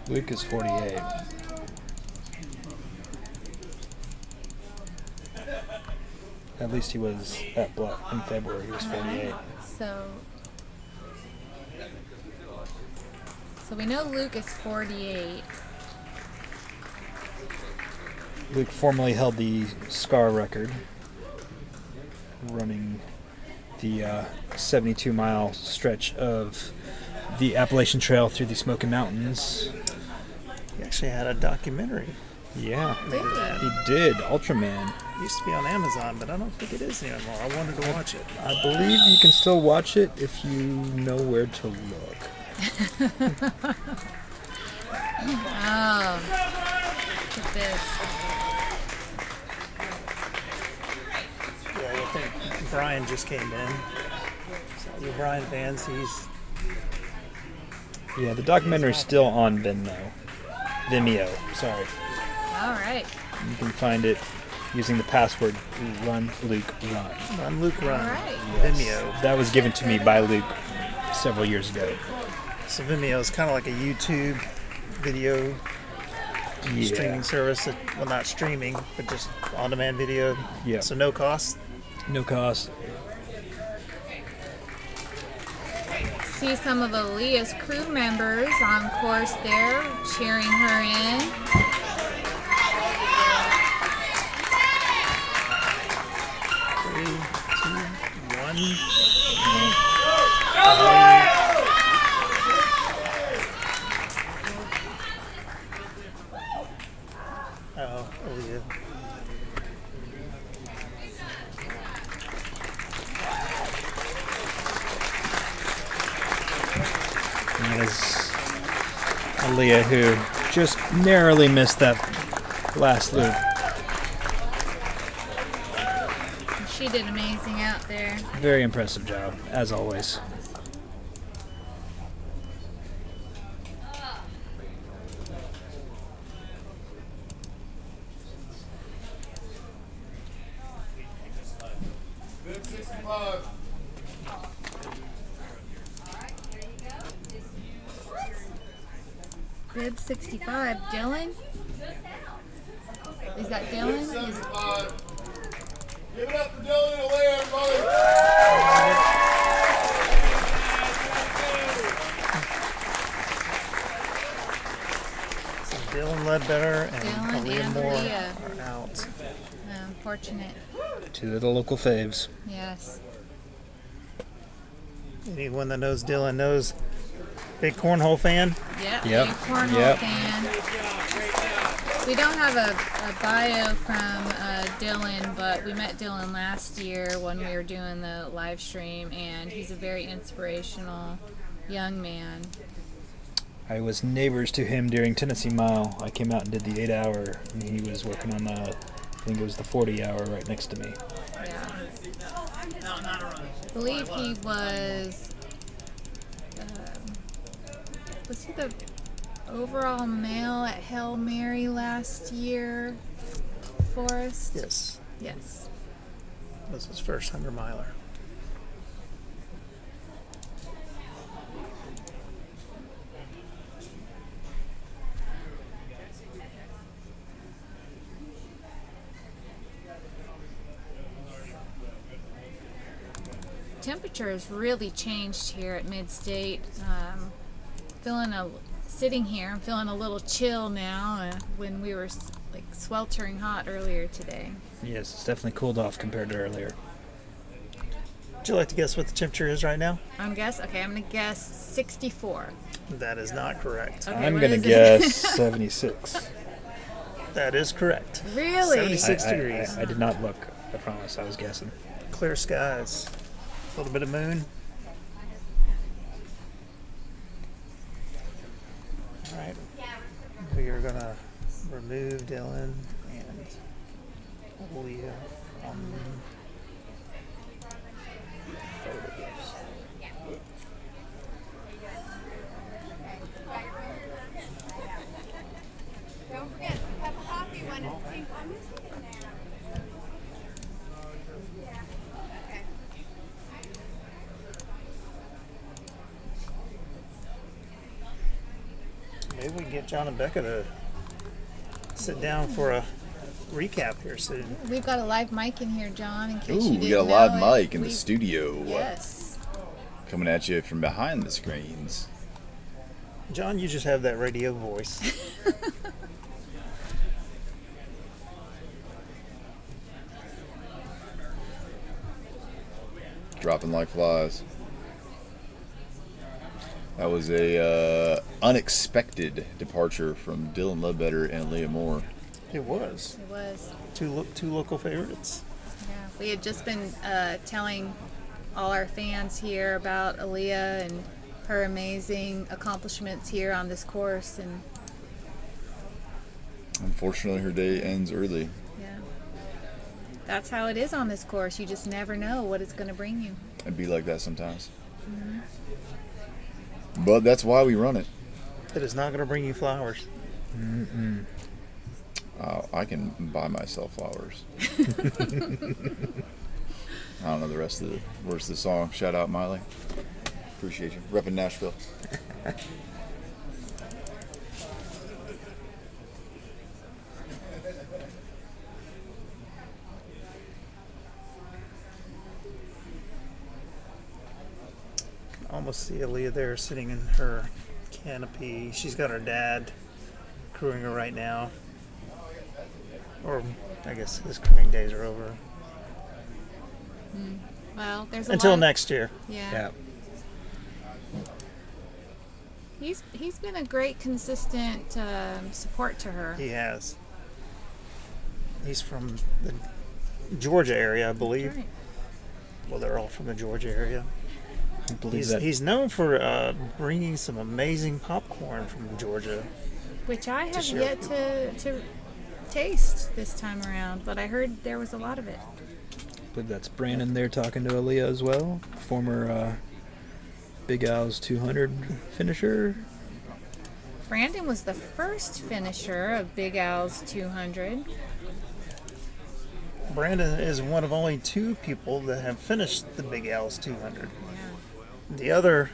Luke is 48. At least he was at Bluff in February. He was 48. So we know Luke is 48. Luke formerly held the SCAR record, running the 72-mile stretch of the Appalachian Trail through the Smoky Mountains. He actually had a documentary Yeah, Did he? he did. Ultraman. It used to be on Amazon, but I don't think it is anymore. I wanted to watch it. I believe you can still watch it if you know where to look. Oh, look at this. Yeah, I think Brian just came in. So you Brian fans, he's... Yeah, the documentary's still on Vimeo. Sorry. All right. You can find it using the password Run Luke Run. Run Luke Run. All right. Vimeo. That was given to me by Luke several years ago. So Vimeo is kind of like a YouTube video streaming service. Well, not streaming, but just on-demand video. Yeah. So no cost. No cost. See some of Aaliyah's crew members on course there, cheering her in. Three, two, one. Oh, Aaliyah. That is Aaliyah, who just narrowly missed that last loop. She did amazing out there. Very impressive job, as always. Bib 65, Dylan? Is that Dylan? Give it up for Dylan and Aaliyah, everybody. So Dylan Ledbetter and Dylan Aaliyah and Moore Aaliyah. are out. Unfortunate. Two of the local faves. Yes. Anyone that knows Dylan knows. Big cornhole fan? Yep. Yep. Big cornhole Yep. fan. We don't have a bio from Dylan, but we met Dylan last year when we were doing the live stream, and he's a very inspirational young man. I was neighbors to him during Tennessee Mile. I came out and did the 8-hour, and he was working on I think it was the 40-hour right next to me. Yeah. I believe he was he the overall male at Hail Mary last year, Forrest? Yes. Yes. That was his first 100-miler. Temperature has really changed here at Midstate. Sitting here, I'm feeling a little chill now when we were like sweltering hot earlier today. Yes, it's definitely cooled off compared to earlier. Would you like to guess what the temperature is right now? I'm gonna guess 64. That is not correct. Okay, I'm what going to is it? guess 76. That is correct. Really? 76 degrees. I did not look. I promise. I was guessing. Clear skies. A little bit of moon. All right. We are going to remove Dylan and Aaliyah from photos. Don't forget, the cup of coffee one is pink on this in there. Maybe we can get John and Becca to sit down for a recap here soon. We've got a live mic in here, John, in case Ooh, you we didn't got a live know it. mic in the studio. Yes. Coming at you from behind the screens. John, you just have that radio voice. Dropping like flies. That was a unexpected departure from Dylan Ledbetter and Leah Moore. It was. It was. Two local favorites. Yeah, we had just been telling all our fans here about Aaliyah and her amazing accomplishments here on this course, and Unfortunately, her day ends early. yeah, that's how it is on this course. You just never know what it's going to bring you. It'd be like that sometimes. Mhm. But that's why we run it. It is not going to bring you flowers. Mm-mm. I can buy myself flowers. I don't know the rest of the words of the song. Shout out, Miley. Appreciate you. Repping Nashville. Almost see Aaliyah there sitting in her canopy. She's got her dad crewing her right now. Or I guess his crewing days are over. Well, there's Until next year. Yeah. He's been a great, consistent support to her. He has. He's from the Georgia area, I believe. Right. Well, they're all from the Georgia area. I believe that. He's known for bringing some amazing popcorn from Georgia. Which I have share yet to taste this time around, but I heard there was a lot of it. I believe that's Brandon there talking to Aaliyah as well, former Big Al's 200 finisher. Brandon was the first finisher of Big Al's 200. Brandon is one of only 2 people that have finished the Big Al's 200. The other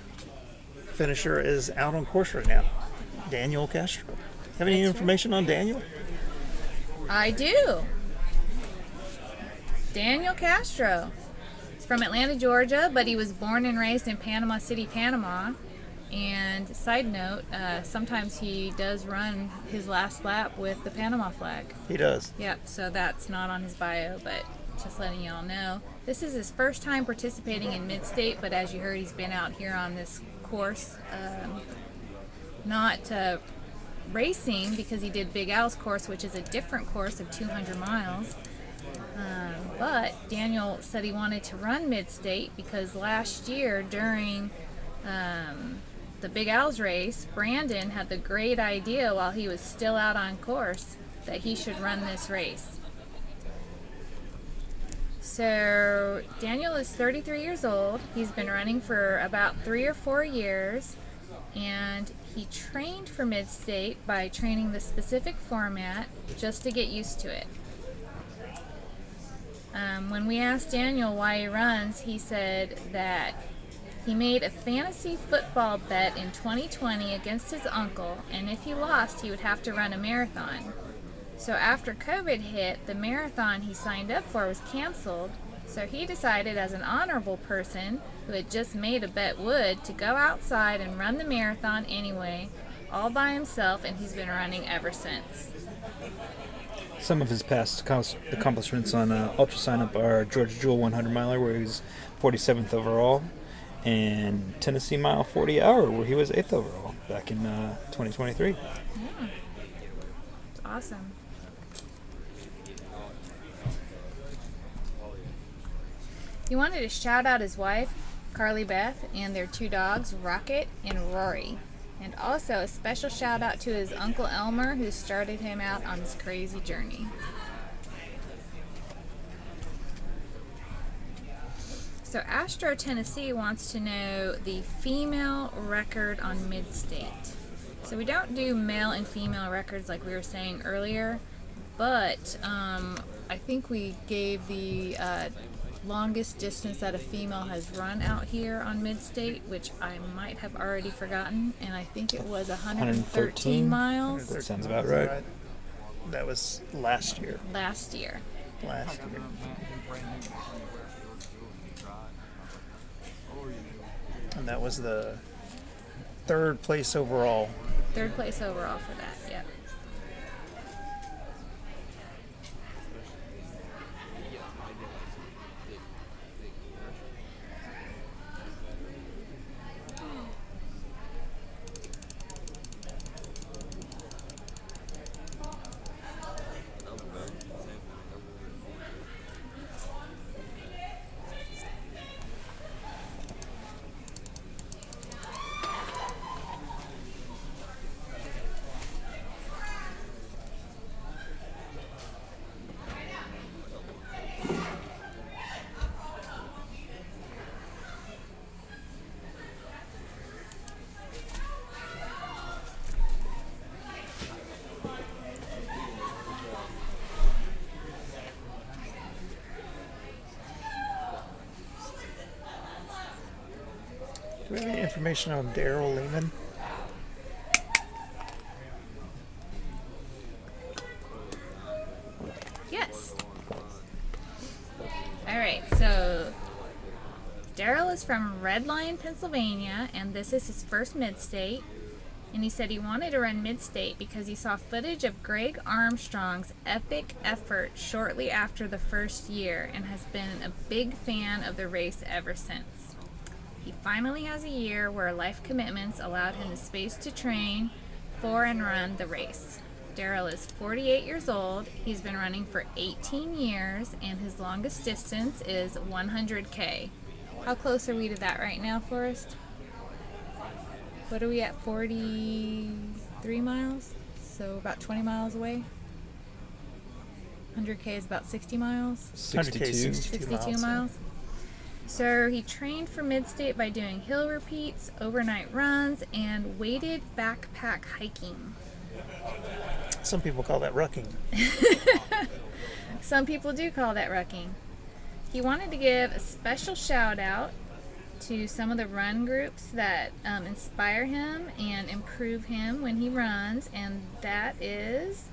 finisher is out on course right now, Daniel Castro. Have any information on Daniel? I do. Daniel Castro. He's from Atlanta, Georgia, but he was born and raised in Panama City, Panama. And side note, sometimes he does run his last lap with the Panama flag. He does. Yep, so that's not on his bio, but just letting y'all know. This is his first time participating in Midstate, but as you heard, he's been out here on this course. Not racing because he did Big Al's course, which is a different course of 200 miles. But Daniel said he wanted to run Midstate because last year during the Big Al's race, Brandon had the great idea while he was still out on course that he should run this race. So Daniel is 33 years old. He's been running for about 3 or 4 years, and he trained for Midstate by training the specific format just to get used to it. When we asked Daniel why he runs, he said that he made a fantasy football bet in 2020 against his uncle, and if he lost, he would have to run a marathon. So after COVID hit, the marathon he signed up for was canceled, so he decided as an honorable person who had just made a bet would to go outside and run the marathon anyway, all by himself, and he's been running ever since. Some of his past accomplishments on Ultra Sign Up are Georgia Jewel 100 miler, where he was 47th overall, and Tennessee Mile 40 hour, where he was 8th overall back in 2023. Yeah. It's awesome. He wanted to shout out his wife, Carly Beth, and their 2 dogs, Rocket and Rory. And also a special shout out to his Uncle Elmer, who started him out on this crazy journey. So Astro Tennessee wants to know the female record on Midstate. So we don't do male and female records like we were saying earlier, but I think we gave the longest distance that a female has run out here on Midstate, which I might have already forgotten, and I think it was 113 miles. That sounds about right. That was last year. Last year. And that was the 3rd place overall. 3rd place overall for that, yep. Do we have any information on Daryl Lehman? Yes. All right, so Daryl is from Red Lion, Pennsylvania, and this is his first Midstate. And he said he wanted to run Midstate because he saw footage of Greg Armstrong's epic effort shortly after the first year and has been a big fan of the race ever since. He finally has a year where life commitments allowed him the space to train for and run the race. Daryl is 48 years old. He's been running for 18 years, and his longest distance is 100K. How close are we to that right now, Forrest? What are we at, 43 miles? So about 20 miles away. 100K is about 60 miles? 62 62 miles. So he trained for Midstate by doing hill repeats, overnight runs, and weighted backpack hiking. Some people call that rucking. Some people do call that rucking. He wanted to give a special shout out to some of the run groups that inspire him and improve him when he runs, and that is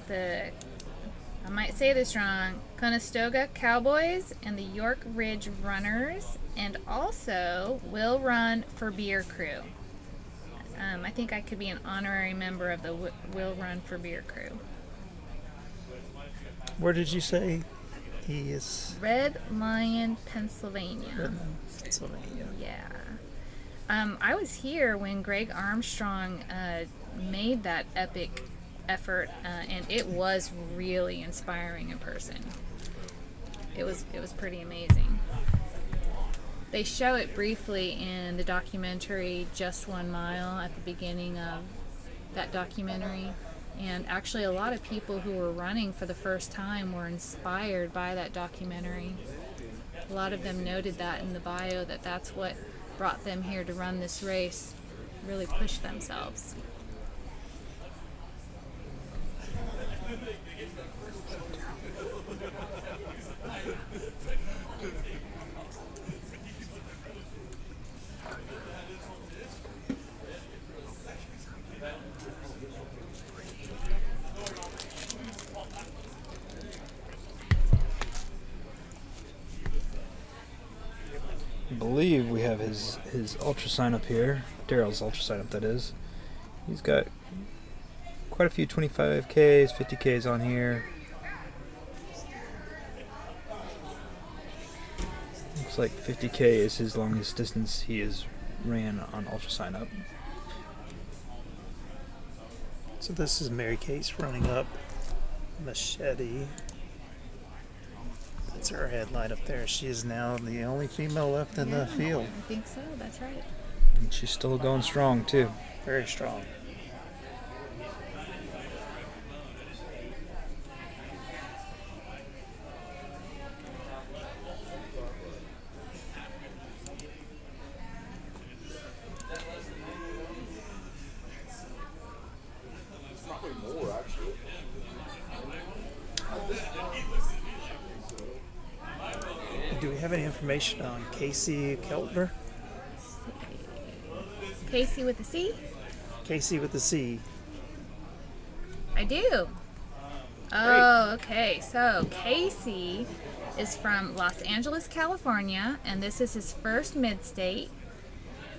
the, I might say this wrong, Conestoga Cowboys and the York Ridge Runners, and also Will Run for Beer Crew. I think I could be an honorary member of the Will Run for Beer Crew. Where did you say he is? Red Lion, Pennsylvania. Red Lion, Pennsylvania. Yeah. I was here when Greg Armstrong made that epic effort, and it was really inspiring in person. It was pretty amazing. They show it briefly in the documentary Just 1 Mile at the beginning of that documentary. And actually a lot of people who were running for the first time were inspired by that documentary. A lot of them noted that in the bio, that that's what brought them here to run this race, really push themselves. I believe we have his ultra sign up here. Daryl's ultra sign up, that is. He's got quite a few 25Ks, 50Ks on here. Looks like 50K is his longest distance he has ran on ultra sign up. So this is Mary Case running up Machete. That's her headlight up there. She is now the only female left in the field. I think so, that's right. And she's still going strong too. Very strong. Probably more, actually. Do we have any information on Casey Keltner? Casey with a C? Casey with the C. I do. Oh, okay. So Casey is from Los Angeles, California, and this is his first Midstate.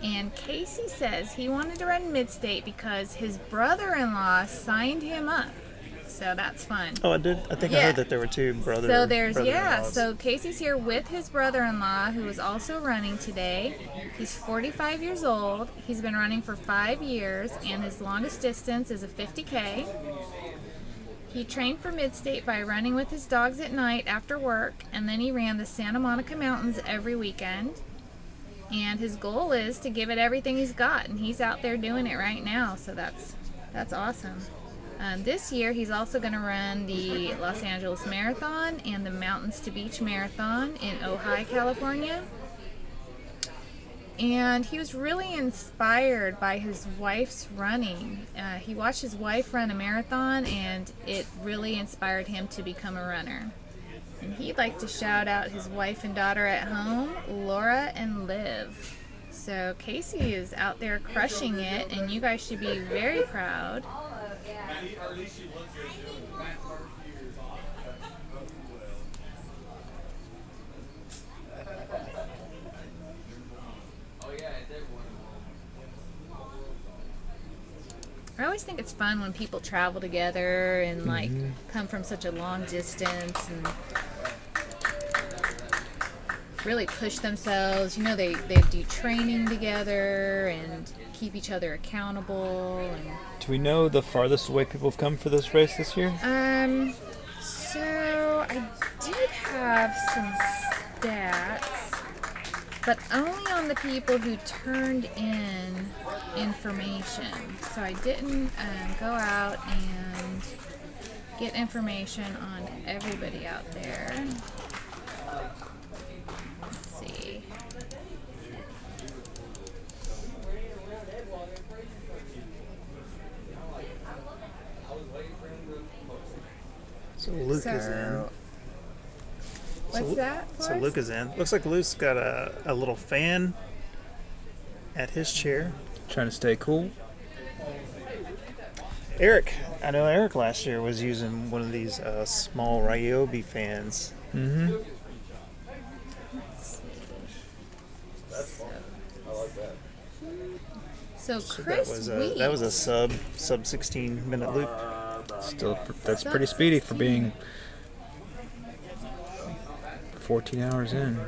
And Casey says he wanted to run Midstate because his brother-in-law signed him up. So that's fun. Oh, I did. I think I heard that there were two brothers. So there's, yeah, so Casey's here with his brother-in-law, who is also running today. He's 45 years old. He's been running for 5 years, and his longest distance is a 50K. He trained for Midstate by running with his dogs at night after work, and then he ran the Santa Monica Mountains every weekend. And his goal is to give it everything he's got, and he's out there doing it right now, so that's awesome. This year, he's also going to run the Los Angeles Marathon and the Mountains to Beach Marathon in Ojai, California. And he was really inspired by his wife's running. He watched his wife run a marathon, and it really inspired him to become a runner. And he'd like to shout out his wife and daughter at home, Laura and Liv. So Casey is out there crushing it, and you guys should be very proud. I always think it's fun when people travel together and like come from such a long distance and really push themselves. You know, they do training together and keep each other accountable. And Do we know the farthest away people have come for this race this year? So I did have some stats, but only on the people who turned in information. So I didn't go out and get information on everybody out there. Let's see. So Luke is in. What's that? So Luke is in. Looks like Luke's got a little fan at his chair. Trying to stay cool. Eric, I know Eric last year was using one of these small Ryobi fans. Mm-hmm. So So Chris that was a sub 16-minute loop. Still, that's pretty speedy for being 14 hours in.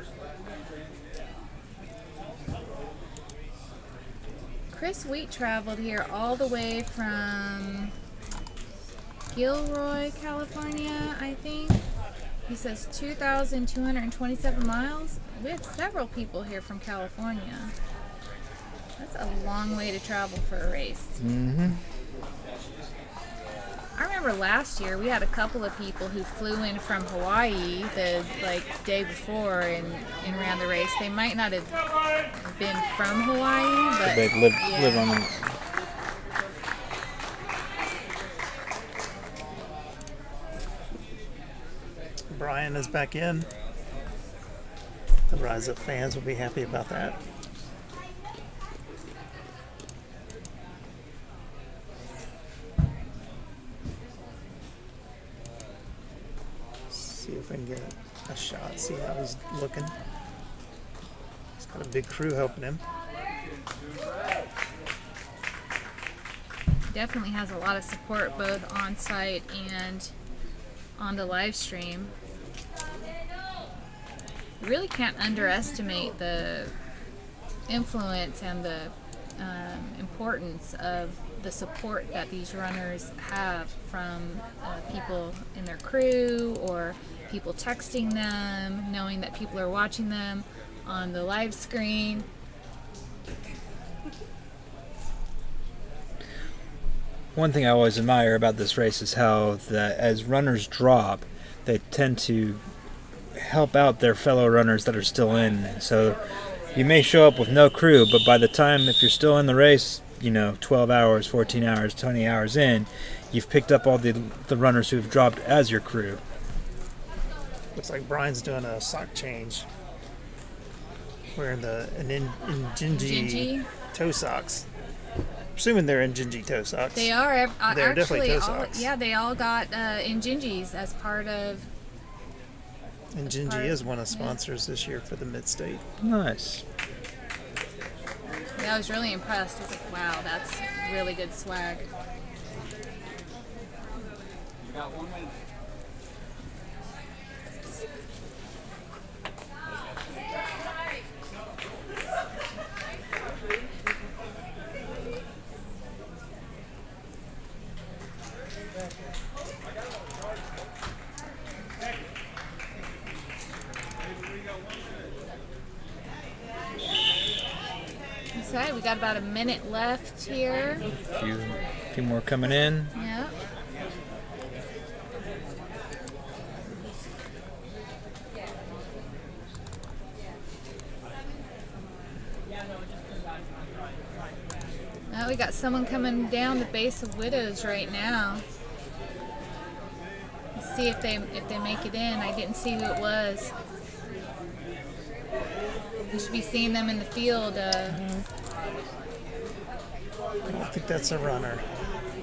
Chris Wheat traveled here all the way from Gilroy, California, I think. He says 2,227 miles. We have several people here from California. That's a long way to travel for a race. Mm-hmm. I remember last year we had a couple of people who flew in from Hawaii the day before and ran the race. They might not have been from Hawaii, but they live on them. Brian is back in. The Rise Up fans will be happy about that. See if we can get a shot, see how he's looking. He's got a big crew helping him. definitely has a lot of support both on site and on the live stream. You really can't underestimate the influence and the importance of the support that these runners have from people in their crew or people texting them, knowing that people are watching them on the live screen. One thing I always admire about this race is how that as runners drop, they tend to help out their fellow runners that are still in. So you may show up with no crew, but by the time, if you're still in the race, 12 hours, 14 hours, 20 hours in, you've picked up all the runners who've dropped as your crew. Looks like Brian's doing a sock change. Wearing Injinji toe socks. Assuming they're Injinji toe socks. They are. They're definitely toe all, socks. yeah, they all got Injinjis as part of. Injinji is one of the sponsors this year for the Midstate. Nice. Yeah, I was really impressed. I was like, wow, that's really good swag. You got 1 minute. Okay, we got about a minute left here. A few more coming in. Yeah. Now we got someone coming down the base of Widows right now. Let's see if they make it in. I didn't see who it was. You should be seeing them in the field. I don't think that's a runner.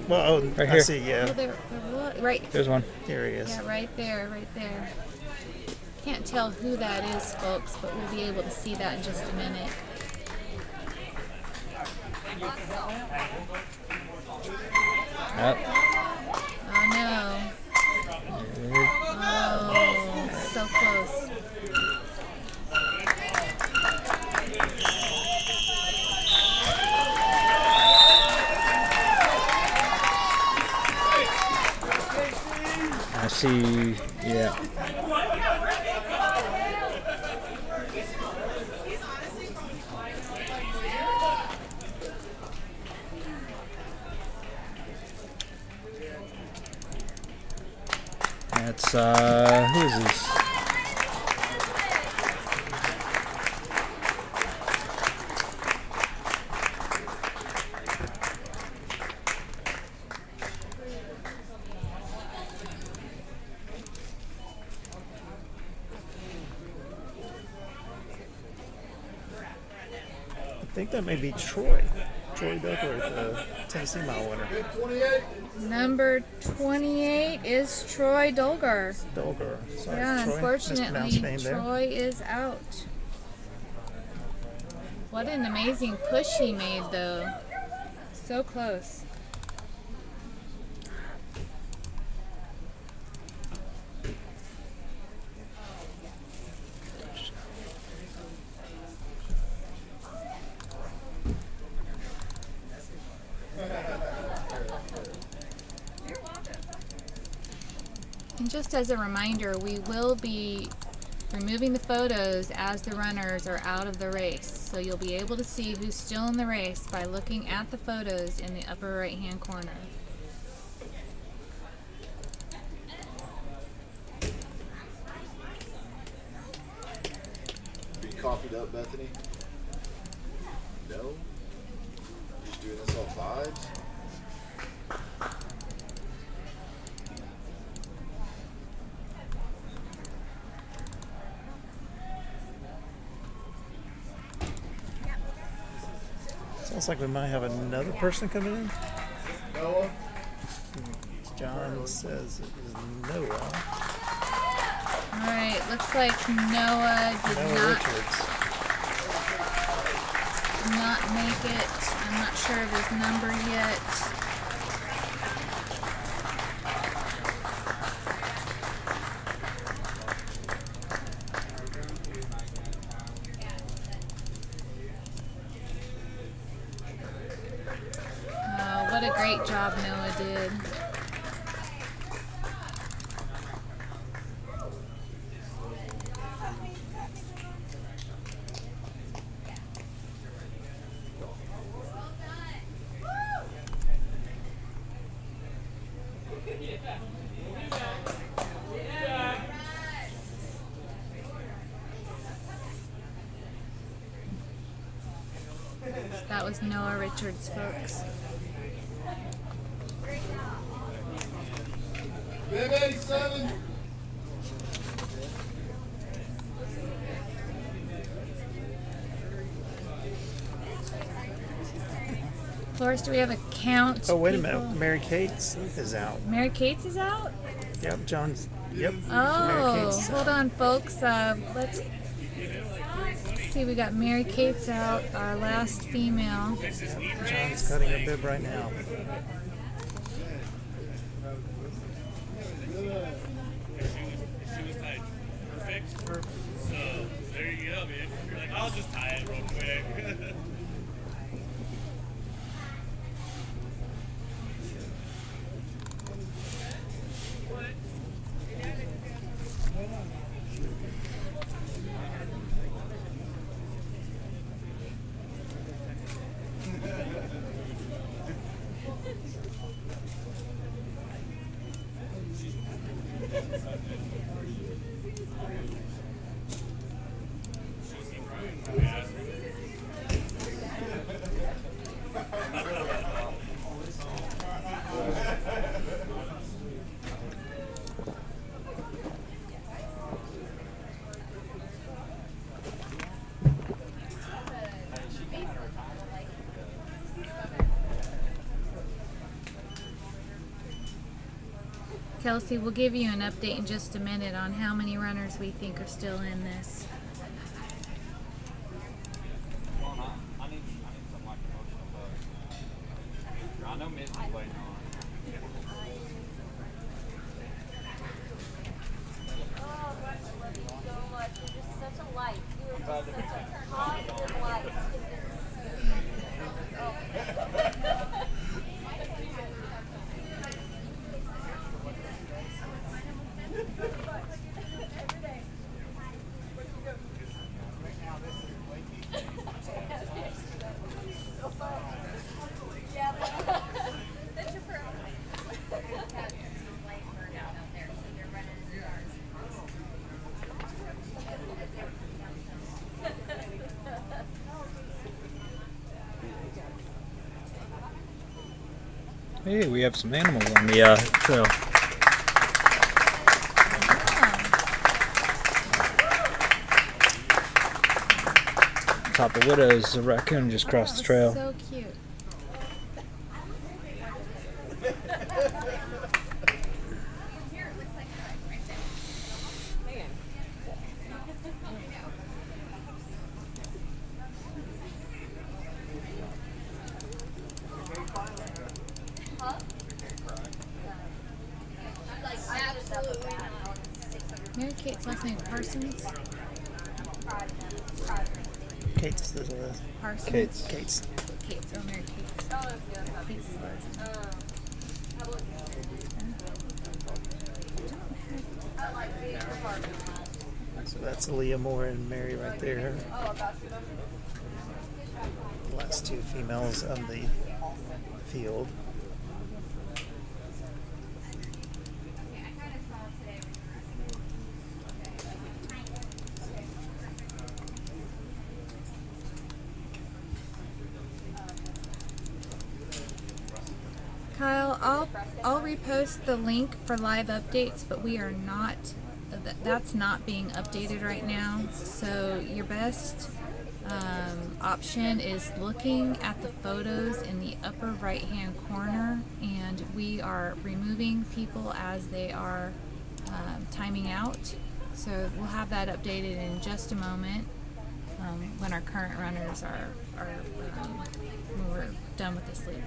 Well, oh, Right I here. see, yeah. Oh, right. There's one. Here he is. Yeah, right there. Can't tell who that is, folks, but we'll be able to see that in just a minute. Yep. Oh no. Oh, so close. I see, yeah. That's, who is this? I think that may be Troy. Troy Duckworth, the Tennessee Mile winner. Number 28 is Troy Dolgar. Dolgar. Sorry, Yeah, Troy. unfortunately, Mispronounced name there. Troy is out. What an amazing push he made, though. So close. And just as a reminder, we will be removing the photos as the runners are out of the race. So you'll be able to see who's still in the race by looking at the photos in the upper right hand corner. Are you coffeeed up, Bethany? No? Just doing this all vibes? Sounds like we might have another person coming in. Noah? John says it is Noah. Alright, looks like Noah did Noah Richards. not make it. I'm not sure of his number yet. What a great job Noah did. That was Noah Richards, folks. Big 87. Flores, do we have a count? Oh, wait a people? minute. Mary Kate's is out. Mary Kate's is out? Yep, John's. Yep. Mary Oh, Kate's hold on, folks. Let's see. We got Mary Kate's out, our last female. John's cutting her bib right now. She was tied perfect. So there you go, man. You're like, I'll just tie it real quick. Kelsey. We'll give you an update in just a minute on how many runners we think are still in this. I need some like emotional buzz. I know Mids is waiting on. Oh, gosh, I love you so much. You're just such a light. You are just such a positive light. Hey, we have some animals on the trail. Top of Widows, a raccoon just crossed the trail. So cute. Mary Kate's last name Parsons. Kate's the Parsons. Kate's. Kate's. Oh, Mary Kate's. Kate's is last. So that's Leah Moore and Mary right there. The last two females on the field. Kyle, I'll repost the link for live updates, but we are not. That's not being updated right now. So your best option is looking at the photos in the upper right-hand corner, and we are removing people as they are timing out. So we'll have that updated in just a moment when our current runners are when we're done with this league.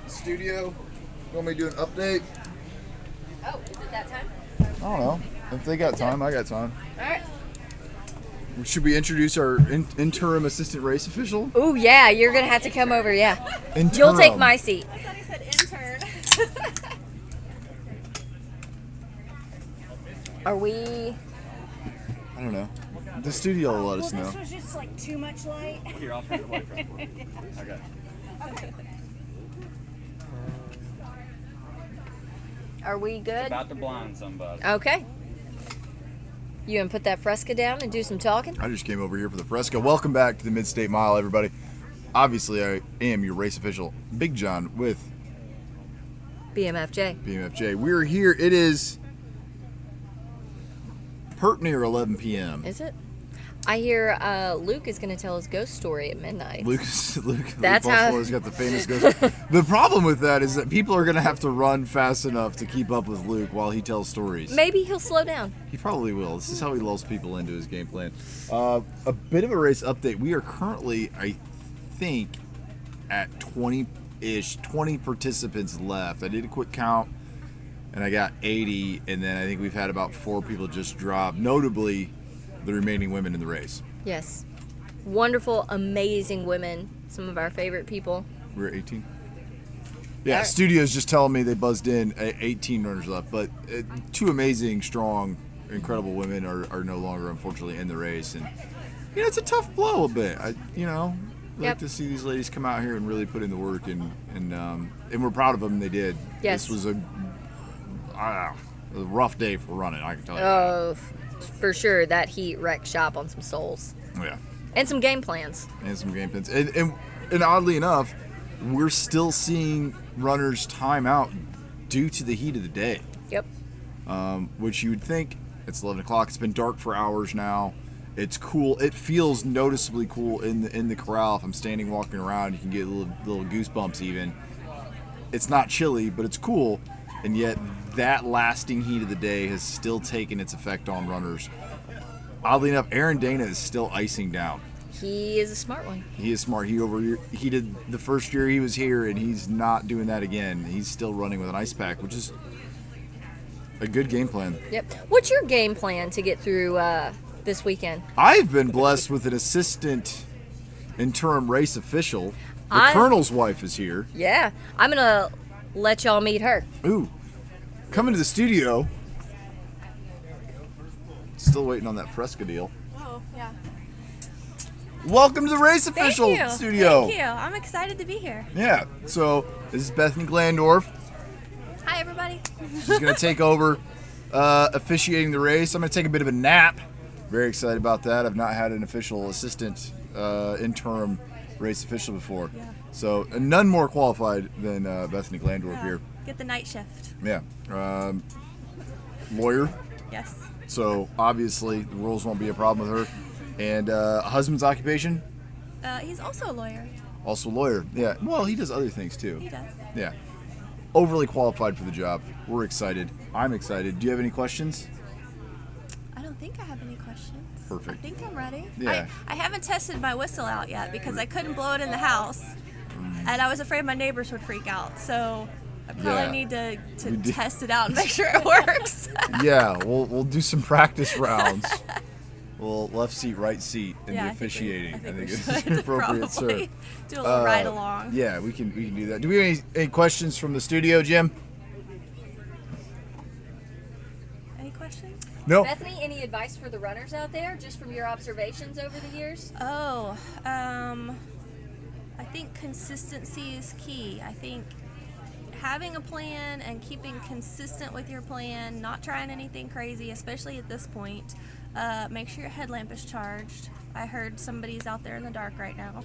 Studio, you want me to do an update? Oh, is it that time? I don't know. If they got time, I got time. All right. Should we introduce our interim assistant race official? Oh yeah, you're gonna have to come over. Yeah. Interim. You'll take my seat. I thought he said intern. Are we? I don't know. The studio will let us know. This was just like too much light. Here, I'll turn the light on for you. I got it. Okay. Are we good? About to blind somebody. Okay. You gonna put that Fresca down and do some talking? I just came over here for the Fresca. Welcome back to the Midstate Mile, everybody. Obviously, I am your race official, Big John, with BMFJ. BMFJ. We're here. It is pert near 11 p.m. Is it? I hear Luke is going to tell his ghost story at midnight. Luke That's how. Buffalo's got the famous ghost. The problem with that is that people are going to have to run fast enough to keep up with Luke while he tells stories. Maybe he'll slow down. He probably will. This is how he lulls people into his game plan. A bit of a race update. We are currently, I think, at 20-ish, 20 participants left. I did a quick count, and I got 80, and then I think we've had about 4 people just drop, notably the remaining women in the race. Yes. Wonderful, amazing women. Some of our favorite people. We're 18? Yeah, studio's just telling me they buzzed in 18 runners left, but 2 amazing, strong, incredible women are no longer, unfortunately, in the race. And, you know, it's a tough blow a bit. I like to see these ladies come out here and really put in the work, and we're proud of them. They did. Yes. This was a rough day for running, I can tell you Oh, for sure. That heat wrecked shop on some souls. Yeah. And some game plans. And oddly enough, we're still seeing runners time out due to the heat of the day. Yep. Which you would think It's 11 o'clock. It's been dark for hours now. It's cool. It feels noticeably cool in the corral. If I'm standing walking around, you can get little goosebumps even. It's not chilly, but it's cool. And yet that lasting heat of the day has still taken its effect on runners. Oddly enough, Aaron Dana is still icing down. He is a smart one. He is smart. He did the first year he was here, and he's not doing that again. He's still running with an ice pack, which is a good game plan. Yep. What's your game plan to get through this weekend? I've been blessed with an assistant interim race official. The Colonel's wife is here. Yeah. I'm going to let y'all meet her. Ooh. Coming to the studio. Still waiting on that Fresca deal. Oh, yeah. Welcome to the race official studio. Thank you. I'm excited to be here. Yeah. So this is Bethany Glandorf. Hi, everybody. She's going to take over officiating the race. I'm going to take a bit of a nap. Very excited about that. I've not had an official assistant interim race official before. Yeah. So none more qualified than Bethany Glandorf here. Get the night shift. Yeah. Lawyer. Yes. So obviously the rules won't be a problem with her. And husband's occupation? He's also a lawyer. Also a lawyer. Yeah. Well, he does other things too. He does. Yeah. Overly qualified for the job. We're excited. I'm excited. Do you have any questions? I don't think I have any questions. Perfect. I think I'm ready. Yeah. I haven't tested my whistle out yet because I couldn't blow it in the house. And I was afraid my neighbors would freak out. So I probably need to test it out and make sure it works. Yeah, we'll do some practice rounds. Well, left seat, right seat in the officiating. I think it's appropriate, sir. Do a little ride along. Yeah, we can do that. Do we have any questions from the studio, Jim? Any questions? No. Bethany, any advice for the runners out there, just from your observations over the years? Oh, I think consistency is key. I think having a plan and keeping consistent with your plan, not trying anything crazy, especially at this point. Make sure your headlamp is charged. I heard somebody's out there in the dark right now.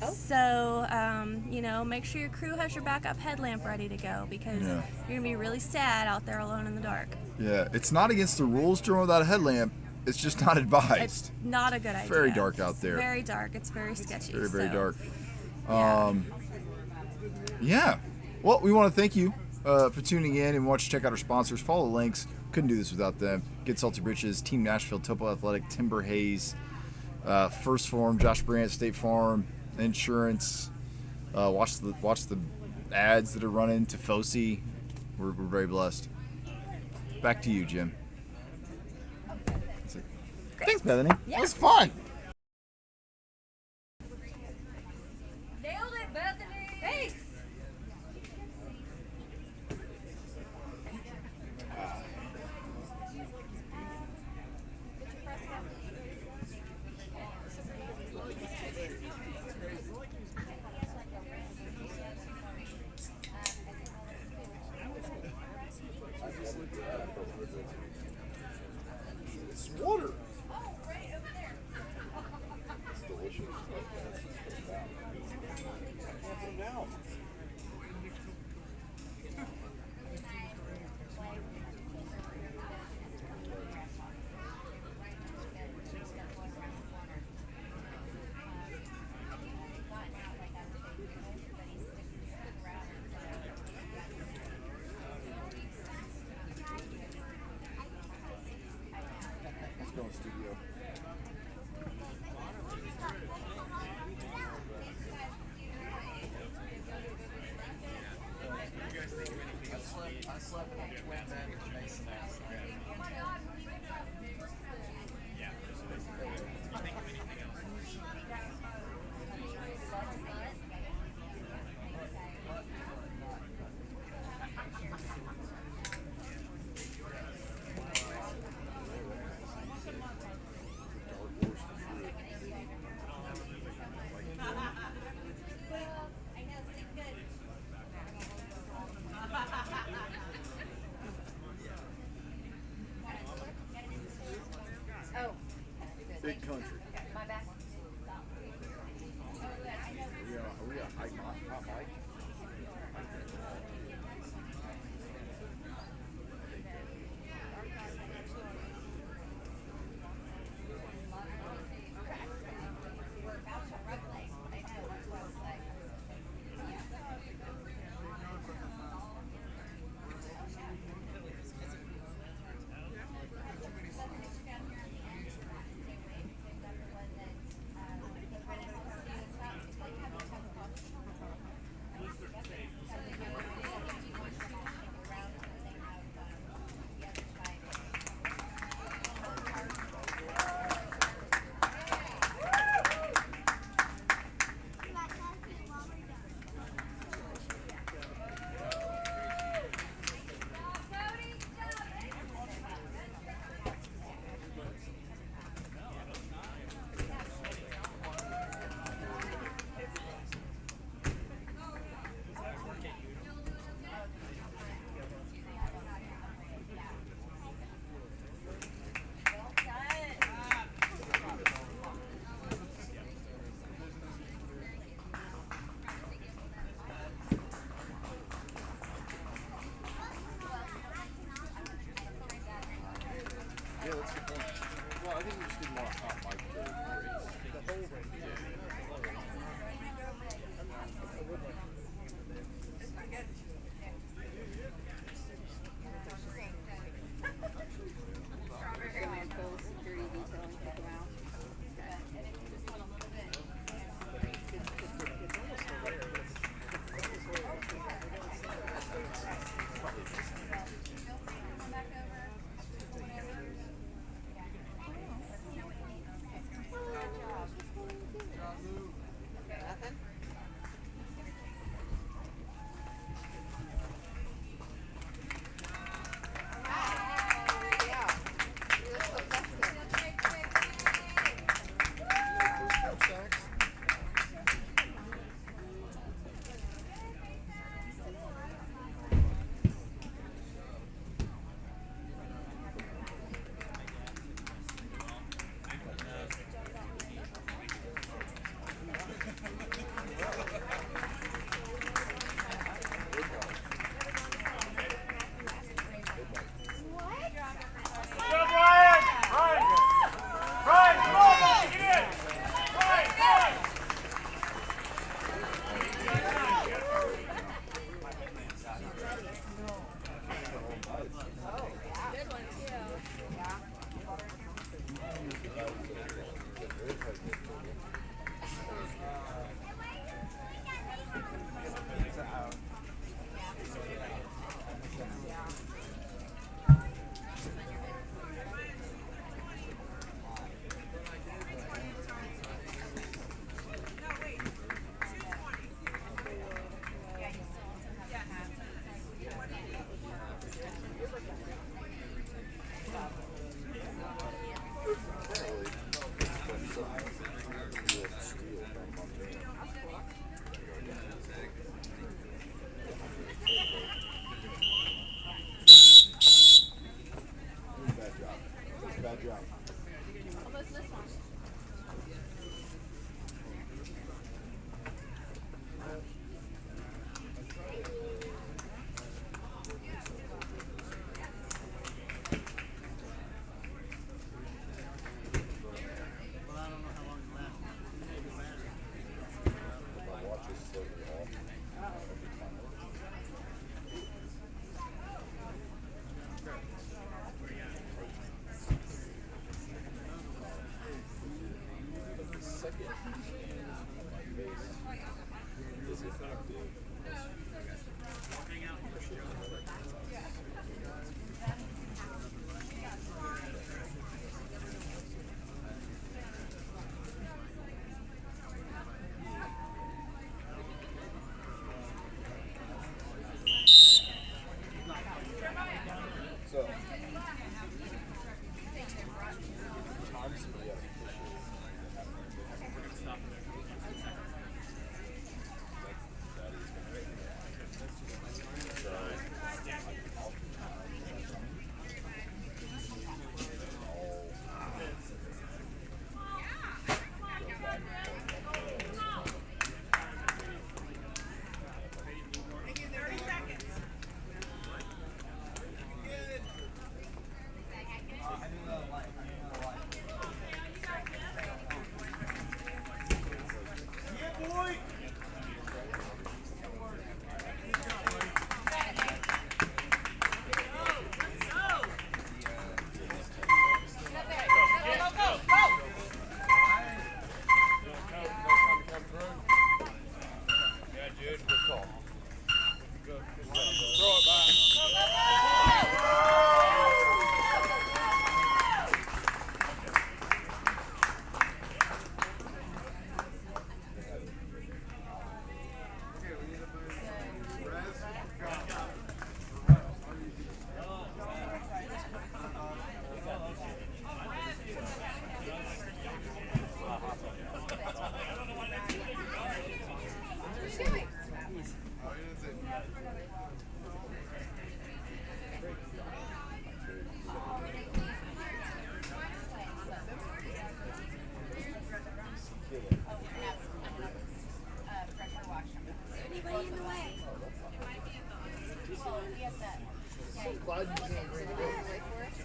Oh. So, make sure your crew has your backup headlamp ready to go because you're going to be really sad out there alone in the dark. Yeah, it's not against the rules to run without a headlamp. It's just not advised. It's not a good idea. Very dark out there. It's very dark. It's very sketchy. Very, very dark. Yeah. Well, we want to thank you for tuning in and check out our sponsors. Follow the links. Couldn't do this without them. Get Salty Britches, Team Nashville, Topo Athletic, Timber Hayes, First Form, Josh Brandt, State Farm, Insurance. Watch the ads that are running to Fosi. We're very blessed. Back to you, Jim. Thanks, Bethany. Yeah. That was fun. Nailed it, Bethany. Thanks. It's water. Let's go in the studio. I slept in a twin bed with Mason last night.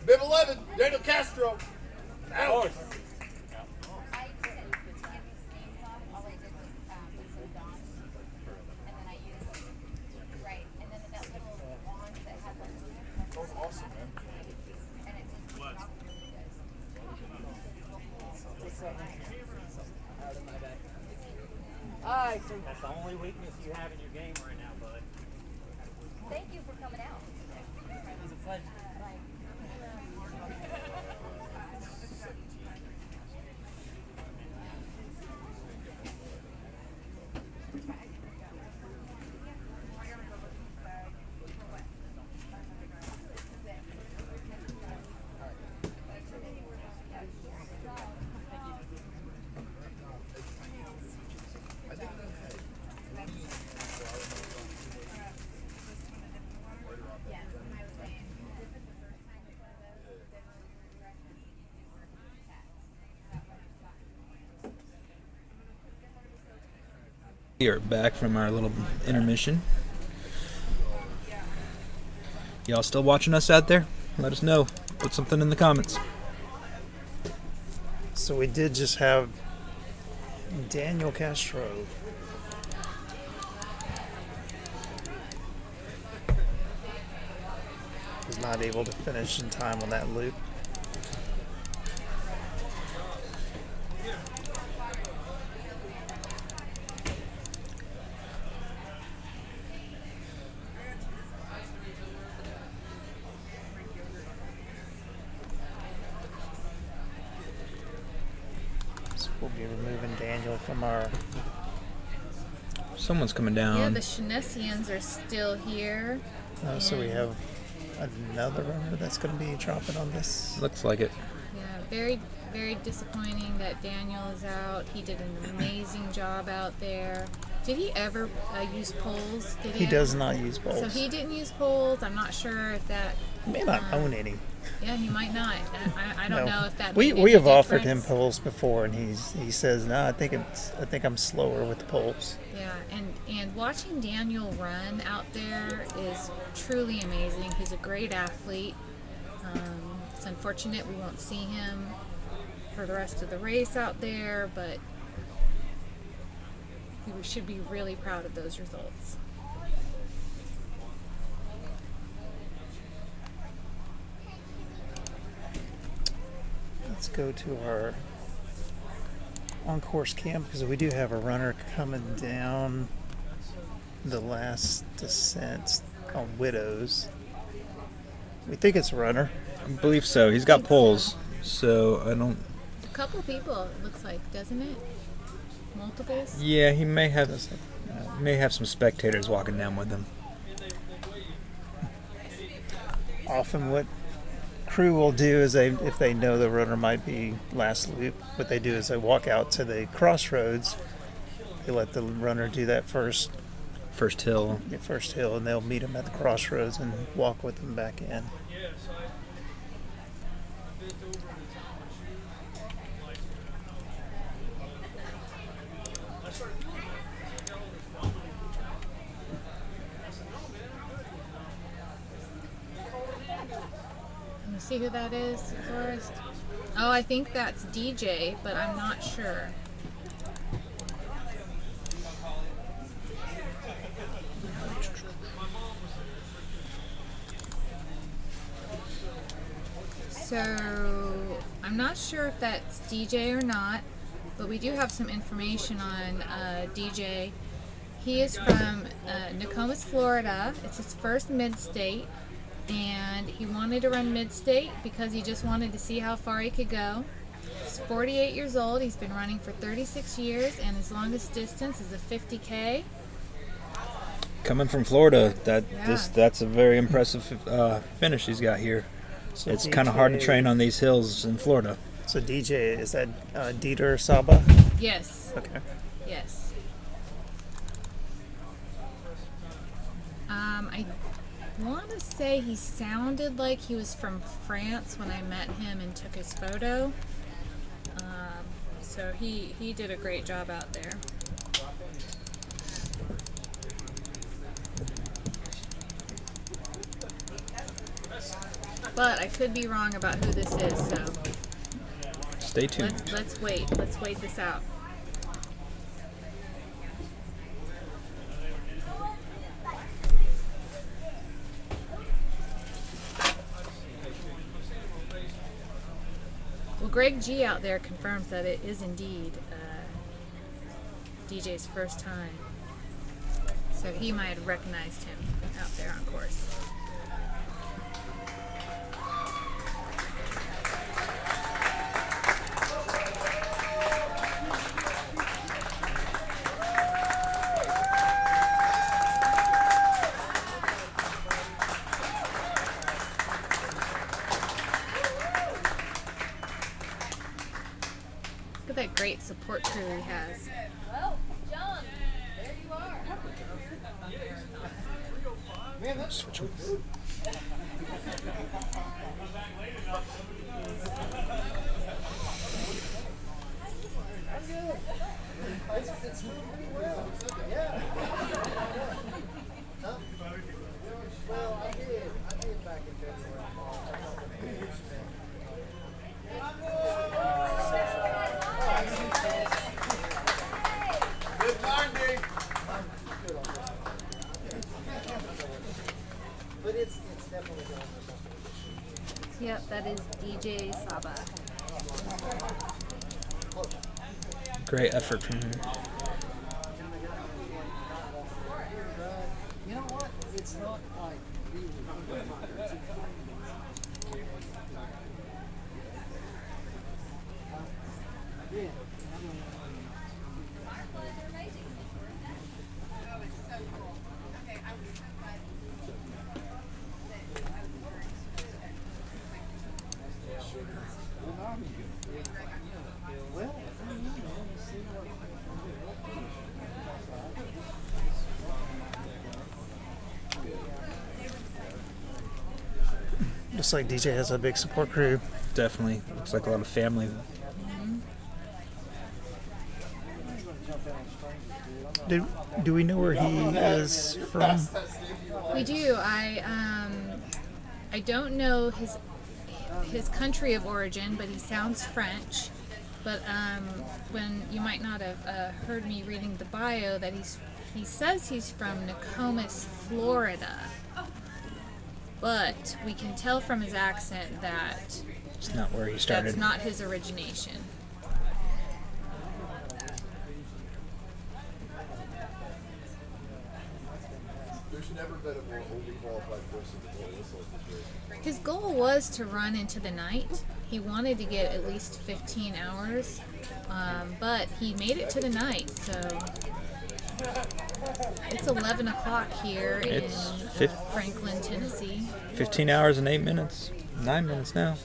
Bib 11, Daniel Castro. Out. Awesome, man. Alright, so that's the only weakness you have in your game right now, bud. Thank you for coming out. It was a pleasure. We are back from our little intermission. Y'all still watching us out there? Let us know. Put something in the comments. So we did just have Daniel Castro. Was not able to finish in time on that loop. We'll be removing Daniel from our... Someone's coming down. Yeah, the Shanessians are still here. So we have another runner that's going to be dropping on this. Looks like it. Yeah, very, very disappointing that Daniel is out. He did an amazing job out there. Did he ever use poles? He does not use poles. So he didn't use poles. I'm not sure if that... He may not own any. Yeah, he might not. I don't know if that. We have offered him poles before, and he says no. I think I'm slower with the poles. Yeah, and watching Daniel run out there is truly amazing. He's a great athlete. It's unfortunate we won't see him for the rest of the race out there, but we should be really proud of those results. Let's go to our on-course cam because we do have a runner coming down. the last descent on Widows. We think it's a runner. I believe so. He's got poles, so I don't. A couple people, it looks like, doesn't it? Multiples? Yeah, he may have some spectators walking down with him. Often what crew will do is if they know the runner might be last loop, what they do is they walk out to the crossroads. They let the runner do that first hill. Yeah, first hill, and they'll meet him at the crossroads and walk with them back in. Let me see who that is, Forrest. Oh, I think that's DJ, but I'm not sure. So, I'm not sure if that's DJ or not, but we do have some information on DJ. He is from Nokomis, Florida. It's his first Midstate, and he wanted to run Midstate because he just wanted to see how far he could go. He's 48 years old. He's been running for 36 years, and his longest distance is a 50K. Coming from Florida, that's a very impressive finish he's got here. So it's kind of hard to train on these hills in Florida. So DJ, is that Dieter Saba? Yes. Okay. Yes. I want to say he sounded like he was from France when I met him and took his photo. So he did a great job out there. But I could be wrong about who this is, so stay tuned. Let's wait. Let's wait this out. Well, Greg G out there confirms that it is indeed DJ's first time. So he might have recognized him out there on course. Look at that great support crew he has. Well, John, there you are. Man, that's switch them. It's moving pretty well. Yeah. Huh? Well, I did back in February. Good morning. But it's definitely going. Yep, that is DJ Saba. Great effort from him. You know what? It's not like really. Yeah. Looks like DJ has a big support crew. Definitely. Looks like a lot of family. Do we know where he is from? We do. I don't know his country of origin, but he sounds French. But when you might not have heard me reading the bio, that he says he's from Nokomis, Florida. But we can tell from his accent that it's not where he started. That's not his origination. There's never been a more overqualified person to play this race. His goal was to run into the night. He wanted to get at least 15 hours, but he made it to the night. So it's 11 o'clock here It's in Franklin, Tennessee. 15 hours and 8 minutes. 9 minutes now.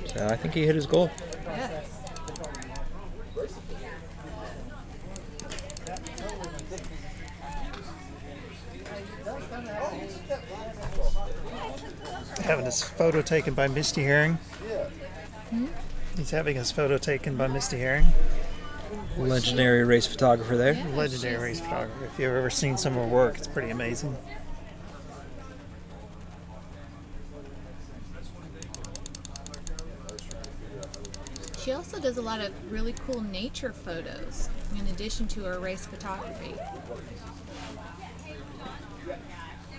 So I think he hit his goal. Yeah. Having his photo taken by Misty Herring. Hmm? He's having his photo taken by Misty Herring. Legendary race photographer there. Legendary race photographer. If you've ever seen some of her work, it's pretty amazing. She also does a lot of really cool nature photos in addition to her race photography.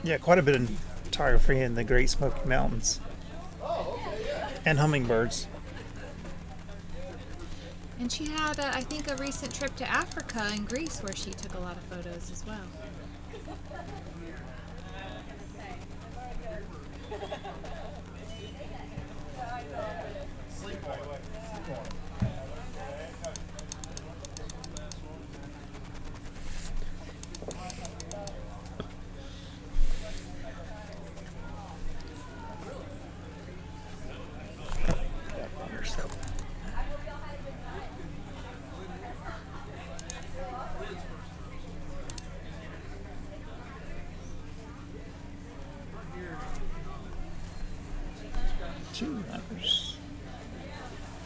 Yeah, quite a bit of photography in the Great Smoky Mountains. And hummingbirds. And she had, I think, a recent trip to Africa and Greece where she took a lot of photos as well.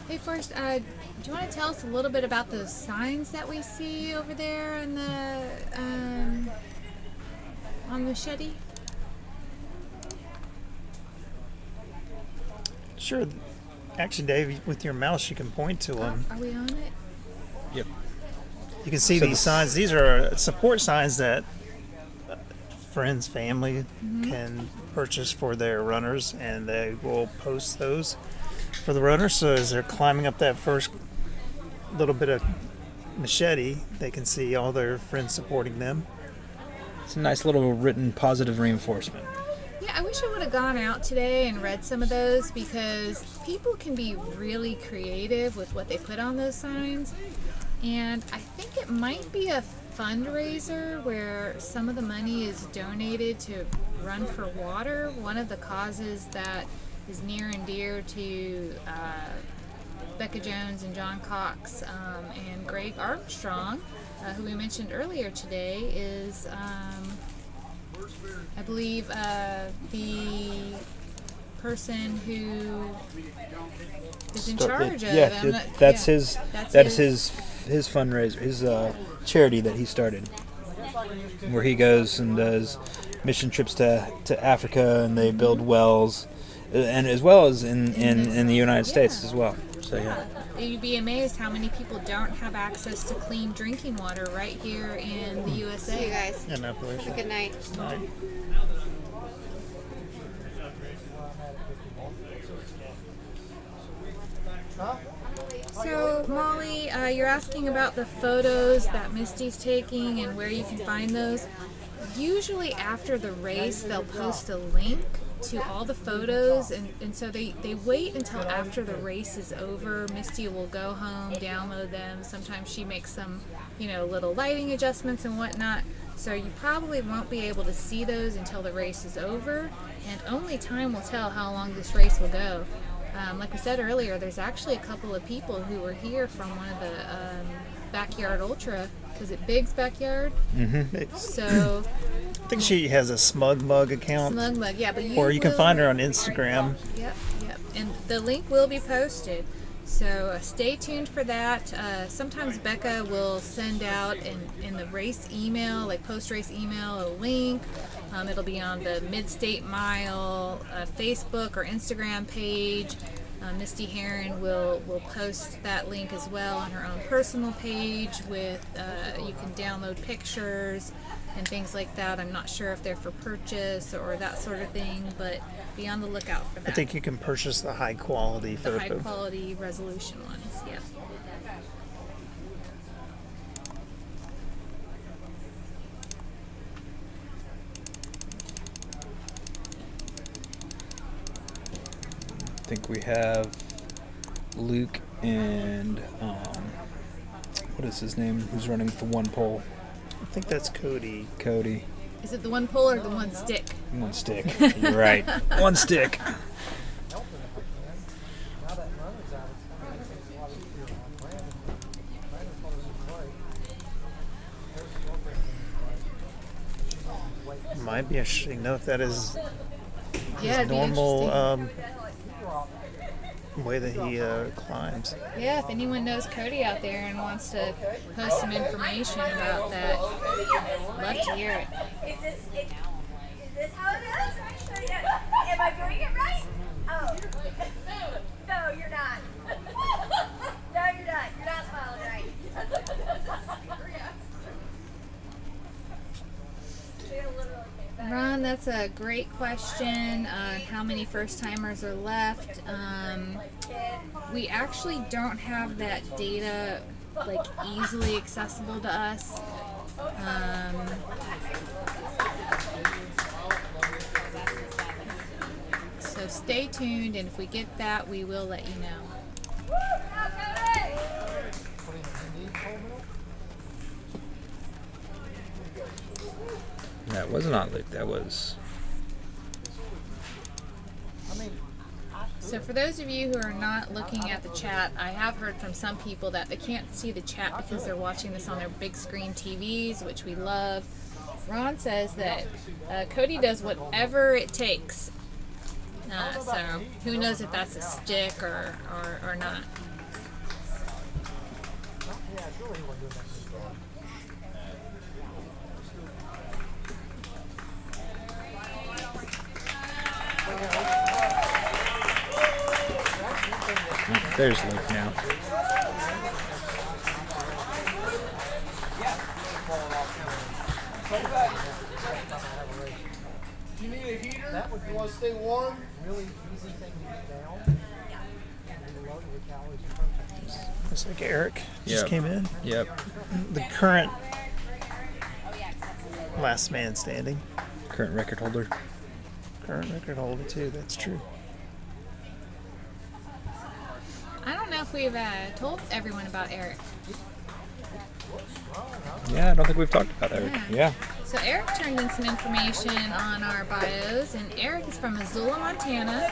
Hey, first, do you want to tell us a little bit about those signs that we see over there in the on the Machete? Sure. Actually, Dave, with your mouse, you can point to them. Are we on it? Yep. You can see So these signs. These are support signs that friends, family Mhm. can purchase for their runners, and they will post those for the runners. So as they're climbing up that first little bit of Machete, they can see all their friends supporting them. It's a nice little written positive reinforcement. Yeah, I wish I would have gone out today and read some of those because people can be really creative with what they put on those signs. And I think it might be a fundraiser where some of the money is donated to Run for Water, one of the causes that is near and dear to Becca Jones and John Cox and Greg Armstrong, who we mentioned earlier today, is I believe the person who is in charge of that's his fundraiser, his charity that he started, where he goes and does mission trips to Africa, and they build wells, and as well as in the United States as well. So yeah. You'd be amazed how many people don't have access to clean drinking water right here in the USA. See you guys. Yeah, no, please. Have a good night. Night. So, Molly, you're asking about the photos that Misty's taking and where you can find those. Usually after the race, they'll post a link to all the photos, and so they wait until after the race is over. Misty will go home, download them. Sometimes she makes some, little lighting adjustments and whatnot. So you probably won't be able to see those until the race is over, and only time will tell how long this race will go. Like we said earlier, there's actually a couple of people who were here from one of the Backyard Ultra. Was it Big's Backyard? Mm-hmm. So I think she has a Smug Mug account. Smug Mug, yeah, but or you can find her on Instagram. Yep. And the link will be posted. So stay tuned for that. Sometimes Becca will send out in the race email, like post-race email, a link. It'll be on the Midstate Mile Facebook or Instagram page. Misty Herron will post that link as well on her own personal page with, you can download pictures and things like that. I'm not sure if they're for purchase or that sort of thing, but be on the lookout for that. I think you can purchase the high quality The photo. high quality resolution ones, yeah. think we have Luke and what is his name? Who's running the one pole? I think that's Cody. Cody. Is it the one pole or the one stick? One stick. You're right. One stick. Might be interesting to know if that is Yeah, his it'd be normal way that he climbs. Yeah, if anyone knows Cody out there and wants to post some information about that, love to hear it. Is this how it is? Am I doing it right? Oh. No, you're not. No, you're not. You're not smiling right. Ron, that's a great question. How many first-timers are left? We actually don't have that data like easily accessible to us. So stay tuned, and if we get that, we will let you know. That was not Luke. That was. So for those of you who are not looking at the chat, I have heard from some people that they can't see the chat because they're watching this on their big screen TVs, which we love. Ron says that Cody does whatever it takes. So who knows if that's a stick or not. There's Luke now. You need a heater? That would, you want to stay warm? Really easy thing to get down. Looks like Eric just came in. Yep. The current last man standing. Current record holder. Current record holder too. That's true. I don't know if we've told everyone about Eric. Yeah, I don't think we've talked about Eric. Yeah. So Eric turned in some information on our bios, and Eric is from Missoula, Montana.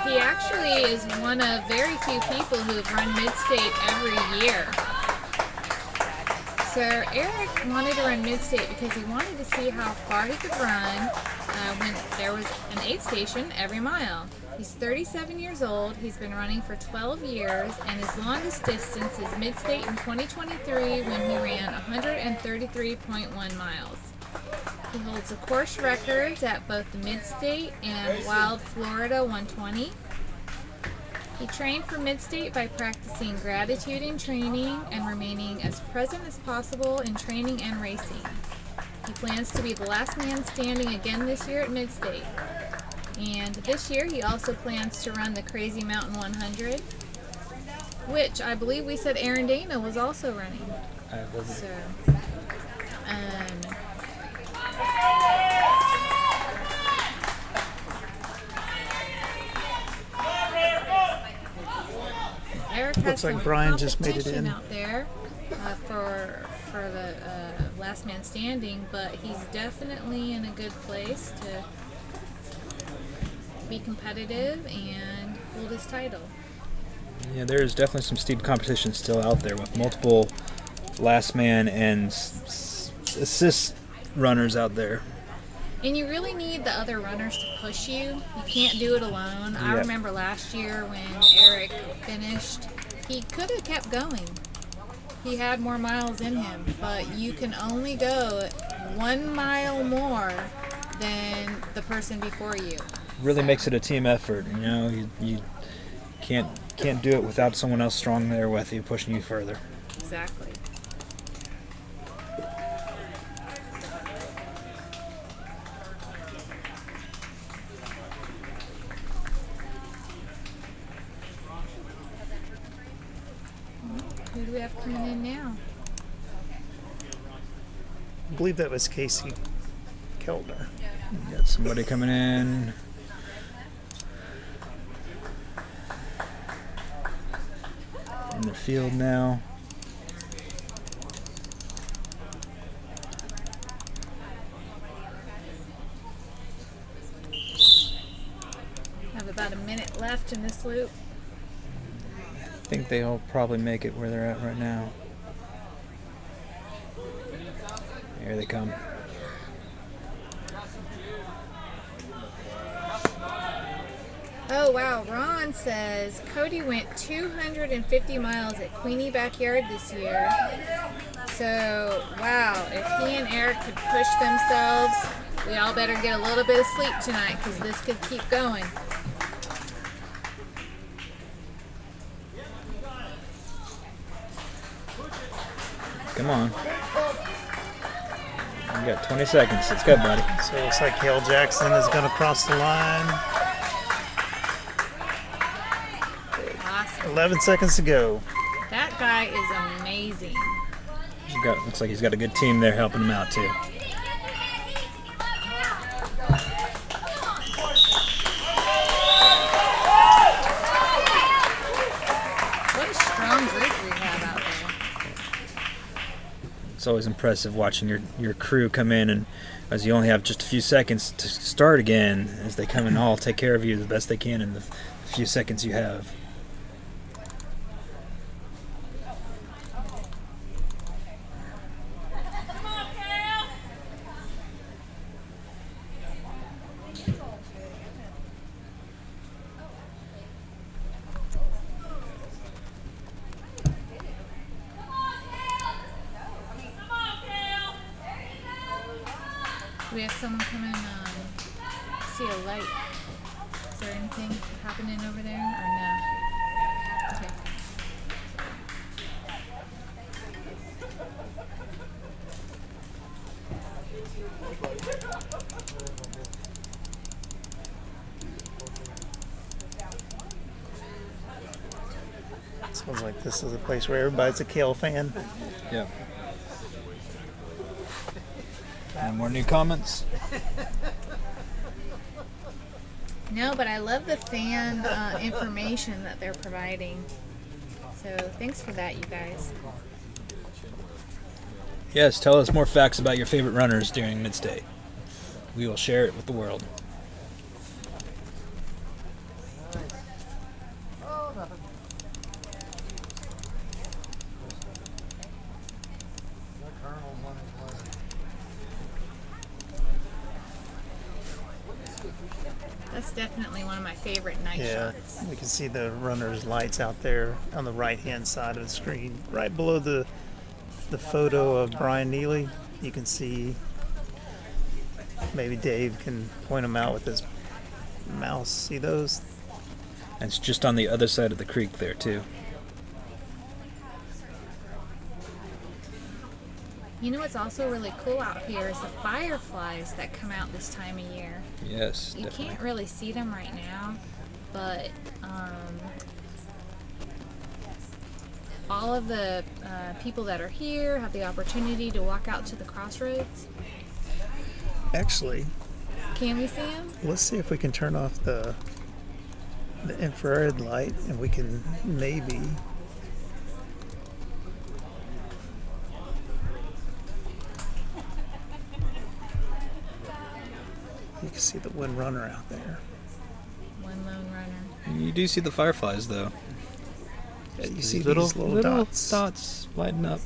He actually is one of very few people who have run Midstate every year. So Eric wanted to run Midstate because he wanted to see how far he could run when there was an aid station every mile. He's 37 years old, he's been running for 12 years, and his longest distance is Midstate in 2023 when he ran 133.1 miles. He holds the course records at both the Midstate and Wild Florida 120. He trained for Midstate by practicing gratitude in training and remaining as present as possible in training and racing. He plans to be the last man standing again this year at Midstate. And this year he also plans to run the Crazy Mountain 100, which I believe we said Aaron Dana was also running. So, Eric has Looks like some Brian just made it competition in. out there for the last man standing, but he's definitely in a good place to be competitive and hold his title. Yeah, there's definitely some steep competition still out there with multiple last man and assist runners out there. And you really need the other runners to push you. You can't do it alone. I Yep. remember last year when Eric finished, he could have kept going. He had more miles in him, but you can only go 1 mile more than the person before you. Really makes it a team effort. You know, you can't do it without someone else strong there with you, pushing you further. Exactly. Who do we have coming in now? I believe that was Casey Keldner. Got somebody coming in. in their field now. Have about a minute left in this loop. I think they'll probably make it where they're at right now. Here they come. Oh wow, Ron says Cody went 250 miles at Queenie Backyard this year. So wow, if he and Eric could push themselves, we all better get a little bit of sleep tonight because this could keep going. Come on. You got 20 seconds. Let's go, buddy. So it looks like Hale Jackson is going to cross the line. 11 seconds to go. That guy is amazing. Looks like he's got a good team there helping him out, too. What a strong group we have out there. It's always impressive watching your crew come in, and as you only have just a few seconds to start again, as they come and all take care of you the best they can in the few seconds you have. Do we have someone coming see a light? Is there anything happening over there or no? Okay. Sounds like this is a place where everybody's a Kale fan. Yeah. Any more new comments? No, but I love the fan information that they're providing. So thanks for that, you guys. Yes, tell us more facts about your favorite runners during Midstate. We will share it with the world. That's definitely one of my favorite night shots. We can see the runner's lights out there on the right-hand side of the screen, right below the photo of Brian Neely. You can see, maybe Dave can point them out with his mouse. See those? And it's just on the other side of the creek there too. You know what's also really cool out here is the fireflies that come out this time of year. Yes, You definitely. can't really see them right now, but all of the people that are here have the opportunity to walk out to the crossroads. Actually, Can we see them? let's see if we can turn off the infrared light, and we can maybe. You can see the one runner out there. One lone runner. You do see the fireflies though. Yeah, you These see these little dots. dots lighting up.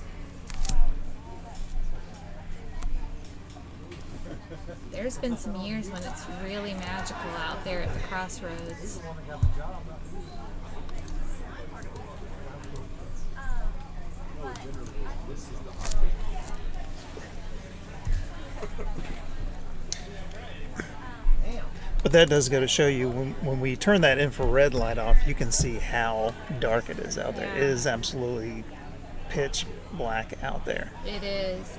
There's been some years when it's really magical out there at the crossroads. But that does go to show you, when we turn that infrared light off, you can see how dark it is out there. It is absolutely pitch black out there. It is.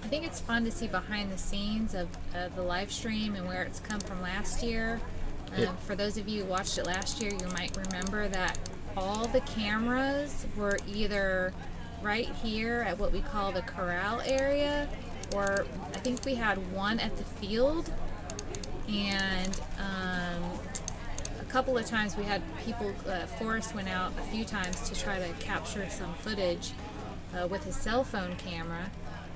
I think it's fun to see behind the scenes of the live stream and where it's come from last year. For those of you who watched it last year, you might remember that all the cameras were either right here at what we call the corral area, or I think we had one at the field, and couple of times we had people, Forrest went out a few times to try to capture some footage with his cell phone camera.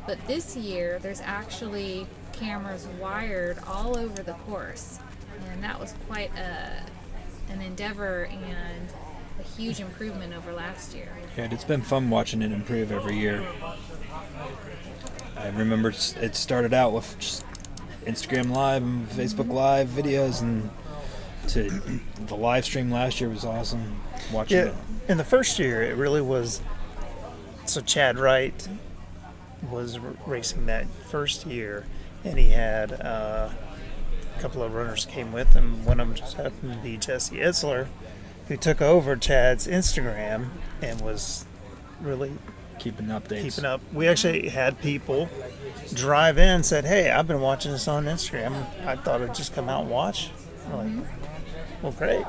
But this year, there's actually cameras wired all over the course. And that was quite an endeavor and a huge improvement over last year. Yeah, it's been fun watching it improve every year. I remember it started out with just Instagram Live and Facebook Live videos, and to the live stream last year was awesome. Watching it. In the first year, it really was. So Chad Wright was racing that first year, and he had a couple of runners came with him. One of them just happened to be Jesse Itzler, who took over Chad's Instagram and was really keeping updates. We actually had people drive in and said, "Hey, I've been watching this on Instagram. I thought I'd just come out and watch." I'm like, well, great.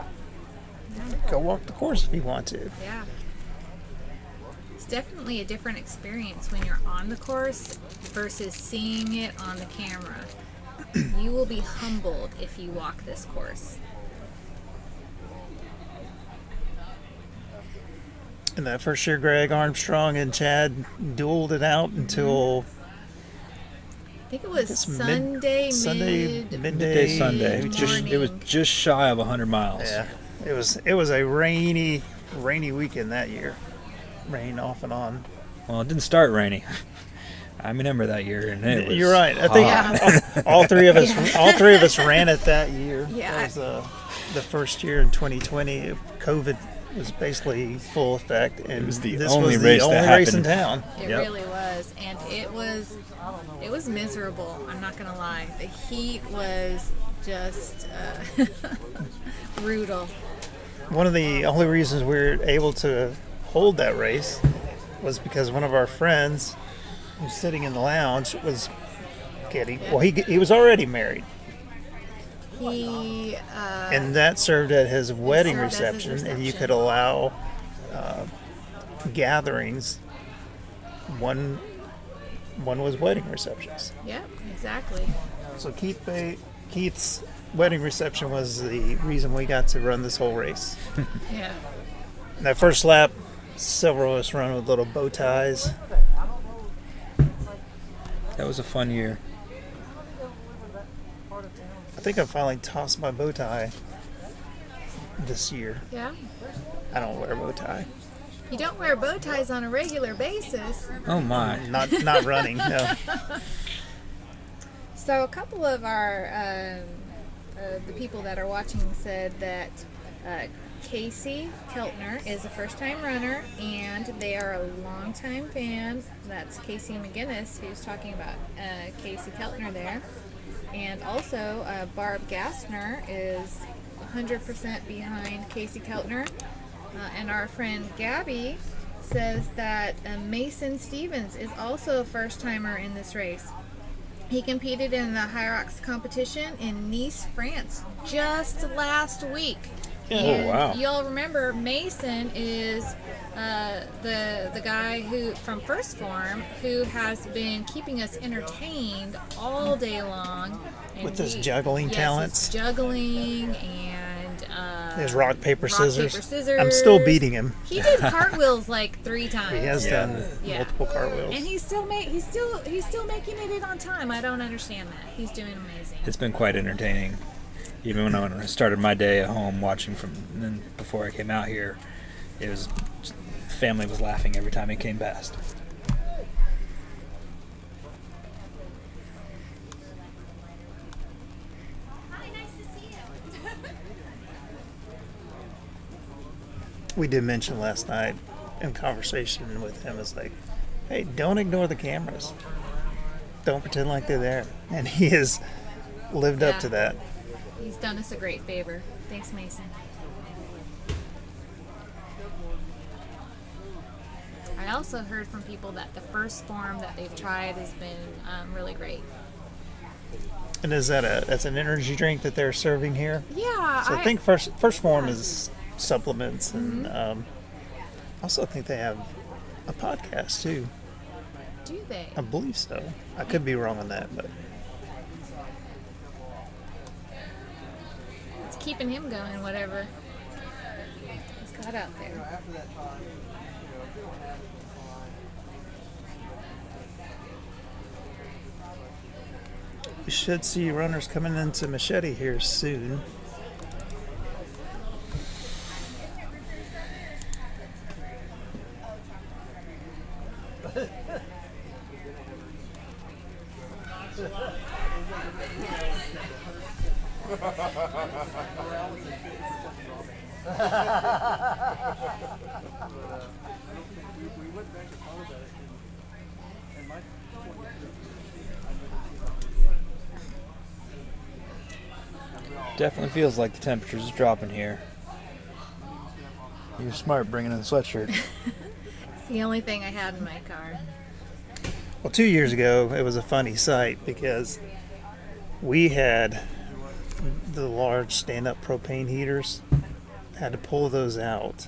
Go walk the course if you want to. Yeah. It's definitely a different experience when you're on the course versus seeing it on the camera. You will be humbled if you walk this course. And that first year, Greg Armstrong and Chad dueled it out until I think it was Sunday midday Sunday. It was just shy of 100 miles. Yeah, it was a rainy weekend that year. Rain off and on. Well, it didn't start rainy. I remember that year, and it was You're right. I think all three of us ran it that year. Yeah. It was the first year in 2020. COVID was basically full effect, and it was the this only was race the only that race in happened. town. It really was, and it was miserable. I'm not gonna lie. The heat was just brutal. One of the only reasons we were able to hold that race was because one of our friends who's sitting in the lounge was getting he was already married. And that served at his wedding reception, and you could allow gatherings. One was wedding receptions. Yep, exactly. So Keith's wedding reception was the reason we got to run this whole race. Yeah. That first lap, several of us run with little bow ties. That was a fun year. I think I finally tossed my bow tie this year. Yeah. I don't wear a bow tie. You don't wear bow ties on a regular basis. Oh my! Not running. No. So a couple of our the people that are watching said that Casey Keltner is a first-time runner, and they are a long-time fan. That's Casey McGinnis, who's talking about Casey Keltner there. And also, Barb Gassner is 100% behind Casey Keltner. And our friend Gabby says that Mason Stevens is also a first-timer in this race. He competed in the High Rocks competition in Nice, France, just last week. And wow. Y'all remember Mason is the guy who from First Form who has been keeping us entertained all day long. And with his juggling talents. His juggling and his rock, paper, scissors. scissors. I'm still beating him. He did cartwheels like 3 times. He has done multiple cartwheels. And he's still making it on time. I don't understand that. He's doing amazing. It's been quite entertaining. Even when I started my day at home watching and then before I came out here, it was family was laughing every time he came past. Hi, nice to see you. We did mention last night in conversation with him, it's like, hey, don't ignore the cameras. Don't pretend like they're there. And he has lived up to that. He's done us a great favor. Thanks, Mason. I also heard from people that the first form that they've tried has been really great. And is that that's an energy drink that they're serving here? Yeah. So I think first form is supplements, and I also think they have a podcast too. Do they? I believe so. I could be wrong on that, but. keeping him going, whatever he's got out there. After that time, if they don't have it, it's fine. We should see runners coming into Machete here soon. Definitely feels like the temperature's dropping here. You're smart bringing in the sweatshirt. It's the only thing I had in my car. Well, 2 years ago, it was a funny sight because we had the large stand-up propane heaters, had to pull those out,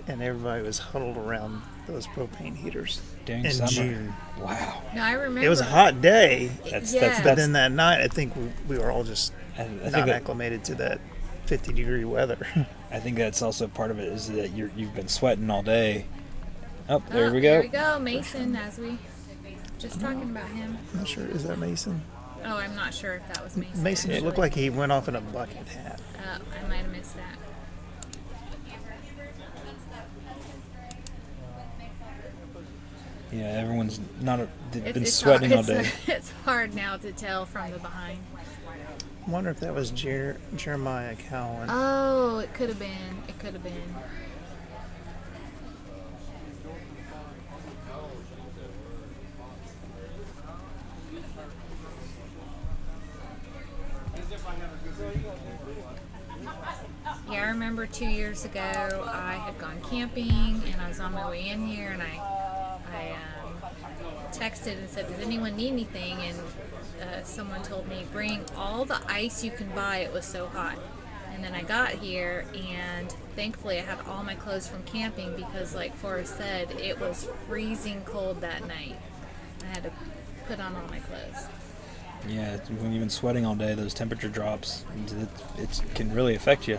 and everybody was huddled around those propane heaters During in summer. June. Wow. No, I remember. It was a hot day, Yeah. but then that night, I think we were all just I think not that- acclimated to that 50-degree weather. I think that's also part of it is that you've been sweating all day. Oh, there we go. There we go, Mason, as we just talking about him. I'm not sure, is that Mason? Oh, I'm not sure if that was Mason. Mason, it actually. looked like he went off in a bucket hat. I might have missed that. Yeah, everyone's not they've been It's sweating all hard, day. It's hard now to tell from the behind. I wonder if that was Jeremiah Cowan. Oh, it could have been. It could have been. Yeah, I remember 2 years ago I had gone camping and I was on my way in here and I texted and said, does anyone need anything? And someone told me, bring all the ice you can buy, it was so hot. And then I got here and thankfully I had all my clothes from camping because like Forrest said, it was freezing cold that night. I had to put on all my clothes. Yeah, when you've been sweating all day, those temperature drops, it can really affect you.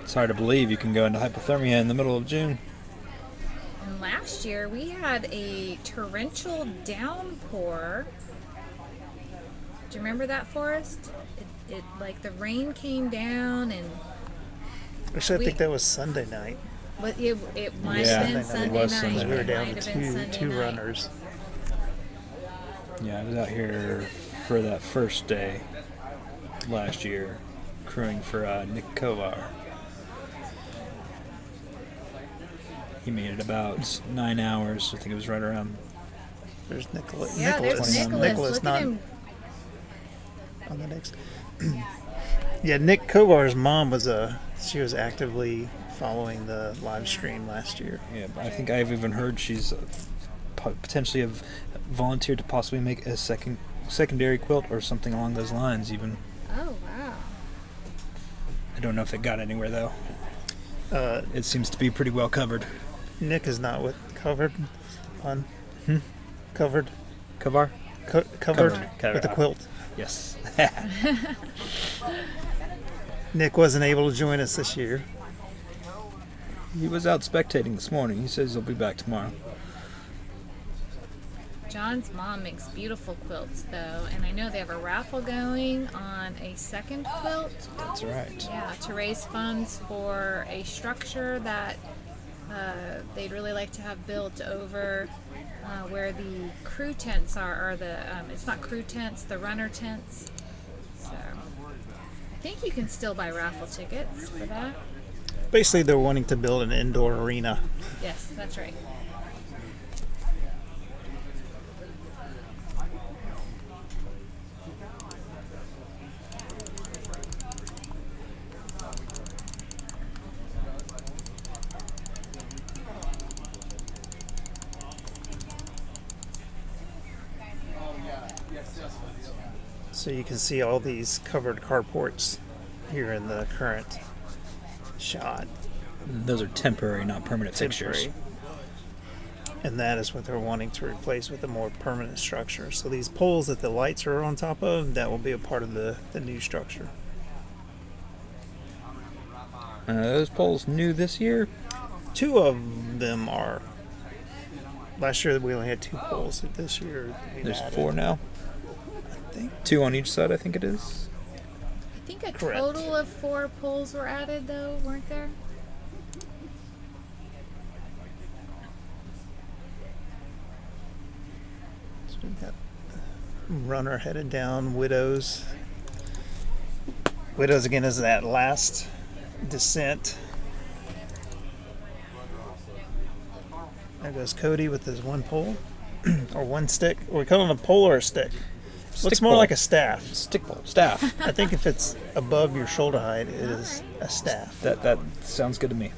It's hard to believe you can go into hypothermia in the middle of June. And last year we had a torrential downpour. Do you remember that, Forrest? It like the rain came down and. Actually, I think that was Sunday night. But it might have been Sunday night. Sunday. We were It down might to have been Sunday two night. runners. Yeah, I was out here for that first day last year, crewing for Nick Kovar. He made it about 9 hours. I think it was right around. There's Nicholas. Yeah, there's Nicholas. Look not at him. on the next. Yeah, Nick Kovar's mom she was actively following the live stream last year. Yeah, I think I've even heard she's potentially have volunteered to possibly make a secondary quilt or something along those lines even. Oh, wow. I don't know if it got anywhere though. It seems to be pretty well covered. Nick is not covered on covered Kovar? covered with the quilt. Yes. Nick wasn't able to join us this year. He was out spectating this morning. He says he'll be back tomorrow. John's mom makes beautiful quilts, though, and I know they have a raffle going on a second quilt. That's right. Yeah, to raise funds for a structure that they'd really like to have built over where the crew tents are, or it's not crew tents, the runner tents. So I think you can still buy raffle tickets for that. Basically, they're wanting to build an indoor arena. Yes, that's right. So you can see all these covered carports here in the current shot. Those are temporary, not permanent fixtures. And that is what they're wanting to replace with a more permanent structure. So these poles that the lights are on top of, that will be a part of the new structure. Those poles new this year? 2 of them are. Last year we only had 2 poles. This year There's 4 now? I think 2 on each side, I think it is. I think a Correct. total of 4 poles were added, though, weren't there? So we've got runner headed down, Widows. Widows again is that last descent. There goes Cody with his 1 pole or 1 stick. Are we calling it a pole or a stick? Looks more pole. like a staff. Stick pole. Staff. I think if it's above your shoulder height, it is a staff. That sounds good to me.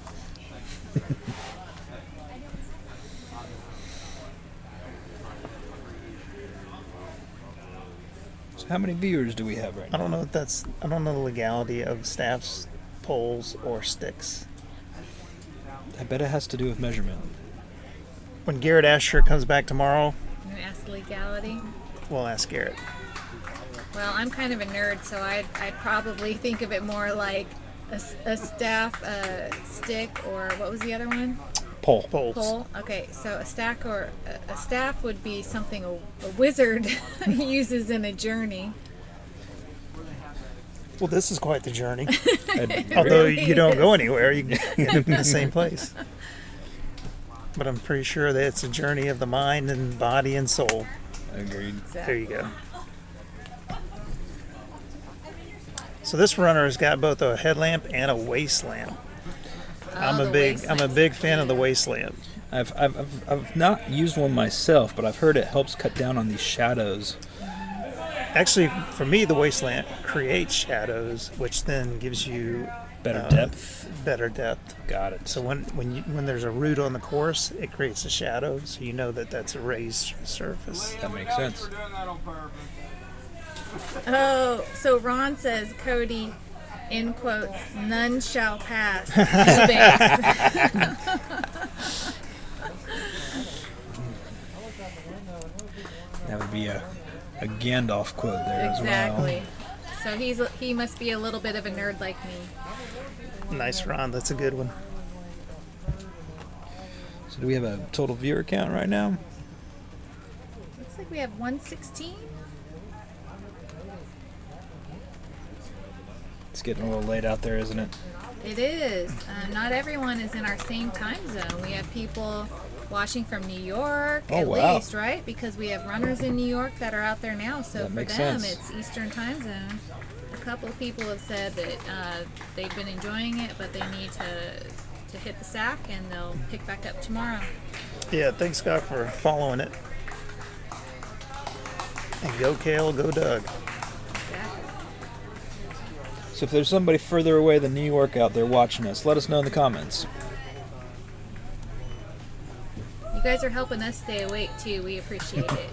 So how many viewers do we have right now? I don't know if that's. I don't know the legality of staffs, poles, or sticks. I bet it has to do with measurement. When Garrett Asher comes back tomorrow, You ask legality. we'll ask Garrett. Well, I'm kind of a nerd, so I'd probably think of it more like a staff, a stick, or what was the other one? Pole. Pole. Okay, so a staff would be something a wizard uses in a journey. Well, this is quite the journey. It Although really you don't go is. anywhere, you end up in the same place. But I'm pretty sure that it's a journey of the mind and body and soul. Agreed. There you go. So this runner has got both a headlamp and a waist lamp. I'm a big fan of the waist lamp. I've not used one myself, but I've heard it helps cut down on these shadows. Actually, for me, the waist lamp creates shadows, which then gives you Better depth. Better depth. Got it. So when there's a root on the course, it creates a shadow, so you know that that's a raised surface. That makes sense. Oh, so Ron says, Cody, in quotes, none shall pass. No banks. That would be a Gandalf quote there Exactly. as well. So he must be a little bit of a nerd like me. Nice, Ron. That's a good one. So do we have a total viewer count right now? Looks like we have 116. It's getting a little late out there, isn't it? It is. Not everyone is in our same time zone. We have people watching from New York, at least, right? Because we have runners in New York that are out there now. So That for makes them, sense. it's Eastern time zone. A couple of people have said that they've been enjoying it, but they need to hit the sack, and they'll pick back up tomorrow. Yeah, thanks, Scott, for following it. And go Kale, go Doug. So if there's somebody further away than New York out there watching us, let us know in the comments. You guys are helping us stay awake, too. We appreciate it.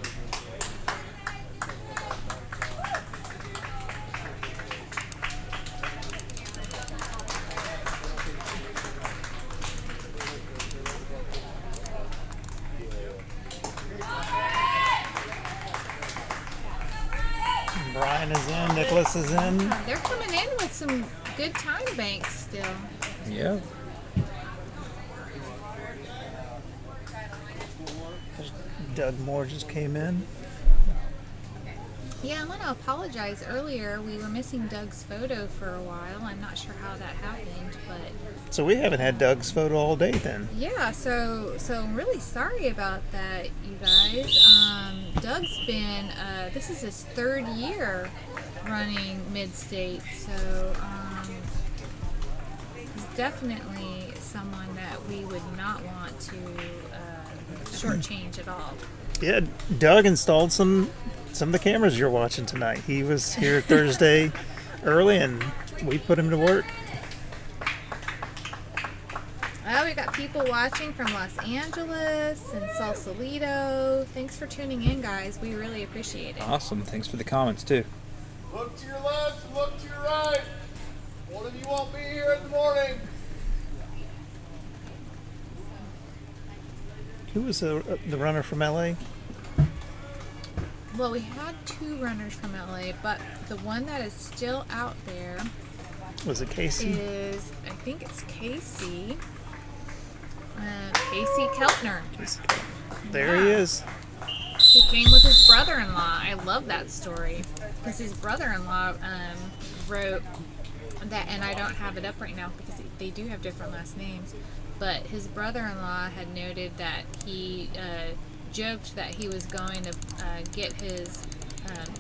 Brian is in, Nicholas is in. They're coming in with some good time banks still. Yeah. Doug Moore just came in. Yeah, I want to apologize. Earlier, we were missing Doug's photo for a while. I'm not sure how that happened, but So we haven't had Doug's photo all day then. yeah. So I'm really sorry about that, you guys. Doug's been this is his 3rd year running Midstate, so he's definitely someone that we would not want to shortchange at all. Yeah, Doug installed some of the cameras you're watching tonight. He was here Thursday early, and we put him to work. Well, we got people watching from Los Angeles and Sausalito. Thanks for tuning in, guys. We really appreciate it. Awesome. Thanks for the comments, too. Look to your left, look to your right. One of you won't be here in the morning. Who was the runner from LA? Well, we had 2 runners from LA, but the one that is still out there Was it Casey? is, I think it's Casey. Casey Keltner. There he is. He came with his brother-in-law. I love that story because his brother-in-law wrote that, and I don't have it up right now because they do have different last names, but his brother-in-law had noted that he joked that he was going to get his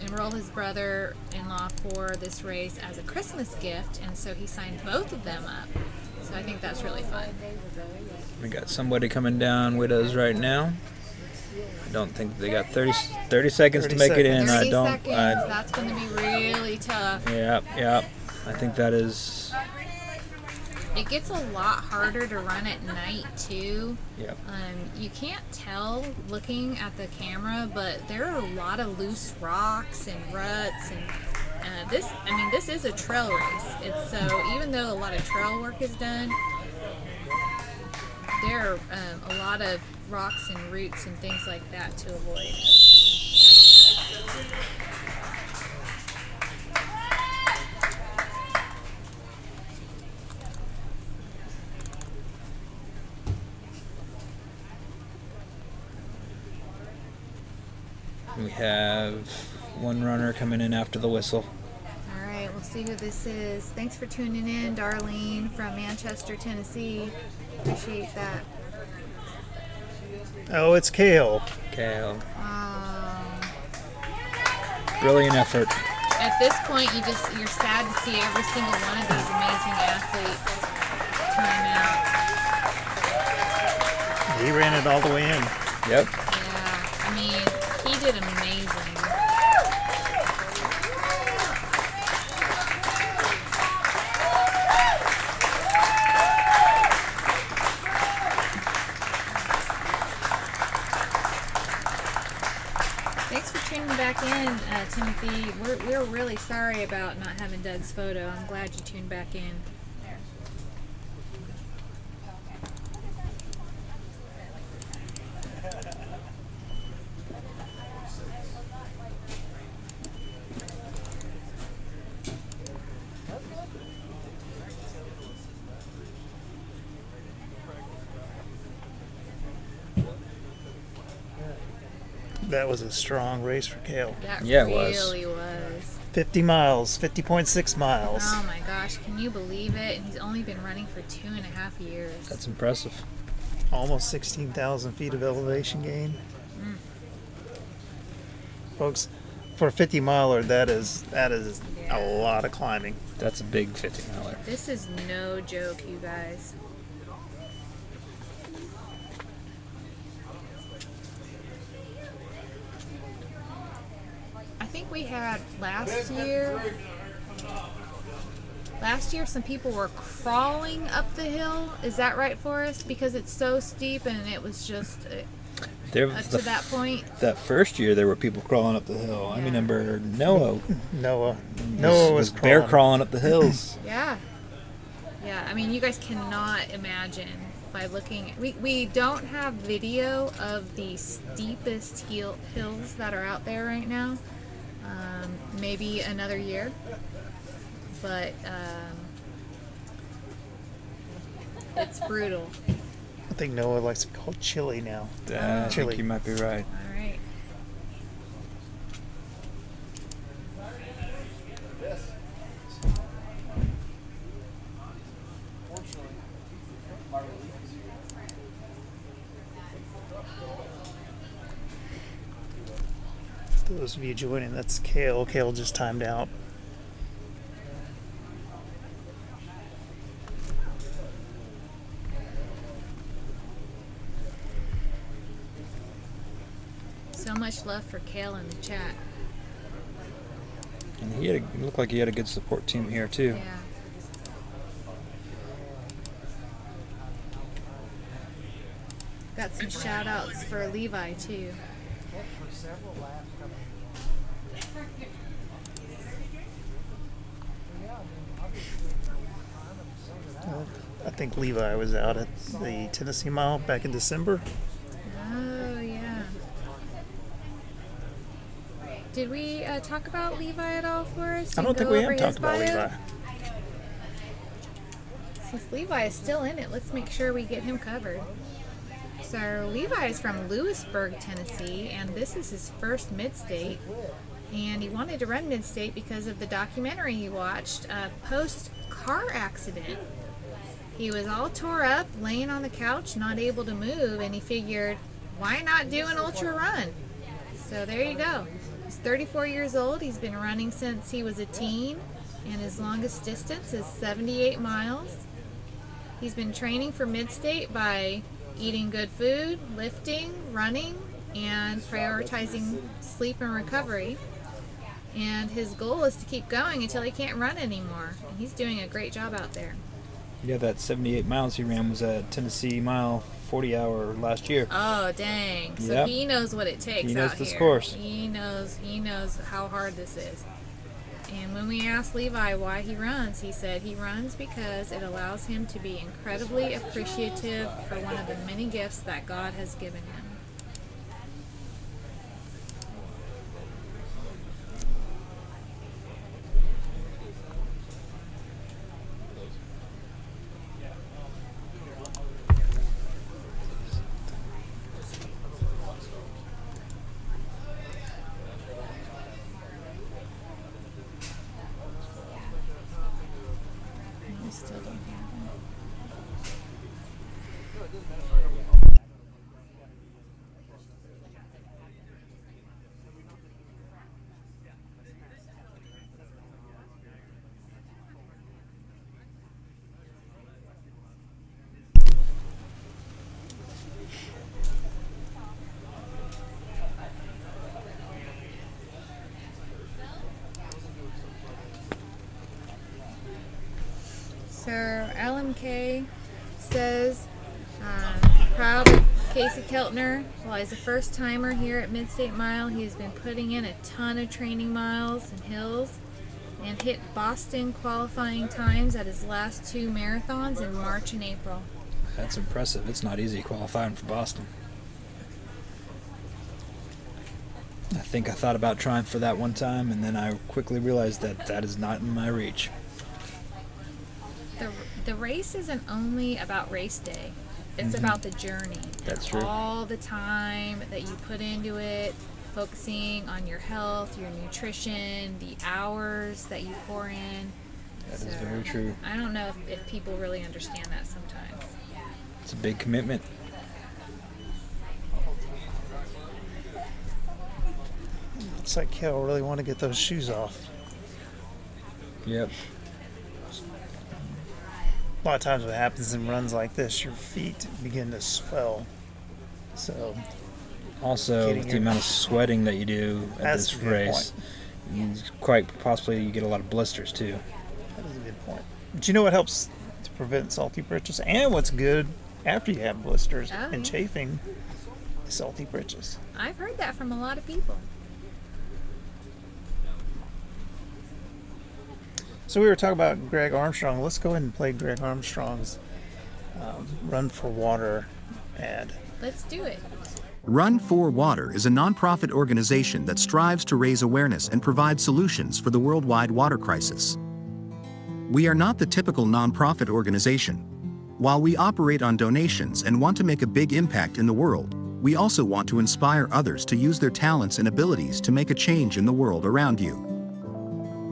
enroll his brother-in-law for this race as a Christmas gift, and so he signed both of them up. So I think that's really fun. We got somebody coming down with us right now. I don't think they got 30 seconds to make it in. 30 I don't. seconds. That's going to be really tough. Yep. I think that is. It gets a lot harder to run at night too. Yep. You can't tell looking at the camera, but there are a lot of loose rocks and ruts, and this is a trail race. So even though a lot of trail work is done, there are a lot of rocks and roots and things like that to avoid. We have one runner coming in after the whistle. All right, we'll see who this is. Thanks for tuning in, Darlene from Manchester, Tennessee. Appreciate that. Oh, it's Kale. Kale. Brilliant effort. At this point, you're sad to see every single one of these amazing athletes turn out. He ran it all the way in. Yep. Yeah, I mean, he did amazing. Thanks for tuning back in, Timothy. We're really sorry about not having Doug's photo. I'm glad you tuned back in. That was a strong race for Kale. That Yeah, it really was. 50 miles, 50.6 miles. Oh my gosh, can you believe it? And he's only been running for 2.5 years. That's impressive. Almost 16,000 feet of elevation gain. Folks, for a 50 miler, that is a lot of climbing. That's a big 50 miler. This is no joke, you guys. I think we had last year some people were crawling up the hill. Is that right, Forrest? Because it's so steep and it was just up to that point. That first year, there were people crawling up the hill. I remember Noah. Noah was bear crawling up the hills. Yeah. I mean, you guys cannot imagine by looking. We don't have video of the steepest hills that are out there right now. Maybe another year, but it's brutal. I think Noah likes to be called Chili now. I think you might be right. All right. Those of you joining, that's Kale. Kale just timed out. So much love for Kale in the chat. And he looked like he had a good support team here too. Yeah. Got some shout outs for Levi too. I think Levi was out at the Tennessee Mile back in December. Oh, yeah. Did we talk about Levi at all for us? I don't think we have talked about Levi. Since Levi is still in it, let's make sure we get him covered. So Levi is from Lewisburg, Tennessee, and this is his first Midstate. And he wanted to run Midstate because of the documentary he watched, post-car accident. He was all tore up, laying on the couch, not able to move, and he figured, why not do an ultra run? So there you go. He's 34 years old. He's been running since he was a teen, and his longest distance is 78 miles. He's been training for Midstate by eating good food, lifting, running, and prioritizing sleep and recovery. And his goal is to keep going until he can't run anymore. And he's doing a great job out there. Yeah, that 78 miles he ran was a Tennessee Mile 40 hour last year. Oh, dang. So Yep. he knows what it takes He knows out this here. course. He knows how hard this is. And when we asked Levi why he runs, he said he runs because it allows him to be incredibly appreciative for one of the many gifts that God has given him. We still don't have him. So LMK says, proud of Casey Keltner. While he's a first timer here at Midstate Mile, he has been putting in a ton of training miles and hills and hit Boston qualifying times at his last 2 marathons in March and April. That's impressive. It's not easy qualifying for Boston. I think I thought about trying for that one time, and then I quickly realized that that is not in my reach. The race isn't only about race day. It's about the journey. That's true. All the time that you put into it, focusing on your health, your nutrition, the hours that you pour in. That is very true. I don't know if people really understand that sometimes. It's a big commitment. Looks like Kel really want to get those shoes off. Yep. A lot of times what happens in runs like this, your feet begin to swell. So Also, with the amount of sweating that you do at this race, quite possibly you get a lot of blisters too. That is a good point. But you know what helps to prevent salty britches, and what's good after you have blisters and chafing? Salty britches. I've heard that from a lot of people. So we were talking about Greg Armstrong. Let's go ahead and play Greg Armstrong's Run for Water ad. Let's do it. Run for Water is a nonprofit organization that strives to raise awareness and provide solutions for the worldwide water crisis. We are not the typical nonprofit organization. While we operate on donations and want to make a big impact in the world, we also want to inspire others to use their talents and abilities to make a change in the world around you.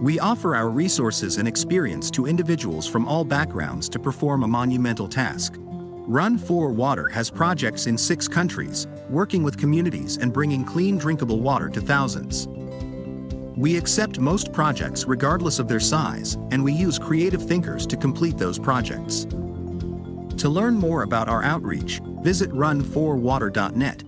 We offer our resources and experience to individuals from all backgrounds to perform a monumental task. Run for Water has projects in 6 countries, working with communities and bringing clean drinkable water to thousands. We accept most projects regardless of their size, and we use creative thinkers to complete those projects. To learn more about our outreach, visit runforwater.net.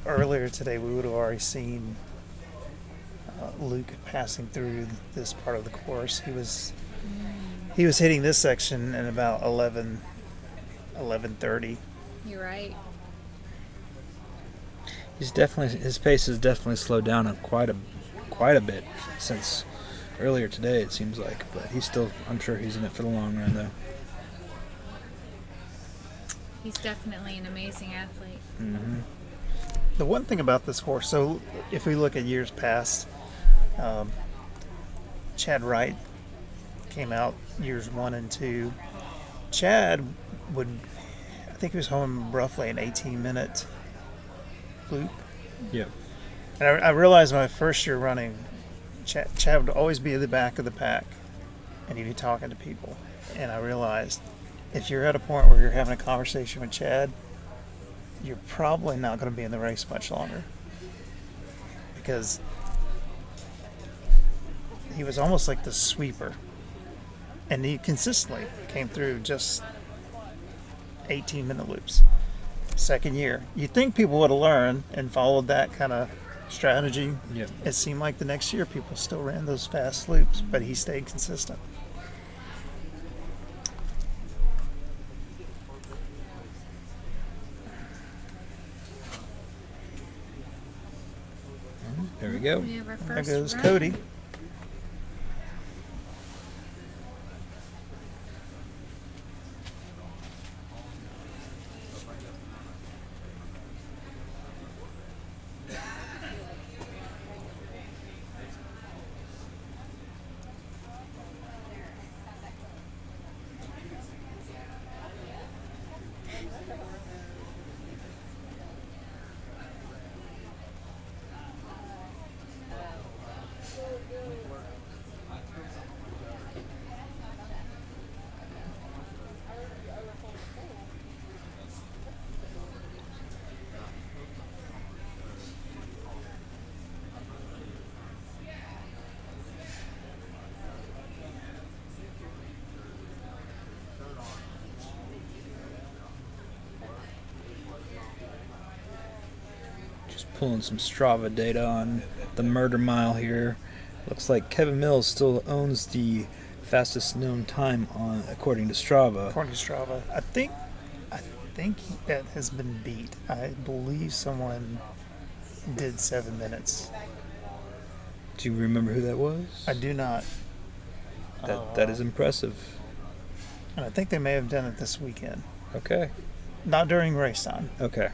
earlier today we would have already seen Luke passing through this part of the course. He was hitting this section in about 11:30. You're right. His pace has definitely slowed down quite a bit since earlier today, it seems like, but I'm sure he's in it for the long run though. He's definitely an amazing athlete. Mm-hmm. The one thing about this course, so if we look at years past, Chad Wright came out years 1 and 2. Chad I think he was home roughly an 18-minute loop. Yep. And I realized my first year running, Chad would always be at the back of the pack, and he'd be talking to people. And I realized, if you're at a point where you're having a conversation with Chad, you're probably not going to be in the race much longer, because he was almost like the sweeper, and he consistently came through just 18-minute loops. Second year, you'd think people would have learned and followed that kind of strategy. Yep. It seemed like the next year people still ran those fast loops, but he stayed consistent. There we go. We have our There first goes run. Cody. Pulling some Strava data on the Murder Mile here. Looks like Kevin Mills still owns the fastest known time according to Strava. According to Strava, I think that has been beat. I believe someone did 7 minutes. Do you remember who that was? I do not. That is impressive. And I think they may have done it this weekend. Okay. Not during race time. Okay.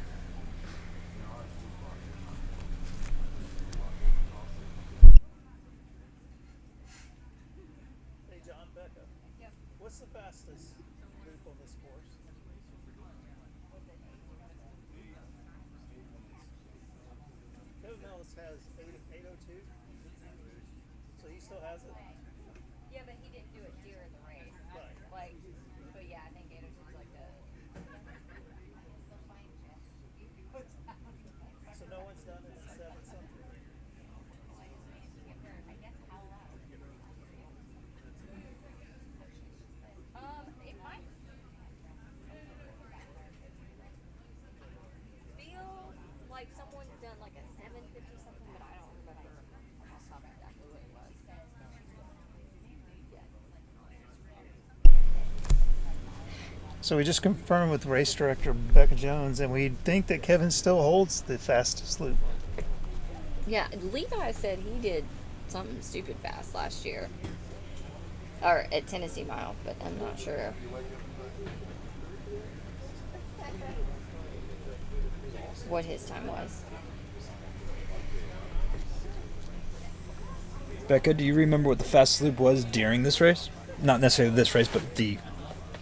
Hey, John, Becca. Yep. What's the fastest loop on this course? Kevin Mills has 8:02, so he still has it. Yeah, but he didn't do it during the race. Right. But yeah, I think 802 is like the. So no one's done it in 7 something. I guess how loud? It might feel like someone's done like a 750 something, but I don't remember off the top exactly what it was. So we just confirmed with race director Becca Jones, and we think that Kevin still holds the fastest loop. Yeah, Levi said he did something stupid fast last year. Or at Tennessee Mile, but I'm not sure. What his time was. Becca, do you remember what the fastest loop was during this race? Not necessarily this race, but the...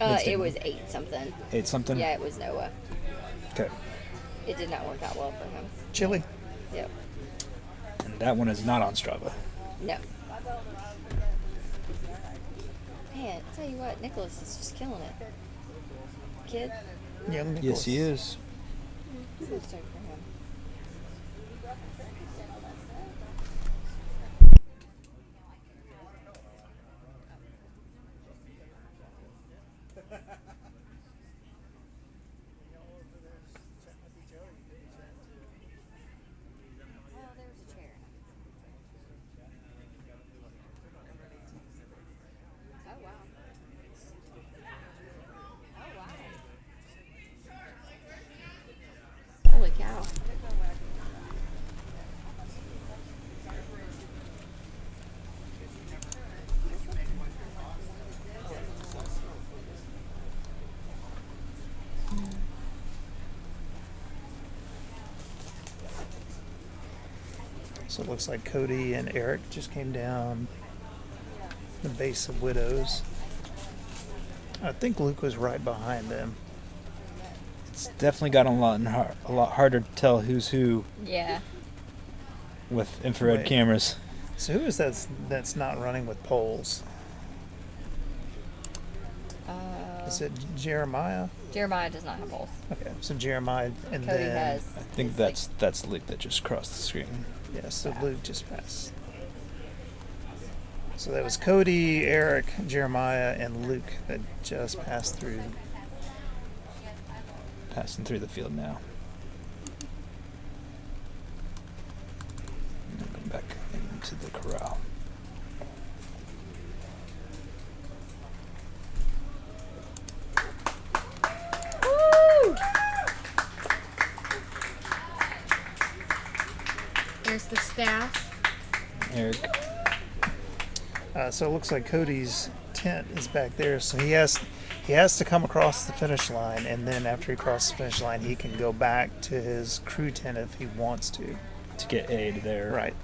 It was 8 something. 8 something? Yeah, it was Noah. Okay. It did not work out well for him. Chili. Yep. And that one is not on Strava. No. Man, I tell you what, Nicholas is just killing it. Kid? Young Nicholas. Yes, he is. So stoked for him. So it looks like Cody and Eric just came down the base of Widows. I think Luke was right behind them. It's definitely gotten a lot harder to tell who's who. Yeah. With infrared cameras. So who is that that's not running with poles? Is it Jeremiah? Jeremiah does not have poles. Okay, so Jeremiah and Cody then has. I think that's Luke that just crossed the screen. Yeah, so Luke just passed. So that was Cody, Eric, Jeremiah, and Luke that just passed through. Passing through the field now. And then going back into the corral. Woo! There's the staff. Eric. So it looks like Cody's tent is back there. So he has to come across the finish line, and then after he crosses the finish line, he can go back to his crew tent if he wants to. To get aid there. Right.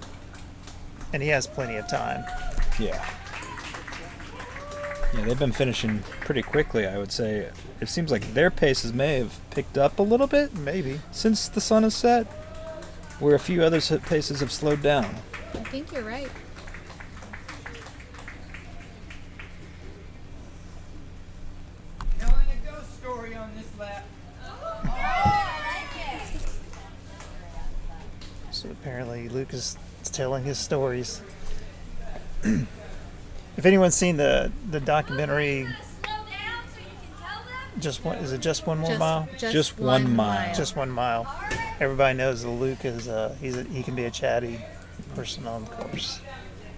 And he has plenty of time. Yeah. Yeah, they've been finishing pretty quickly, I would say. It seems like their paces may have picked up a little bit. Maybe. Since the sun has set, where a few other paces have slowed down. I think you're right. Telling a ghost story on this lap. So apparently Luke is telling his stories. If anyone's seen the documentary, is it just one more mile? Just 1 mile. Just 1 mile. Everybody knows that Luke is he can be a chatty person on the course,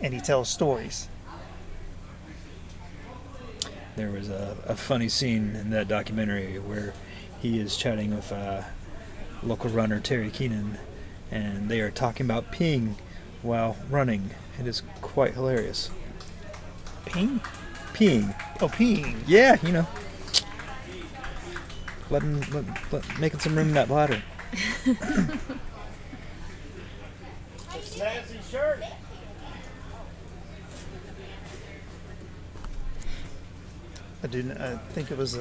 and he tells stories. There was a funny scene in that documentary where he is chatting with local runner Terry Keenan, and they are talking about peeing while running. It is quite hilarious. Peeing? Peeing. Oh, peeing. Yeah, you know. Making some room in that bladder. Fancy shirt. I think it was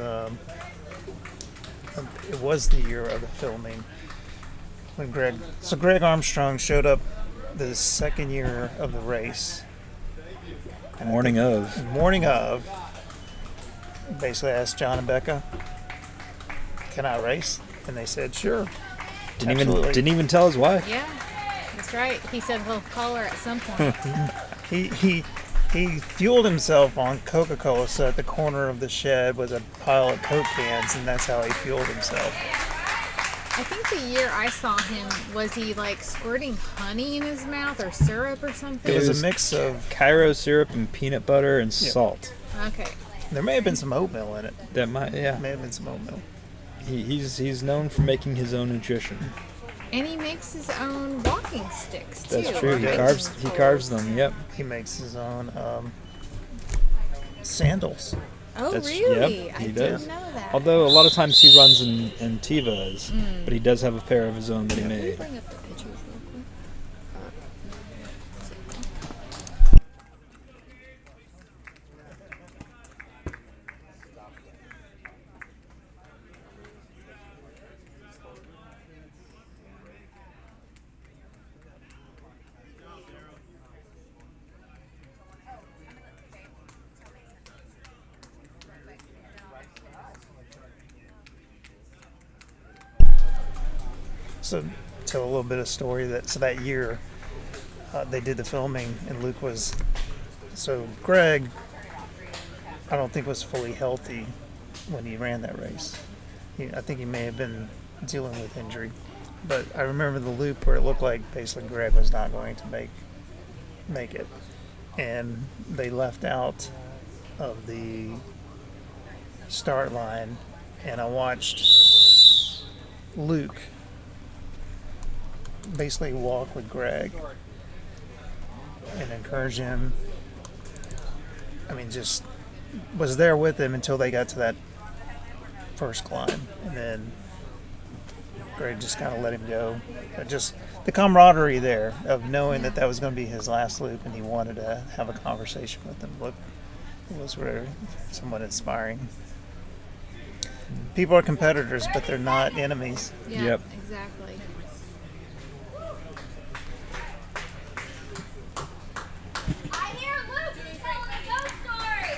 the year of the filming when Greg Armstrong showed up the second year of the race. Morning of. Basically asked John and Becca, "Can I race?" And they said, "Sure." Didn't even tell his wife. Yeah, that's right. He said he'll call her at some point. He fueled himself on Coca-Cola, so at the corner of the shed was a pile of Coke cans, and that's how he fueled himself. I think the year I saw him, was he like squirting honey in his mouth or syrup or something? It was a mix of Cairo syrup and peanut butter and salt. Okay. There may have been some oatmeal in it. That might, yeah. May have been some oatmeal. He's known for making his own nutrition. And he makes his own walking sticks too. That's true. He carves them. Yep. He makes his own sandals. Oh, really? Yep, I he didn't does. know that. Although a lot of times he runs in Tevas, but he does have a pair of his own that he made. Bring up the pictures real quick. So tell a little bit of story that year they did the filming, and Luke was Greg I don't think was fully healthy when he ran that race. I think he may have been dealing with injury, but I remember the loop where it looked like basically Greg was not going to make it, and they left out of the start line, and I watched Luke basically walk with Greg and encourage him. I mean, just was there with him until they got to that first climb, and then Greg just kind of let him go. But just the camaraderie there of knowing that that was going to be his last loop, and he wanted to have a conversation with him. What was really somewhat inspiring. People are competitors, but they're not enemies. Yeah, Yep. exactly. I hear Luke is telling a ghost story.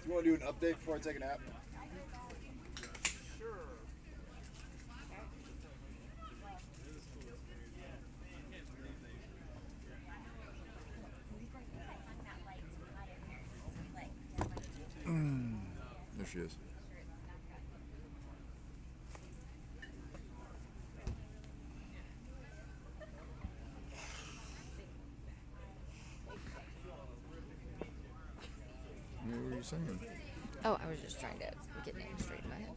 You want to do an update before I take a nap? There she is. What were you saying? Oh, I was just trying to get names straight in my head.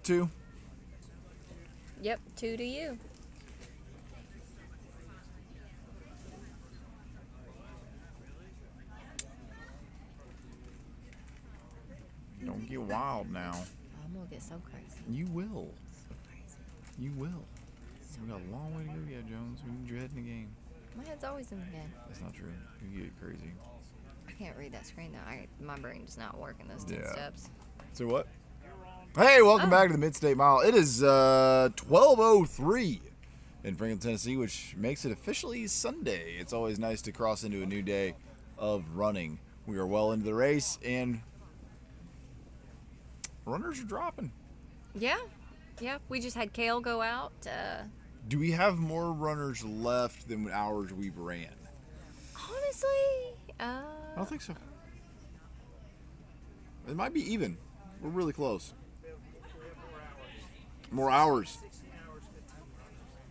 Two. Yep, 2 to you. Don't get wild now. I'm gonna get so crazy. You will. You will. We got a long way to go yet, Jones. We need your head in the game. My head's always in the game. That's not true. You get crazy. I can't read that screen though. My brain does not work in those 10 steps. So what? Hey, welcome back to the Midstate Mile. It is 12:03 in Franklin, Tennessee, which makes it officially Sunday. It's always nice to cross into a new day of running. We are well into the race, and runners are dropping. Yeah. Yeah. We just had Kale go out. Do we have more runners left than hours we've ran? Honestly, I don't think so. It might be even. We're really close. More hours.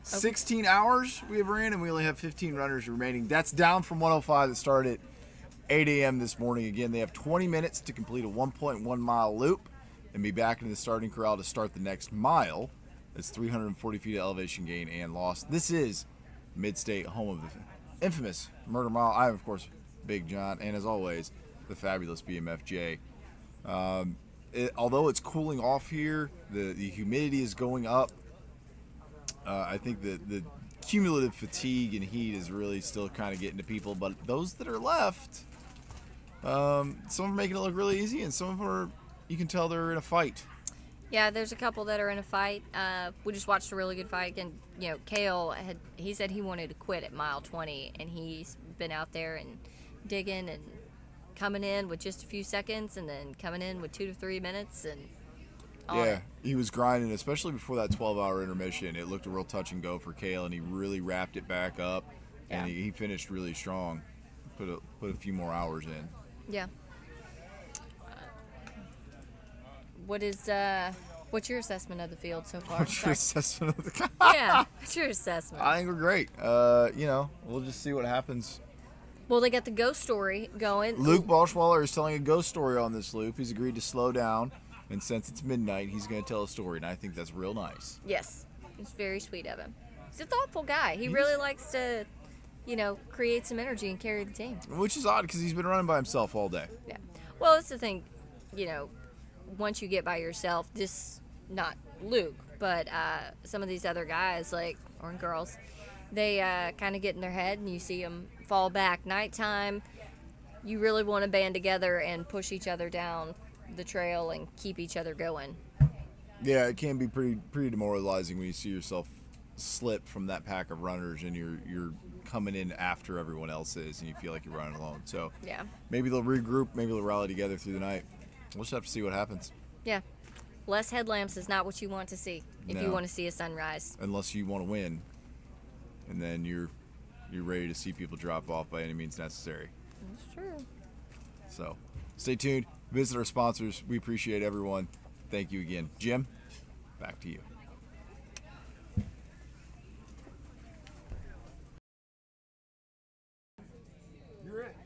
16 hours we have ran, and we only have 15 runners remaining. That's down from 105 that started at 8 a.m. this morning. Again, they have 20 minutes to complete a 1.1 mile loop and be back in the starting corral to start the next mile. That's 340 feet of elevation gain and loss. This is Midstate, home of the infamous Murder Mile. I am, of course, Big John, and as always, the fabulous BMFJ. although it's cooling off here, the humidity is going up. I think the cumulative fatigue and heat is really still kind of getting to people. But those that are left, some of them are making it look really easy, and some of them are, you can tell they're in a fight. Yeah, there's a couple that are in a fight. We just watched a really good fight, and Kale he said he wanted to quit at mile 20, and he's been out there and digging and coming in with just a few seconds, and then coming in with 2 to 3 minutes, and yeah, he was grinding, especially before that 12-hour intermission. It looked a real touch and go for Kale, and he really wrapped it back up, and he finished really strong. Put a few more hours in. Yeah. What's your assessment of the field so far? What's your assessment of the Yeah, what's your assessment? I think we're great. We'll just see what happens. Well, they got the ghost story going. Luke Balschwaller is telling a ghost story on this loop. He's agreed to slow down, and since it's midnight, he's going to tell a story, and I think that's real nice. Yes, it's very sweet of him. He's a thoughtful guy. He really likes to, create some energy and carry the team. Which is odd because he's been running by himself all day. Yeah. Well, that's the thing, once you get by yourself, not Luke, but some of these other guys, or girls, they kind of get in their head, and you see them fall back. Nighttime, you really want to band together and push each other down the trail and keep each other going. Yeah, it can be pretty demoralizing when you see yourself slip from that pack of runners, and you're coming in after everyone else is, and you feel like you're running alone. So yeah, maybe they'll regroup, maybe they'll rally together through the night. We'll just have to see what happens. Yeah. Less headlamps is not what you want to see if you want to see a sunrise. Unless you want to win, and then you're ready to see people drop off by any means necessary. That's true. So stay tuned. Visit our sponsors. We appreciate everyone. Thank you again. Jim, back to you. You're it.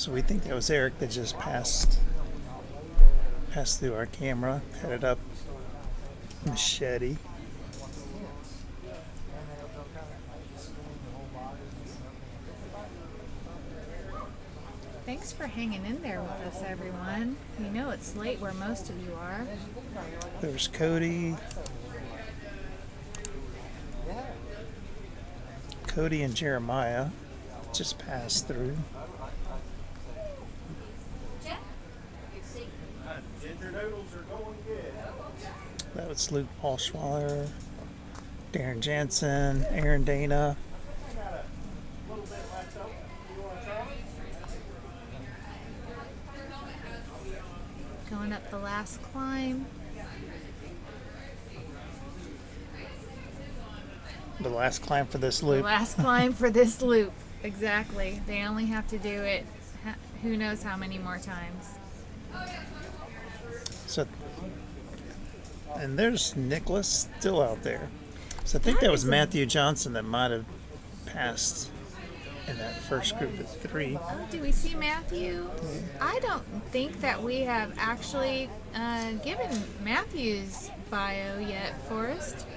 So we think that was Eric that just passed through our camera, headed up Machete. Thanks for hanging in there with us, everyone. We know it's late where most of you are. There's Cody. Cody and Jeremiah just passed through. That was Luke Paulschwaller, Darren Jansen, Aaron Dana. Going up the last climb. The last climb for this loop. The last climb for this loop. Exactly. They only have to do it who knows how many more times. So, and there's Nicholas still out there. So I think that was Matthew Johnson that might have passed in that first group of 3. Oh, do we see Matthew? I don't think that we have actually given Matthew's bio yet, Forrest.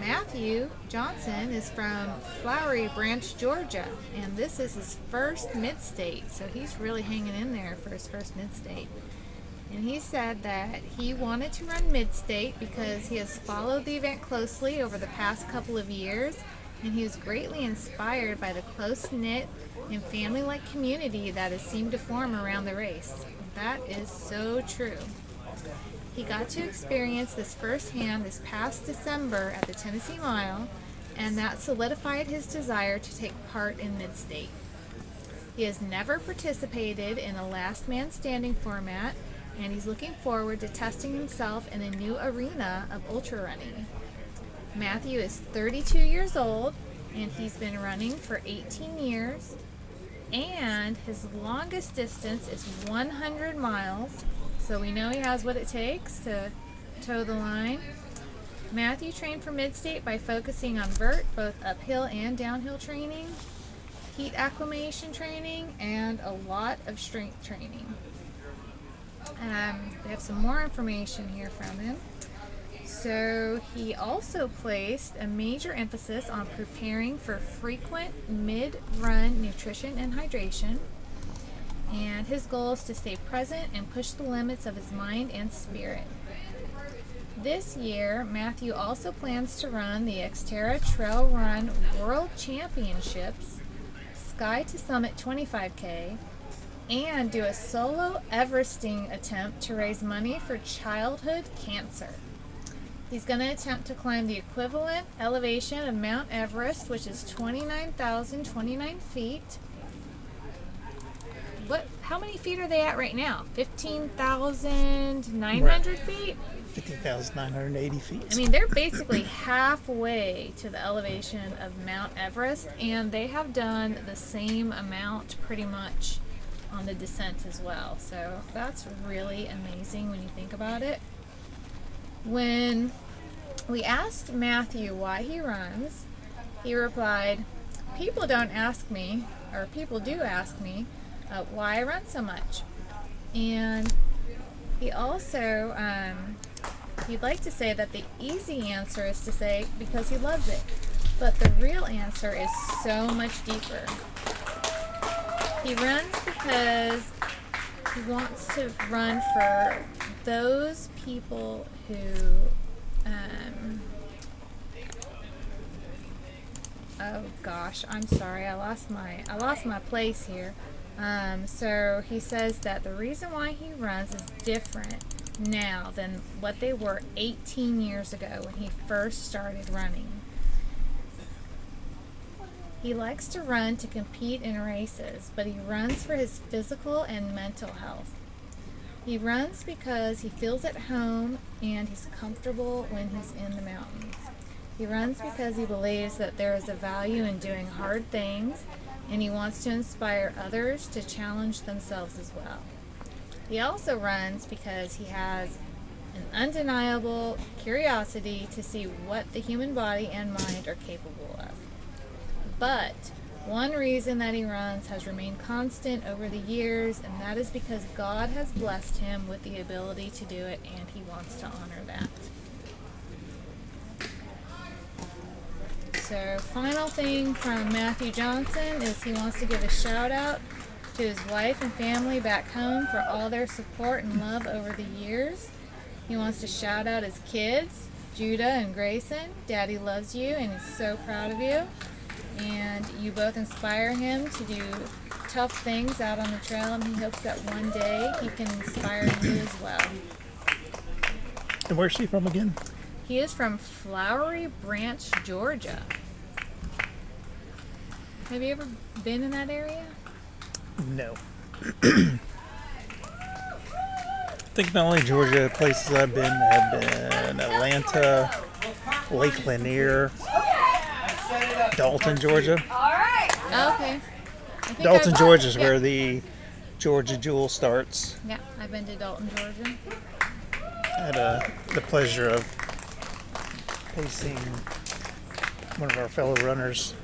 Matthew Johnson is from Flowery Branch, Georgia, and this is his first Midstate, so he's really hanging in there for his first Midstate. And he said that he wanted to run Midstate because he has followed the event closely over the past couple of years, and he was greatly inspired by the close-knit and family-like community that has seemed to form around the race. That is so true. He got to experience this firsthand this past December at the Tennessee Mile, and that solidified his desire to take part in Midstate. He has never participated in a last man standing format, and he's looking forward to testing himself in a new arena of ultra running. Matthew is 32 years old, and he's been running for 18 years, and his longest distance is 100 miles, so we know he has what it takes to toe the line. Matthew trained for Midstate by focusing on vert, both uphill and downhill training, heat acclimation training, and a lot of strength training. We have some more information here from him. So he also placed a major emphasis on preparing for frequent mid-run nutrition and hydration. And his goal is to stay present and push the limits of his mind and spirit. This year, Matthew also plans to run the Xterra Trail Run World Championships, Sky to Summit 25K, and do a solo Everesting attempt to raise money for childhood cancer. He's going to attempt to climb the equivalent elevation of Mount Everest, which is 29,029 feet. How many feet are they at right now? 15,900 feet? 15,980 feet. I mean, they're basically halfway to the elevation of Mount Everest, and they have done the same amount pretty much on the descent as well. So that's really amazing when you think about it. When we asked Matthew why he runs, he replied, "People don't ask me, or people do ask me, why I run so much." And he also, he'd like to say that the easy answer is to say because he loves it. But the real answer is so much deeper. He runs because he wants to run for those people who, oh gosh, I'm sorry, I lost my place here. So he says that the reason why he runs is different now than what they were 18 years ago when he first started running. He likes to run to compete in races, but he runs for his physical and mental health. He runs because he feels at home and he's comfortable when he's in the mountains. He runs because he believes that there is a value in doing hard things, and he wants to inspire others to challenge themselves as well. He also runs because he has an undeniable curiosity to see what the human body and mind are capable of. But One reason that he runs has remained constant over the years, and that is because God has blessed him with the ability to do it, and he wants to honor that. So, final thing from Matthew Johnson is he wants to give a shout out to his wife and family back home for all their support and love over the years. He wants to shout out his kids, Judah and Grayson. Daddy loves you and he's so proud of you. And you both inspire him to do tough things out on the trail, and he hopes that one day he can inspire you as well. And where's she from again? He is from Flowery Branch, Georgia. Have you ever been in that area? No. I think the only Georgia places I've been have been Atlanta, Lake Lanier, Dalton, Georgia. Oh, okay. Dalton, Georgia is where the Georgia Jewel starts. Yeah, I've been to Dalton, Georgia. I had the pleasure of pacing one of our fellow runners,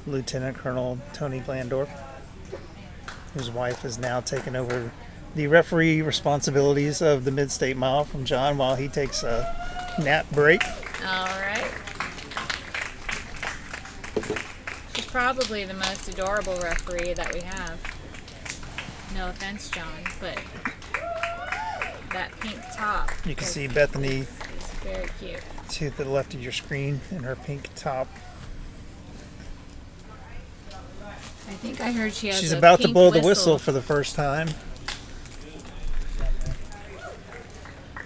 Lieutenant Colonel Tony Glandorf, whose wife has now taken over the referee responsibilities of the Midstate Mile from John while he takes a nap break. All right. She's probably the most adorable referee that we have. No offense, John, but that pink top. You can see Bethany is very cute. to the left of your screen in her pink top. I think I heard she has She's a about to pink blow the whistle for the first time.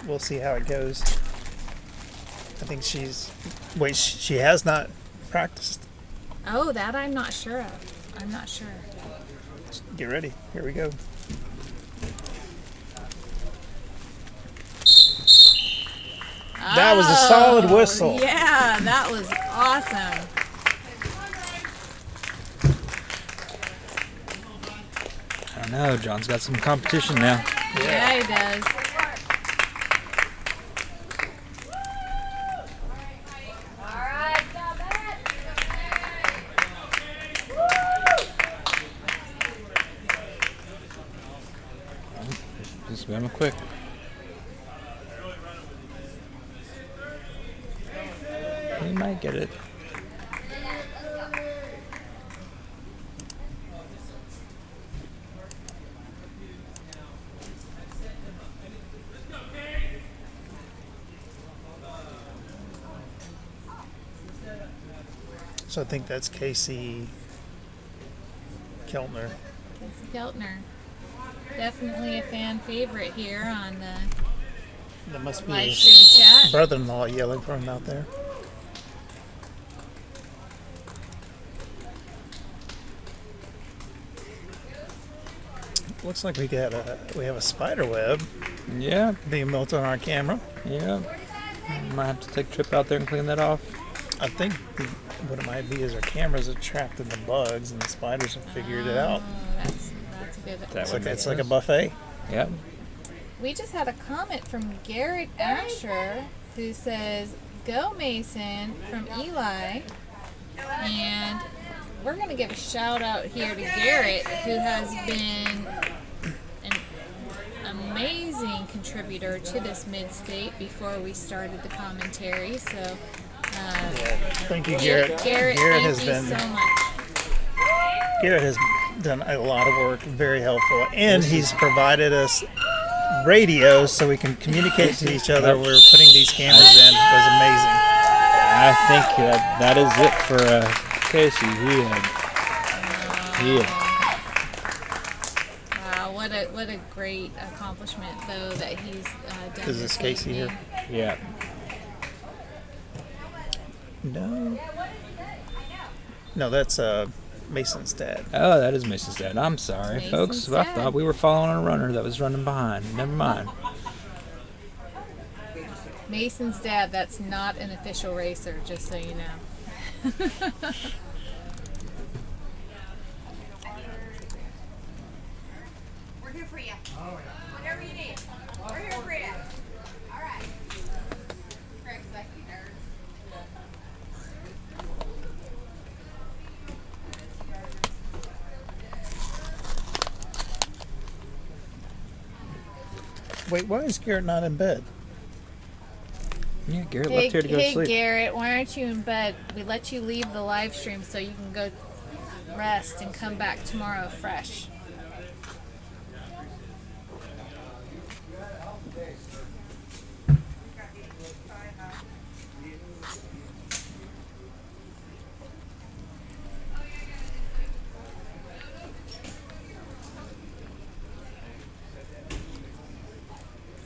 We'll see how it goes. I think she has not practiced. Oh, that I'm not sure of. I'm not sure. Get ready. Here we go. That was a solid whistle. Yeah, that was awesome. I don't know. John's got some competition now. Yeah, he does. Just going quick. He might get it. So I think that's Casey Keltner. Casey Keltner. Definitely a fan favorite here on the That must be live his stream chat. brother-in-law yelling for him out there. Looks like we have a spider web. Yeah. Being built on our camera. Yeah. Might have to take a trip out there and clean that off. I think what it might be is our cameras attracted the bugs and the spiders have figured it out. That's a good. It's like a buffet. Yep. We just had a comment from Garrett Asher who says, "Go Mason" from Eli, and we're going to give a shout out here to Garrett, who has been an amazing contributor to this Midstate before we started the commentary. So, thank you, Garrett. Garrett, Garrett thank you so much. Garrett has done a lot of work, very helpful, and he's provided us radio so we can communicate to each other. We're putting these cameras in. It was amazing. I think that is it for Casey. Wow, what a great accomplishment though that he's done. Is this Casey here? Yeah. No, that's Mason's dad. Oh, that is Mason's dad. I'm sorry, Mason's folks. dad. I thought we were following a runner that was running behind. Never mind. Mason's dad, that's not an official racer, just so you know. We're here for you. Whatever you need. We're here for you. All right. Greg's like, you nerds. Wait, why is Garrett not in bed? Yeah, Garrett left here to go to sleep. Garrett, why aren't you in bed? We let you leave the live stream so you can go rest and come back tomorrow fresh.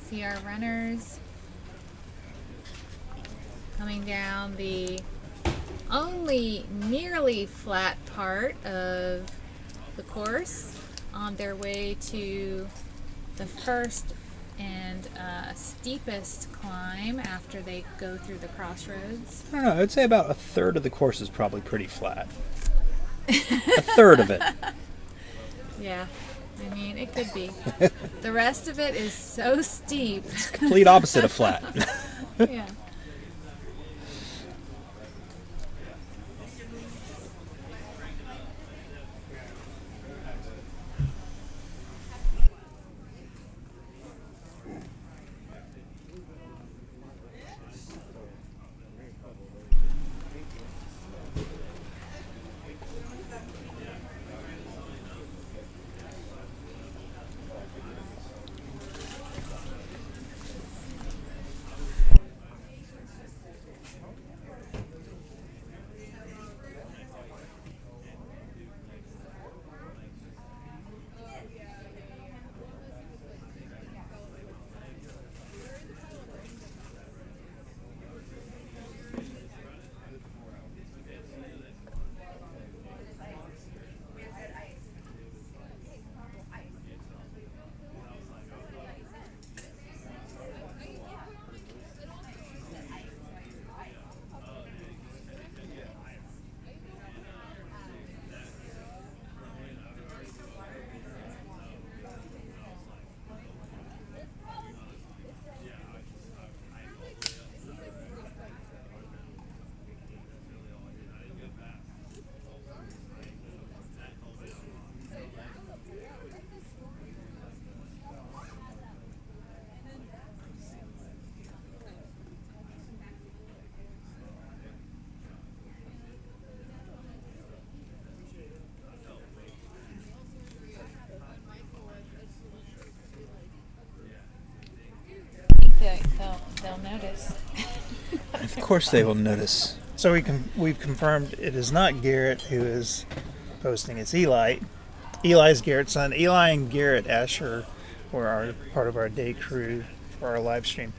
See our runners coming down the only nearly flat part of the course on their way to the first and steepest climb after they go through the crossroads. I don't know. I'd say about a third of the course is probably pretty flat. A third of it. Yeah, I mean, it could be. The rest of it is so steep. It's complete opposite of flat. Yeah. They'll notice. Of course they will notice. So we've confirmed it is not Garrett who is posting. It's Eli. Eli's Garrett's son. Eli and Garrett Asher were part of our day crew for our live stream.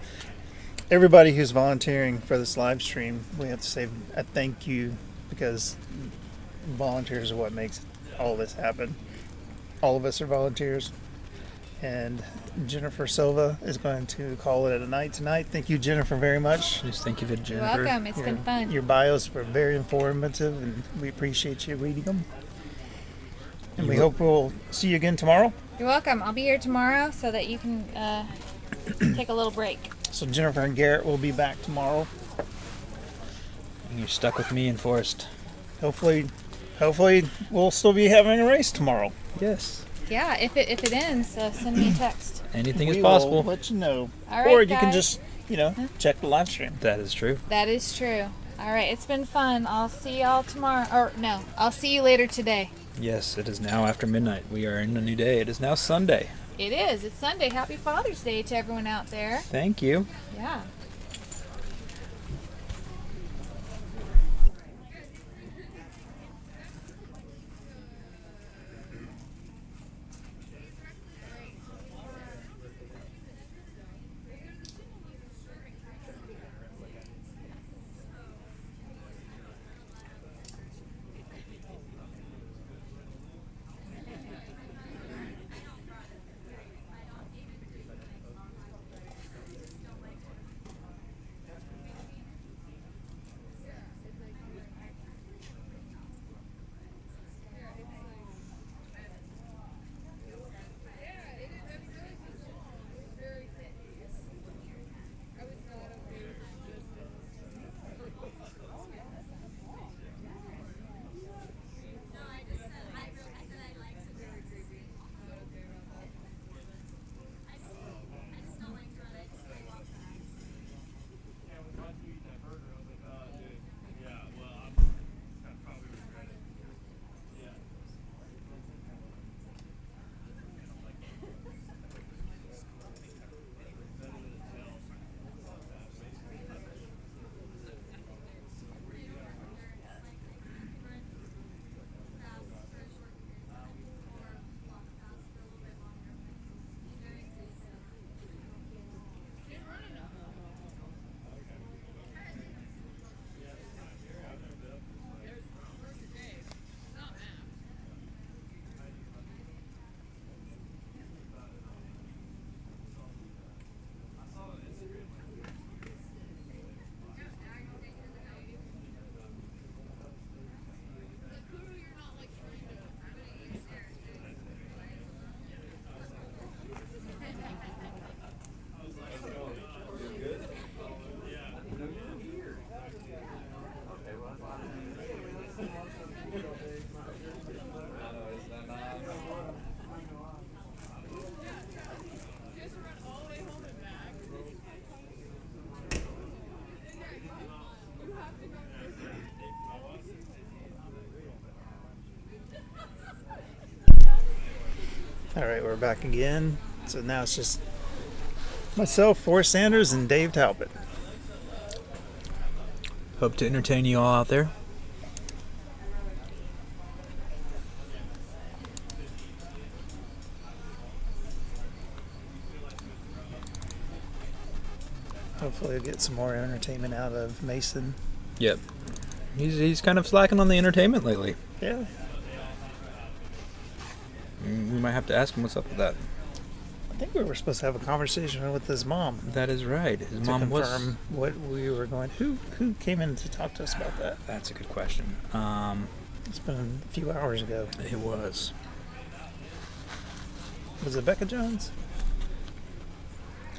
Everybody who's volunteering for this live stream, we have to say a thank you, because volunteers are what makes all this happen. All of us are volunteers. And Jennifer Silva is going to call it a night tonight. Thank you, Jennifer, very much. Just thank you, Jennifer. You're welcome. It's been fun. Your bios were very informative, and we appreciate you reading them. And we hope we'll see you again tomorrow. You're welcome. I'll be here tomorrow so that you can take a little break. So Jennifer and Garrett will be back tomorrow. And you're stuck with me and Forrest. Hopefully we'll still be having a race tomorrow. Yes. Yeah, if it ends, send me a text. Anything is possible. We'll let you know. All right, or you guys. can just, check the live stream. That is true. That is true. All right, it's been fun. I'll see y'all tomorrow. Or no, I'll see you later today. Yes, it is now after midnight. We are in a new day. It is now Sunday. It is. It's Sunday. Happy Father's Day to everyone out there. Thank you. Yeah. All right, we're back again. So now it's just myself, Forrest Sanders, and Dave Talbot. Hope to entertain you all out there. Hopefully we'll get some more entertainment out of Mason. Yep. He's kind of slacking on the entertainment lately. Yeah. We might have to ask him what's up with that. I think we were supposed to have a conversation with his mom. That is right. His to mom was. confirm what we were going. Who came in to talk to us about that? That's a good question. It's been a few hours ago. It was. Was it Becca Jones?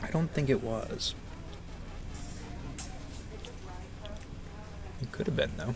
I don't think it was. It could have been, though.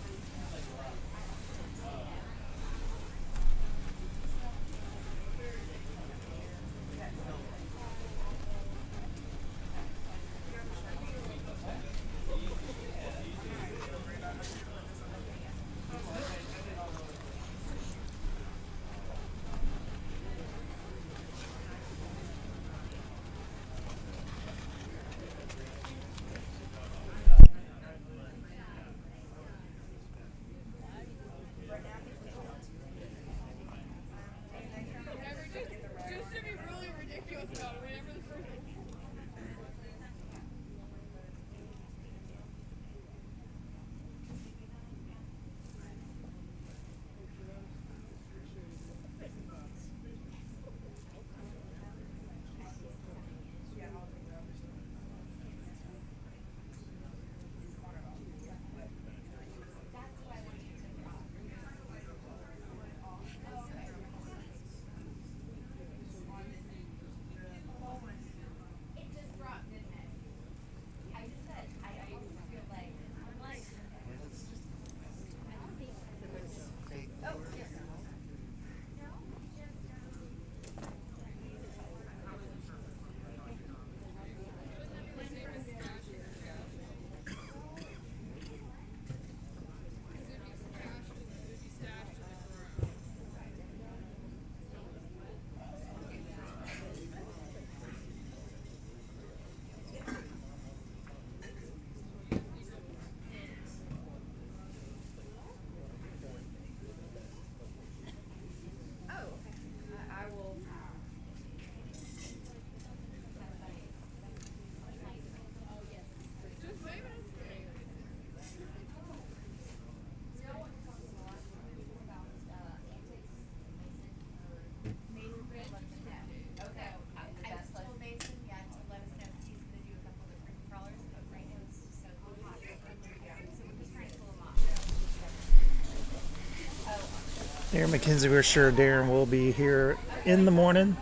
Darren McKenzie, we're sure Darren will be here in the morning.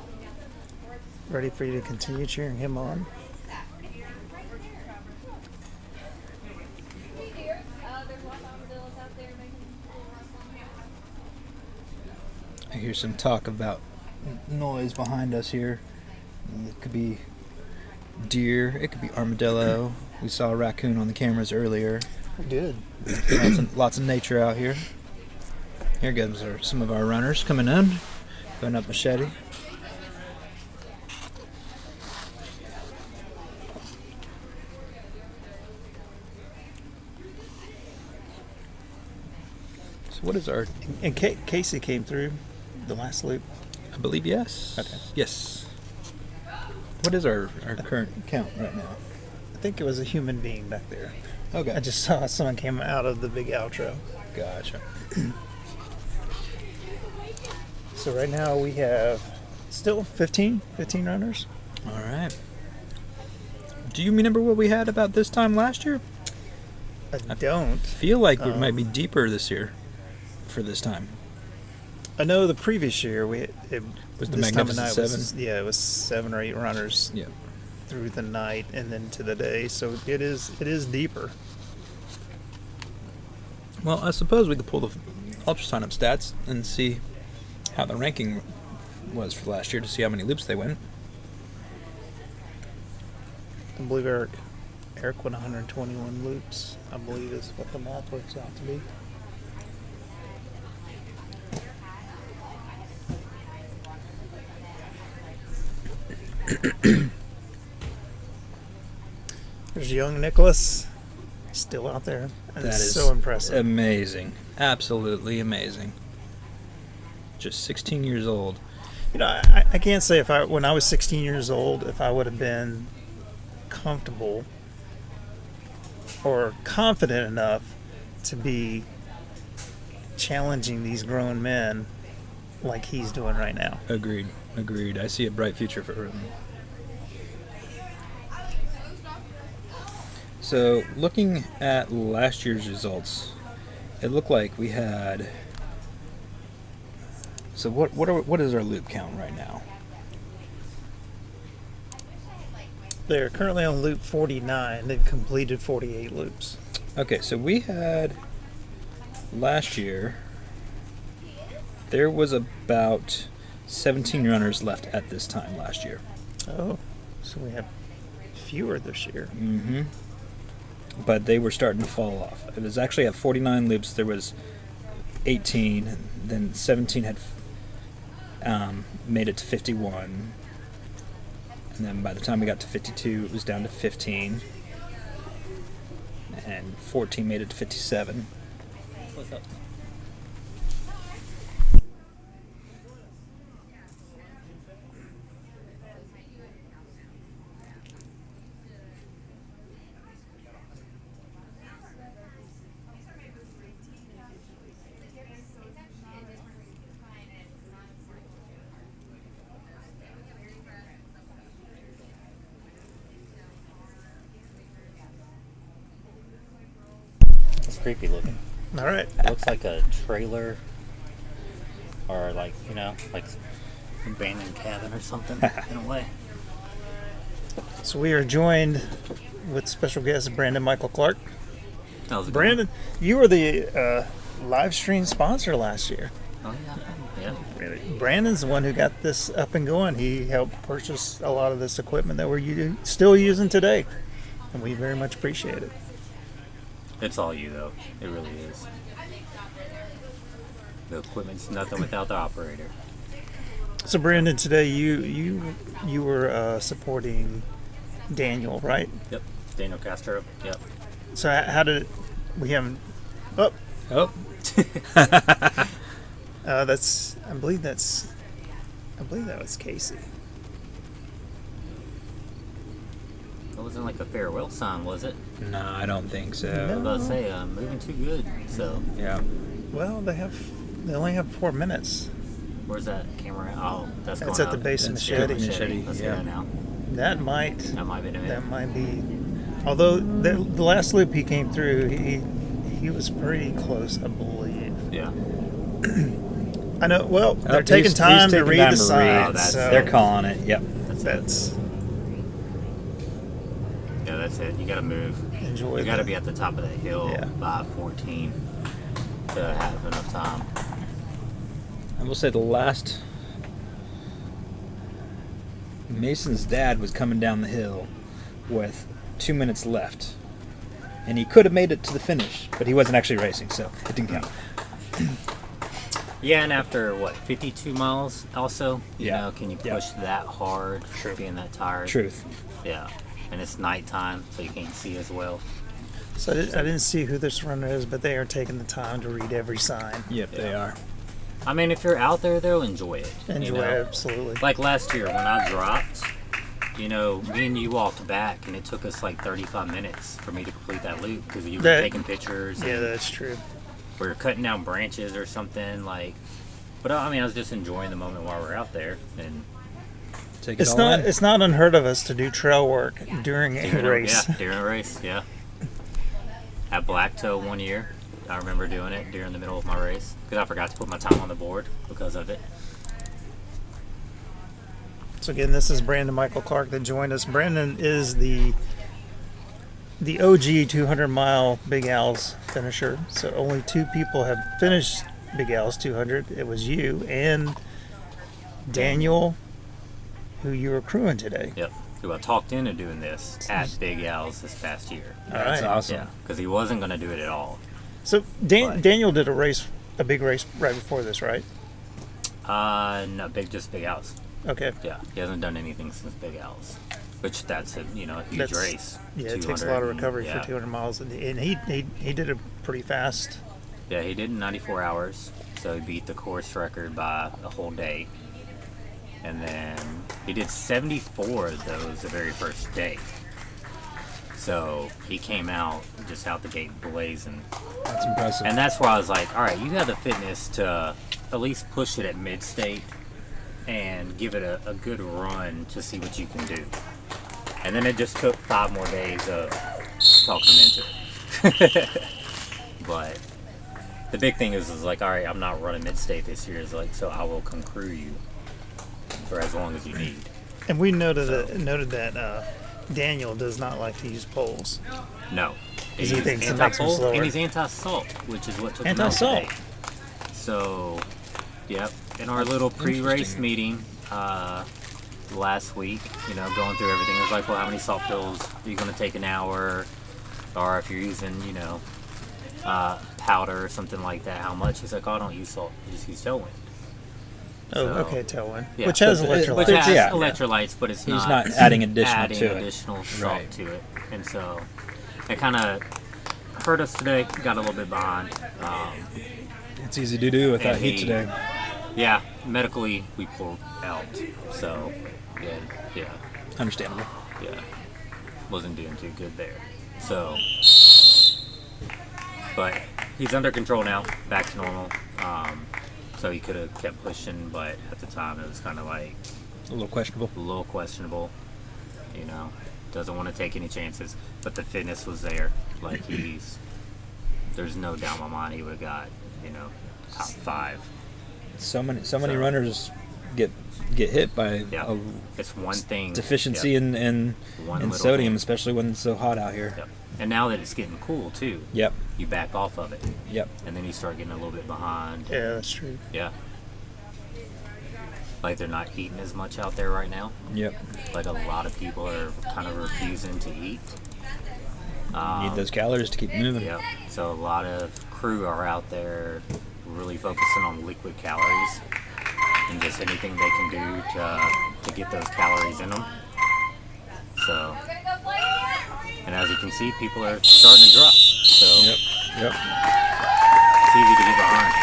Ready for you to continue cheering him on. I hear some talk about noise behind us here. It could be deer, it could be armadillo. We saw a raccoon on the cameras earlier. We did. Lots of nature out here. Here goes some of our runners coming in, going up Machete. So what is our... And Casey came through the last loop? I believe yes. Okay. Yes. What is our current count right now? I think it was a human being back there. Okay. I just saw someone came out of the big outro. Gotcha. So right now we have still 15 runners. All right. Do you remember what we had about this time last year? I don't. Feel like we might be deeper this year for this time. I know the previous year it was the Magnificent Seven. It was 7 or 8 runners. Yeah. Through the night and then to the day, so it is deeper. Well, I suppose we could pull the ultra sign up stats and see how the ranking was for last year to see how many loops they went. I believe Eric went 121 loops, I believe is what the math works out to be. There's young Nicholas, still out there. And That it's is so impressive. Amazing. Absolutely amazing. Just 16 years old. You know, I can't say when I was 16 years old, if I would have been comfortable or confident enough to be challenging these grown men like he's doing right now. Agreed. I see a bright future for him. So, looking at last year's results, it looked like we had. So, what is our loop count right now? They're currently on loop 49. They've completed 48 loops. Okay, so we had last year. There was about 17 runners left at this time last year. Oh, so we have fewer this year. Mm-hmm. But they were starting to fall off. It was actually at 49 loops. There was 18, and then 17 had made it to 51, and then by the time we got to 52, it was down to 15, and 14 made it to 57. What's up? It's creepy looking. All right. It looks like a trailer, or like, you know, like abandoned cabin or something in a way. So we are joined with special guest Brandon Michael Clark. How's it Brandon, you were the live stream sponsor last year. Oh yeah. Brandon's the one who got this up and going. He helped purchase a lot of this equipment that we're still using today, and we very much appreciate it. It's all you though. It really is. The equipment's nothing without the operator. So Brandon, today you were supporting Daniel, right? Yep. Daniel Castro. Yep. So how did we haven't? Oh. I believe that was Casey. It wasn't like a farewell sign, was it? No, I don't think so. I was about to say, moving too good. So. Yeah. Well, they only have 4 minutes. Where's that camera? Oh, that's That's going at the up. base of Machete. Let's see that now. That might be the that might be. Although the last loop he came through, he was pretty close, I believe. Yeah. I know. Well, they're taking time to read the signs. So they're calling it. Yep. That's. Yeah, that's it. You got to move. Enjoy. You got to be at the top of the hill by 14 to have enough time. I will say the last. Mason's dad was coming down the hill with 2 minutes left, and he could have made it to the finish, but he wasn't actually racing, so it didn't count. Yeah, and after 52 miles, also, you Yeah. know, can you push that hard, being that tired? Truth. Yeah, and it's nighttime, so you can't see as well. So I didn't see who this runner is, but they are taking the time to read every sign. Yep, they are. I mean, if you're out there, they'll enjoy it. Enjoy it, absolutely. Like last year when I dropped, you know, me and you walked back, and it took us like 35 minutes for me to complete that loop because you were taking pictures. Yeah, and that's true. we were cutting down branches or something, like. But I mean, I was just enjoying the moment while we're out there, and It's not unheard of us to do trail work during a race. Yeah, during a race, yeah. At Black Toe one year, I remember doing it during the middle of my race because I forgot to put my time on the board because of it. So again, this is Brandon Michael Clark that joined us. Brandon is the OG 200-mile Big Al's finisher. So only 2 people have finished Big Al's 200. It was you and Daniel, who you were crewing today. Yep. Who I talked into doing this at Big Al's this past year. That's awesome. Yeah, because he wasn't going to do it at all. So Daniel did a big race right before this, right? No, just Big Al's. Okay. Yeah, he hasn't done anything since Big Al's, which that's a huge That's- race. Yeah, it takes a lot of recovery yeah. for 200 miles, and he did it pretty fast. Yeah, he did in 94 hours, so he beat the course record by a whole day. And then he did 74 of those the very first day. So he came out just out the gate blazing. That's impressive. And that's where I was like, all right, you have the fitness to at least push it at Midstate and give it a good run to see what you can do. And then it just took 5 more days of talking him into it. But the big thing is like, all right, I'm not running Midstate this year. It's like, so I will come crew you for as long as you need. And we noted that Daniel does not like to use poles. No. Because he thinks it makes him anti-pole slower. and he's anti-salt, which is what took him out Anti-salt. today. So, yep. In our little pre-race meeting last week, going through everything, it was like, well, how many salt pills are you going to take an hour? Or if you're using, powder or something like that, how much? He's like, oh, I don't use salt. I just use tailwind. Oh, So, okay, tailwind. yeah. Which has electrolytes. Which has Yeah. electrolytes, but it's He's not adding additional to it. additional salt Right. to it. And so it kind of hurt us today. Got a little bit behind. It's easy to do without and heat today. Yeah, medically we pulled out. So, yeah. Understandable. Yeah. Wasn't doing too good there. So, but he's under control now, back to normal. So he could have kept pushing, but at the time it was kind of like a little questionable. Doesn't want to take any chances, but the fitness was there. Like there's no doubt in my mind he would have got, top 5. So many runners get hit by it's one thing deficiency yep. in One little sodium, thing. especially when it's so hot out here. Yep. And now that it's getting cool too. Yep. You back off of it. Yep. And then you start getting a little bit behind. Yeah, that's true. Yeah. Like they're not eating as much out there right now. Yep. Like a lot of people are kind of refusing to eat. Need those calories to keep moving. Yep. So a lot of crew are out there really focusing on liquid calories and just anything they can do to get those calories in them. So, and as you can see, people are starting to drop. So, Yep. It's easy to get behind.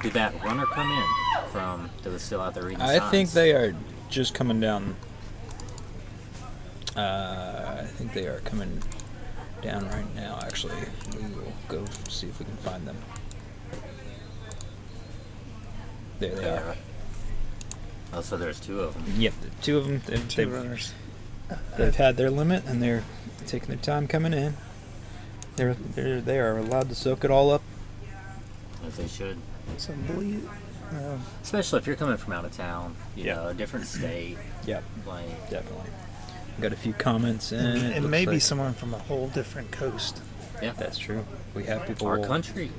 Did that runner come in from that was still out there reading I signs? think they are just coming down. I think they are coming down right now, actually. We will go see if we can find them. There they are. Oh, so there's 2 of them. Yep, 2 of them. Two runners. They've had their limit, and they're taking their time coming in. They are allowed to soak it all up. As they should. So bleed. Especially if you're coming from out of town, a different state. Yep. Like definitely. Got a few comments in. It may be someone from a whole different coast. Yeah, that's true. We have people. Our country.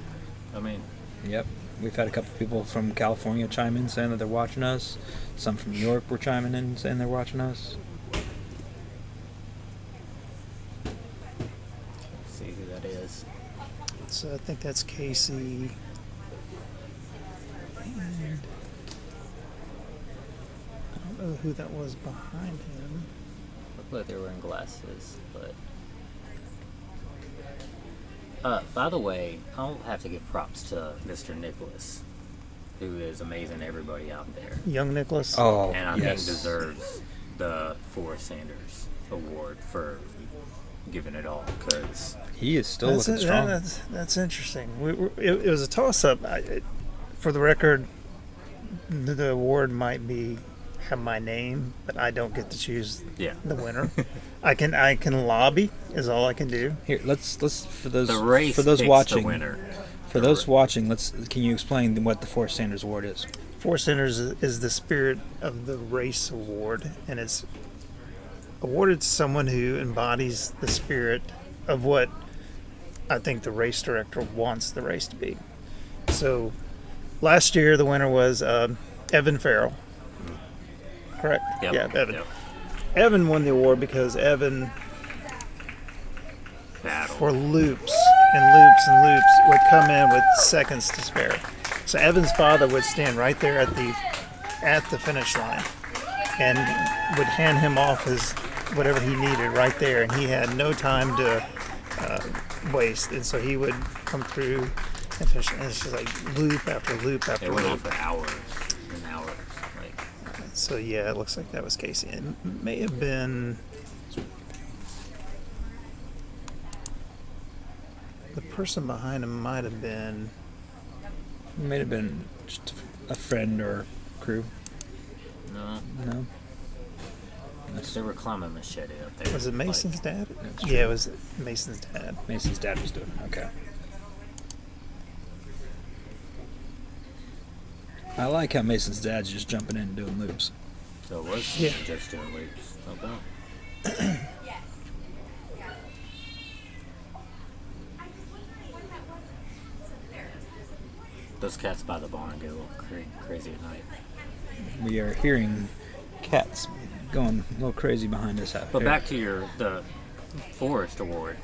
I mean. Yep. We've had a couple people from California chime in saying that they're watching us. Some from New York were chiming in saying they're watching us. Let's see who that is. So I think that's Casey. And I don't know who that was behind him. Looked like they were wearing glasses, but. By the way, I'll have to give props to Mr. Nicholas, who is amazing to everybody out there. Young Nicholas. Oh, and I yes. think deserves the Forrest Sanders Award for giving it all, because he is still looking strong. That's interesting. It was a toss-up. For the record, the award might have my name, but I don't get to choose the winner. I can lobby is all I can do. Here, let's for those the race for those picks watching. the winner. For those watching, can you explain what the Forrest Sanders Award is? Forrest Sanders is the Spirit of the Race Award, and it's awarded to someone who embodies the spirit of what I think the race director wants the race to be. So last year the winner was Evan Farrell. Correct? Yep. Yeah, Evan. Yep. Evan won the award because Evan, Battle. for loops, and loops would come in with seconds to spare. So Evan's father would stand right there at the finish line and would hand him off his whatever he needed right there, and he had no time to waste. And so he would come through and finish, and it's just like loop after loop after It went on loop. for hours and hours. Like, So yeah, it looks like that was Casey. It may have been the person behind him. Might have been. It might have been just a friend or crew. no. No. They were climbing machete up there. Was it Mason's dad? That's Yeah, true. it was Mason's dad. Mason's dad was doing it. Okay. I like how Mason's dad's just jumping in and doing loops. So it was Yeah. just doing loops. Okay. Those cats by the barn get a little crazy at night. We are hearing cats going a little crazy behind us out But here. back to the Forest Award.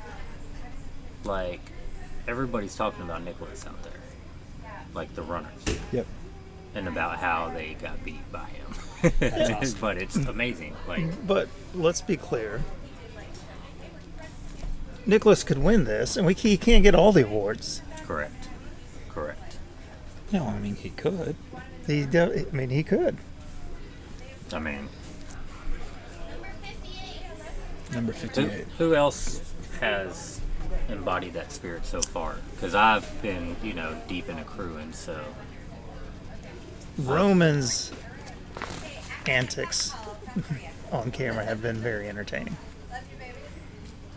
Like, everybody's talking about Nicholas out there. Like the runners. Yep. And about how they got beat by him. That's awesome. But it's amazing. Like, But let's be clear. Nicholas could win this, and he can't get all the awards. correct. Correct. No, I mean, he could. He could. I mean, Number who, 58. who else has embodied that spirit so far? Because I've been, deep in a crewing, so. Roman's antics on camera have been very entertaining.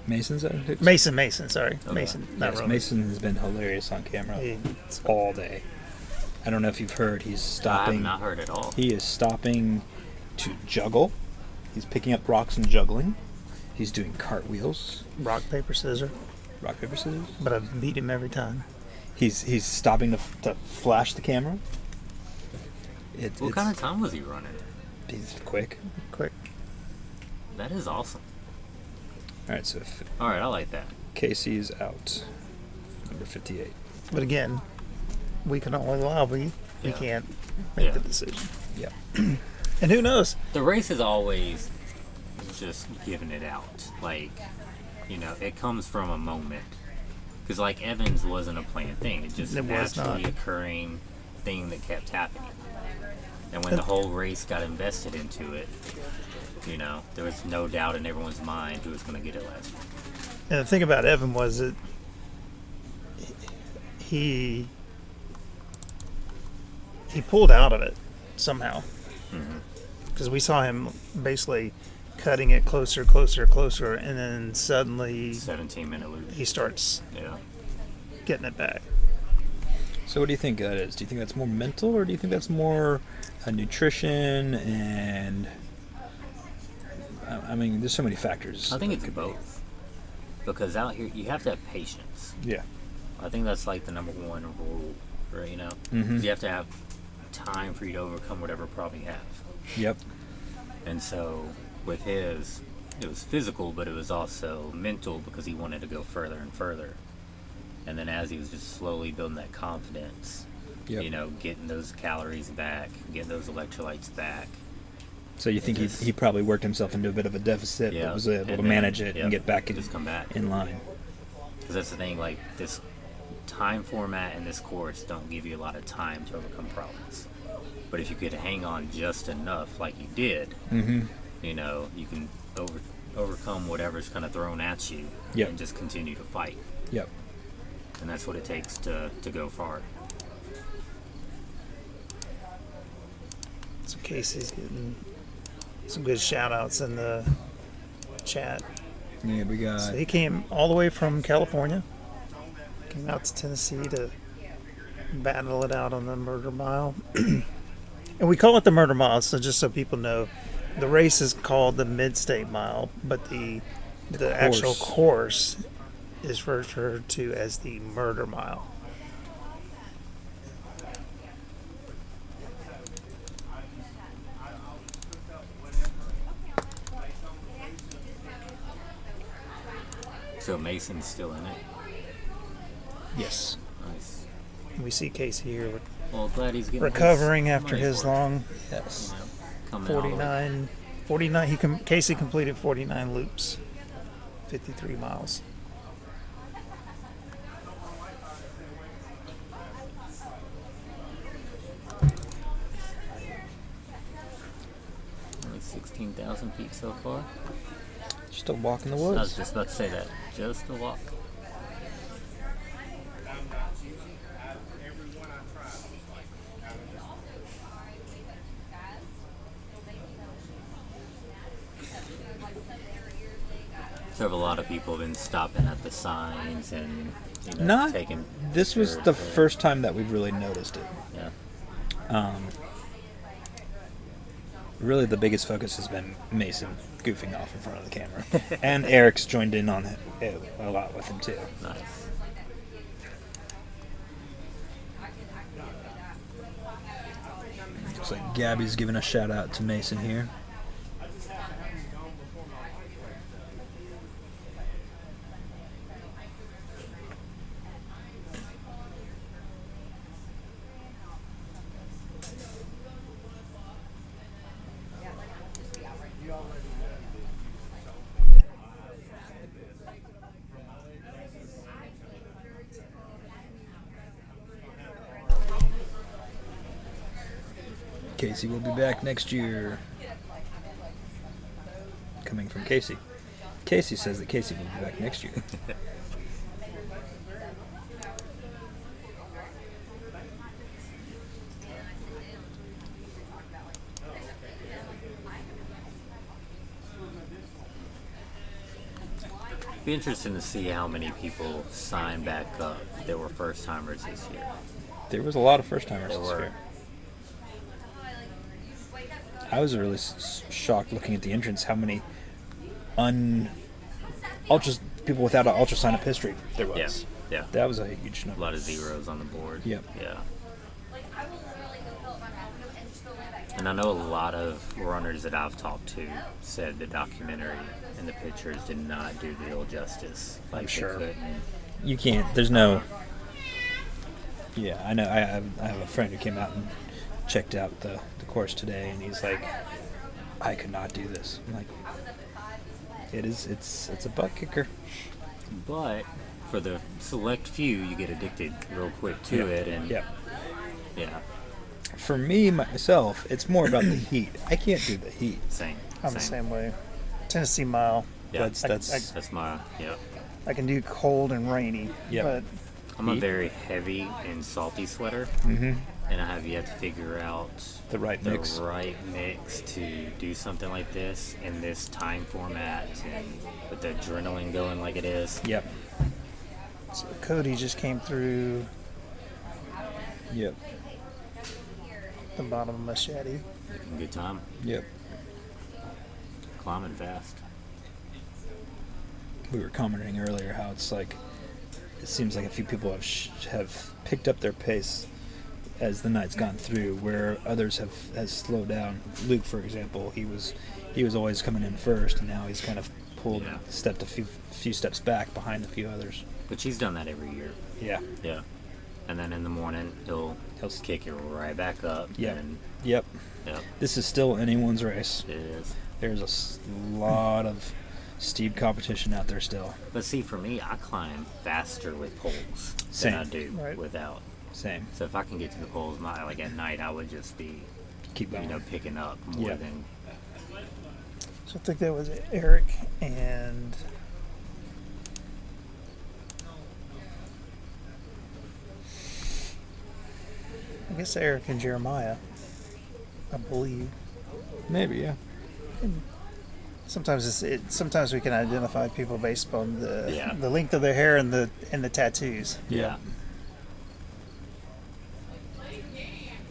Mason's antics? Mason, sorry. Okay. Mason, not Yes, Roman. Mason has been hilarious on camera all day. I don't know if you've heard, he's stopping. I have not heard at all. He is stopping to juggle. He's picking up rocks and juggling. He's doing cartwheels. Rock, paper, scissors. Rock, paper, scissors. But I've beat him every time. He's stopping to flash the camera. What kind of time was he running? He's quick. That is awesome. All right, so All right, I like that. Casey's out. Number 58. But again, we can only lobby. We Yeah. can't make Yeah. the decision. Yeah. And who knows? The race is always just giving it out. Like, it comes from a moment. Because, like, Evans wasn't a planned thing. It just It was naturally not. occurring thing that kept happening. And when the whole race got invested into it, there was no doubt in everyone's mind who was going to get it last year. And the thing about Evan was that he pulled out of it somehow. Because we saw him basically cutting it closer, and then suddenly 17-minute loop. he starts Yeah. getting it back. So what do you think that is? Do you think that's more mental, or do you think that's more nutrition and... I mean, there's so many factors. I think it's both. Because out here, you have to have patience. Yeah. I think that's like the number one rule, right? Mhm. You have to have time for you to overcome whatever problem you have. Yep. And so with his, it was physical, but it was also mental because he wanted to go further and further. And then as he was just slowly building that confidence, Yep. getting those calories back, getting those electrolytes back. So you think he probably worked himself into a bit of a deficit, but was able and to then- manage it yep, and get back just come back in line. Because that's the thing, like this time format and this course don't give you a lot of time to overcome problems. But if you could hang on just enough, like you did, Mhm. You can overcome whatever's kind of thrown at you Yep. and just continue to fight. Yep. And that's what it takes to go far. So Casey's getting some good shout outs in the chat. Yeah, we got... So he came all the way from California, came out to Tennessee to battle it out on the Murder Mile. And we call it the Murder Mile, so just so people know, the race is called the Midstate Mile, but the actual course is referred to as the Murder Mile. So Mason's still in it. Yes. Nice. We see Casey here Well, glad he's getting recovering his after money's his worth. long Yes. Coming all the way. 49. Casey completed 49 loops, 53 miles. Only 16,000 feet so far. Just a walk in the I was woods. just about to say that. Just a walk. So have a lot of people been stopping at the signs and taking. This was the first time that we've really noticed it. Yeah. Really, the biggest focus has been Mason goofing off in front of the camera, and Eric's joined in on it a lot with him too. Nice. Looks like Gabby's giving a shout out to Mason here. Casey will be back next year. Coming from Casey. Casey says that Casey will be back next year. Be interesting to see how many people sign back up that were first timers this year. There was a lot of first timers There this were. year. I was really shocked looking at the entrance how many people without an ultra sign up history there was. Yeah. That was a huge number. A lot of zeros on the board. Yep. Yeah. And I know a lot of runners that I've talked to said the documentary and the pictures did not do real justice. Like I'm they sure. couldn't. You can't. There's no. Yeah, I know. I have a friend who came out and checked out the course today, and he's like, I could not do this. I'm like, it's a butt kicker. But for the select few, you get addicted real quick to it, and yeah. For me, myself, it's more about the heat. I can't do the heat. Same. I'm the same way. Tennessee Mile. Yeah, that's my I can do cold and rainy. Yeah. But I'm a very heavy and salty sweater, Mhm. and I have yet to figure out the right mix to do something like this in this time format and with the adrenaline going like it is. Yep. So Cody just came through. Yep. The bottom of Machete. Good time. Yep. Climbing fast. We were commenting earlier how it's like it seems like a few people have picked up their pace as the night's gone through, where others has slowed down. Luke, for example, he was always coming in first, and now he's kind of stepped a few steps back behind a few others. But she's done that every year. Yeah. Yeah. And then in the morning he'll kick it right back up. Yep. And Yep. This is still anyone's race. It is. There's a lot of steep competition out there still. But see, for me, I climb faster with poles Same. than I do Right. without. Same. So if I can get to the poles, like at night, I would just be, picking up more Yeah. than. So I think that was Eric and I guess Eric and Jeremiah, I believe. Maybe, yeah. And sometimes sometimes we can identify people based on Yeah. the length of their hair and the tattoos. Yeah.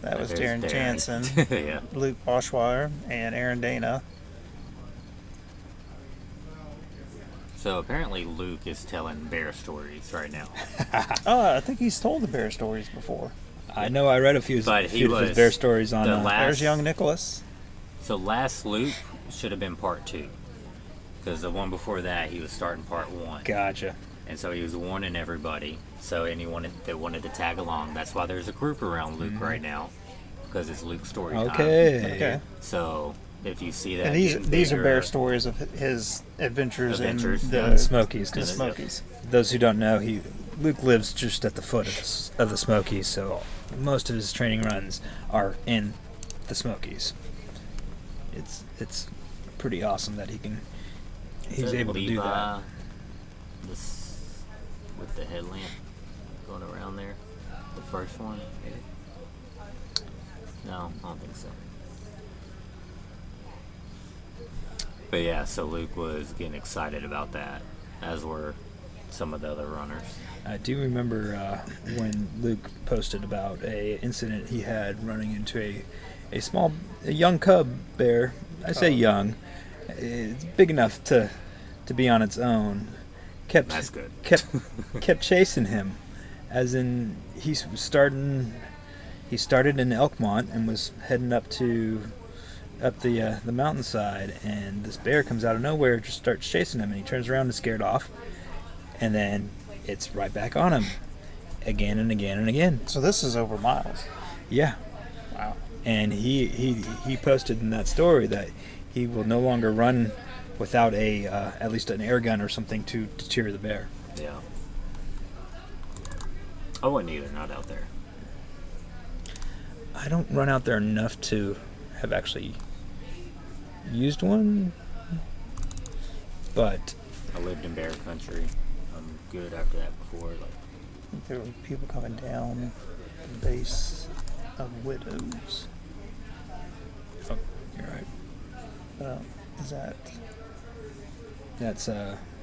That was There's Darren Jansen, Yeah. Luke Boschweier, and Aaron Dana. So apparently Luke is telling bear stories right now. I think he's told the bear stories before. I know I read a few But of he his was bear stories on There's young Nicholas. So last loop should have been part 2, because the one before that he was starting part 1. Gotcha. And so he was warning everybody. So anyone that wanted to tag along, that's why there's a group around Luke right now, because it's Luke's story time. Okay. So if you see that, And these are bear stories of his adventures in the Smokies. The Smokies. Those who don't know, Luke lives just at the foot of the Smokies, so most of his training runs are in the Smokies. It's pretty awesome that he's able to do that. With the headlamp going around there, the first one. Maybe? No, I don't think so. But yeah, so Luke was getting excited about that, as were some of the other runners. I do remember when Luke posted about a incident he had running into a young cub bear. I say young. It's big enough to be on its own. That's good. kept chasing him, as in he started in Elkmont and was heading up the mountainside, and this bear comes out of nowhere, just starts chasing him, and he turns around and scared off, and then it's right back on him again and again and again. So this is over miles. Yeah. Wow. And he posted in that story that he will no longer run without at least an air gun or something to deter the bear. Yeah. I wouldn't either, not out there. I don't run out there enough to have actually used one, but I lived in bear country. I'm good after that before. There were people coming down the base of Widows. Oh, you're right. Is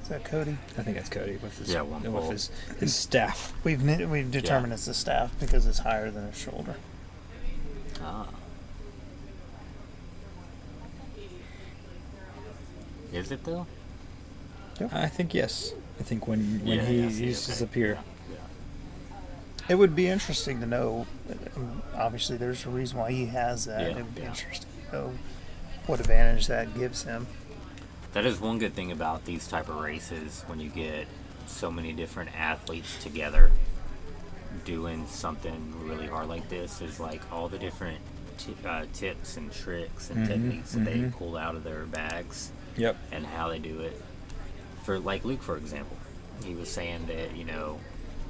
that Cody? I think that's Cody with his with his staff. We've determined it's the staff because it's higher than his shoulder. Ah. Is it though? Yep. I think yes. I think when he uses up here. It would be interesting to know. Obviously, there's a reason why he has that. It would be interesting to know what advantage that gives him. That is one good thing about these type of races, when you get so many different athletes together doing something really hard like this, is like all the different tips and tricks and techniques that they pull out of their bags. Yep. And how they do it. For like Luke, for example, he was saying that,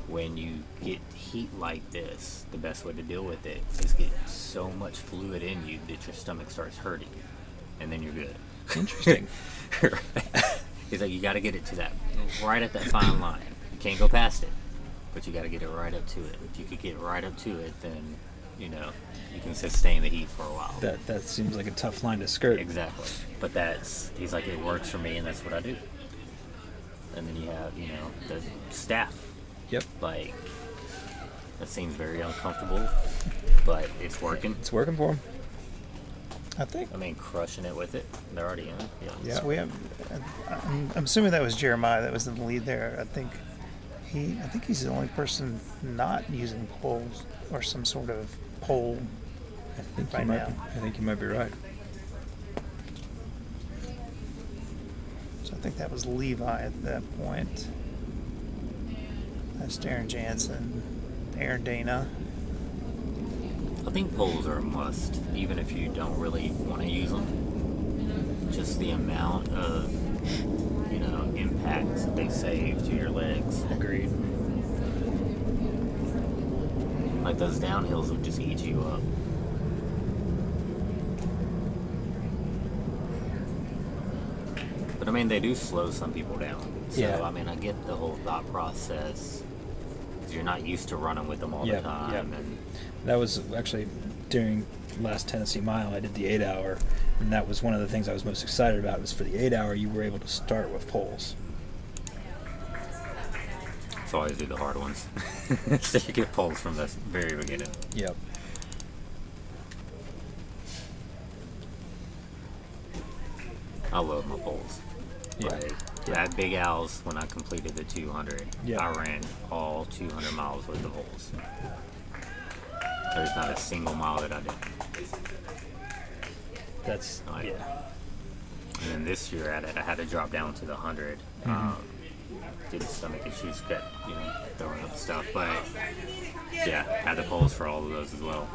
when you get heat like this, the best way to deal with it is get so much fluid in you that your stomach starts hurting, and then you're good. Interesting. He's like, you got to get it to that, right at that fine line. You can't go past it, but you got to get it right up to it. If you could get right up to it, then, you can sustain the heat for a while. That seems like a tough line to skirt. Exactly. But he's like, it works for me, and that's what I do. And then you have, the staff. Yep. Like, that seems very uncomfortable, but it's working. It's working for him. I mean, crushing it with it. They're already in. Yeah. So we have. I'm assuming that was Jeremiah that was in the lead there. I think he's the only person not using poles or some sort of pole. I think you might be right. So I think that was Levi at that point. That's Darren Jansen, Aaron Dana. I think poles are a must, even if you don't really want to use them. Just the amount of, impact they save to your legs. Agreed. Like those downhills would just eat you up. But they do slow some people down. So, yeah. I get the whole thought process. You're not used to running with them all the time. Yeah. And that was actually during last Tennessee Mile. I did the 8 hour, and that was one of the things I was most excited about. Was for the 8 hour, you were able to start with poles. So I always do the hard ones. So you get poles from the very beginning. Yep. I love my poles. Yeah. I had Big Al's when I completed the 200. Yeah. I ran all 200 miles with the poles. There's not a single mile that I didn't. That's And then this year at it, I had to drop down to the 100. due to stomach issues, kept throwing up stuff. But yeah, had the poles for all of those as well.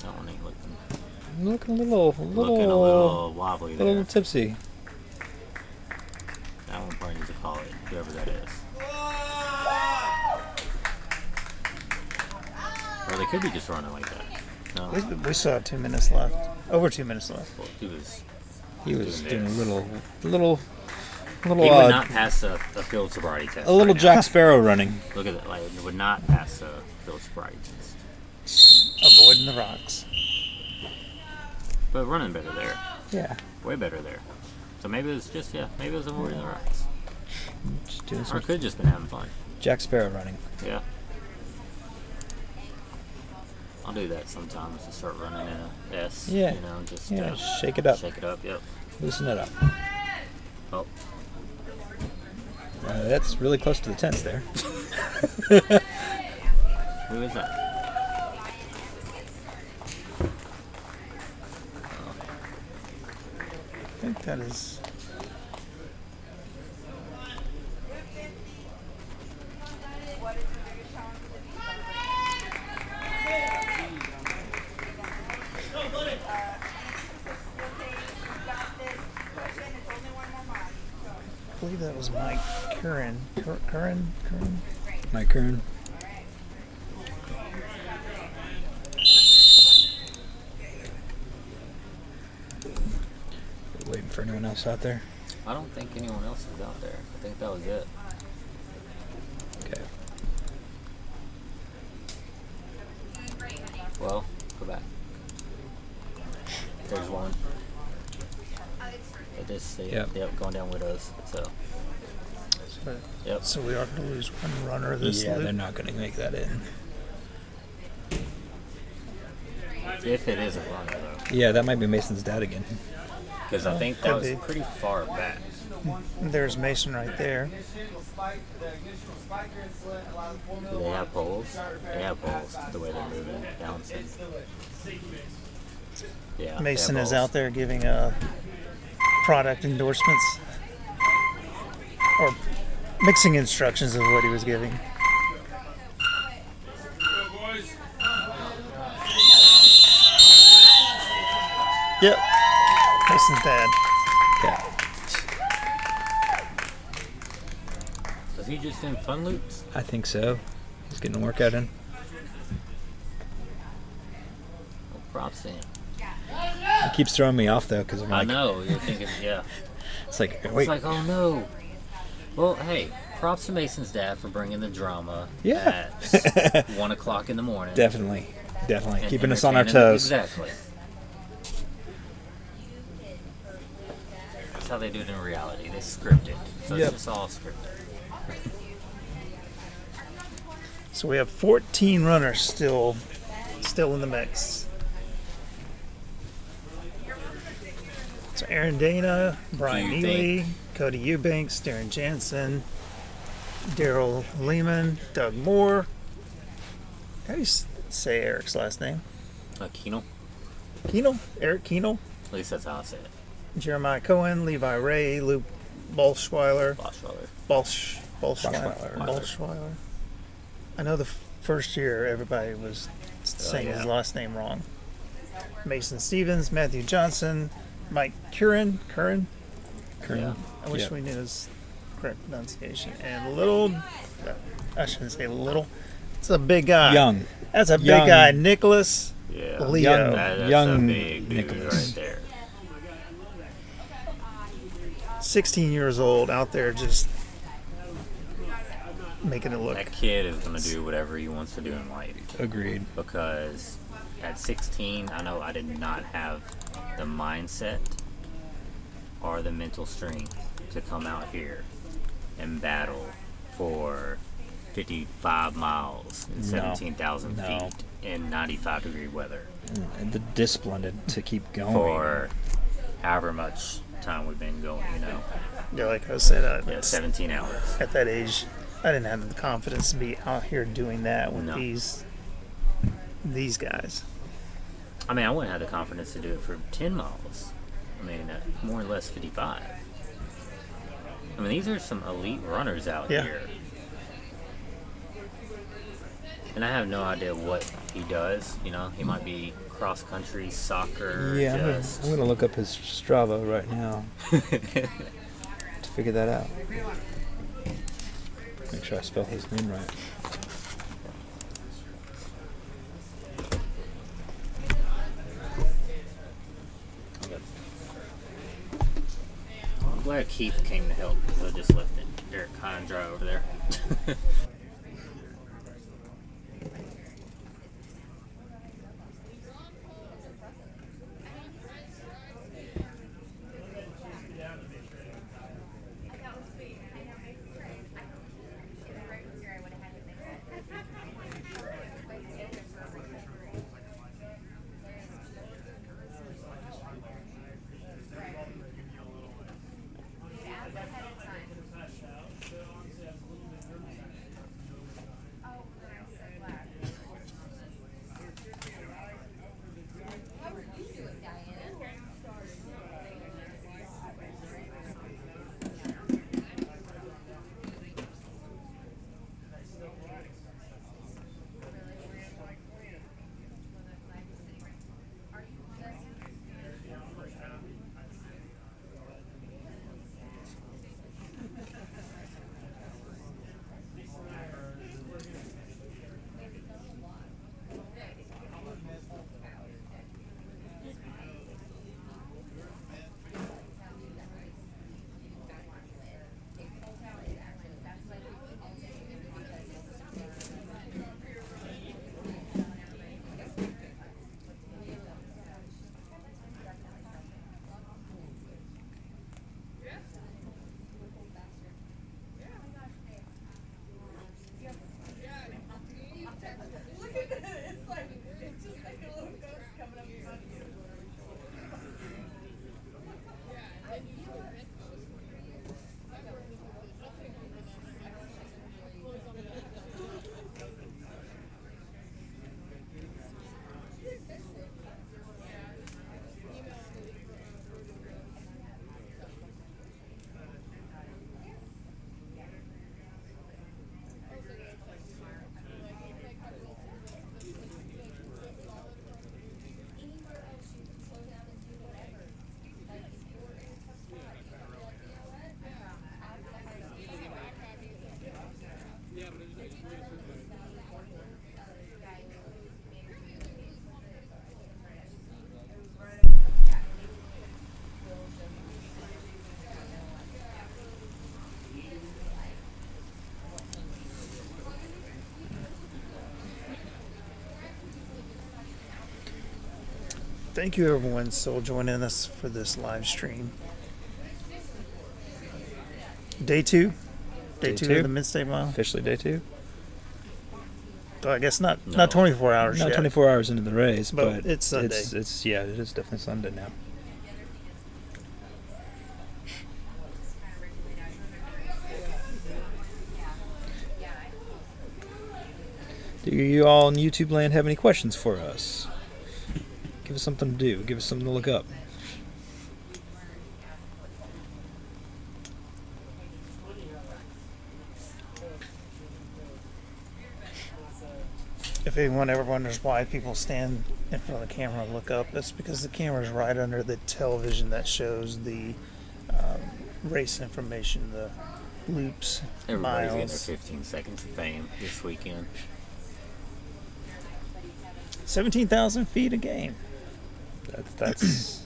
That one ain't Looking a little wobbly a there. little tipsy. That one probably needs to call it, whoever that is. Or they could be just running like that. No. We still have 2 minutes left. Over 2 minutes left. Well, He was doing a little he would not pass a field sobriety test. a little right Jack now. Sparrow running. Look at that. Like, it would not pass a field sobriety test. Avoiding the rocks. But running better there. Yeah. Way better there. So maybe it was just, maybe it was avoiding the rocks. Just doing Or some it could just been having fun. Jack Sparrow running. Yeah. I'll do that sometimes to start running in a S. Yeah. Just shake it up. Shake it up, yep. Loosen it up. Oh. That's really close to the tents there. Who is that? I think that is. I believe that was Mike Curran. Curran? Mike Curran. Waiting for anyone else out there? I don't think anyone else is out there. I think that was it. Okay. Well, go back. There's one. It just Yep. going down with us. So. Yep. So we are going to lose one runner this Yeah, loop. they're not going to make that in. If it is a runner, though. Yeah, that might be Mason's dad again. Because I think that Could was be. pretty far back. There's Mason right there. Do they have poles? They have poles, the way they're moving down. Yeah. Mason they have is poles. out there giving product endorsements or mixing instructions of what he was giving. Yep. Mason's dad. Yeah. Was he just in fun loops? I think so. He's getting a workout in. Well, props to him. It keeps throwing me off though, because I'm I like, know, you're thinking, yeah. it's like, It's wait, like, oh no. Well, hey, props to Mason's dad for bringing the drama Yeah. at 1 o'clock in the morning. definitely, and keeping us on our entertaining- toes. Exactly. That's how they do it in reality. They script it. So Yep. it's just all scripted. So we have 14 runners still in the mix. So Aaron Dana, Brian Do you Neely, Cody Eubanks, Darren Jansen, Daryl Lehman, Doug Moore. How do you say Eric's last name? Keno? Keno? Eric Keno? At least that's how I say it. Jeremiah Cohen, Levi Ray, Luke Bolschweiler. Bolschweiler. Bolschweiler. I know the first year everybody was saying his last name wrong. Mason Stevens, Matthew Johnson, Mike Curran. Yeah. I wish we knew his correct pronunciation. And I shouldn't say little. It's a big guy. Young. That's a big Young. guy. Nicholas Yeah. Leo. That's Young a big dude Nicholas. right there. 16 years old, out there just making it look. That kid is going to do whatever he wants to do in life. Agreed. Because at 16, I know I did not have the mindset or the mental strength to come out here and battle for 55 miles and 17,000 feet in 95-degree weather. And the discipline to keep going. For however much time we've been going, Yeah, like I said, 17 hours. At that age, I didn't have the confidence to be out here doing that with these guys. I mean, I wouldn't have the confidence to do it for 10 miles. I mean, more or less 55. I mean, these are some elite runners out here. And I have no idea what he does. You know, he might be cross country, soccer. Yeah, just... I'm gonna look up his Strava right now to figure that out. Make sure I spell his name right. I'm glad Keith came to help because I just left it dirt high and dry over there. Thank you, everyone, still joining us for this live stream. Day two of the Midstate Mile. Officially day 2. So I guess not 24 hours Not yet. 24 hours into the race, but it's Sunday. It's yeah, it is definitely Sunday now. Do you all in YouTube land have any questions for us? Give us something to do. Give us something to look up. If anyone ever wonders why people stand in front of the camera and look up, that's because the camera is right under the television that shows the race information, the loops, Everybody's getting miles. their 15 seconds of fame this weekend. 17,000 feet a game. That's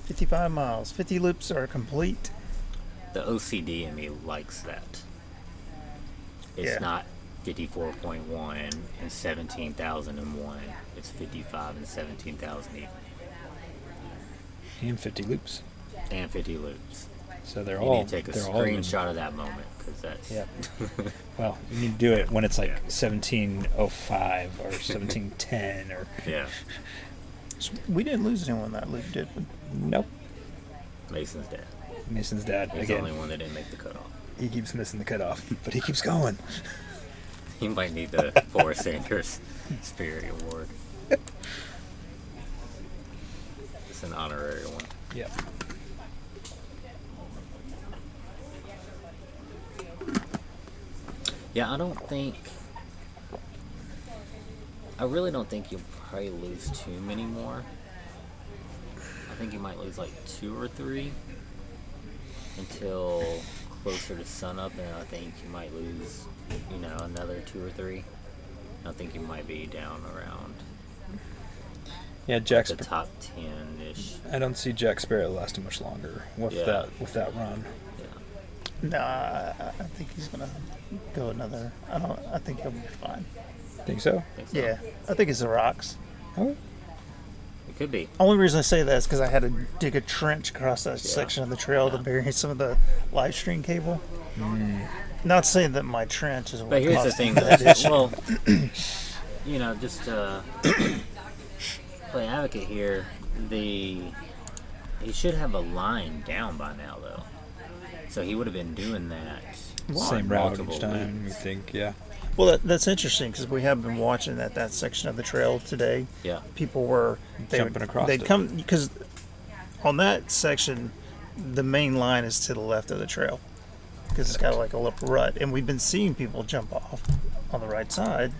55 miles. 50 loops are complete. The OCD in me likes that. It's not 54.1 and 17,001. It's 55 and 17,000 even. and 50 loops. And 50 loops. So they're you all. need to take a they're screenshot of that moment because that's. Yep. Well, you need to do it when it's like 17:05 or 17:10 or. Yeah. We didn't lose anyone that loop, did we? Nope. Mason's dad. Mason's dad. He's Again, the only one that didn't make the cutoff. he keeps missing the cutoff, but he keeps going. He might need the Forrest Sanders Spirit Award. it's an honorary one. Yep. Yeah, I really don't think you'll probably lose too many more. I think you might lose like 2 or 3 until closer to sunup, and I think you might lose, another 2 or 3. I think you might be down around Jack the top 10-ish. I don't see Jack Sparrow lasting much longer with that run. Nah, I think he's gonna go another. I think he'll be fine. Think so? Yeah, I think it's the rocks. Oh. It could be. Only reason I say that is because I had to dig a trench across that section of the trail to bury some of the live stream cable. Not saying that my trench is what But here's the caused thing, that issue. well, just to play advocate here, he should have a line down by now, though. So he would have been doing that. Same route multiple each time, weeks. you think, yeah. Well, that's interesting because we have been watching that section of the trail today. Yeah. People were Jumping across They'd it. come because on that section, the main line is to the left of the trail because it's got like a little rut, and we've been seeing people jump off on the right side,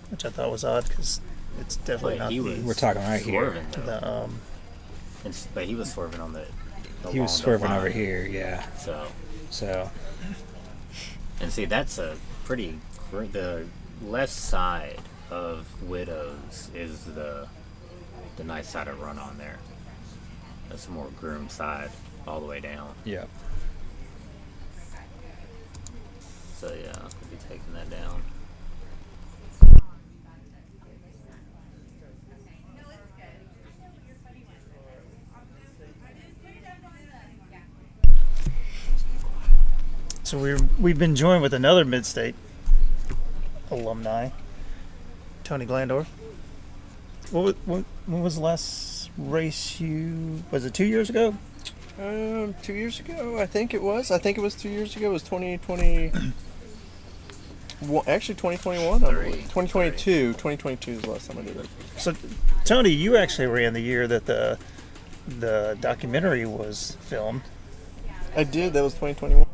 which I thought was odd because it's definitely not. We're talking right here. The, But he was swerving on the He was along the swerving line. over here, yeah. So. And see, that's a pretty. The left side of Widows is the nice side to run on there. That's a more groomed side all the way down. Yeah. So yeah, I'll be taking that down. So we've been joined with another Midstate alumni, Tony Glandorf. When was the last race was it 2 years ago? 2 years ago, I think it was. I think it was 2 years ago. It was 2020. Actually, 2021. I believe. 2022. 2022 is the last time I did it. So, Tony, you actually ran the year that the documentary was filmed. I did. That was 2021.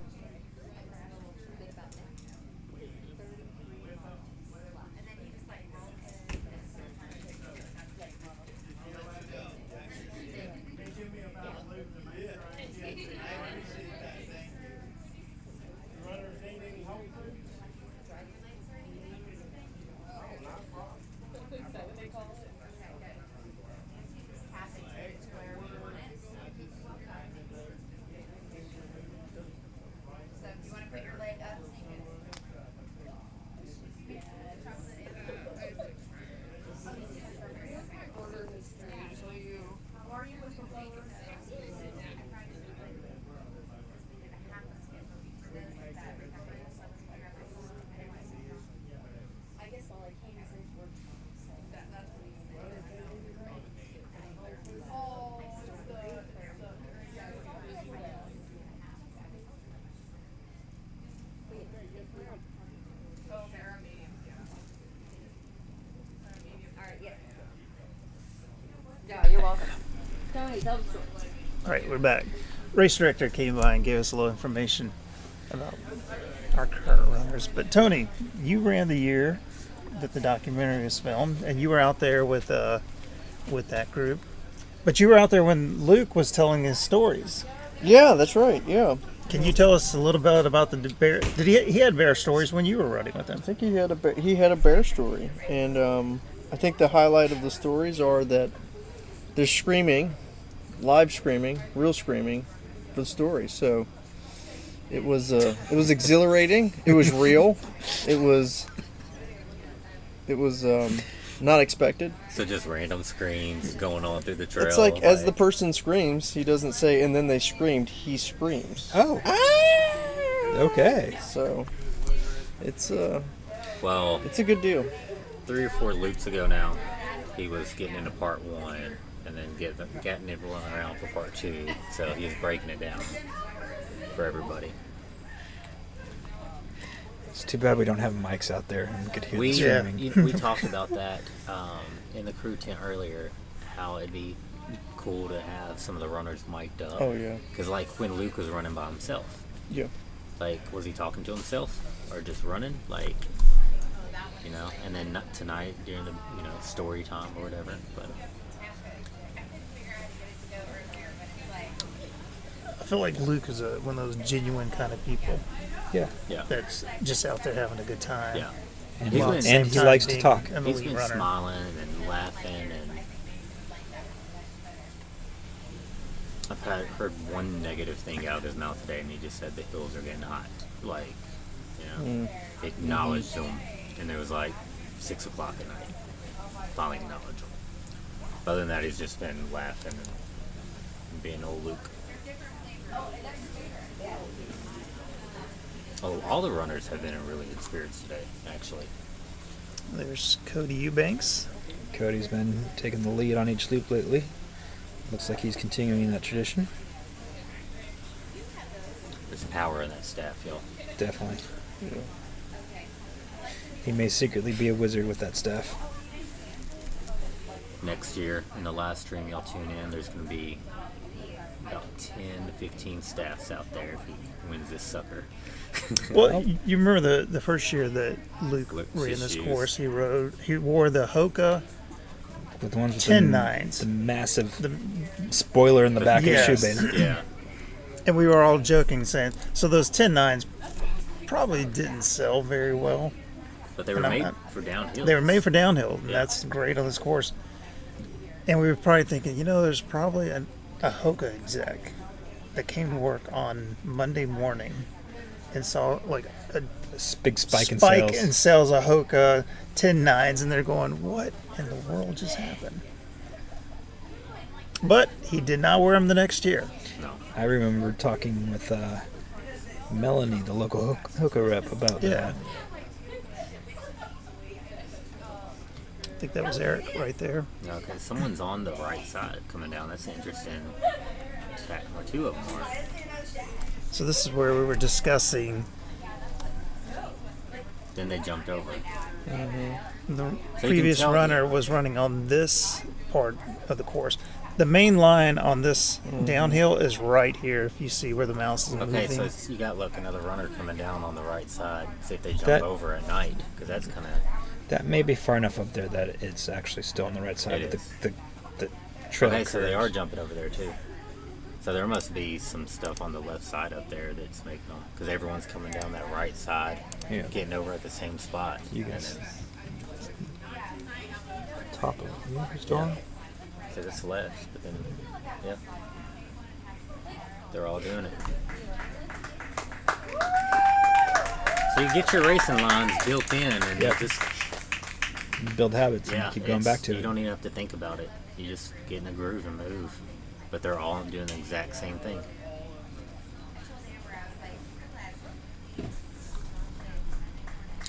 Yeah, you're welcome. Tony, tell the story. All right, we're back. Race director came by and gave us a little information about our current runners. But Tony, you ran the year that the documentary was filmed, and you were out there with that group. But you were out there when Luke was telling his stories. Yeah, that's right. Yeah. Can you tell us a little bit about the bear? Did he had bear stories when you were running with him? I think he had a bear story, and I think the highlight of the stories are that there's screaming, live screaming, real screaming, for the story. So it was exhilarating. It was real. It was not expected. So just random screams going on through the trail. It's like as the person screams, he doesn't say, and then they screamed. He screams. Oh. Okay. So it's well, it's a good deal. 3 or 4 loops ago now, he was getting into part 1 and then getting everyone around for part 2. So he was breaking it down for everybody. It's too bad we don't have mics out there and we could hear the screaming. We talked about that in the crew tent earlier, how it'd be cool to have some of the runners mic'd up. Oh, yeah. Because like when Luke was running by himself. Yeah. Like, was he talking to himself or just running? Like, you know, and then not tonight during the, you know, story time or whatever. But I feel like Luke is one of those genuine kind of people. Yeah. Yeah. That's just out there having a good time. Yeah. And, While at the and same he time likes to being talk. an he's elite been runner. smiling and laughing, and I've heard one negative thing out of his mouth today, and he just said the hills are getting hot. Like, you know, acknowledged them, and it was like 6 o'clock at night. Finally acknowledged them. Other than that, he's just been laughing and being old Luke. Oh, all the runners have been in really good spirits today, actually. There's Cody Eubanks. Cody's been taking the lead on each loop lately. Looks like he's continuing that tradition. There's power in that staff, y'all. Definitely. He may secretly be a wizard with that staff. Next year, in the live stream y'all tune in, there's going to be about 10 to 15 staffs out there if he wins this sucker. Well, you remember the first year that Luke ran this course, he wore the Hoka With the ones with 10.9s. The massive spoiler in the back of the shoe base. Yeah. And we were all joking, saying, so those 10.9s probably didn't sell very well. But they were made for downhill. They were made for downhill, and that's great on this course. And we were probably thinking, you know, there's probably a Hoka exec that came to work on Monday morning and saw like a big spike in sales. and sells a Hoka 10.9s, and they're going, what in the world just happened? But he did not wear them the next year. No. I remember talking with Melanie, the local Hoka rep, about that. I think that was Eric right there. Okay, someone's on the right side coming down. That's interesting. Or two of them are. So this is where we were discussing. Then they jumped over. The So previous runner was running on this part of the course. The main line on this downhill is right here. If you see where the mouse is moving. Okay, so you got another runner coming down on the right side. See if they jump over at night, because that's kind of. That may be far enough up there that it's actually still on the right side. It But the trail. Okay, so they curves. are jumping over there too. So there must be some stuff on the left side up there that's making them, because everyone's coming down that right side, getting over at the same spot. You guys. And Top of the storm. to this left, but then, yep, they're all doing it. So you get your racing lines built in, and you just build habits and keep going back to you it. You don't even have to think about it. You just get in a groove and move. But they're all doing the exact same thing.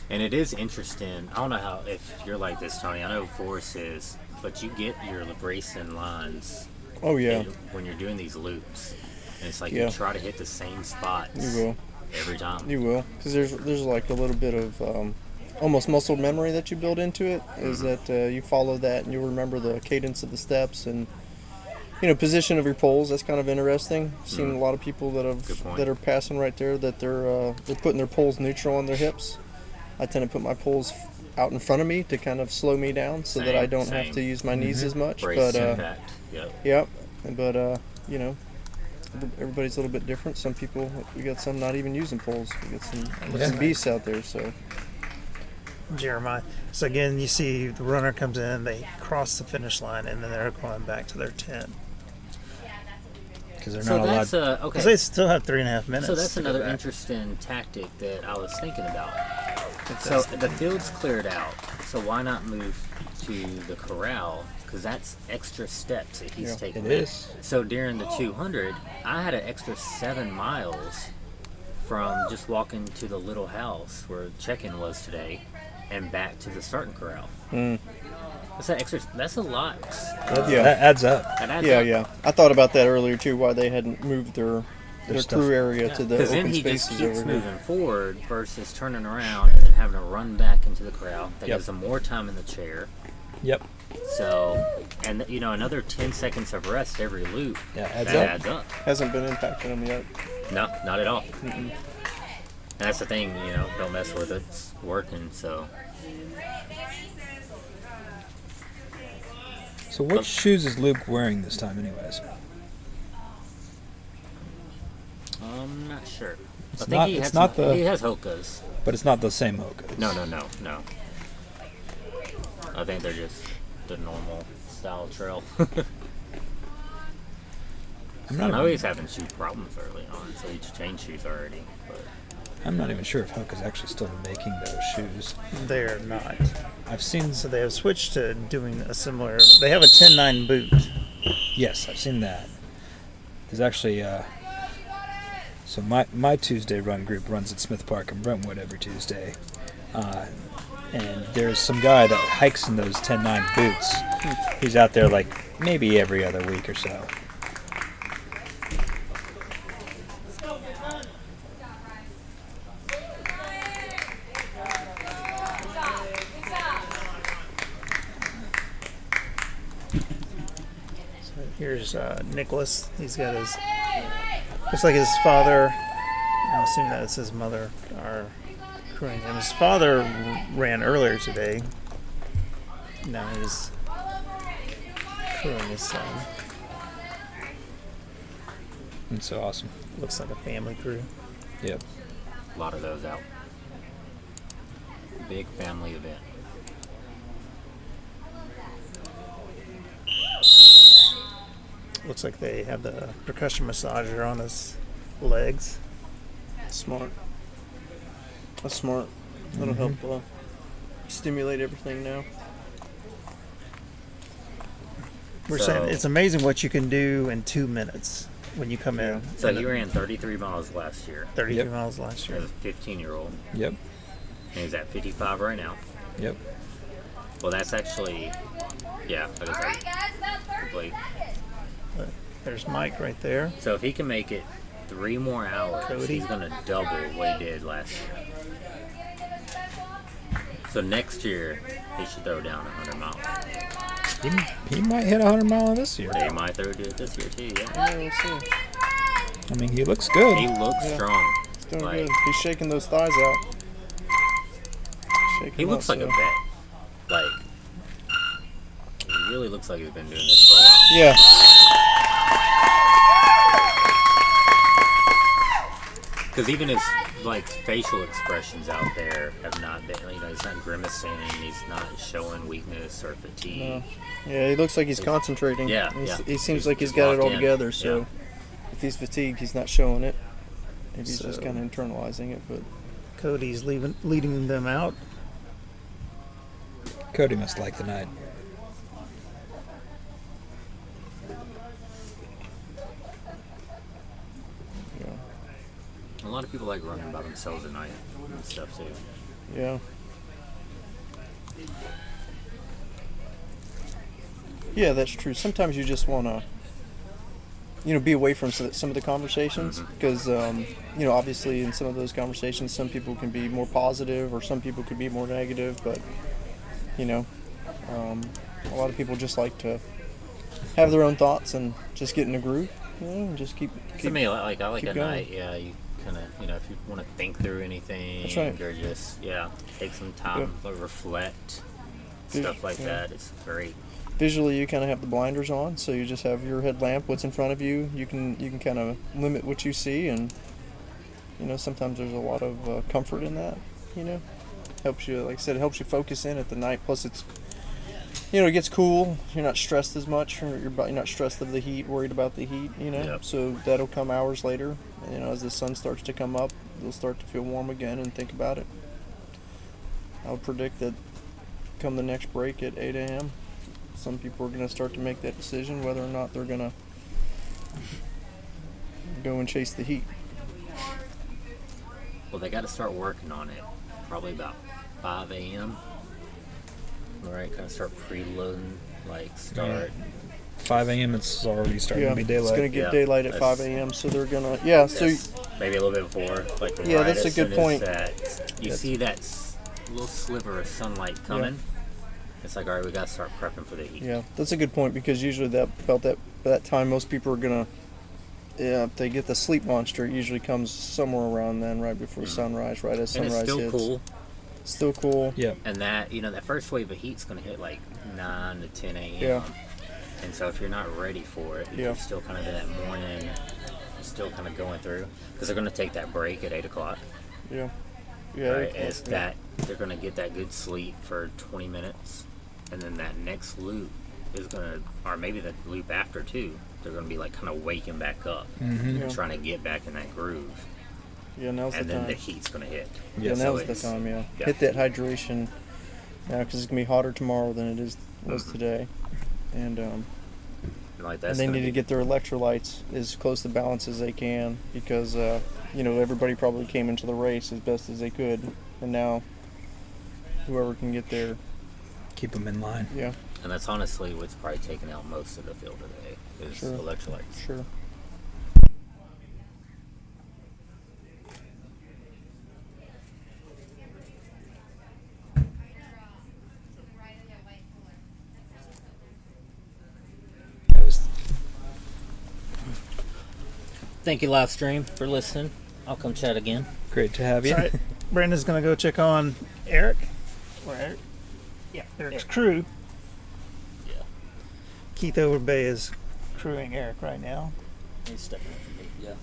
And it is interesting. I don't know how if you're like this, Tony. I know Forrest is, but you get your racing lines. Oh yeah. When you're doing these loops, and it's like Yeah. you try to hit the same spots. You will. Every time. You will, because there's like a little bit of almost muscle memory that you build into it. Is that you follow that and you'll remember the cadence of the steps and position of your poles. That's kind of interesting. Seen a lot of people that are passing right there that they're putting their poles neutral on their hips. I tend to put my poles out in front of me to kind of slow me down so that I don't have to use my knees as much. Brace But impact. Yep. But everybody's a little bit different. Some people, we got some not even using poles. We got some beasts out there. So Jeremiah. So again, you see the runner comes in, they cross the finish line, and then they're going back to their tent. Because they're not allowed. Okay. Because they still have 3.5 minutes. So that's to go another back. interesting tactic that I was thinking about. So the field's cleared out. So why not move to the corral? Because that's extra steps that he's taking. It is. So during the 200, I had an extra 7 miles from just walking to the little house where check-in was today, and back to the starting corral. That's that extra. That's a lot. That adds up. That adds up. yeah. I thought about that earlier too. Why they hadn't moved their stuff. crew area to the Because then open he just spaces keeps over here. moving forward versus turning around and then having to run back into the corral. That gives him more time in the chair. Yep. So, and you know, another 10 seconds of rest every loop. Yeah, adds up. Hasn't been impacting them yet. No, not at all. Mm-mm. And that's the thing, you know, don't mess with it. It's working, so. So what shoes is Luke wearing this time, anyways? I'm not sure. It's I think not. he It's has not some, the. He has Hoka's. But it's not the same Hoka's. No. I think they're just the normal style trail. I know he's having shoe problems early on, so he's changed shoes already. But I'm not even sure if Hoka's actually still making those shoes. They're not. I've seen. So they have switched to doing a similar. They have a 10.9 boot. Yes, I've seen that. There's actually. So my Tuesday run group runs at Smith Park in Brentwood every Tuesday. And there's some guy that hikes in those 10.9 boots. He's out there like maybe every other week or so. Here's Nicholas. He's got his. Looks like his father. I'm assuming that's his mother are crewing him. His father ran earlier today. Now he's crewing his son. It's so awesome. Looks like a family crew. Yep. a lot of those out. Big family event. Looks like they have the percussion massager on his legs. Smart. That's smart. That'll help stimulate everything now. We're saying it's amazing what you can do in 2 minutes when you come in. So you ran 33 miles last year. 33 miles last year. As a 15-year-old. Yep. And he's at 55 right now. Yep. Well, that's actually, yeah. That is complete. There's Mike right there. So if he can make it 3 more hours, Cody. he's going to double what he did last year. So next year, he should throw down 100 miles. He might hit 100 miles this year. He might throw it this year too, yeah. Yeah, we'll see. I mean, he looks good. He looks strong. He's doing Like, good. He's shaking those thighs out. Shaking he looks them like out, a vet. Like, he really looks like he's been doing this for a while. Yeah. Because even his like facial expressions out there have not been, you know, he's not grimacing, he's not showing weakness or fatigue. No. Yeah, he looks like he's concentrating. Yeah, He seems like he's He's got it all locked in. together. So Yeah. if he's fatigued, he's not showing it. Maybe he's just So- kind of internalizing it. But Cody's leading them out. Cody must like the night. A lot of people like running by themselves at night and stuff too. yeah. Yeah, that's true. Sometimes you just want to, be away from some of the conversations because, obviously in some of those conversations, some people can be more positive or some people could be more negative. But, a lot of people just like to have their own thoughts and just get in a groove, and just keep. To me, I like keep at going. night. Yeah, you kind of, if you want to think through anything, That's right. or just take some time to reflect, stuff like that. It's great. Visually, you kind of have the blinders on, so you just have your headlamp, what's in front of you. You can kind of limit what you see, and sometimes there's a lot of comfort in that. Helps you, like I said, it helps you focus in at the night. Plus, it's it gets cool. You're not stressed as much. You're not stressed of the heat, worried about the heat. Yep. So that'll come hours later. As the sun starts to come up, you'll start to feel warm again and think about it. I would predict that come the next break at 8 a.m. some people are going to start to make that decision whether or not they're going to go and chase the heat. Well, they got to start working on it probably about 5 a.m. All right, kind of start preloading, start. 5 a.m. It's already starting to be daylight. It's going to get daylight at 5 a.m. So they're going to maybe a little bit before, that's a good point. You see that little sliver of sunlight coming. It's like, all right, we got to start prepping for the heat. Yeah, that's a good point, because usually about that time, most people are gonna, if they get the sleep monster, it usually comes somewhere around then, right before sunrise, right as And sunrise it's still hits. cool. Still cool. Yeah. And that, that first wave of heat's going to hit like 9 to 10 a.m. Yeah. And so if you're not ready for it, Yeah. you're still kind of in that morning, still kind of going through. Because they're going to take that break at 8 o'clock. Yeah. Yeah. Right? It's that they're going to get that good sleep for 20 minutes. And then that next loop is going to, or maybe the loop after too, they're going to be like kind of waking back up, Yeah. trying to get back in that groove. Yeah, now's the And time. then the heat's going to hit. Yeah, So now's the it's- time. Yeah. yeah. Hit that hydration now, because it's gonna be hotter tomorrow than it was today, and Like and that's they gonna need to be- get their electrolytes as close to balance as they can, because everybody probably came into the race as best as they could, and now whoever can get there, keep them in line. Yeah. And that's honestly what's probably taken out most of the field today is Sure. electrolytes. Sure. Thank you, live stream, for listening. I'll come chat again. Great to have you. All right. Brandon's going to go check on Eric. Or Eric? Yeah. Eric's crew. Yeah. Keith Overbay is crewing Eric right now. He's stepping in for me. Yeah.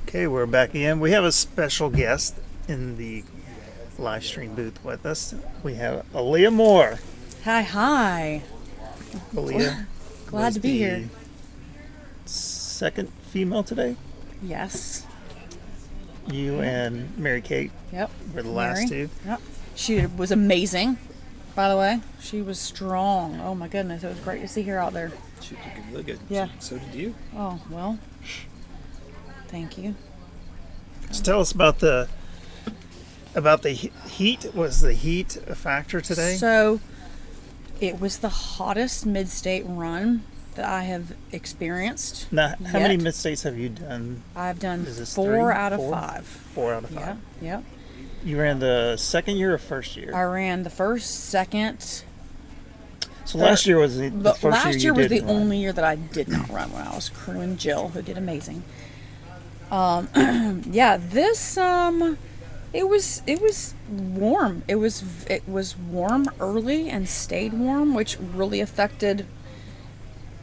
Okay, we're back again. We have a special guest in the live stream booth with us. We have Aaliyah Moore. Hi. Aaliyah. Glad was to be the here. Second female today. Yes. You and Mary Kate. Yep. Were the last two. Yep. She was amazing, by the way. She was strong. Oh my goodness, it was great to see her out there. She did really good. Yeah. So did you. Oh, well. Thank you. So tell us about the heat. Was the heat a factor today? So, it was the hottest Midstate run that I have experienced. Now, how many yet. Midstates have you done? I've done Is this 4 three? out of Four? 5. 4 out of 5. Yeah, yep. You ran the second year or first year? I ran the first, second. So last year was the But first last year year you was the didn't run. only year that I did not run when I was crewing Jill, who did amazing. Yeah, this it was warm. It was warm early and stayed warm, which really affected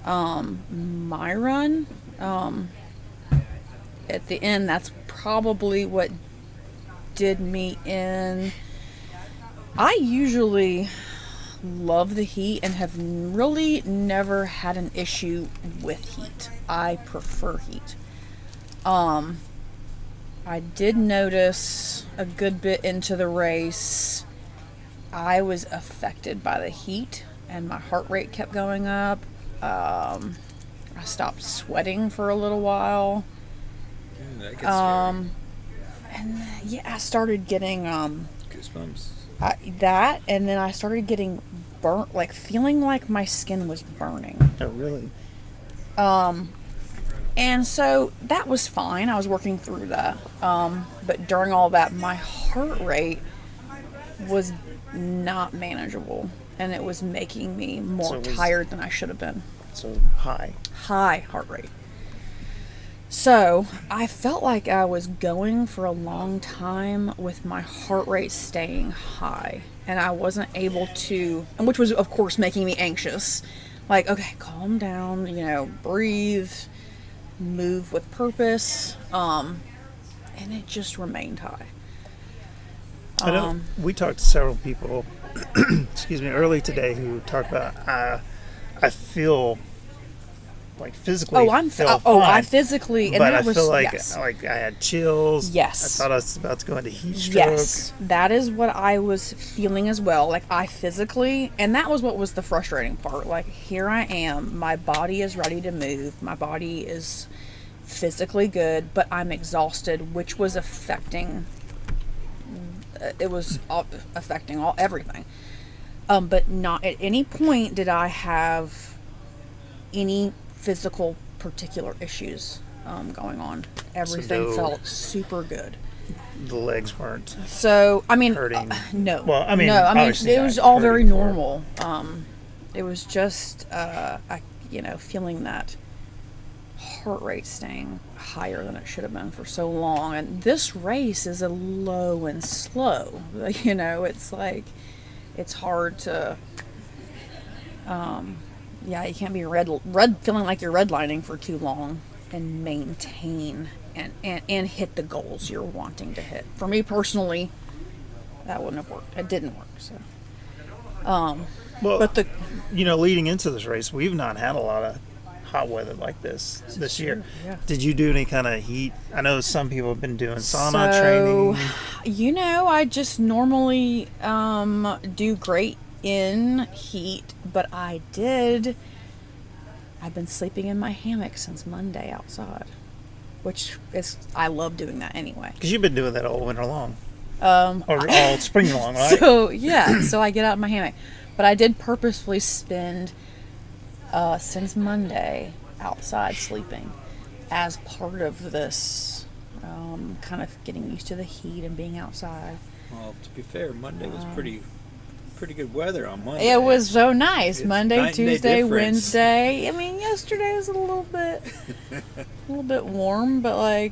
my run. At the end, that's probably what did me in. I usually love the heat and have really never had an issue with heat. I prefer heat. I did notice a good bit into the race, I was affected by the heat and my heart rate kept going up. I stopped sweating for a little while. That gets scary. And yeah, I started getting Goosebumps. that, and then I started getting burnt, like feeling like my skin was burning. Oh, really? And so that was fine. I was working through that. But during all that, my heart rate was not manageable, and it was making me more tired than I should have been. So high heart rate. So I felt like I was going for a long time with my heart rate staying high, and I wasn't able to, which was of course making me anxious. Like, okay, calm down, breathe, move with purpose, and it just remained high. I know we talked to several people, excuse me, early today who talked about I feel like physically. I physically, and but that I was feel like yes. like I had chills. Yes, I thought I was about to go into heat stroke. Yes, that is what I was feeling as well. Like I physically, and that was what was the frustrating part. Like here I am, my body is ready to move, my body is physically good, but I'm exhausted, which was affecting. It was affecting everything. But not at any point did I have any physical particular issues going on. Everything felt super good. The legs weren't. So I mean, hurting. No. Well, I mean, it was all very normal. It was just feeling that heart rate staying higher than it should have been for so long. And this race is a low and slow. It's like it's hard to. You can't be feeling like you're redlining for too long and maintain and hit the goals you're wanting to hit. For me personally, that wouldn't have worked. It didn't work. So, but leading into this race, we've not had a lot of hot weather like this year. Yeah. Did you do any kind of heat? I know some people have been doing sauna training. I just normally do great in heat, but I've been sleeping in my hammock since Monday outside, which is, I love doing that anyway. Because you've been doing that all winter long. Or all spring long, right? So I get out in my hammock. But I did purposefully spend, since Monday, outside sleeping as part of this, kind of getting used to the heat and being outside. Well, to be fair, Monday was pretty good weather on Monday. It was so nice. It's Monday, Tuesday, Wednesday. I mean, yesterday was a little bit warm, but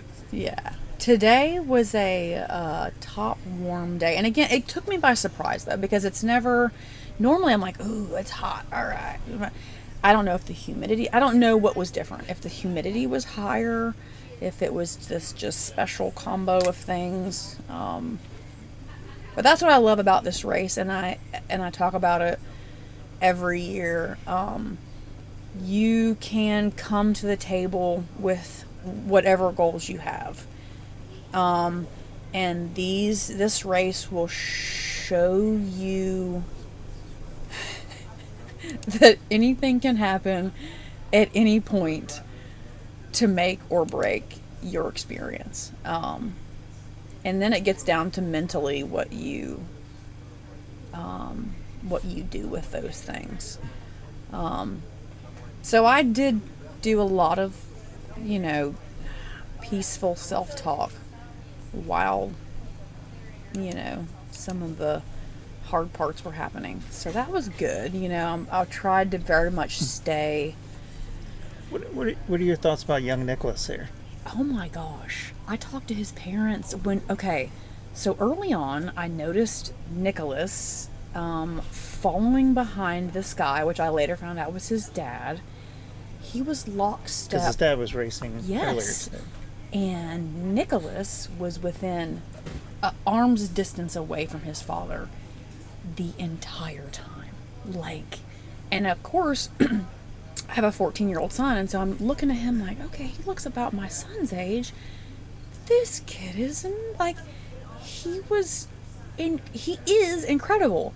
today was a top warm day. And again, it took me by surprise though, because it's never. Normally, I'm like, ooh, it's hot. All right. I don't know if the humidity. I don't know what was different. If the humidity was higher, if it was this just special combo of things. But that's what I love about this race, and I talk about it every year. You can come to the table with whatever goals you have, and this race will show you that anything can happen at any point to make or break your experience. And then it gets down to mentally what you do with those things. So I did do a lot of, peaceful self-talk while, some of the hard parts were happening. So that was good. I tried to very much stay. What are your thoughts about young Nicholas here? oh my gosh, I talked to his parents so early on I noticed Nicholas following behind this guy, which I later found out was his dad. He was lockstep. Because his dad was racing earlier Yes. today. And Nicholas was within arm's distance away from his father the entire time. And of course, I have a 14-year-old son, and so I'm looking at him like, okay, he looks about my son's age. This kid isn't he is incredible.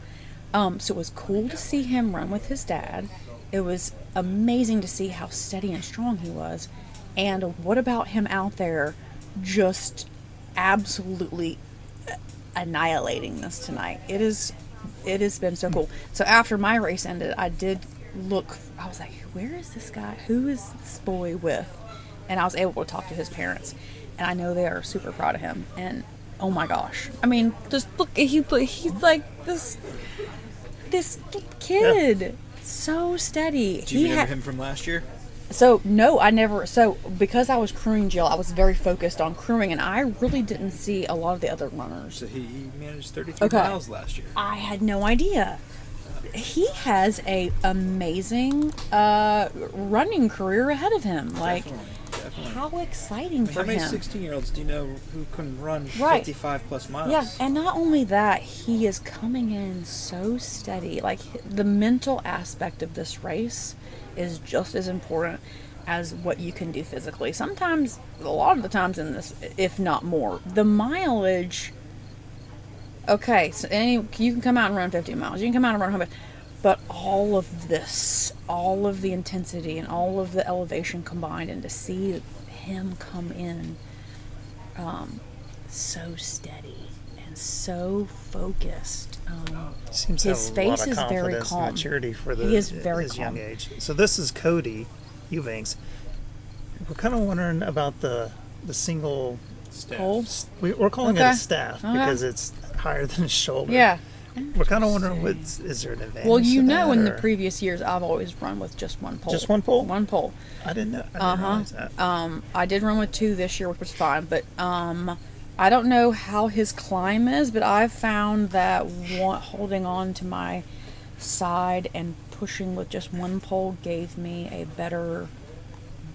So it was cool to see him run with his dad. It was amazing to see how steady and strong he was. And what about him out there just absolutely annihilating this tonight? It has been so cool. So after my race ended, I did look, I was like, where is this guy? Who is this boy with? And I was able to talk to his parents. And I know they are super proud of him. And oh my gosh. I mean, just look, he's like this kid. Yeah. So steady. Did you remember him from last year? So no, I never. So because I was crewing Jill, I was very focused on crewing, and I really didn't see a lot of the other runners. So he managed 33 miles last year. I had no idea. He has a amazing running career ahead of him. Definitely. How exciting for him! How many 16-year-olds do you know who can run 55 plus miles? Yeah, and not only that, he is coming in so steady. Like, the mental aspect of this race is just as important as what you can do physically. Sometimes, a lot of the times in this, if not more, the mileage. Okay, so you can come out and run 50 miles. You can come out and run 100. But all of this, all of the intensity and all of the elevation combined, and to see him come in so steady and so focused. Seems his to have face a lot of is very confidence calm. and maturity for He is very his calm. young age. So this is Cody Eubanks. We're kind of wondering about the single pole. We're calling it a staff because it's higher than his shoulder. Yeah. We're kind of wondering, is there an advantage? Well, you to know, that, in the or- previous years, I've always run with just one pole. Just one pole? One pole. I didn't know. I didn't realize that. I did run with two this year, which was fine. But I don't know how his climb is, but I've found that holding on to my side and pushing with just one pole gave me a better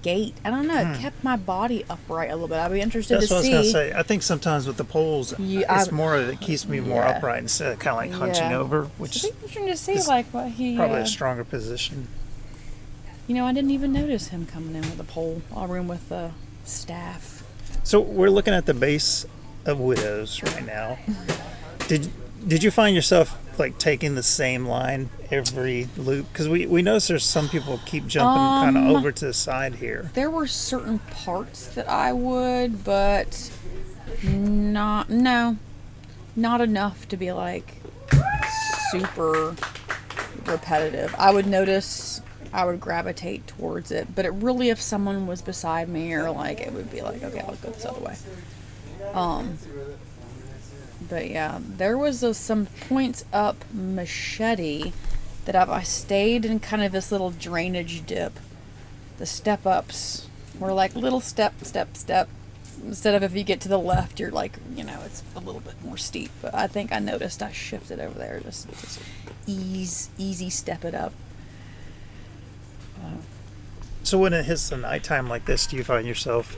gait. I don't know. It kept my body upright a little bit. I'd be interested That's to what see. I was going to say. I think sometimes with the poles, it keeps me more upright instead of kind of like hunching over, which It'd be interesting to see is what he probably a stronger position. You know, I didn't even notice him coming in with a pole. I'll run with the staff. So we're looking at the base of Widows right now. Did you find yourself like taking the same line every loop? Because we notice there's some people keep jumping kind of over to the side here. There were certain parts that I would, but not enough to be like super repetitive. I would notice I would gravitate towards it, but it really, if someone was beside me or like, it would be like, okay, I'll go this other way. But yeah, there was some points up Machete that if I stayed in kind of this little drainage dip, the step ups were like little step. Instead of if you get to the left, you're like, it's a little bit more steep. But I think I noticed I shifted over there, just easy step it up. So when it hits the nighttime like this, do you find yourself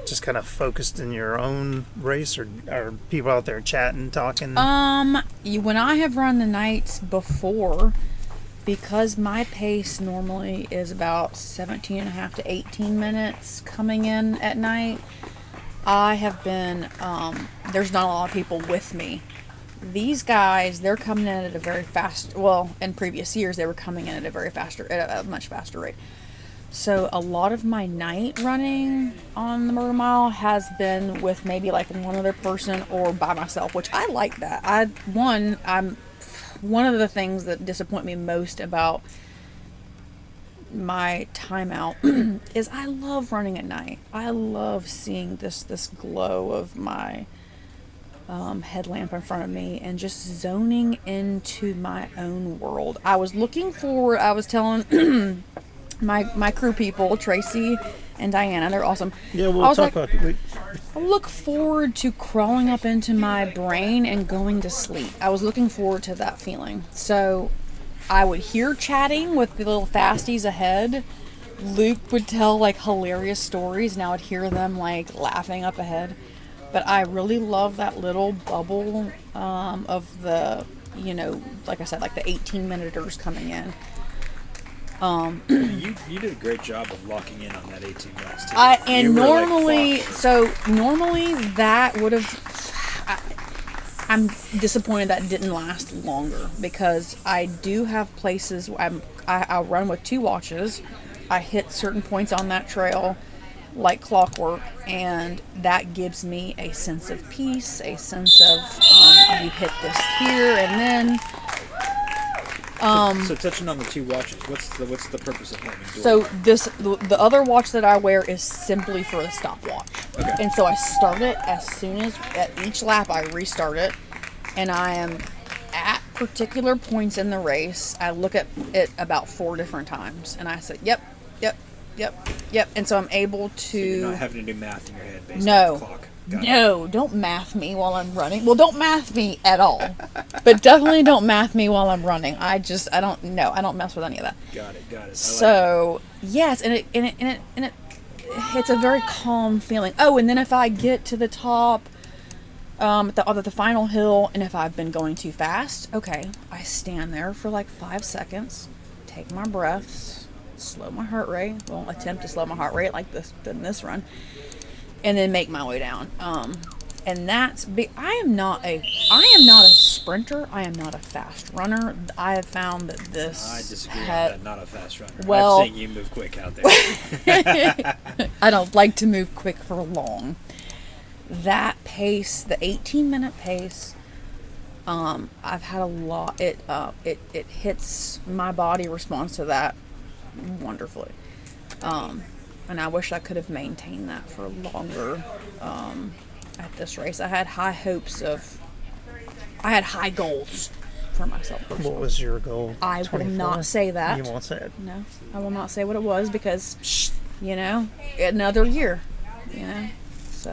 just kind of focused in your own race, or are people out there chatting, talking? When I have run the nights before, because my pace normally is about 17.5 to 18 minutes coming in at night, I have been, there's not a lot of people with me. These guys, they're coming in at a very fast, well, in previous years, they were coming in at a much faster rate. So a lot of my night running on the Murder Mile has been with maybe like one other person or by myself, which I like that. I'm one of the things that disappoint me most about my timeout is I love running at night. I love seeing this glow of my headlamp in front of me and just zoning into my own world. I was telling my crew people, Tracy and Diana, they're awesome. Yeah, I we'll was talk like, about. I look forward to crawling up into my brain and going to sleep. I was looking forward to that feeling. So I would hear chatting with the little fasties ahead. Luke would tell like hilarious stories, and I would hear them like laughing up ahead. But I really love that little bubble of the, you know, like I said, like the 18-minuters coming in. You did a great job of locking in on that 18 minutes too. Normally that would have. I'm disappointed that didn't last longer, because I do have places. I'll run with 2 watches. I hit certain points on that trail like clockwork, and that gives me a sense of peace, a sense of you hit this here and then. So touching on the 2 watches, what's the purpose of having dual? So the other watch that I wear is simply for the stopwatch. Okay. And so I start it as soon as at each lap I restart it, and I am at particular points in the race. I look at it about 4 different times, and I say, yep. And so I'm able to. So you're not having to do math in your head based No. on the clock. Got it. No, don't math me while I'm running. Well, don't math me at all. But definitely don't math me while I'm running. I don't mess with any of that. Got it. So, yes, and it's a very calm feeling. Oh, and then if I get to the top, at the final hill, and if I've been going too fast, okay, I stand there for like 5 seconds, take my breaths, slow my heart rate. Well, attempt to slow my heart rate like this in this run, and then make my way down. And that's big. I am not a sprinter. I am not a fast runner. I have found that this. I disagree on that. Not a fast runner. Well, I've seen you move quick out there. I don't like to move quick for long. That pace, the 18-minute pace, I've had a lot. It hits my body responds to that wonderfully. And I wish I could have maintained that for longer at this race. I had high goals for myself personally. What was your goal? I will 24? not say that. You won't say it. No, I will not say what it was, because, another year, so.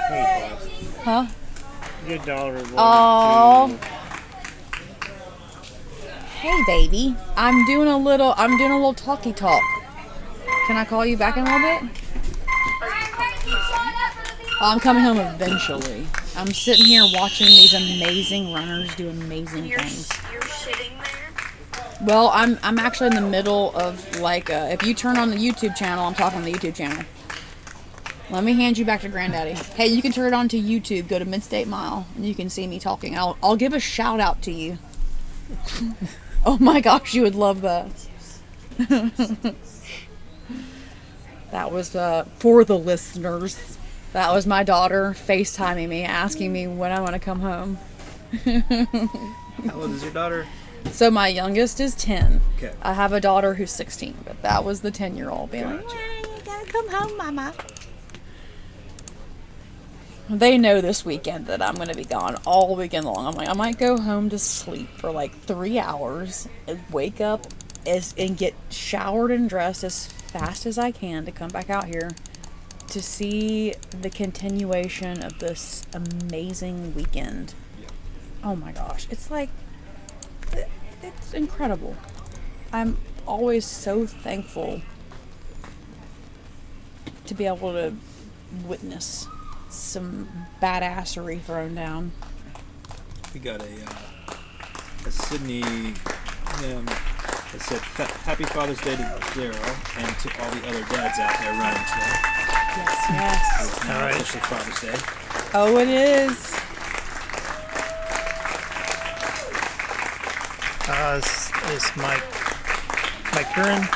Hey, Huh? your daughter wanted Oh. Hey, baby. I'm doing a little talky talk. Can I call you back in a little bit? I'm coming home eventually. I'm sitting here watching these amazing runners do amazing things. You're sitting there? Well, I'm actually in the middle of if you turn on the YouTube channel, I'm talking on the YouTube channel. Let me hand you back to Granddaddy. Hey, you can turn it on to YouTube. Go to Midstate Mile, and you can see me talking. I'll give a shout out to you. Oh my gosh, you would love that. That was for the listeners. That was my daughter FaceTiming me, asking me when I want to come home. How old is your daughter? So my youngest is 10. Okay. I have a daughter who's 16, but that was the 10-year-old being like, Gotcha. "You gotta come home, Mama." They know this weekend that I'm going to be gone all weekend long. I'm like, I might go home to sleep for like 3 hours and wake up and get showered and dressed as fast as I can to come back out here to see the continuation of this amazing weekend. Oh my gosh. It's incredible. I'm always so thankful to be able to witness some badassery thrown down. We got a Sydney. It said Happy Father's Day to Daryl and to all the other dads out there running today. Yes. It's now officially Father's Day. Oh, it is. Is Mike Curran?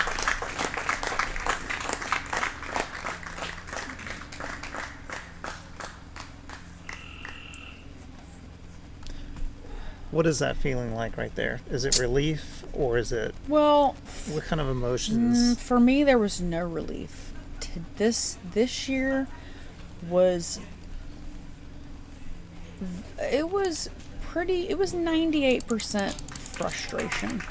What is that feeling like right there? Is it relief, or is it? Well, what kind of emotions? For me, there was no relief. This year was. It was 98% frustration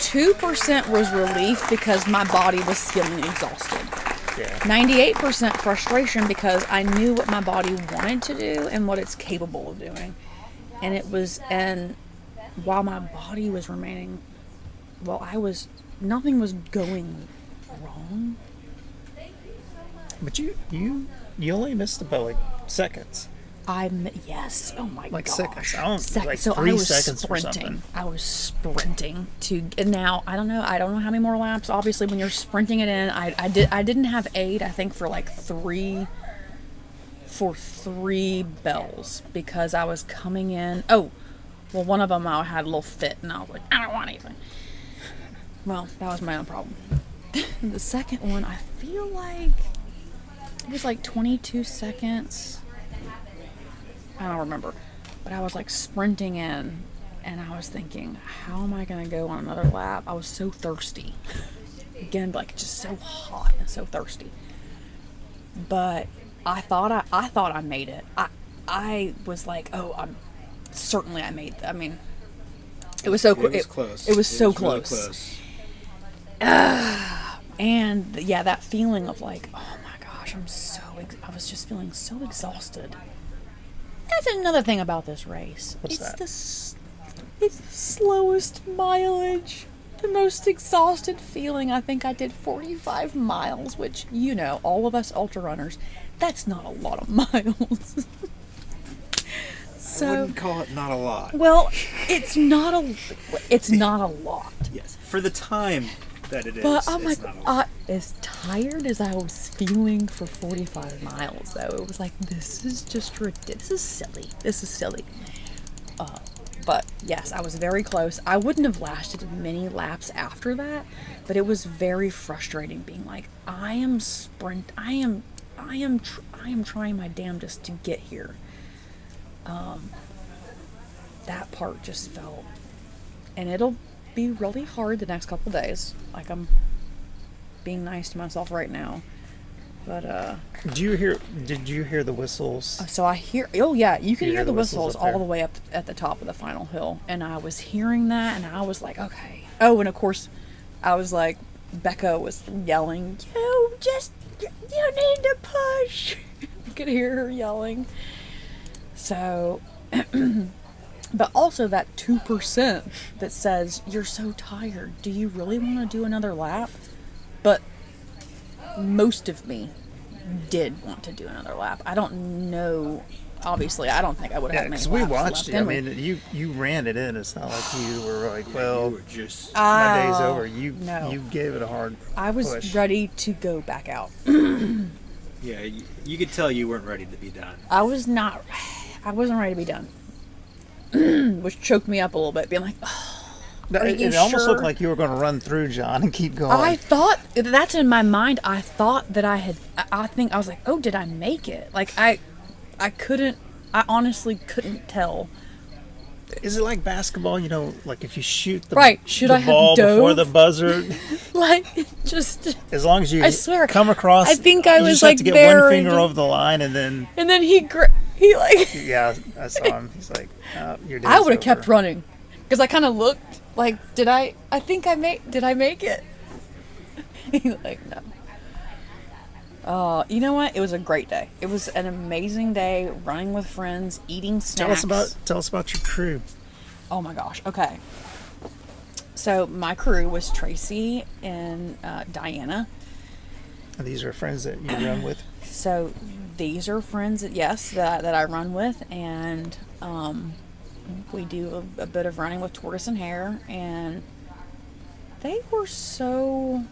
2% was relief because my body was feeling exhausted. Yeah. 98% frustration because I knew what my body wanted to do and what it's capable of doing. And while my body was remaining, nothing was going wrong. But you only missed about like seconds. Yes. Oh my like gosh. Seconds. I don't like so 3 I was seconds or sprinting. something. I was sprinting and now I don't know how many more laps. Obviously, when you're sprinting it in, I didn't have aid. I think for 3 bells because I was coming in. Oh, well, one of them I had a little fit and I was like, I don't want anything. Well, that was my own problem. The second one, I feel like it was like 22 seconds. I don't remember, but I was like sprinting in and I was thinking, how am I going to go on another lap? I was so thirsty. Again, like just so hot and so thirsty. But I thought I made it. I was like, oh, I made it. I mean, it was so It was close. It was so really close. And yeah, that feeling of like, oh my gosh, I was just feeling so exhausted. That's another thing about this race. What's that? It's the slowest mileage. The most exhausted feeling. I think I did 45 miles, which, all of us ultra runners, that's not a lot of miles. I wouldn't call it not a lot. Well, it's not a lot. Yes, for the time that it is. But I'm it's like, not a lot. as tired as I was feeling for 45 miles, though, it was like, this is just ridiculous. This is silly. But yes, I was very close. I wouldn't have lasted many laps after that, but it was very frustrating being like, I am trying my damnedest to get here. That part just felt, and it'll be really hard the next couple days. Like, I'm being nice to myself right now, but did you hear the whistles? so I hear, oh yeah, you can hear the whistles up there? all the way up at the top of the final hill, and I was hearing that, and I was like, okay. Oh, and of course, I was like, Becca was yelling, you need to push. You could hear her yelling. So, but also that 2% that says, you're so tired, do you really want to do another lap? But most of me did want to do another lap. I don't know. Obviously, I don't think I would have had many laps we watched left. you. I mean, you ran it in. It's not like you were like, well, you were just my day's over. No. You gave it a hard I was push. ready to go back out. Yeah, you could tell you weren't ready to be done. I wasn't ready to be done. Which choked me up a little bit, being like, oh, It almost looked like you were going to run through John and keep going. I thought, that's in my mind, I thought that I was like, oh, did I make it? Like, I honestly couldn't tell. Is it like basketball? Like if you shoot the, Should the I have ball before dove? the buzzer, Like, just as long as you I swear, come across, I think I you was just like have to get buried. one finger over the line, and then he like, yeah, I saw him. He's like, your day's I would have kept over. running because I kind of looked like, did I make it? He's like, no. You know what? It was a great day. It was an amazing day, running with friends, eating snacks. Tell us about your crew. Oh my gosh. Okay. So my crew was Tracy and Diana. And these are friends that you run with. So these are friends that I run with, and we do a bit of running with Tortoise and Hare, and they were so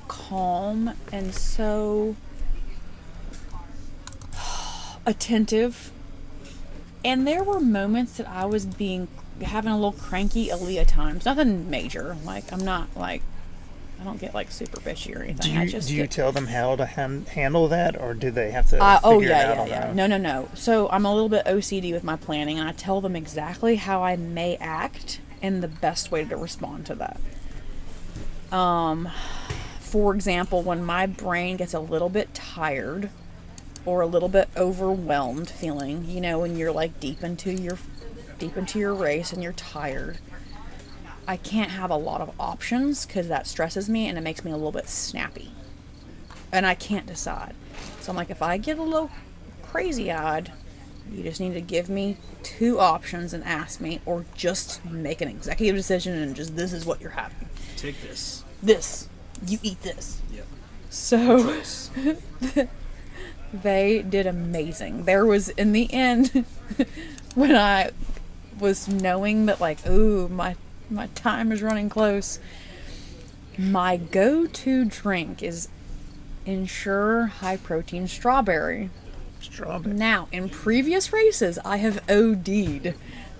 calm and so attentive, and there were moments that I was having a little cranky at times. Nothing major, like I'm not like, I don't get like super bitchy or anything. Do you tell them how to handle that, or do they have to figure it out on their own? No. So I'm a little bit OCD with my planning, and I tell them exactly how I may act and the best way to respond to that. For example, when my brain gets a little bit tired or a little bit overwhelmed feeling, when you're like deep into your race and you're tired, I can't have a lot of options because that stresses me and it makes me a little bit snappy. And I can't decide. So I'm like, if I get a little crazy-eyed, you just need to give me 2 options and ask me, or just make an executive decision and just, this is what you're having. Take this. This. You eat this. Yep. So they did amazing. There was, in the end, when I was knowing that, like, ooh, my time is running close, my go-to drink is Ensure High Protein Strawberry. Now, in previous races, I have OD'd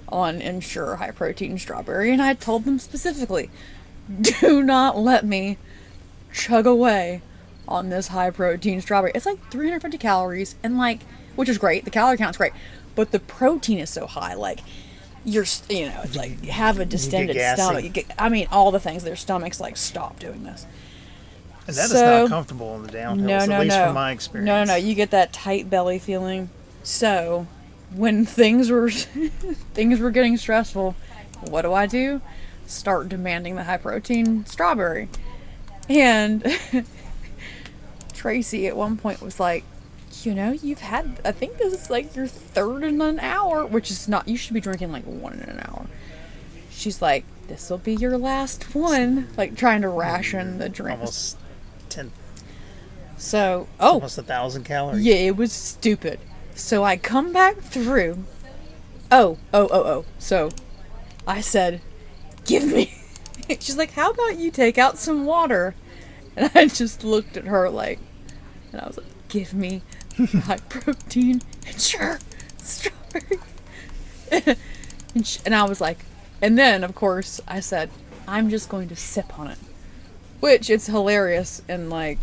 on Ensure High Protein Strawberry, and I told them specifically, do not let me chug away on this high protein strawberry. It's like 350 calories, and like, which is great, the calorie count's great, but the protein is so high, like, it's like, you have a distended stomach. All the things, their stomach's like, stop doing this. And that is not comfortable on the downhills, at least from my experience. No, you get that tight belly feeling. So, when things were getting stressful, what do? Start demanding the high protein strawberry. And Tracy at one point was like, you've had, I think this is like your 3rd in an hour, which is not, you should be drinking like 1 in an hour. She's like, this will be your last one, like trying to ration the drinks. Almost 10. So, almost 1,000 calories. Yeah, it was stupid. So I come back through. So I said, give me. She's like, how about you take out some water? And I just looked at her like, and I was like, give me high protein Ensure strawberry. And I was like, and then of course I said, I'm just going to sip on it. Which, it's hilarious, and like,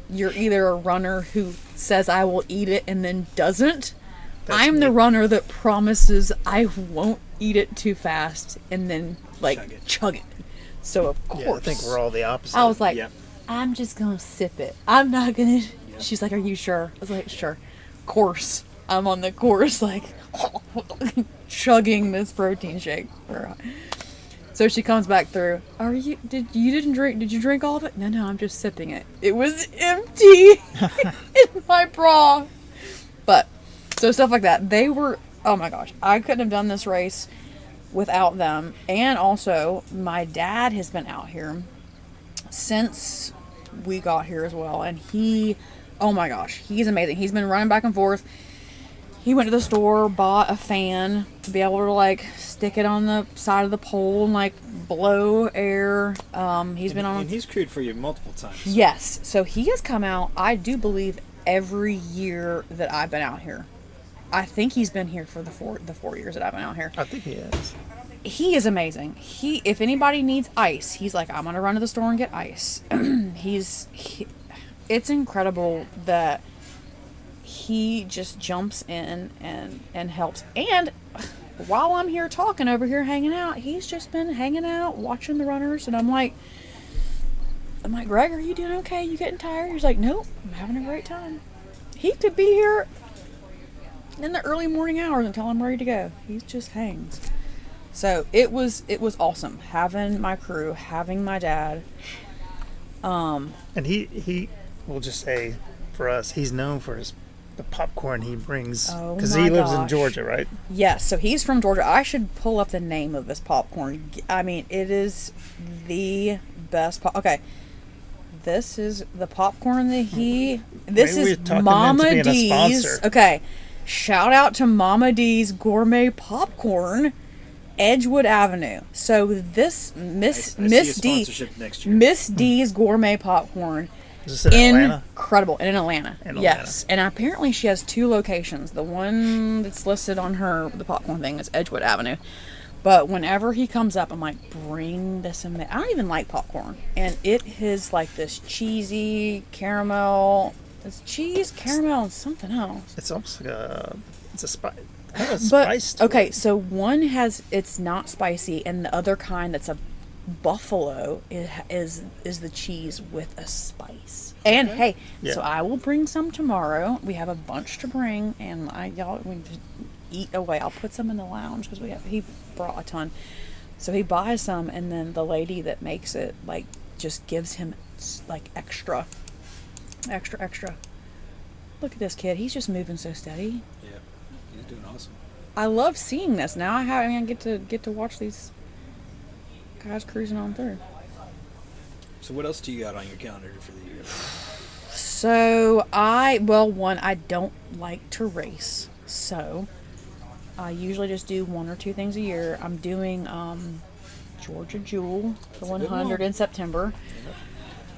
you're either a runner who says I will eat it and then doesn't. I'm the runner that promises I won't eat it too fast and then like chug it. So of course, I think we're all the opposite. I was like, I'm just gonna sip it. I'm not gonna. She's like, are you sure? I was like, sure. Course. I'm on the course, like chugging this protein shake. So she comes back through. Did you drink all of it? No, I'm just sipping it. It was empty in my bra. But, so stuff like that. They were, oh my gosh, I couldn't have done this race without them. And also, my dad has been out here since we got here as well. And oh my gosh, he's amazing. He's been running back and forth. He went to the store, bought a fan to be able to like stick it on the side of the pole and like blow air. And he's crewed for you multiple times. Yes, so he has come out, I do believe, every year that I've been out here. I think he's been here for the 4 years that I've been out here. I think he is. He is amazing. If anybody needs ice, he's like, I'm gonna run to the store and get ice. It's incredible that he just jumps in and helps. And while I'm here talking over here hanging out, he's just been hanging out watching the runners, and I'm like, Greg, are you doing okay? You getting tired? He's like, nope, I'm having a great time. He could be here in the early morning hours until I'm ready to go. He just hangs. So it was awesome having my crew, having my dad. And he will just say, for us, he's known for the popcorn he brings, because he lives in Georgia, right? Yes, so he's from Georgia. I should pull up the name of this popcorn. I mean, it is the best okay, this is the popcorn that this is Mama D's. Okay, shout out to Mama D's Gourmet Popcorn, Edgewood Avenue. So this Miss D's Gourmet Popcorn. Is this in Atlanta? Incredible. In Atlanta. Yes. And apparently she has 2 locations. The one that's listed on the popcorn thing is Edgewood Avenue. But whenever he comes up, I'm like, bring this in there. I don't even like popcorn. And it is like this cheesy caramel. It's cheese, caramel, and something else. It's almost like spice. Okay, so one it's not spicy, and the other kind that's a buffalo is the cheese with a spice. And hey, so I will bring some tomorrow. We have a bunch to bring, and y'all we just eat away. I'll put some in the lounge because he brought a ton. So he buys some, and then the lady that makes it, like, just gives him, like, extra. Look at this kid. He's just moving so steady. Yeah, he's doing awesome. I love seeing this. Now I get to watch these guys cruising on through. So what else do you got on your calendar for the year? So I don't like to race. So I usually just do one or two things a year. I'm doing Georgia Jewel, the 100 in September.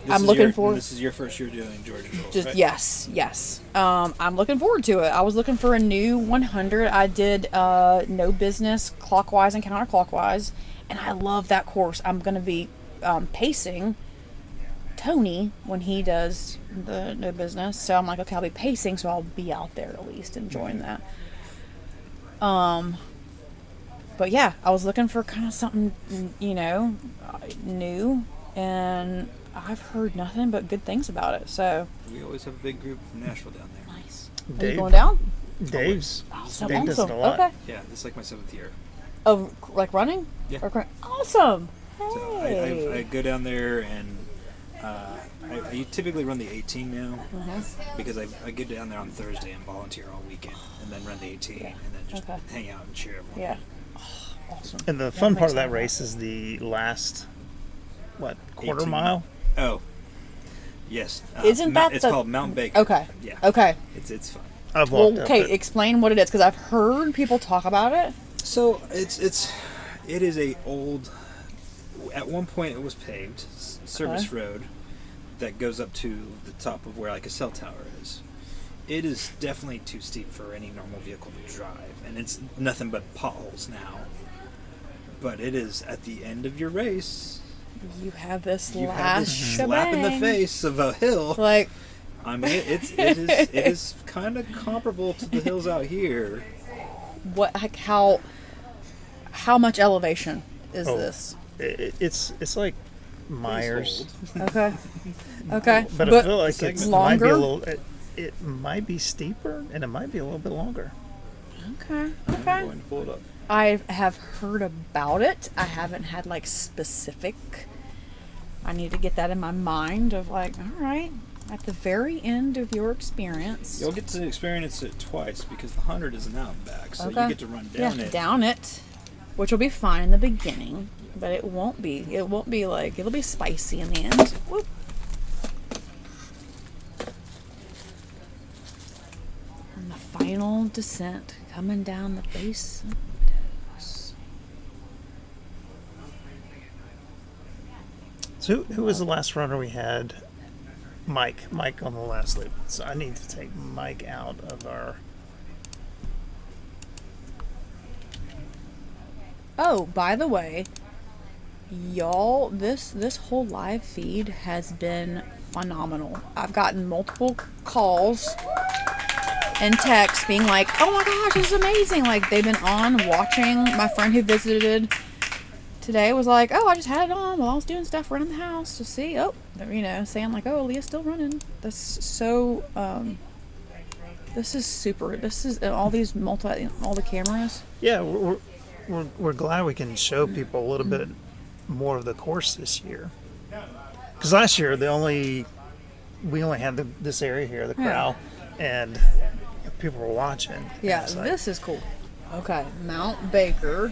I'm looking forward. This is your first year doing Georgia Jewel, Just right? yes. I'm looking forward to it. I was looking for a new 100. I did no business clockwise and counterclockwise, and I love that course. I'm going to be pacing Tony when he does the no business. So I'm like, okay, I'll be pacing, so I'll be out there at least enjoying that. But yeah, I was looking for kind of something, new, and I've heard nothing but good things about it. So We always have a big group from Nashville down there. Nice. Dave, Are you going down? Dave Awesome. does it a lot. Okay. Yeah, this is like my 7th year. Of like running? Yeah. Awesome. So I go down there, and I typically run the 18 now because I get down there on Thursday and volunteer all weekend, and then run the 18 and then just hang out and cheer everyone. Yeah. Oh, awesome. And the fun part of that race is the last, quarter 18. mile? Oh, yes. Isn't that it's the- called Mount Baker. Okay. Yeah. Okay. It's fun. I've walked up okay, it. explain what it is, because I've heard people talk about it. So it is a old. At one point, it was paved service road that goes up to the top of where like a cell tower is. It is definitely too steep for any normal vehicle to drive, and it's nothing but potholes now. But it is at the end of your race. You have this You last have this slap in the shebang. face of a hill. Like, I mean, it is kind of comparable to the hills out here. what? Like how much elevation is this? It's like Myers. Okay. Okay. But I feel like it's it might be longer. a little. It might be steeper, and it might be a little bit longer. Okay. I'm Okay. going to pull it up. I have heard about it. I haven't had like specific. I need to get that in my mind of like, all right, at the very end of your experience. You'll get to experience it twice because the 100 is an out and back, so Okay. you get to run down it. Down it, which will be fine in the beginning, but it won't be. It won't be like, it'll be spicy in the end. Whoop. And the final descent coming down the base of the Meadows. So who was the last runner we had? Mike on the last loop. So I need to take Mike out of our. Oh, by the way, y'all, this whole live feed has been phenomenal. I've gotten multiple calls and texts being like, oh my gosh, this is amazing. Like, they've been on watching. My friend who visited today was like, oh, I just had it on while I was doing stuff around the house to see. Oh, saying like, oh, Leah's still running. That's so, this is super. This is all these all the cameras. Yeah, we're glad we can show people a little bit more of the course this year. Because last year we only had this area here, the corral, and people were watching. Yeah, It's like, this is cool. Okay, Mount Baker.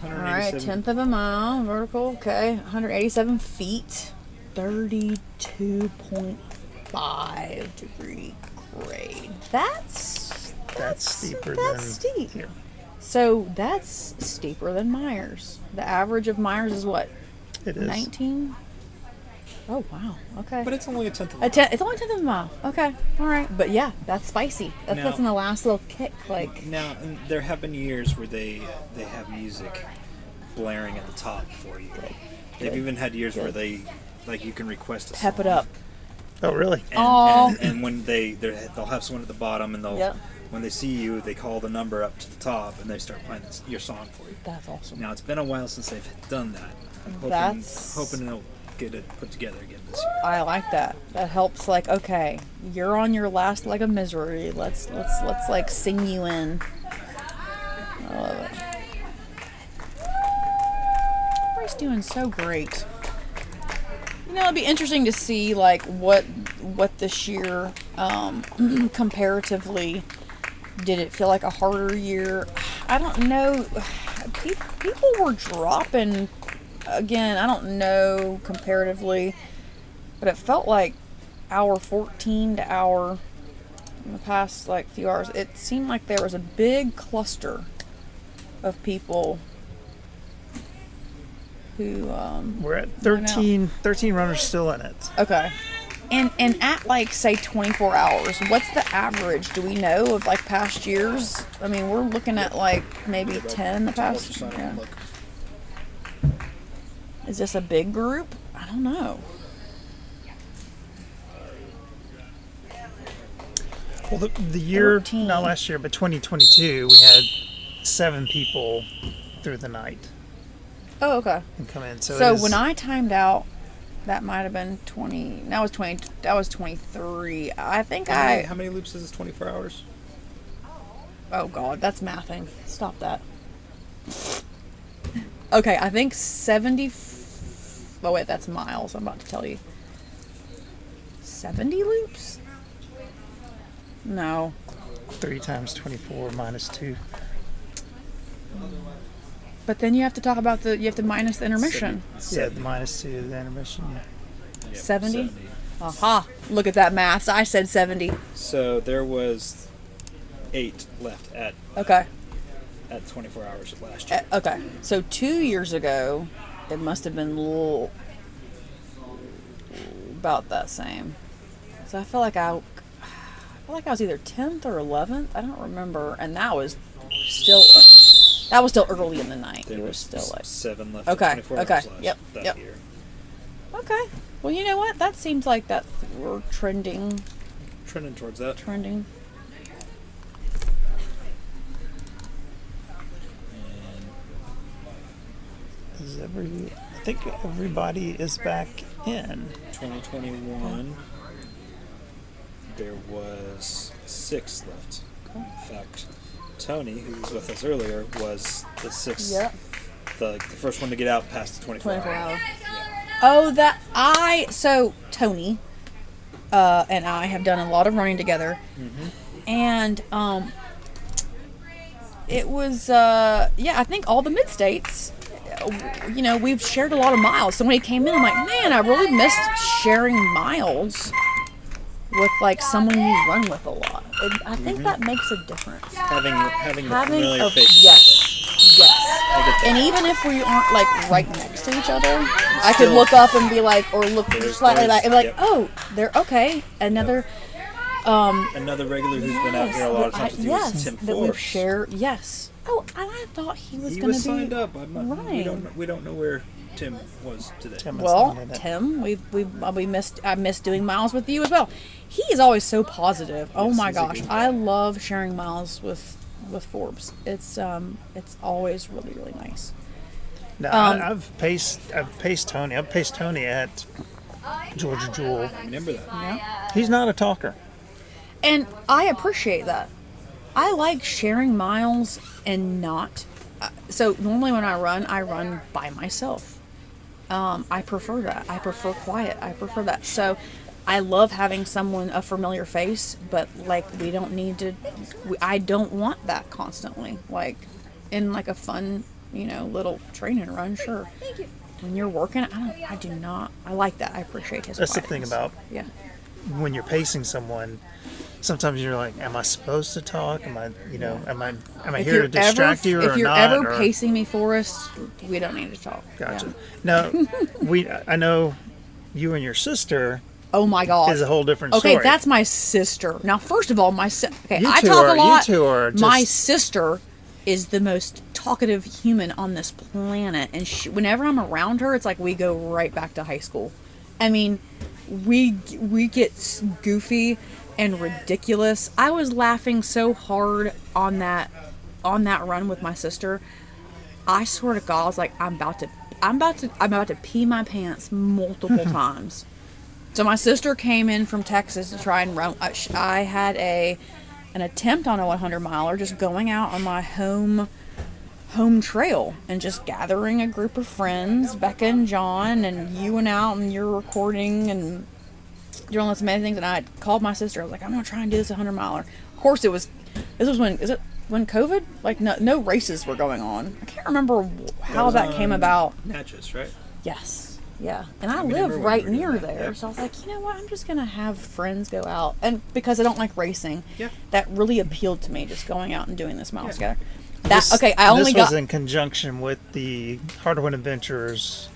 All right, 1/10 of a mile vertical. Okay, 187 feet, 32.5 degree grade. That's steeper that's than steep. here. So that's steeper than Myers. The average of Myers is what? It is 19. Oh wow. Okay. But it's only a 10th of a mile. It's only 1/10 of a mile. Okay. All right. But yeah, that's spicy. That's in the last little kick. Like Now, and there have been years where they have music blaring at the top for you. They've even had years where they you can request a song. pep it up. Oh really? And when they'll have someone at the bottom, and they'll when they see you, they call the number up to the top, and they start playing your song for you. That's awesome. Now it's been a while since they've done that. I'm hoping they'll get it put together again this year. I like that. That helps. Like, okay, you're on your last leg of misery. Let's like sing you in. I love it. Everybody's doing so great. You know, it'd be interesting to see like what this year comparatively, did it feel like a harder year? I don't know. People were dropping again. I don't know comparatively, but it felt like hour 14 to hour in the past like few hours. It seemed like there was a big cluster of people who we're at 13 runners still in it. Okay. And at like say 24 hours, what's the average? Do we know of like past years? I mean, we're looking at like maybe 10 the past. Yeah. Is this a big group? I don't know. Well, the year, 13. not last year, but 2022, we had 7 people through the night. Oh, okay. And come in. So, So when I timed out, that might have been 20. That was 20. That was 23. I think How many loops is this? 24 hours? Oh God, that's mathing. Stop that. Okay, I think 70. Oh wait, that's miles. I'm about to tell you. 70 loops? No. 3 times 24 minus 2. But then you have to talk about you have to minus the intermission. Yeah, the minus 2 of the intermission. 70? Aha. Look at that math. I said 70. So there was 8 left at 24 hours of last year. Okay. So 2 years ago, it must have been about that same. So I feel like I was either 10th or 11th. I don't remember. And that was still early in the night. There was still like 7 left. Okay. At 24 Okay. hours last Yep. year. Okay. Well, you know what? That seems like that we're trending Trending towards that. I think everybody is back in. 2021, there was 6 left. In fact, Tony, who was with us earlier, was the 6th. Yep. The first one to get out past the 24 hour. Oh, so Tony and I have done a lot of running together. Mm-hmm. And it was I think all the Midstates, you know, we've shared a lot of miles. So when he came in, I'm like, man, I really missed sharing miles with like someone you run with a lot. And I think that makes a difference. Having the familiar face. Yes. And even if we aren't like right next to each other, I could look up and be like, or look slightly like, and be like, oh, they're okay. Another regular who's been out here a lot of times with you is Tim that we've Forbes. shared. Yes. Oh, and I thought he was going to be signed up. running. We don't know where Tim was today. Tim, I missed doing miles with you as well. He is always so positive. Oh my gosh, I love sharing miles with Forbes. It's always really, really nice. No, I've paced Tony. I've paced Tony at Georgia Jewel. Remember that? Yeah. He's not a talker. And I appreciate that. I like sharing miles and not. So normally when I run by myself. I prefer that. I prefer quiet. I prefer that. So I love having someone, a familiar face, but like we don't need to. I don't want that constantly. Like in like a fun, you know, little training run. Sure. Thank you. When you're working, I do not. I like that. I appreciate his. That's quietness. the thing about when you're pacing someone. Sometimes you're like, am I supposed to talk? Am I here to distract you or not? If you're ever pacing me, Forrest, we don't need to talk. Gotcha. Now, I know you and your sister. Oh my God. Is a whole different story. Okay, that's my sister. Now, first of all, I talk a lot. You two are just... My sister is the most talkative human on this planet, and whenever I'm around her, it's like we go right back to high school. I mean, we get goofy and ridiculous. I was laughing so hard on that run with my sister. I swear to God, I was like, I'm about to pee my pants multiple times. So my sister came in from Texas to try and run. I had an attempt on a 100 miler, just going out on my home home trail and just gathering a group of friends, Becca and John, and you went out and you're recording and doing all this amazing things. And I called my sister. I was like, I'm gonna try and do this 100-miler. Of course, this was when COVID, like no races were going on. I can't remember how that came about. Natchez, right? Yes. Yeah. And I live right near there. So I was like, you know what? I'm just going to have friends go out. And because I don't like racing, that really appealed to me, just going out and doing this miles together. This was in conjunction with the Hardwood Adventurers.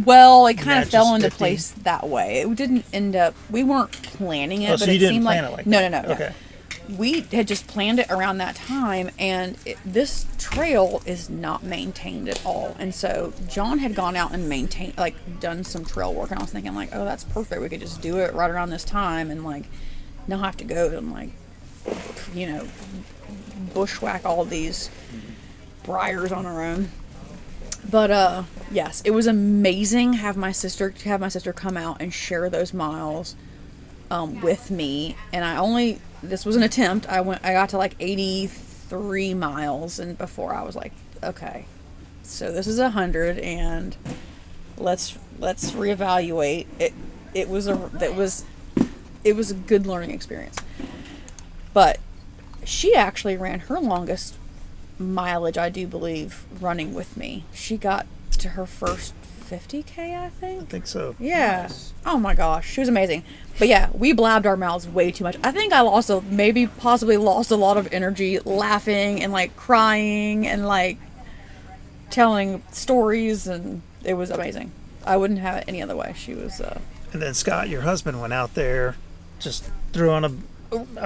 Well, it kind of fell into 50. place that way. It didn't end up, we weren't planning it, Oh, so but you it didn't seemed plan like, it like no. that. Okay. We had just planned it around that time, and this trail is not maintained at all. And so John had gone out and done some trail work, and I was thinking like, oh, that's perfect. We could just do it right around this time and like not have to go and like, you know, bushwhack all these briars on our own. But yes, it was amazing to have my sister come out and share those miles with me. And this was an attempt. I got to like 83 miles, and before I was like, okay, so this is 100, and let's reevaluate it. It was a good learning experience. But she actually ran her longest mileage, I do believe, running with me. She got to her first 50K, I think. I think so. Yeah. Nice. Oh my gosh, she was amazing. But yeah, we blabbed our mouths way too much. I think I possibly lost a lot of energy laughing and like crying and like telling stories, and it was amazing. I wouldn't have it any other way. She was And then Scott, your husband, went out there, just threw on a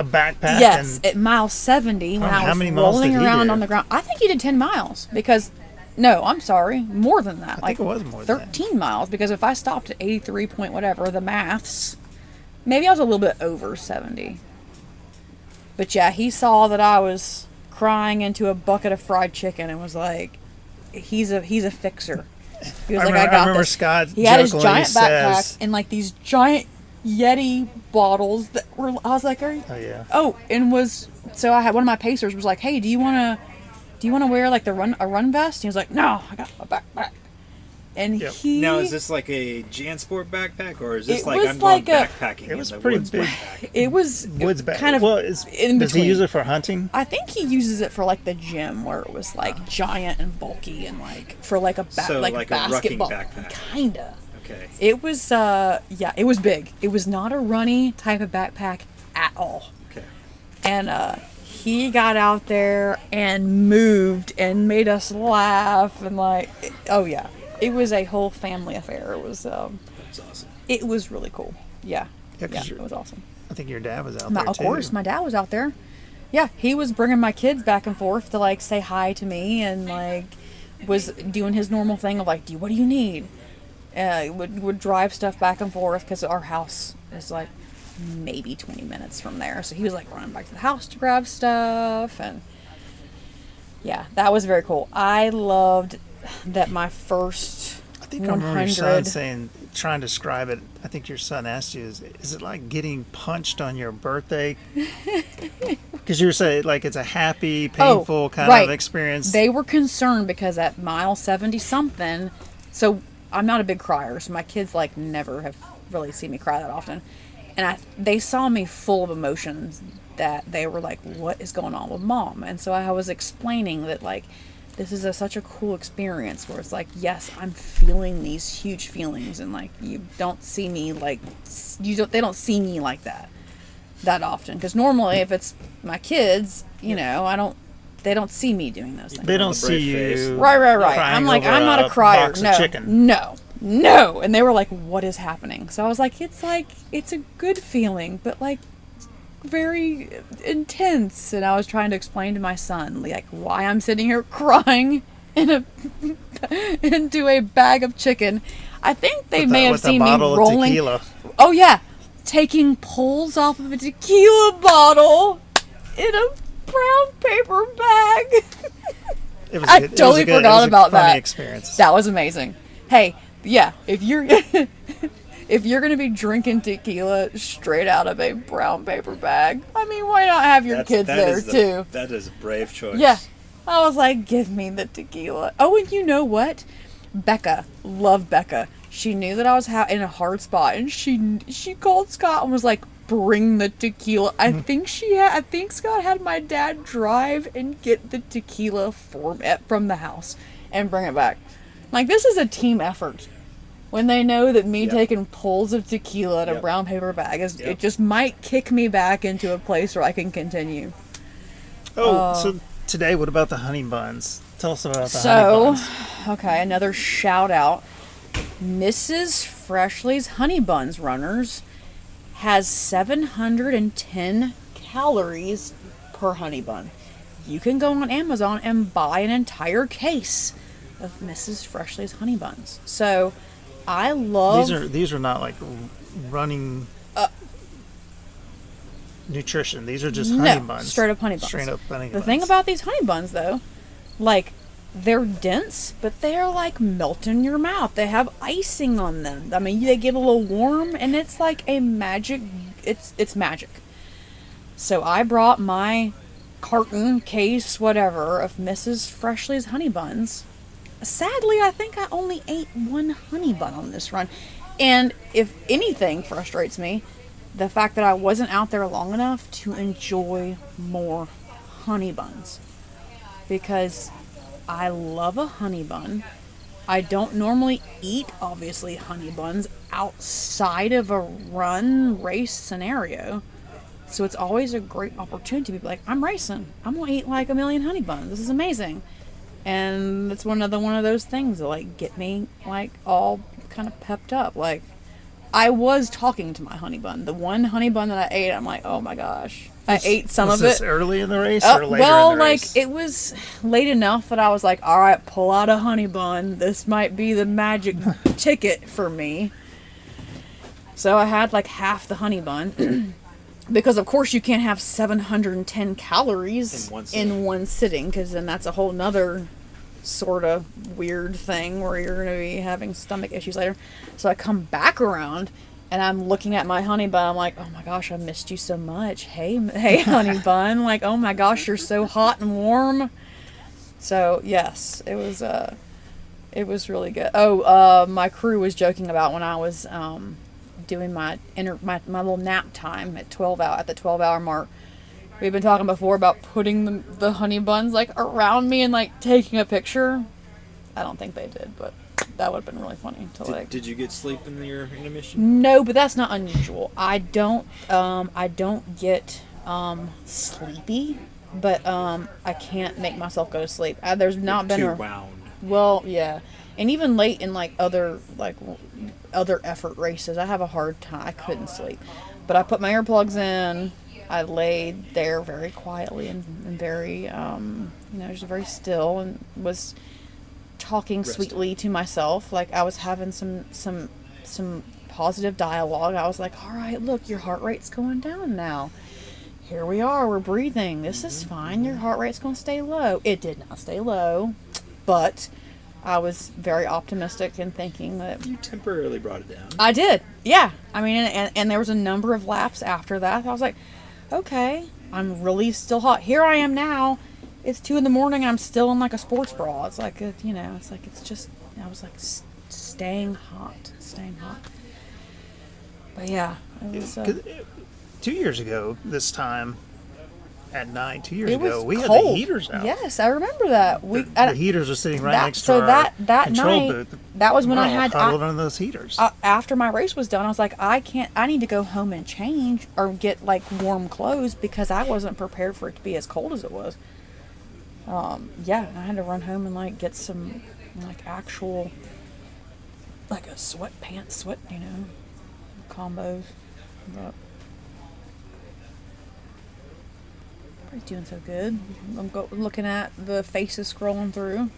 backpack. Yes, at mile 70 when I was rolling around on the ground. I think he did 10 miles because, no, I'm sorry, more than that. I think it was more than 13 miles, because if I stopped at 83 point whatever, the maths, maybe I was a little bit over 70. But yeah, he saw that I was crying into a bucket of fried chicken and was like, he's a fixer. He was I remember this. Scott. He had his giant backpack and like these giant Yeti bottles that were. I was like, "Are you?" Oh yeah. Oh, and so I had one of my pacers was like, "Hey, do you want to wear like a run vest?" And he was like, "No, I got a backpack." And he now is this like a JanSport backpack, or is this like I'm like going backpacking? It was in the pretty woods big. backpack? It was woods backpack. Kind of in between. Does he use it for hunting? I think he uses it for like the gym, where it was like giant and bulky and like for like a like a basketball rucking backpack. Kinda. Okay. It was it was big. It was not a runny type of backpack at all. Okay. And he got out there and moved and made us laugh and like, oh yeah, it was a whole family affair. It was that's awesome. It was really cool. Yeah, yeah, it was awesome. I think your dad was out there Of too. course, my dad was out there. Yeah, he was bringing my kids back and forth to like say hi to me, and like was doing his normal thing of like, what do you need? Would drive stuff back and forth because our house is like maybe 20 minutes from there. So he was like running back to the house to grab stuff, and yeah, that was very cool. I loved that my first I think I remember your son saying, trying to describe it. I think your son asked you, is it like getting punched on your birthday? Because you were saying like it's a happy, painful kind of experience. They were concerned because at mile 70 something, so I'm not a big crier, so my kids like never have really seen me cry that often. And they saw me full of emotions that they were like, what is going on with mom? And so I was explaining that like, this is such a cool experience where it's like, yes, I'm feeling these huge feelings, and like you don't see me like they don't see me like that often, because normally if it's my kids, you know, they don't see me doing those things. They don't see you. Right. I'm like, I'm not a crier. No. And they were like, what is happening? So I was like, it's a good feeling, but like very intense. And I was trying to explain to my son like why I'm sitting here crying into a bag of chicken. I think they may have seen me rolling. Tequila. Oh yeah, taking pulls off of a tequila bottle in a brown paper bag. I totally forgot about that. Experience. That was amazing. Hey, yeah, if you're gonna be drinking tequila straight out of a brown paper bag, I mean, why not have your kids there too? That is a brave choice. Yeah, I was like, give me the tequila. Oh, and you know what? Becca, love Becca. She knew that I was in a hard spot, and she called Scott and was like, bring the tequila. I think Scott had my dad drive and get the tequila from the house and bring it back. Like, this is a team effort. When they know that me taking pulls of tequila in a brown paper bag it just might kick me back into a place where I can continue. So today, what about the honey buns? Tell us about the honey buns. Okay, another shout out. Mrs. Freshly's Honey Buns Runners has 710 calories per honey bun. You can go on Amazon and buy an entire case of Mrs. Freshly's Honey Buns. So I love these are not like running nutrition. These are just honey buns. Straight up honey buns. Straight up honey buns. The thing about these honey buns though, like, they're dense, but they're like melt in your mouth. They have icing on them. I mean, they get a little warm, and it's like a magic. It's magic. So I brought my carton, case, whatever, of Mrs. Freshly's Honey Buns. Sadly, I think I only ate one honey bun on this run. And if anything frustrates me, the fact that I wasn't out there long enough to enjoy more honey buns. Because I love a honey bun. I don't normally eat, obviously, honey buns outside of a race scenario. So it's always a great opportunity to be like, I'm racing. I'm going to eat like a million honey buns. This is amazing. And it's another one of those things that, like, get me, like, all kind of pepped up. Like, I was talking to my honey bun. The one honey bun that I ate, I'm like, oh my gosh. I ate some of it. Was this early in the race or later in the race? Well, like, it was late enough that I was like, all right, pull out a honey bun. This might be the magic ticket for me. So I had like half the honey bun. Because, of course, you can't have 710 calories in one sitting. Because then that's a whole nother sort of weird thing where you're going to be having stomach issues later. So I come back around. And I'm looking at my honey bun. I'm like, oh my gosh, I missed you so much. Hey, honey bun. Like, oh my gosh, you're so hot and warm. So yes, it was really good. Oh, my crew was joking about when I was doing my little nap time at the 12-hour mark. We've been talking before about putting the honey buns like around me and like taking a picture. I don't think they did, but that would have been really funny to like. Did you get sleep in your intermission? No, but that's not unusual. I don't get sleepy, but I can't make myself go to sleep. There's not been too wound. Well, yeah, and even late in like other effort races, I have a hard time. I couldn't sleep, but I put my earplugs in. I laid there very quietly and very just very still and was talking sweetly to myself. Like I was having some positive dialogue. I was like, all right, look, your heart rate's going down now. Here we are, we're breathing. This is fine. Your heart rate's going to stay low. It did not stay low, but I was very optimistic in thinking that you temporarily brought it down. I did. Yeah. I mean, and there was a number of laps after that. I was like, okay, I'm really still hot. Here I am now. It's 2 a.m. I'm still in like a sports bra. It's like, it's just, I was like staying hot. But yeah, it was. 2 years ago, this time at night, 2 years It ago, was we had cold. the heaters out. Yes, I remember that. The heaters are sitting right next to our control night, booth. that was when We're I all had huddled under those heaters. After my race was done, I was like, I need to go home and change or get like warm clothes because I wasn't prepared for it to be as cold as it was. Yeah, I had to run home and like get some like actual like a sweatpants, combos. But he's doing so good. I'm looking at the faces scrolling through.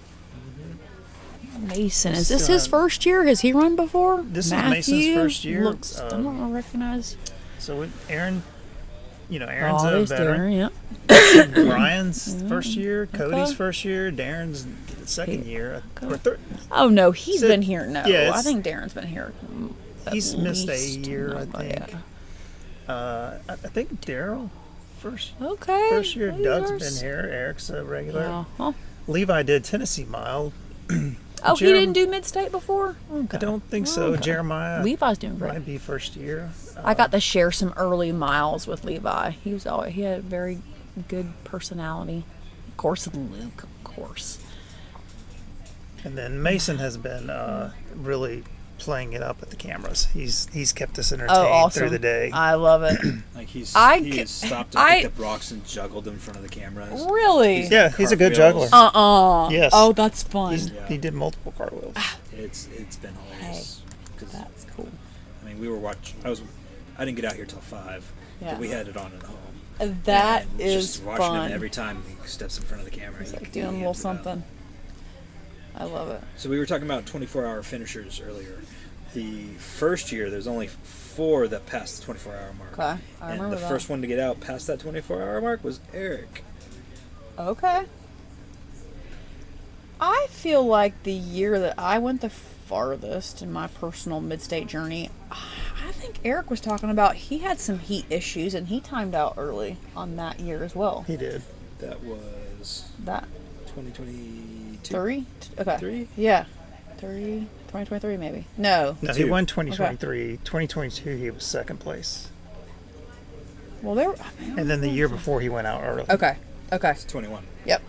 Mason, is this his first year? Has he run before? This Matthew is Mason's first year. I don't recognize. So Aaron, Aaron's Oh, a there's veteran. Darren, Brian's first year, Cody's Okay. first year, Darren's second year. Or Oh no, he's been here. No, yeah, I think Darren's been here. He's missed a least. year, I Oh, think. yeah. I think Daryl first Okay. year. These Doug's are been here. Eric's a regular. Uh-huh. Levi did Tennessee Mile. Oh, he didn't do Midstate before? I don't think so. Okay. Jeremiah Levi's doing great. might be first year. I got to share some early miles with Levi. He had a very good personality. Of course, Luke, of course. And then Mason has been really playing it up with the cameras. He's kept us entertained through the day. I love it. Like he has stopped and picked up rocks and juggled in front of the cameras. Really? He's a good juggler. Yes. Oh, that's fun. He did multiple cartwheels. It's been hilarious. That's cool. I mean, we were watching. I didn't get out here till 5. Yeah. But we had it on at home. That and is just watching fun. him every time he steps in front of the camera. It's like doing a little something. I love it. So we were talking about 24-hour finishers earlier. The first year, there's only 4 that passed the 24-hour mark. Okay, I remember the that. first one to get out past that 24-hour mark was Eric. Okay. I feel like the year that I went the farthest in my personal Midstate journey, I think Eric was talking about he had some heat issues and he timed out early on that year as well. He did. That was 2022. 3? Okay. 3? Yeah. 2023 maybe. No. No, he won 2023. Okay. 2022 he was second place. Well, there. And then the year before he went out early. Okay. It's 21. Yep.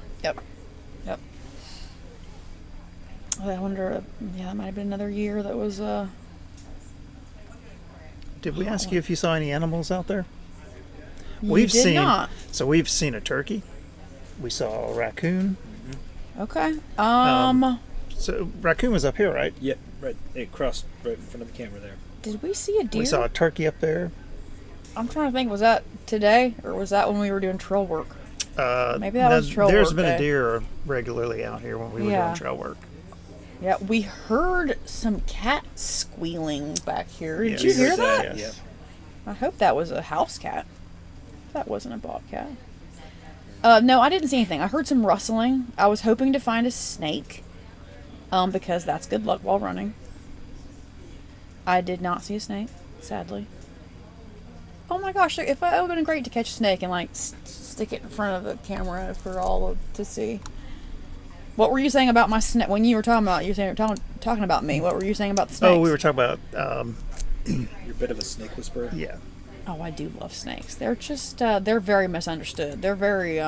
I wonder. Yeah, that might have been another year that was. Did we ask you if you saw any animals out there? You did not. So we've seen a turkey. We saw a raccoon. Okay. So raccoon was up here, right? Yep. Right. It crossed right in front of the camera there. Did we see a deer? We saw a turkey up there. I'm trying to think. Was that today or was that when we were doing trail work? Maybe that was trail work. There's been a deer regularly out here when we were doing trail work. Yeah, we heard some cat squealing back here. Did Yes. you hear that? Yes. Yep. I hope that was a house cat. That wasn't a bobcat. No, I didn't see anything. I heard some rustling. I was hoping to find a snake, because that's good luck while running. I did not see a snake, sadly. Oh my gosh, it would have been great to catch a snake and like stick it in front of the camera for all to see. What were you saying about my snake? When you were talking about, talking about me. What were you saying about the snakes? Oh, we were talking about. You're a bit of a snake whisperer. Yeah. Oh, I do love snakes. They're just they're very misunderstood. They're very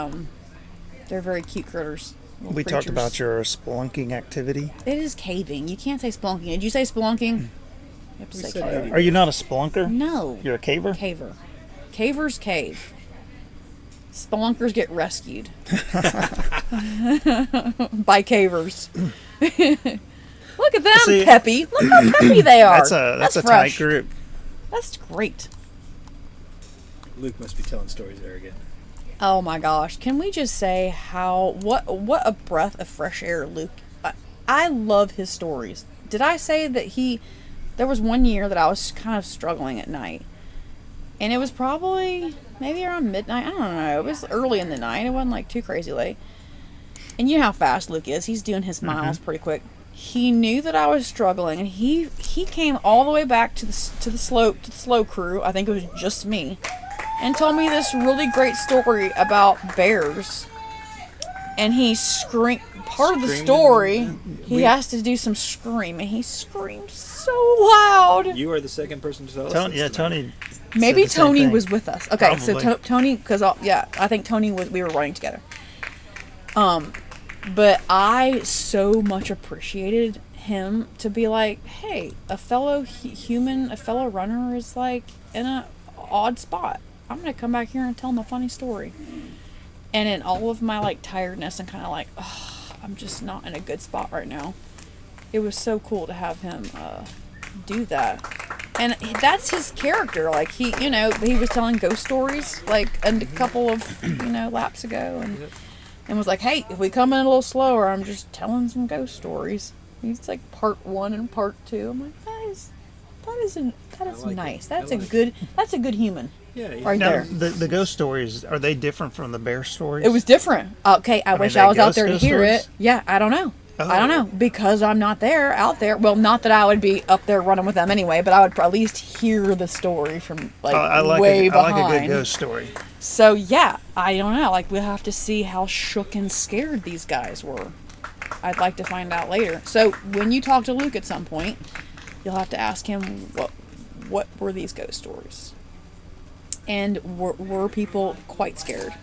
cute critters. We talked about your spelunking activity. It is caving. You can't say spelunking. Did you say spelunking? You have to say caving. Are you not a spelunker? No. You're a caver? Caver. Cavers cave. Spelunkers get rescued by cavers. Look at them, peppy. Look how peppy they are. That's a fresh. tight group. That's great. Luke must be telling stories there again. Oh my gosh! Can we just say what a breath of fresh air, Luke? I love his stories. Did I say that there was one year that I was kind of struggling at night, and it was probably maybe around midnight. I don't know. It was early in the night. It wasn't like too crazy late. And you know how fast Luke is. He's doing his miles pretty quick. He knew that I was struggling, and he came all the way back to the slow crew. I think it was just me, and told me this really great story about bears. And he screamed. Part of the story, he has to do some screaming. He screamed so loud. You are the second person to tell us. Yeah, Tony. Maybe Tony was with us. Okay, Probably. so Tony, because I think Tony we were running together. But I so much appreciated him to be like, hey, a fellow human, a fellow runner is like in a odd spot. I'm gonna come back here and tell him a funny story. And in all of my like tiredness and kind of like, oh, I'm just not in a good spot right now. It was so cool to have him do that. And that's his character. Like he was telling ghost stories like a couple of laps ago, and was like, hey, if we come in a little slower, I'm just telling some ghost stories. He's like part 1 and part 2. I'm like, that is nice. That's a good human. Yeah. Right now, there. The ghost stories, are they different from the bear stories? It was different. Okay, I wish I was out there to hear stories? it. Yeah, I don't know. I don't know because I'm not out there. Well, not that I would be up there running with them anyway, but I would at least hear the story from way behind. I like a good ghost story. So yeah, I don't know. Like, we'll have to see how shook and scared these guys were. I'd like to find out later. So when you talk to Luke at some point, you'll have to ask him what were these ghost stories, and were people quite scared?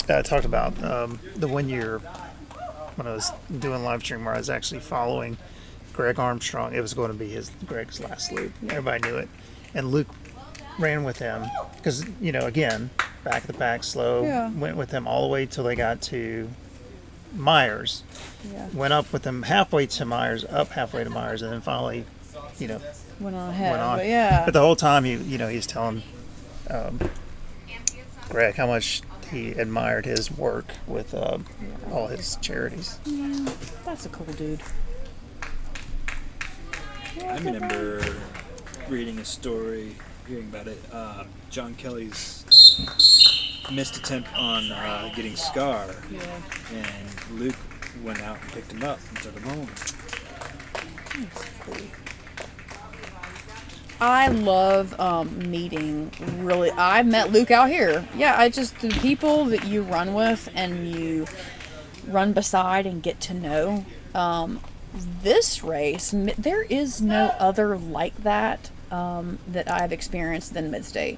I talked about the 1 year when I was doing live stream where I was actually following Greg Armstrong. It was going to be Greg's last loop. Everybody knew it. And Luke ran with him because, again, back of the pack, slow. Yeah. Went with him all the way till they got to Myers. Yeah. Went up with him halfway to Myers, up halfway to Myers, and then finally, Went on ahead. went on. But yeah. But the whole time, he's telling Greg how much he admired his work with all his charities. Yeah, that's a cool dude. I remember reading a story, hearing about it. John Kelly's missed attempt on getting Scar, and Luke went out and picked him up and took him home. That's cool. I love meeting, really. I met Luke out here. Yeah, the people that you run with and you run beside and get to know. This race, there is no other like that that I've experienced than Midstate.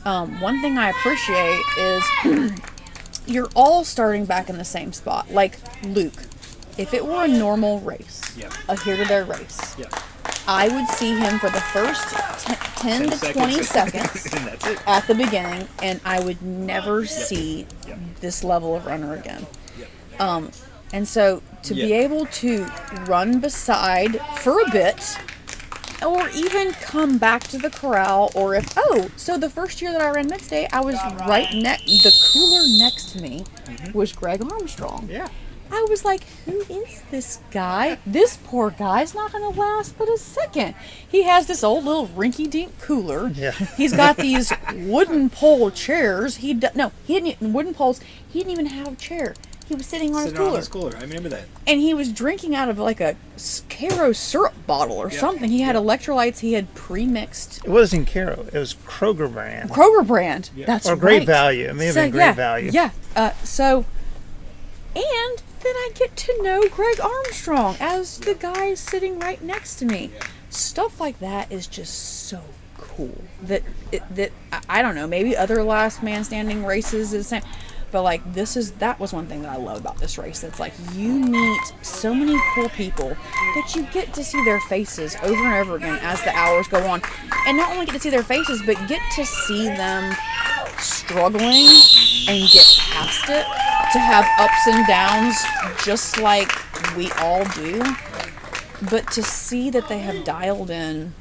One thing I appreciate is you're all starting back in the same spot. Like Luke, if it were a normal race, a here-to-there race, I would see him for the first 10 to 20 seconds and that's it. at the beginning, and I would never see this level of runner again. And so to be able to run beside for a bit, or even come back to the corral, or so the first year that I ran Midstate, I was the cooler next to me was Greg Armstrong. Yeah. I was like, who is this guy? This poor guy's not going to last but a second. He has this old little rinky-dink cooler. Yeah. He's got these wooden pole chairs. He didn't wooden poles. He didn't even have a chair. He was sitting on his cooler. I remember that. And he was drinking out of like a Caro syrup bottle or something. He had electrolytes he had pre-mixed. It wasn't Caro. It was Kroger brand. Kroger brand. That's or Great Value. It may have been Great Value. Yeah. And then I get to know Greg Armstrong as the guy sitting right next to me. Stuff like that is just so cool. That I don't know. Maybe other last man standing races is the same. But like that was one thing that I love about this race. It's like you meet so many cool people that you get to see their faces over and over again as the hours go on. And not only get to see their faces, but get to see them struggling and get past it, to have ups and downs just like we all do. But to see that they have dialed in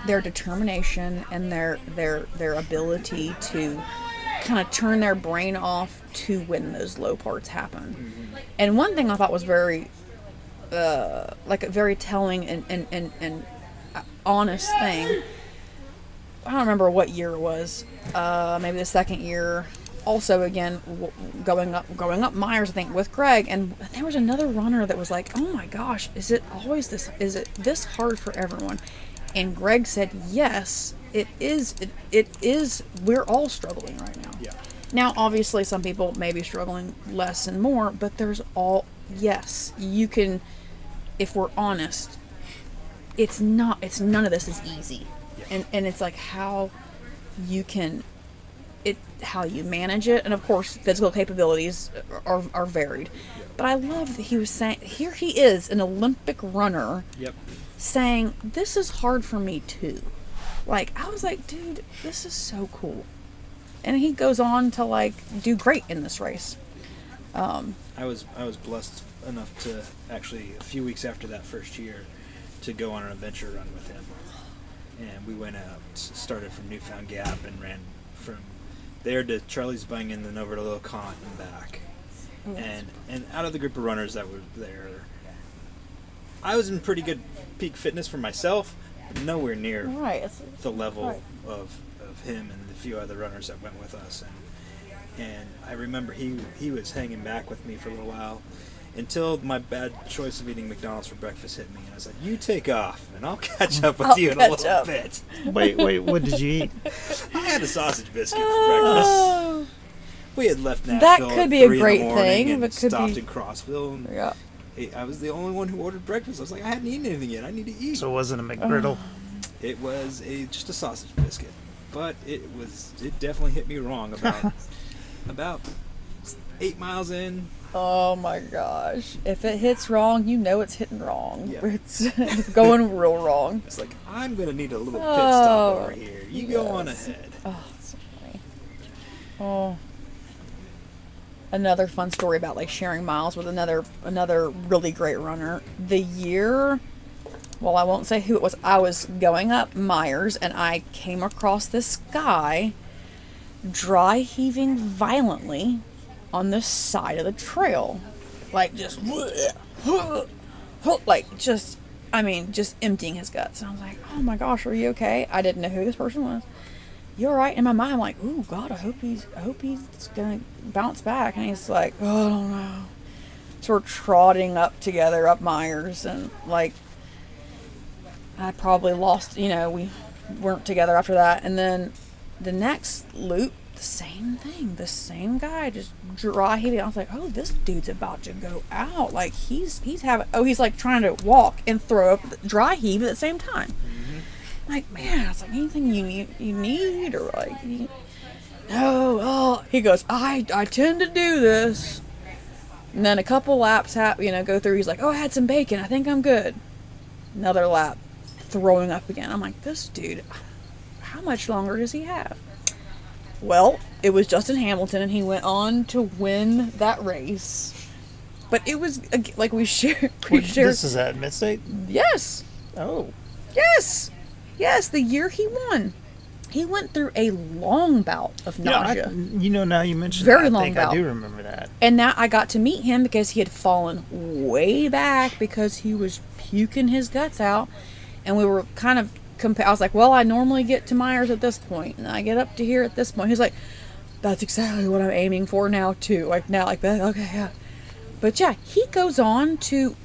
their determination and their ability to kind of turn their brain off to when those low parts happen. And one thing I thought was very very telling and honest thing, I don't remember what year it was, maybe the second year, also again going up Myers, I think, with Greg, and there was another runner that was like, oh my gosh, is it this hard for everyone? And Greg said, yes, it is. It is. We're all struggling right now. Yeah. Now, obviously, some people may be struggling less and more, but yes, you can, if we're honest, it's none of this is easy. Yeah. And it's like how you manage it. And of course, physical capabilities are varied. Yeah. But I love that he was saying, here he is, an Olympic runner. Yep. Saying, this is hard for me too. Like, I was like, dude, this is so cool. And he goes on to like do great in this race. I was blessed enough to actually, a few weeks after that first year, to go on an adventure run with him. And we went out, started from Newfound Gap and ran from there to Charlie's Bung and then over to Little Cont and back. Oh, and out of the group of runners that were there, I was in pretty good peak fitness for myself, but nowhere near the level of him and the few other runners that went with us. And I remember he was hanging back with me for a little while, Until my bad choice of eating McDonald's for breakfast hit me, and I was like, "You take off, and I'll catch up with you in a little bit." Wait, what did you eat? I had a sausage biscuit for breakfast. We had left Nashville That could at be a 3 in the great morning thing, and but could stopped be- in Crossville. And Yeah. I was the only one who ordered breakfast. I was like, I hadn't eaten anything yet. I need to eat. So it wasn't a McGriddle? It was just a sausage biscuit, but it definitely hit me wrong about 8 miles in. Oh my gosh. If it hits wrong, you know it's hitting wrong. Yeah. It's going real wrong. It's like, I'm going to need a little pit stop over Oh, here. You go on ahead. Oh, that's so funny. Oh. Another fun story about like sharing miles with another really great runner. The year, well, I won't say who it was. I was going up Myers and I came across this guy dry heaving violently on the side of the trail. Like just just emptying his guts. And I was like, oh my gosh, are you okay? I didn't know who this person was. You all right? In my mind, I'm like, ooh, God, I hope he's gonna bounce back. And he's like, oh, I don't know. So we're trotting up together up Myers, and like, I probably lost, we weren't together after that. And then the next loop, the same thing, the same guy just dry heaving. I was like, oh, this dude's about to go out. Like he's like trying to walk and throw up dry heave at the same time. Like, man, it's like anything you need or like, he goes, I tend to do this. And then a couple laps go through. He's like, oh, I had some bacon. I think I'm good. Another lap, throwing up again. I'm like, this dude, how much longer does he have? Well, it was Justin Hamilton, and he went on to win that race. But it was like we shared. This is at Midstate? Yes. Oh. Yes. Yes, the year he won. He went through a long bout of nausea. Now you mentioned Very that, long I think bout. I do remember that. And now I got to meet him because he had fallen way back because he was puking his guts out. And we were kind of I was like, well, I normally get to Myers at this point, and I get up to here at this point. He's like, that's exactly what I'm aiming for now, too. Like that. Okay, yeah. But yeah, he goes on to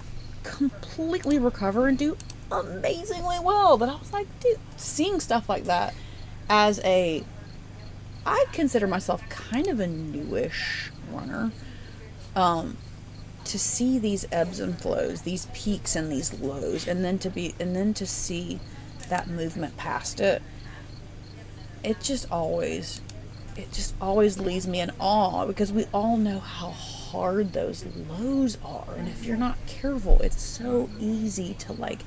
completely recover and do amazingly well. But I was like, dude, seeing stuff like that I consider myself kind of a newish runner. To see these ebbs and flows, these peaks and these lows, and then to see that movement past it, it just always leaves me in awe, because we all know how hard those lows are, and if you're not careful, it's so easy to like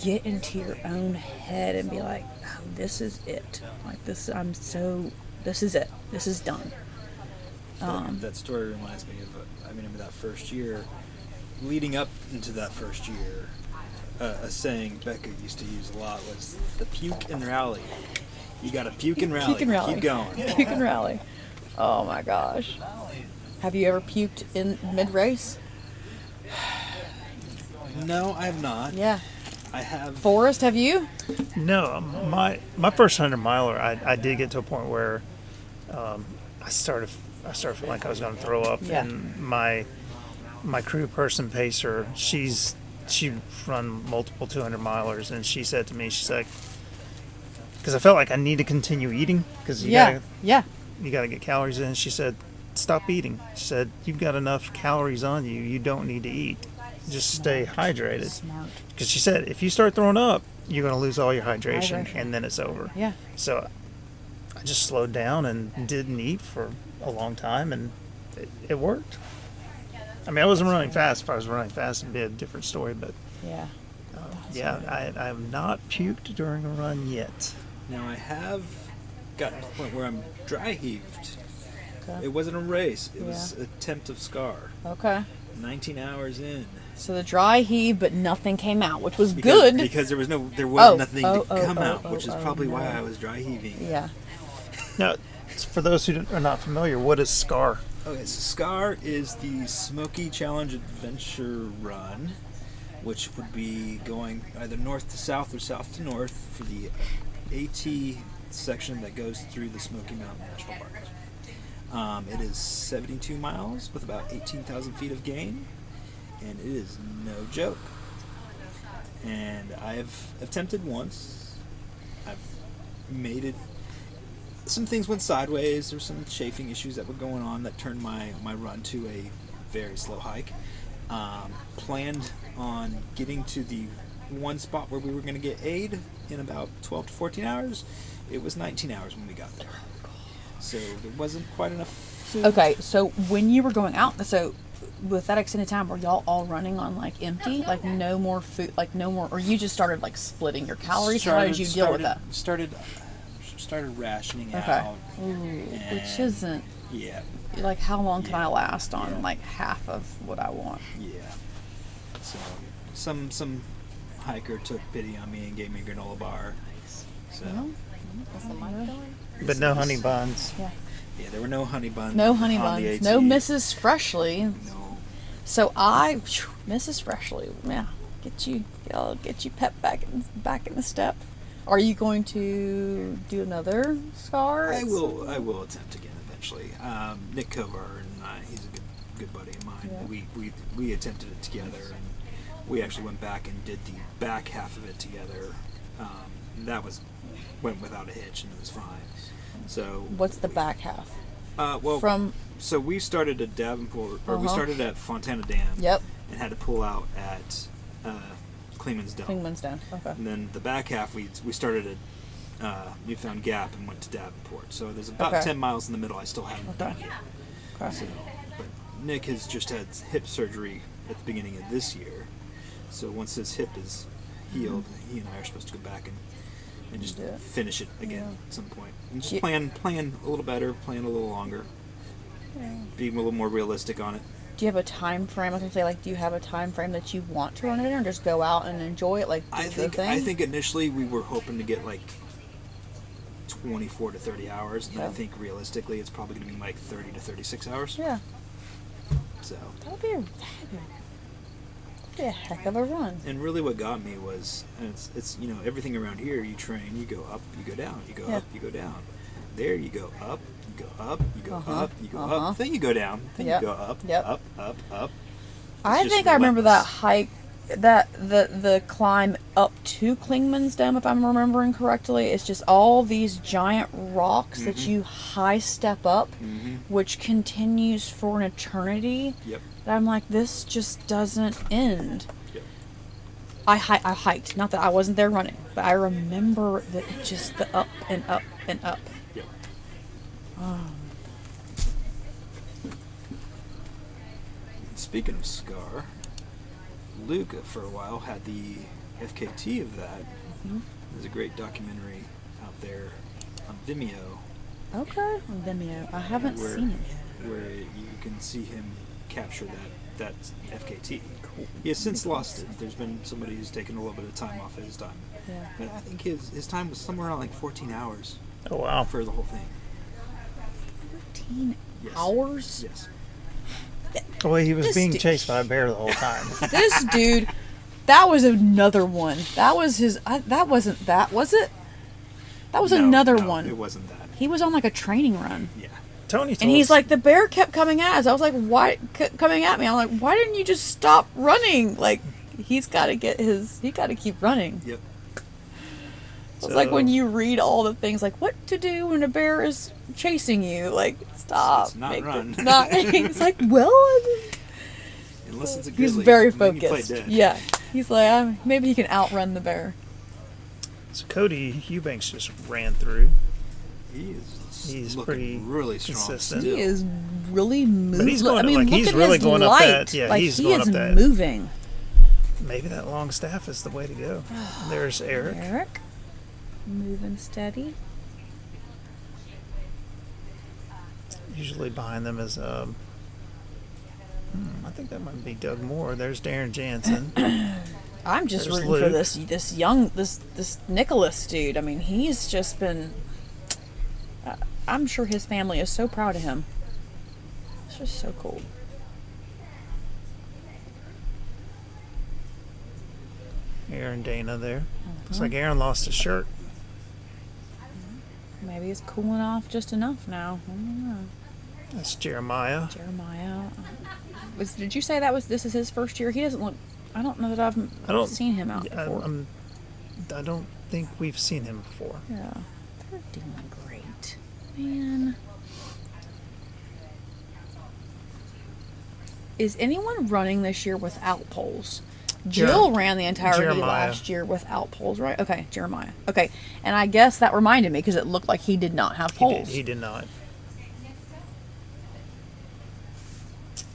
get into your own head and be like, oh, this is it, like this is it, this is done. That story reminds me of that first year. Leading up into that first year, a saying Becca used to use a lot was the puke and rally. You gotta puke and rally. Puke and rally. Keep going. Puke and rally. Oh my gosh. Have you ever puked in mid-race? No, I have not. Yeah. I have. Forrest, have you? No, my first 100 miler, I did get to a point where I started feeling like I was going to throw up, Yeah. and my crew person pacer, she run multiple 200 milers, and she said to me, she's like, because I felt like I need to continue eating, because you gotta get calories in. She said, stop eating. She said, you've got enough calories on you. You don't need to eat. Just stay hydrated. Smart. Because she said, if you start throwing up, you're going to lose all your hydration, and then it's over. Yeah. So I just slowed down and didn't eat for a long time, and it worked. I mean, I wasn't running fast. If I was running fast, it'd be a different story, but I have not puked during a run yet. Now I have gotten to the point where I'm dry heaved. Okay. It wasn't a race. It was a attempt of scar. Okay. 19 hours in. So the dry heave, but nothing came out, which was good. Because there was nothing to come out, which is probably why I was dry heaving. Yeah. Now, for those who are not familiar, what is SCAR? Okay, so SCAR is the Smoky Challenge Adventure Run, which would be going either north to south or south to north for the AT section that goes through the Smoky Mountain National Park. It is 72 miles with about 18,000 feet of gain, and it is no joke. And I've attempted once. I've made it. Some things went sideways. There's some chafing issues that were going on that turned my run to a very slow hike. Planned on getting to the one spot where we were going to get aid in about 12 to 14 hours. It was 19 hours when we got there. So there wasn't quite enough food. Okay, so when you were going out, so with that extended time, were y'all all running on like empty, like no more food, like no more, or you just started like splitting your calories? How did you deal with that? Started rationing Okay. out. Which isn't. Yeah. Like, how long can I last on like half of what I want? Yeah. So some hiker took pity on me and gave me a granola bar. So. But no honey buns. Yeah. Yeah, there were no honey buns. No honey on the buns. AT. No Mrs. Freshly. No. So Mrs. Freshly, yeah, get you pep back in the step. Are you going to do another scar? I will attempt again eventually. Nick Kovar and I, he's a good buddy of mine. Yeah. We attempted it together, and we actually went back and did the back half of it together. That went without a hitch, and it was fine. So what's the back half? So we started at Davenport, or we started at Fontana Dam. Yep. And had to pull out at Klingman's Dome. Klingman's Dome. Okay. And then the back half, we started at Newfound Gap and went to Davenport. So there's about 10 miles in the middle I still haven't done yet. Okay. So, but Nick has just had hip surgery at the beginning of this year. So once his hip is healed, he and I are supposed to go back and just finish it again at some point. And just plan a little better, plan a little longer, being a little more realistic on it. Do you have a time frame? I was gonna say, like, do you have a time frame that you want to run it in, or just go out and enjoy it? Like, I think initially we were hoping to get like 24 to 30 hours, and I think realistically it's probably going to be like 30 to 36 hours. Yeah. So that'd be a heck of a run. And really, what got me was, and it's everything around here. You train, you go up, you go down, you go up, you go down. There you go up, you go up, you go up, you go up. Then you go down, then you go up, up, up. I think I remember that hike, that the climb up to Klingman's Dome, if I'm remembering correctly. It's just all these giant rocks that you high step up, which continues for an eternity. Yep. That I'm like, this just doesn't end. Yep. I hiked, not that I wasn't there running, but I remember that just the up and up and up. Yep. Speaking of Scar, Luca for a while had the FKT of that. There's a great documentary out there on Vimeo. Okay, on Vimeo. I haven't seen it. Where you can see him capture that FKT. Cool. He has since lost it. There's been somebody who's taken a little bit of time off of his time. Yeah. But I think his time was somewhere around like 14 hours. Oh, wow. For the whole thing. 14 hours? Yes. Well, he was being chased by a bear the whole time. This dude, that was another one. That was his. That wasn't that, was it? That was another one. It wasn't that. He was on like a training run. Yeah. Tony told And he's us- like, the bear kept coming at us. I was like, why coming at me? I'm like, why didn't you just stop running? Like, he's got to keep running. Yep. It's like when you read all the things, like what to do when a bear is chasing you. Like, stop. It's not run. He's like, well, Unless it's a he's grizzly, very then you play focused. dead. Yeah. He's like, maybe he can outrun the bear. So Cody Eubanks just ran through. He's looking pretty really strong consistent. He is really moving. But he's going, I mean, like, look he's at really his going light. up that. Yeah, like, he's he going is up that. moving. Maybe that long staff is the way to go. There's Eric. Eric, moving steady. Usually behind them is I think that might be Doug Moore. There's Darren Jansen. I'm just There's rooting for Luke. this Nicholas dude. I mean, he's just been. I'm sure his family is so proud of him. It's just so cool. Aaron Dana there. Looks like Aaron lost his shirt. Maybe it's cooling off just enough now. I don't know. That's Jeremiah. Did you say this is his first year? He doesn't look. I don't know that I've seen him out before. I don't think we've seen him before. Yeah, they're doing great, man. Is anyone running this year without poles? Jill ran the entirety last year without poles, right? Okay, Jeremiah. Okay, and I guess that reminded me because it looked like he did not have poles. He did not.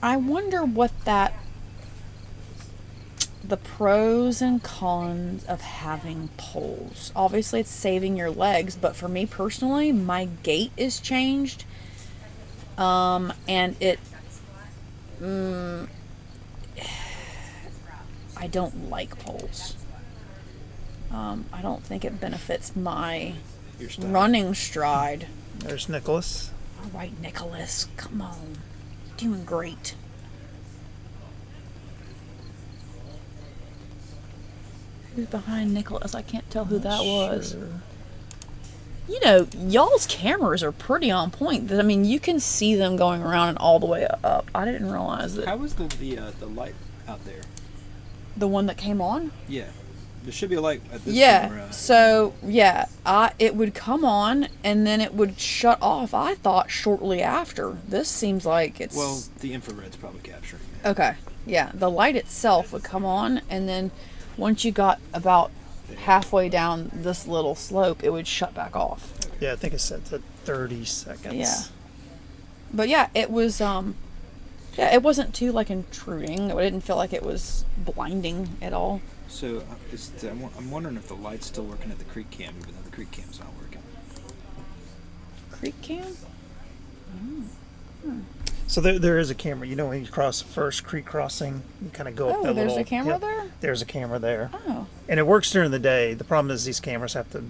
I wonder what the pros and cons of having poles. Obviously, it's saving your legs, but for me personally, my gait is changed, and it. I don't like poles. I don't think it benefits my running stride. There's Nicholas. All right, Nicholas, come on. Doing great. Who's behind Nicholas? I can't tell who that was. Sure. You know, y'all's cameras are pretty on point. I mean, you can see them going around and all the way up. I didn't realize that. How was the light out there? The one that came on? Yeah. There should be a light at this camera. So, yeah, it would come on and then it would shut off, I thought, shortly after. This seems like it's... Well, the infrared's probably capturing it. Okay, yeah. The light itself would come on, and then once you got about halfway down this little slope, it would shut back off. Yeah, I think it's set to 30 seconds. Yeah. But yeah, it was... it wasn't too, intruding. I didn't feel like it was blinding at all. So I'm wondering if the light's still working at the creek cam, even though the creek cam's not working. Creek cam? So there is a camera. You know, when you cross the first creek crossing, you kind of go up that little... there's a camera there? There's a camera there. Oh. And it works during the day. The problem is these cameras have to...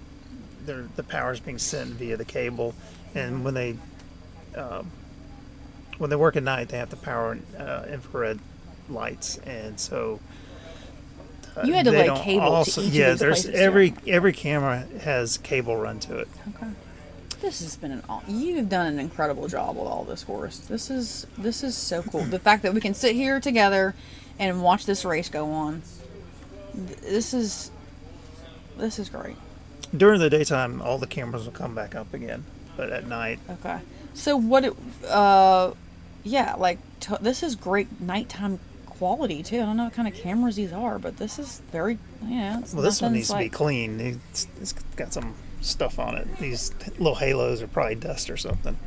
the power's being sent via the cable. And when they work at night, they have to power infrared lights. And so... you had to lay cable to each of these there's places, every camera has cable run to it. Okay. This has been you've done an incredible job with all this for us. This is so cool. The fact that we can sit here together and watch this race go on. This is great. During the daytime, all the cameras will come back up again, but at night. Okay. So this is great nighttime quality too. I don't know what kind of cameras these are, but this is very this one needs to be clean. It's got some stuff on it. These little halos are probably dust or something.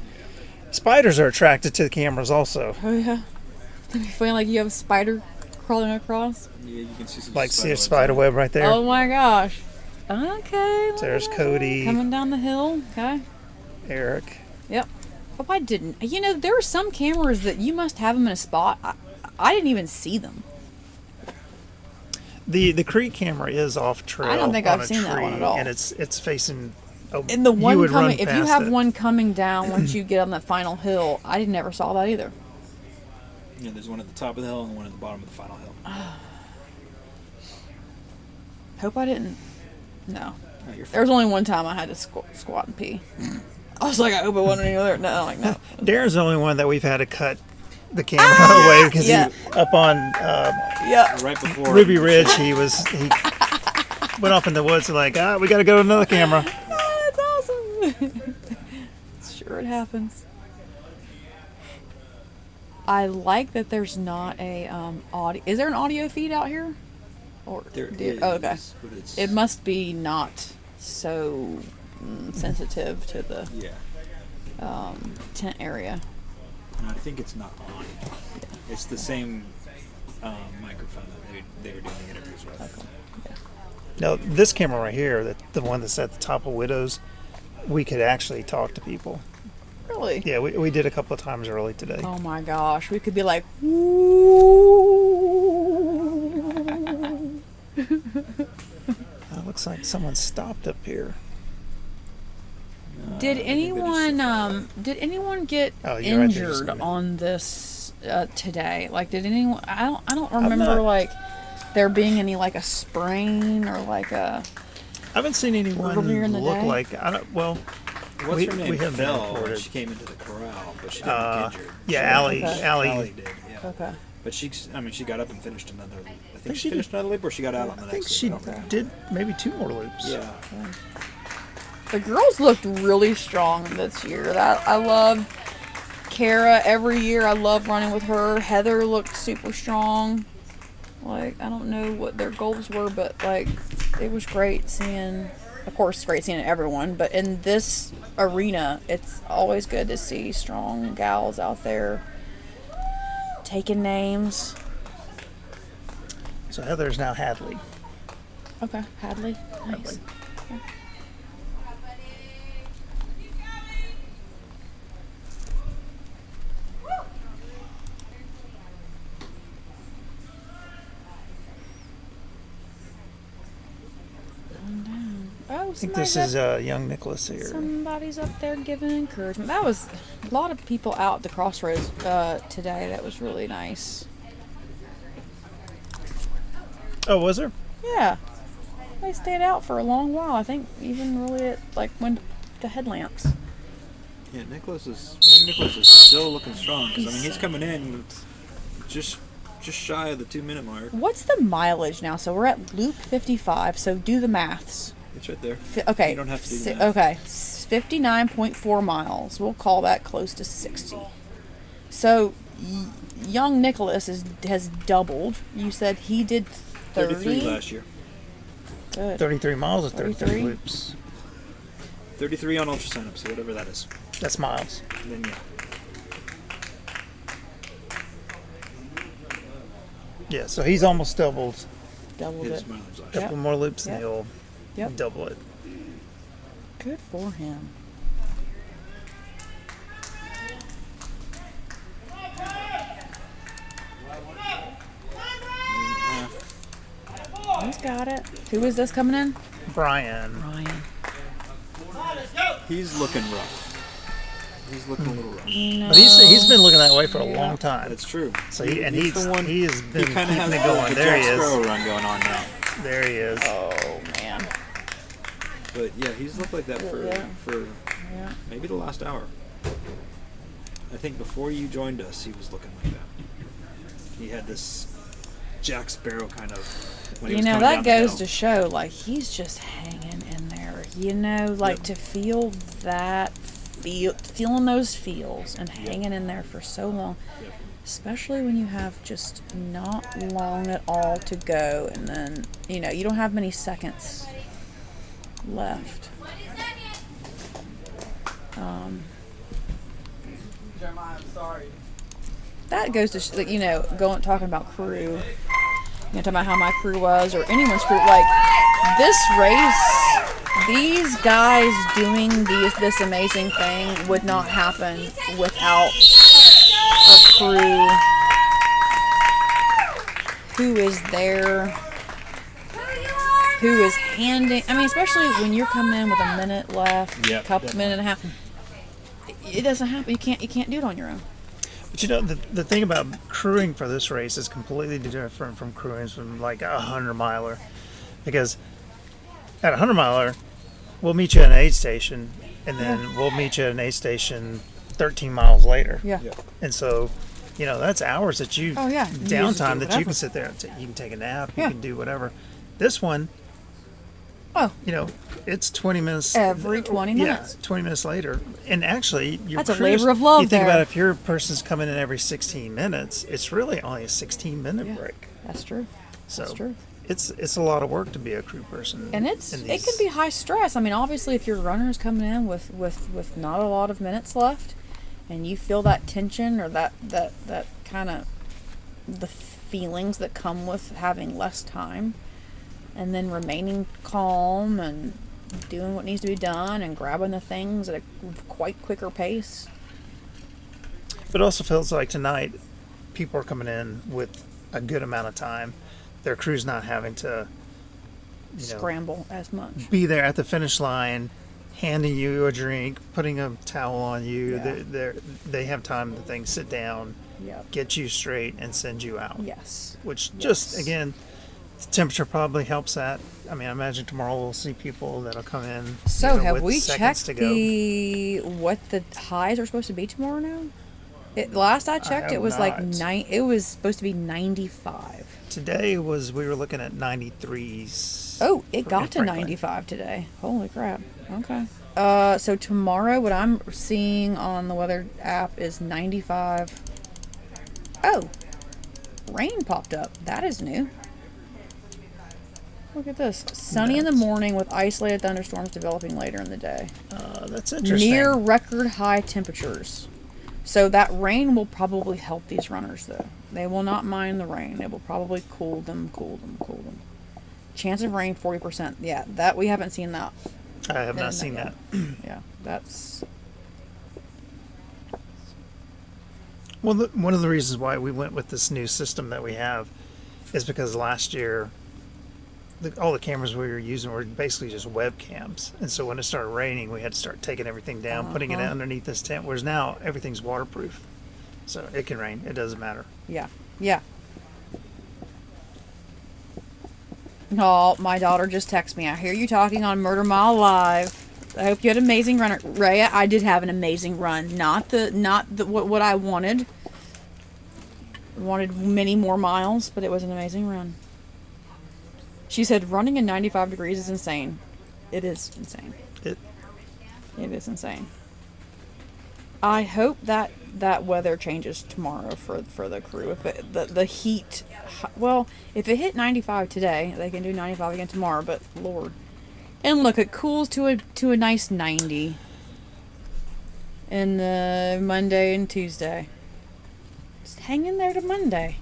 Spiders are attracted to the cameras also. Oh yeah. You feeling like you have a spider crawling across? Yeah, you can see some see a spider web right there. Oh my gosh. Okay. There's Cody coming down the hill. Okay. Eric. Yep. Oh, I didn't. You know, there are some cameras that you must have them in a spot. I didn't even see them. The creek camera is off trail. I don't think I've seen that one at all. And it's facing. And the one coming, if you have one coming down once you get on that final hill, I never saw that either. Yeah, there's one at the top of the hill and one at the bottom of the final hill. Hope I didn't. No. There was only one time I had to squat and pee. I was like, I hope it wasn't any other. No, no. Darren's the only one that we've had to cut the camera away because he up on right before Ruby Ridge he went off in the woods and we got to go to another camera. That's awesome. Sure, it happens. I like that there's not a audio. Is there an audio feed out here? Or there is, okay. But it must be not so sensitive to the tent area. No, I think it's not on. It's the same microphone that they were doing the interviews with. Okay. Yeah. Now, this camera right here, the one that's at the top of Widows, we could actually talk to people. Really? Yeah, we did a couple of times early today. Oh my gosh, we could be like, woo. It looks like someone stopped up here. Did anyone get injured on this today? Did anyone? I don't remember there being any a sprain or a. I haven't seen anyone earlier in the look day? like. What's her name? We have Fell when reported. she came into the corral, but she didn't get injured. Yeah, Allie did. Yeah. Okay. But she got up and finished another. I think she she finished another loop, or she got out on the I think next. she loop. I don't know. did maybe 2 more loops. Yeah. The girls looked really strong this year. I loved Kara every year. I love running with her. Heather looked super strong. Like, I don't know what their goals were, but like, it was great seeing, of course, great seeing everyone, but in this arena, it's always good to see strong gals out there taking names. So Heather's now Hadley. Okay, Hadley. Nice. Okay. Oh, I think this is young Nicholas here. Somebody's up there giving encouragement. That was a lot of people out at the crossroads today. That was really nice. Oh, was there? Yeah. They stayed out for a long while. I think even really at like when the headlamps. Yeah, Nicholas is still looking strong because I mean he's coming in just shy of the 2-minute mark. What's the mileage now? So we're at loop 55. So do the maths. It's right there. Okay. You don't have to do the math. Okay. 59.4 miles. We'll call that close to 60. So young Nicholas has doubled. You said he did 33 last year. Good. 33 miles or 33 33 loops. 33 on ultra sign-up, so whatever that is. That's miles. And then yeah. Yeah, so he's almost doubled His it. mileage last A couple more loops Yep. and he'll Yep. double it. Good for him. He's got it. Who is this coming in? Brian. He's looking rough. He's looking a little rough. But he's been looking that way for a long time. That's true. So he has been He kind of keeping has it going. the There Jack he is. Sparrow run going on now. There he is. Oh man. But yeah, he's looked like that for Yeah. maybe the last hour. I think before you joined us, he was looking like that. He had this Jack Sparrow kind of. When he You was know, coming that down the goes hill. to show, like, he's just hanging in there. You know, like, to feel that, feeling those feels and hanging in there for so long, especially when you have just not long at all to go, and then, you know, you don't have many seconds left. Jeremiah, I'm sorry. That goes to, you know, talking about crew. You know, talking about how my crew was, or anyone's crew. Like, this race, these guys doing this amazing thing would not happen without a crew who is there, who is handing. I mean, especially when you're coming in with a minute left, minute and a half. It doesn't happen. You can't do it on your own. But you know, the thing about crewing for this race is completely different from crewing from like a 100-miler. Because at a 100-miler, we'll meet you at an aid station, and then we'll meet you at an aid station 13 miles later. Yeah. And so, you know, that's hours that you, Oh, yeah. You just do downtime that you whatever. can sit there and you can take a nap, Yeah. you can do whatever. This one, you know, it's 20 minutes. Every 20 minutes. Yeah, 20 minutes later. And actually, your That's a cruise- labor of love You think there. about if your person's coming in every 16 minutes, it's really only a 16-minute break. That's true. So That's true. It's a lot of work to be a crew person. And in it these- can be high stress. I mean, obviously, if your runner's coming in with not a lot of minutes left, and you feel that tension or that kind of the feelings that come with having less time, and then remaining calm and doing what needs to be done and grabbing the things at a quite quicker pace. But it also feels like tonight, people are coming in with a good amount of time. Their crew's not having to, you know, Scramble as much. be there at the finish line, handing you a drink, putting a towel on you. Yeah. They have time to sit down, Yep. get you straight, and send you out. Yes. Which just again The temperature probably helps that. I mean, I imagine tomorrow we'll see people that'll come in. So have with we seconds checked to go. what the highs are supposed to be tomorrow now? Last I checked, it was like it was supposed to be 95. Today we were looking at 93s. Oh, it got to 95 today. Holy crap. Okay. So tomorrow, what I'm seeing on the weather app is 95. Oh, rain popped up. That is new. Look at this. Sunny in the morning with isolated thunderstorms developing later in the day. That's interesting. Near record high temperatures. So that rain will probably help these runners, though. They will not mind the rain. It will probably cool them. Chance of rain, 40%. Yeah, that we haven't seen that. I have not seen that. Yeah, that's... Well, one of the reasons why we went with this new system that we have is because last year, all the cameras we were using were basically just webcams. And so when it started raining, we had to start taking everything down, putting it underneath this tent, whereas now everything's waterproof. So it can rain. It doesn't matter. Yeah. Yeah. Oh, my daughter just texted me. I hear you talking on Murder Mile Live. I hope you had an amazing run. Rhea, I did have an amazing run. Not what I wanted. I wanted many more miles, but it was an amazing run. She said running in 95 degrees is insane. It is insane. It is insane. I hope that weather changes tomorrow for the crew. If the heat, well, if it hit 95 today, they can do 95 again tomorrow. But Lord, and look, it cools to a nice 90 in the Monday and Tuesday. Just hang in there to Monday.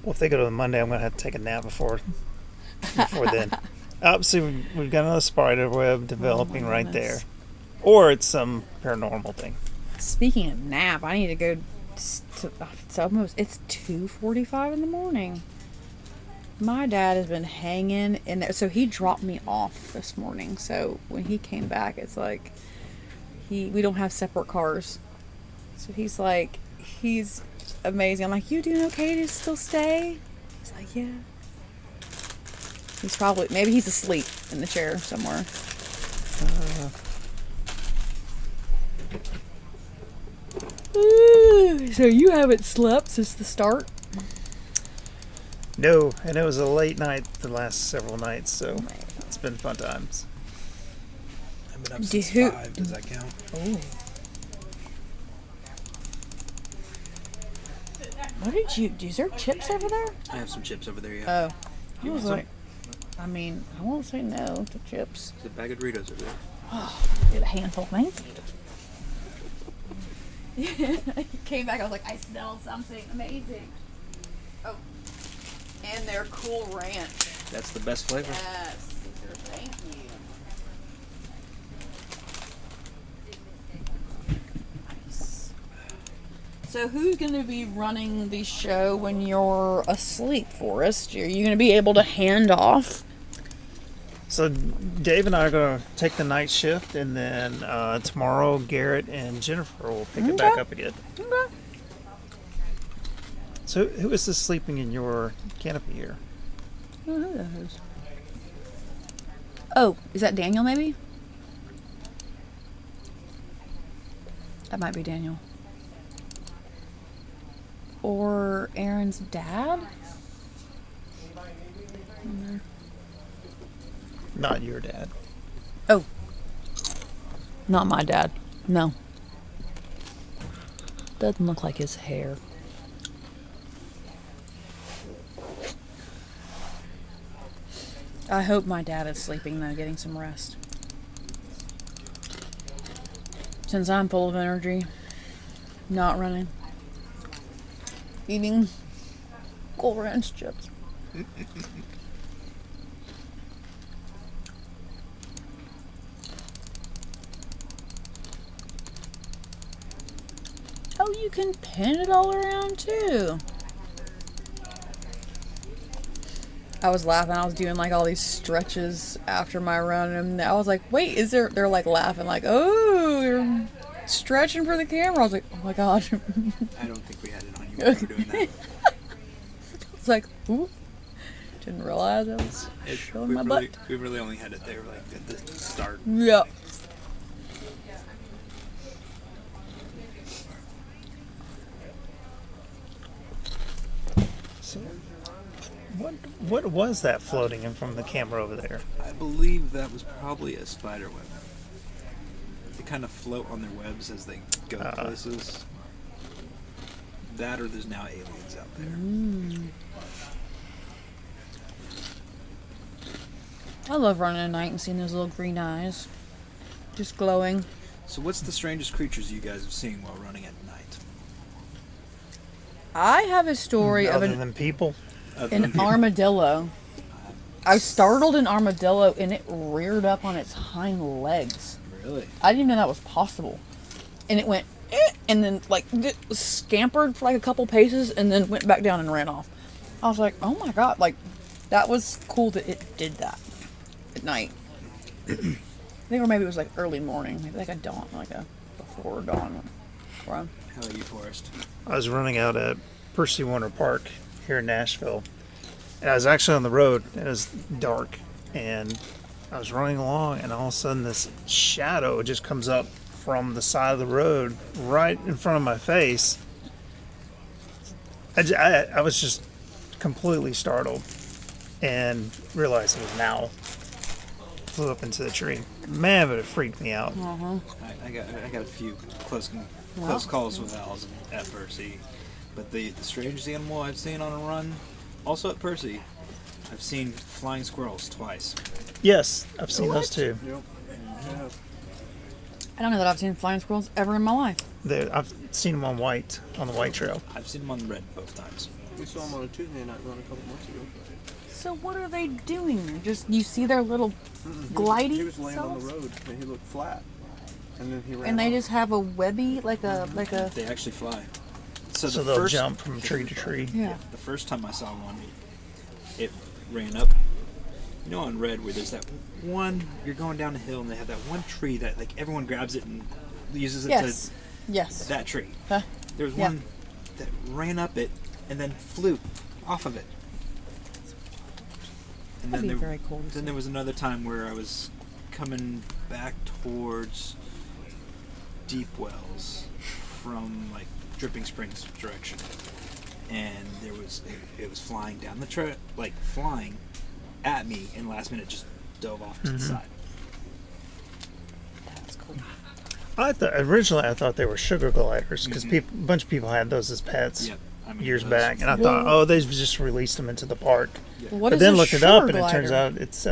Well, if they go to Monday, I'm going to have to take a nap before then. See, we've got another spider web developing right there. Or it's some paranormal thing. Speaking of nap, I need to go it's 2:45 in the morning. My dad has been hanging in there. So he dropped me off this morning. So when he came back, it's like we don't have separate cars. So he's amazing. I'm like, you doing okay to still stay? He's like, yeah. Maybe he's asleep in the chair somewhere. So you haven't slept since the start? No, and it was a late night the last several nights, so it's been fun times. I've been up since 5. Does that count? Oh. What did you do? Is there chips over there? I have some chips over there, yeah. Oh. I was like, I won't say no to chips. There's a bag of Doritos over there. Oh, get a handful, thank you. Came back, I was like, I smelled something amazing. Oh, and their Cool Ranch. That's the best flavor. Yes, thank you. Nice. So who's going to be running the show when you're asleep, Forrest? Are you going to be able to hand off? So Dave and I are going to take the night shift, and then tomorrow Garrett and Jennifer will pick it back up again. Okay. So who is this sleeping in your canopy here? I don't know who that is. Oh, is that Daniel maybe? That might be Daniel. Or Aaron's dad? Not your dad. Oh. Not my dad. No. Doesn't look like his hair. I hope my dad is sleeping though, getting some rest. Since I'm full of energy, not running, eating Cool Ranch chips. Oh, you can pin it all around too. I was laughing. I was doing like all these stretches after my run, and I was like, "Wait, is there?" They're like laughing, like, "Oh, you're stretching for the camera." I was like, "Oh my god!" I don't think we had it on you when we were doing that. It's like, ooh, didn't realize I was showing my butt. We really only had it there like at the start. Yeah. So, what was that floating in from the camera over there? I believe that was probably a spider web. They kind of float on their webs as they go places. That or there's now aliens out there. I love running at night and seeing those little green eyes just glowing. So what's the strangest creatures you guys have seen while running at night? I have a story of Other than people? an armadillo. I startled an armadillo and it reared up on its hind legs. Really? I didn't even know that was possible. And it went, and then like scampered for like a couple paces and then went back down and ran off. I was like, oh my god, like that was cool that it did that at night. I think, or maybe it was like early morning, maybe like a dawn, like a before dawn run. How about you, Forrest? I was running out at Percy Warner Park here in Nashville, and I was actually on the road, and it was dark, and I was running along, and all of a sudden this shadow just comes up from the side of the road right in front of my face. I was just completely startled and realized it was an owl. Flew up into the tree. Man, but it freaked me out. I got a few close calls with owls at Percy, but the strangest animal I've seen on a run, also at Percy, I've seen flying squirrels twice. Yes, I've seen those too. Yep. I don't know that I've seen flying squirrels ever in my life. I've seen them on the White Trail. I've seen them on the red both times. We saw them on a Tuesday night run a couple months ago. So what are they doing? Just you see their little gliding He was laying on the cells? road and he looked flat, and then he ran. And they off. just have a webby, like a They actually fly. So they'll jump from tree to tree. Yeah. The first time I saw one, it ran up. You know, on red where there's that one, you're going down a hill and they have that one tree that like everyone grabs it and uses it Yes. to. Yes. That tree. Huh? There was one that ran up it and then flew off of it. And That'd then be very cool to then see. there was another time where I was coming back towards Deep Wells from like Dripping Springs direction, and it was flying down the trail, like flying at me, and last minute just dove off to the side. That's cool. Originally I thought they were sugar gliders because a bunch of people had those as pets years back, and I thought, oh, they've just released them into the park. What but is then a looked it up, and sugar it turns glider? out it's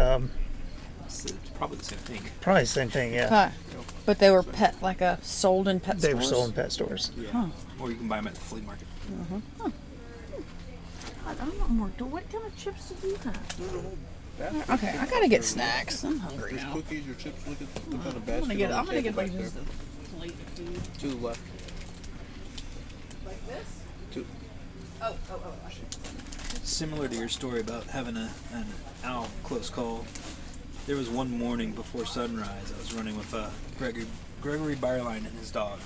probably the same thing. probably the same thing. Yeah, Huh. But they were sold in pet they stores. were sold in pet stores. Yeah. Huh. Or you can buy them at the flea market. Huh. I want more. What kind of chips did you have? Okay, I gotta get snacks. I'm hungry There's now. cookies or chips. Look at the kind of I'm basket. gonna get. on I'm the gonna get table like back just there. a plate of food. To the left. Like this? To Oh. Similar to your story about having an owl close call, there was one morning before sunrise. I was running with Gregory Byerline and his dog,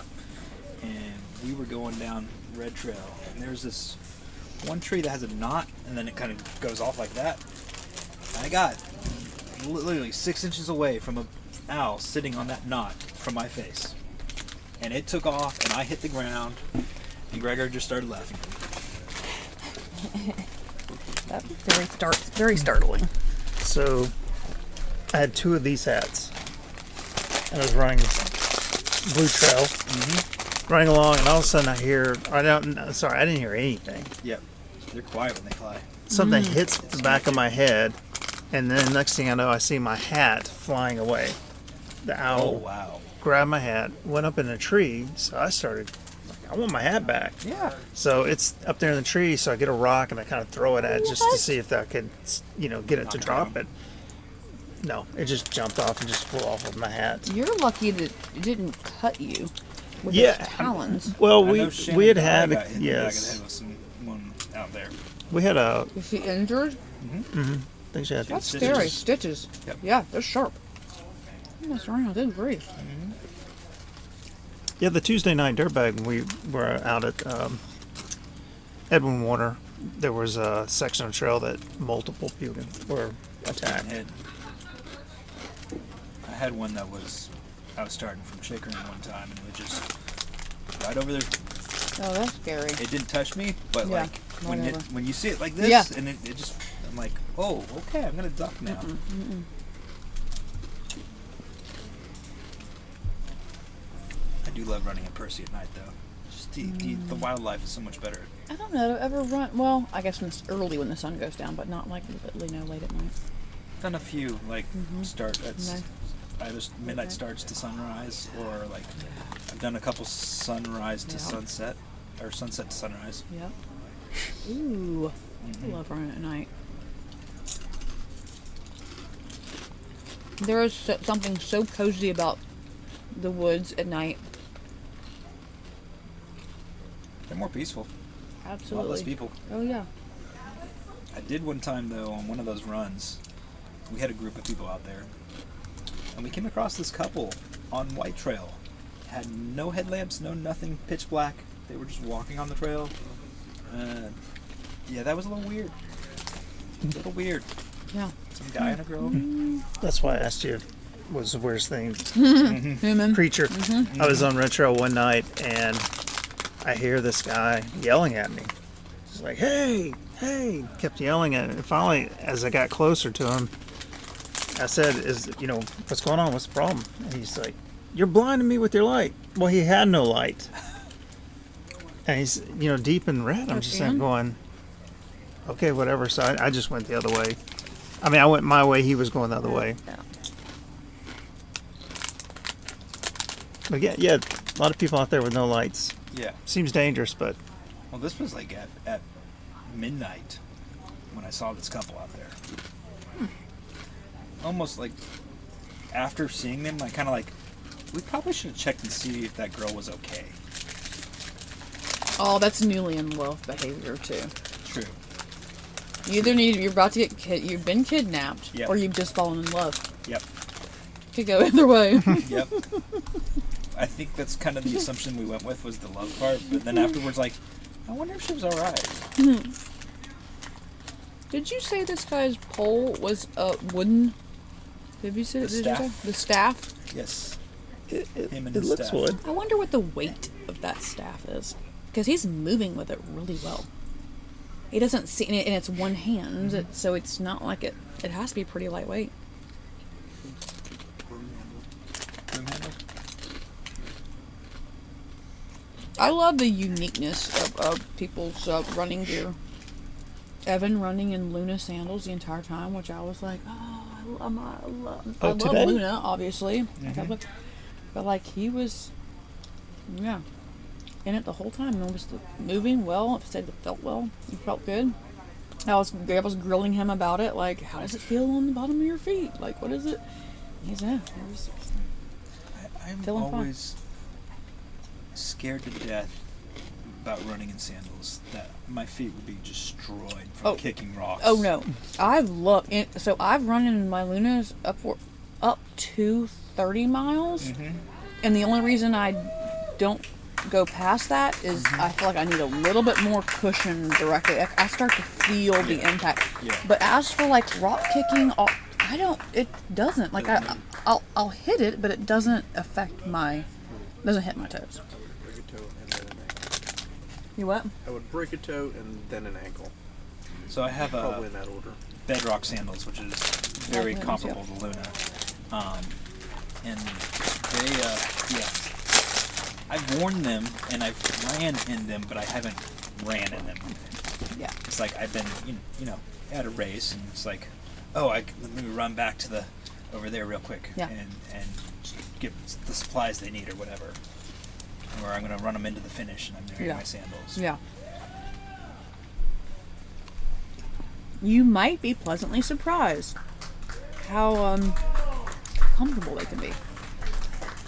and we were going down Red Trail, and there's this one tree that has a knot, and then it kind of goes off like that. I got literally 6 inches away from an owl sitting on that knot from my face, and it took off, and I hit the ground, and Gregory just started laughing. That's very startling. So I had 2 of these hats, and I was running Blue Trail, running along, and all of a sudden I didn't hear anything. Yep, they're quiet when they fly. Something hits the back of my head, and then next thing I know, I see my hat flying away. The owl grabbed my hat, went up in a tree, so I started, I want my hat back. Yeah. So it's up there in the tree, so I get a rock and I kind of throw it at it just to see if I could, get it to drop it. No, it just jumped off and just flew off of my hat. You're lucky that it didn't cut you with Yeah. its talons. Well, I we know had Shannon had got hit in the back of the yes, head with someone out there. we had a Is she injured? Mm-hmm. I think she had That's stitches. scary. Stitches. Yep. Yeah, they're sharp. That's right. Good grief. Yeah, the Tuesday night dirtbag, we were out at Edwin Warner. There was a section of trail that multiple people were attacked. I had one that was, I was starting from Shaker one time, and it was just right over there. Oh, that's scary. It didn't touch me, but Yeah, like when whatever. you see it like this, Yeah. and it just, I'm like, oh, okay, I'm gonna duck now. I do love running in Percy at night, though. Just the wildlife is so much better. I don't know. To ever run? Well, I guess when it's early when the sun goes down, but not like late at night. Done a few like Mhm. start at Nice. either midnight Okay. starts to sunrise, or like I've done a couple sunrise to Yeah. sunset, or sunset to sunrise. Yep. Ooh, I love running at night. There is something so cozy about the woods at night. They're more peaceful. Absolutely. A lot less people. Oh yeah. I did one time though on one of those runs. We had a group of people out there, and we came across this couple on White Trail. Had no headlamps, no nothing, pitch black. They were just walking on the trail. Yeah, that was a little weird. A little weird. Yeah. Some guy and a girl. That's why I asked you, what was the weirdest thing? Human. Creature. Mhm. I was on Red Trail one night, and I hear this guy yelling at me. He's like, hey, hey, kept yelling at me. And finally, as I got closer to him, I said, what's going on? What's the problem? And he's like, you're blinding me with your light. Well, he had no light. And he's, deep in red. I'm just going, okay, whatever. So I just went the other way. I mean, I went my way. He was going the other way. But yeah, a lot of people out there with no lights. Yeah. Seems dangerous, but Well, this was like at midnight when I saw this couple out there. Almost like after seeing them, I kind of like, we probably should have checked and see if that girl was okay. Oh, that's newly in love behavior too. True. You either you're about to get you've been kidnapped, Yep. or you've just fallen in love. Yep. Could go either way. Yep. I think that's kind of the assumption we went with, was the love part, but then afterwards, like, I wonder if she was alright. Did you say this guy's pole was wooden? Did you say The staff. the staff? Yes. It his looks staff. wood. I wonder what the weight of that staff is, because he's moving with it really well. He doesn't see, and it's one hand, so it's not like it. It has to be pretty lightweight. Broom handle? I love the uniqueness of people's running gear. Evan running in Luna sandals the entire time, which I was like, I love today? Luna, obviously. Mhm. But like he was, yeah, in it the whole time. And was moving well. It said it felt well. He felt good. I was grilling him about it. Like, how does it feel on the bottom of your feet? Like, what is it? He's I'm feeling fine. always scared to death about running in sandals, that my feet would be destroyed from kicking rocks. Oh no, I've looked. So I've run in my Lunas up to 30 miles, and the only reason I don't go past that is I feel like I need a little bit more cushion directly. I start to feel the impact. Yeah. But as for like rock kicking, I don't. It doesn't. Like I'll hit it, but it doesn't affect doesn't hit my toes. Break a toe and then an ankle. You what? I would break a toe and then an ankle. So I have Probably in that order. Bedrock sandals, which is very Lunas, comparable to Luna. And they, I've worn them and I've ran in them, but I haven't ran in them. Yeah. It's like I've been, at a race, and it's like, let me run back to over there real quick, Yeah. and get the supplies they need or whatever. Or I'm gonna run them into the finish, and I'm wearing my sandals. Yeah. You might be pleasantly surprised how comfortable they can be.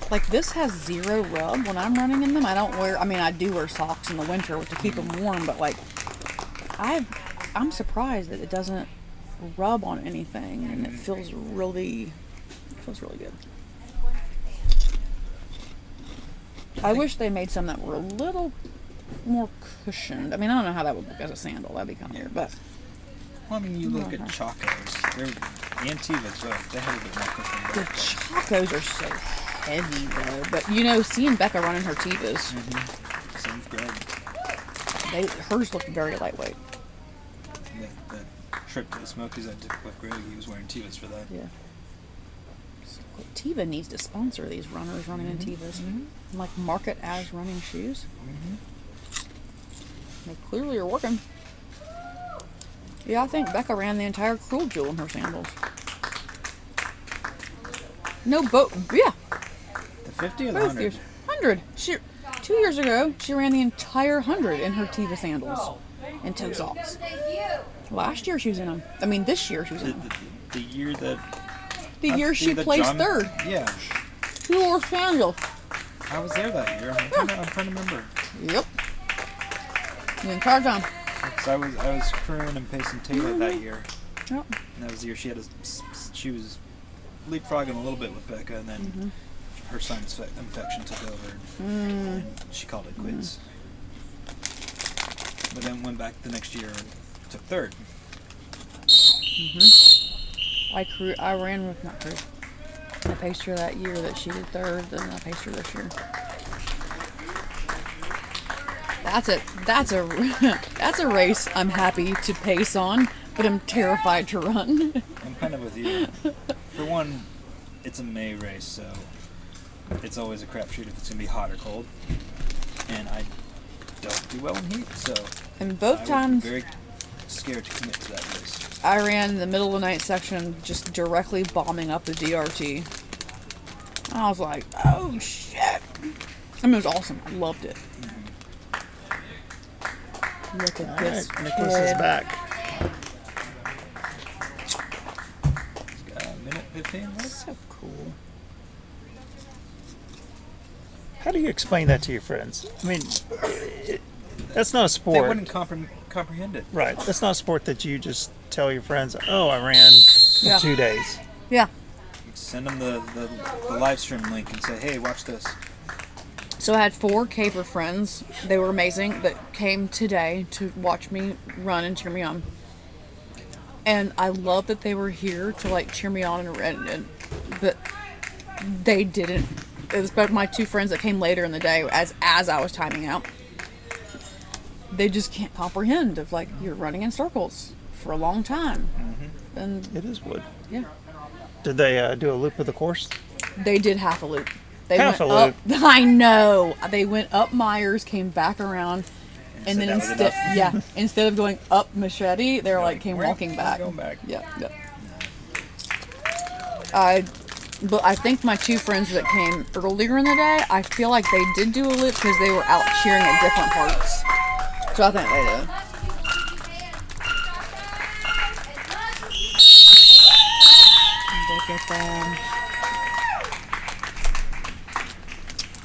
Like, this has zero rub when I'm running in them. I do wear socks in the winter to keep them warm, but like I'm surprised that it doesn't rub on anything, and it feels really good. I wish they made some that were a little more cushioned. I mean, I don't know how that would look as a sandal. That'd be kind of weird, but. Well, I mean, you look at Chacos. They're Antivas both. They have a bit more cushion. The Chacos are so heavy, though. But, you know, seeing Becca running her Tivas. Seems good. Hers looked very lightweight. That trip to the Smokies I took with Greg, he was wearing Tivas for that. Yeah. Tiva needs to sponsor these runners running in Tivas. Like, market as running shoes. They clearly are working. Yeah, I think Becca ran the entire Cruel Jewel in her sandals. No boat. Yeah. The 50 or the Both 100? years. 100. 2 years ago, she ran the entire 100 in her Tiva sandals and toe socks. Last year she was in them. I mean, this year she was in them. The year that... The year she placed third. Yeah. She wore sandals. I was there that year. I'm trying to remember. Yep. The entire time. Because I was crewing and pacing Taylor that year. Yep. And that was the year she was leapfrogging a little bit with Becca, and then her sinus infection took over, and she called it quits. But then went back the next year and took third. I ran with I paced her that year that she did third, then I paced her this year. That's a race I'm happy to pace on, but I'm terrified to run. I'm kind of with you. For one, it's a May race, so it's always a crapshoot if it's gonna be hot or cold, and I don't do well in heat, so. And both times, very scared to commit to that race. I ran the middle of the night section, just directly bombing up the DRT. I was like, oh shit! I mean, it was awesome. I loved it. Look at this. Nicholas is back. He's got a minute 15 left. So cool. How do you explain that to your friends? I mean, that's not a sport. They wouldn't comprehend it. Right. That's not a sport that you just tell your friends, oh, I ran in 2 days. Yeah. Send them the live stream link and say, hey, watch this. So I had 4 caper friends. They were amazing that came today to watch me run and cheer me on. And I love that they were here to like cheer me on and but they didn't. It was about my 2 friends that came later in the day as I was timing out. They just can't comprehend of like you're running in circles for a long time. And it is wood. Yeah. Did they do a loop of the course? They did half a loop. They half went a loop. Up, I know. They went up Myers, came back around, and then instead of going up Machete, they're like came walking back. Going back. Yeah. But I think my 2 friends that came earlier in the day, I feel like they did do a loop because they were out cheering at different parts. So I think they did. Look at them.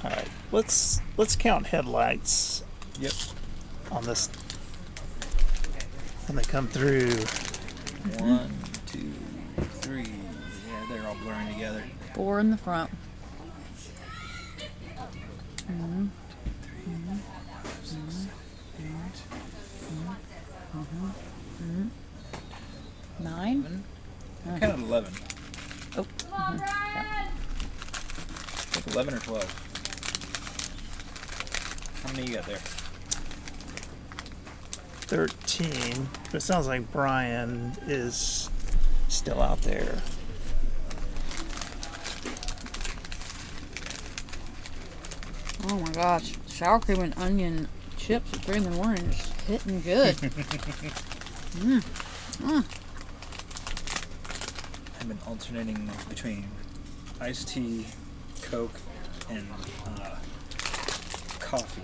All right, let's count headlights. Yep. On this, when they come through. 1, 2, 3. Yeah, they're all blurring together. 4 in the front. 9. I counted 11. Oh. Like 11 or 12. How many you got there? 13. But it sounds like Brian is still out there. Oh my gosh. Sour cream and onion chips at 3 in the morning is hitting good. I've been alternating between iced tea, Coke, and coffee.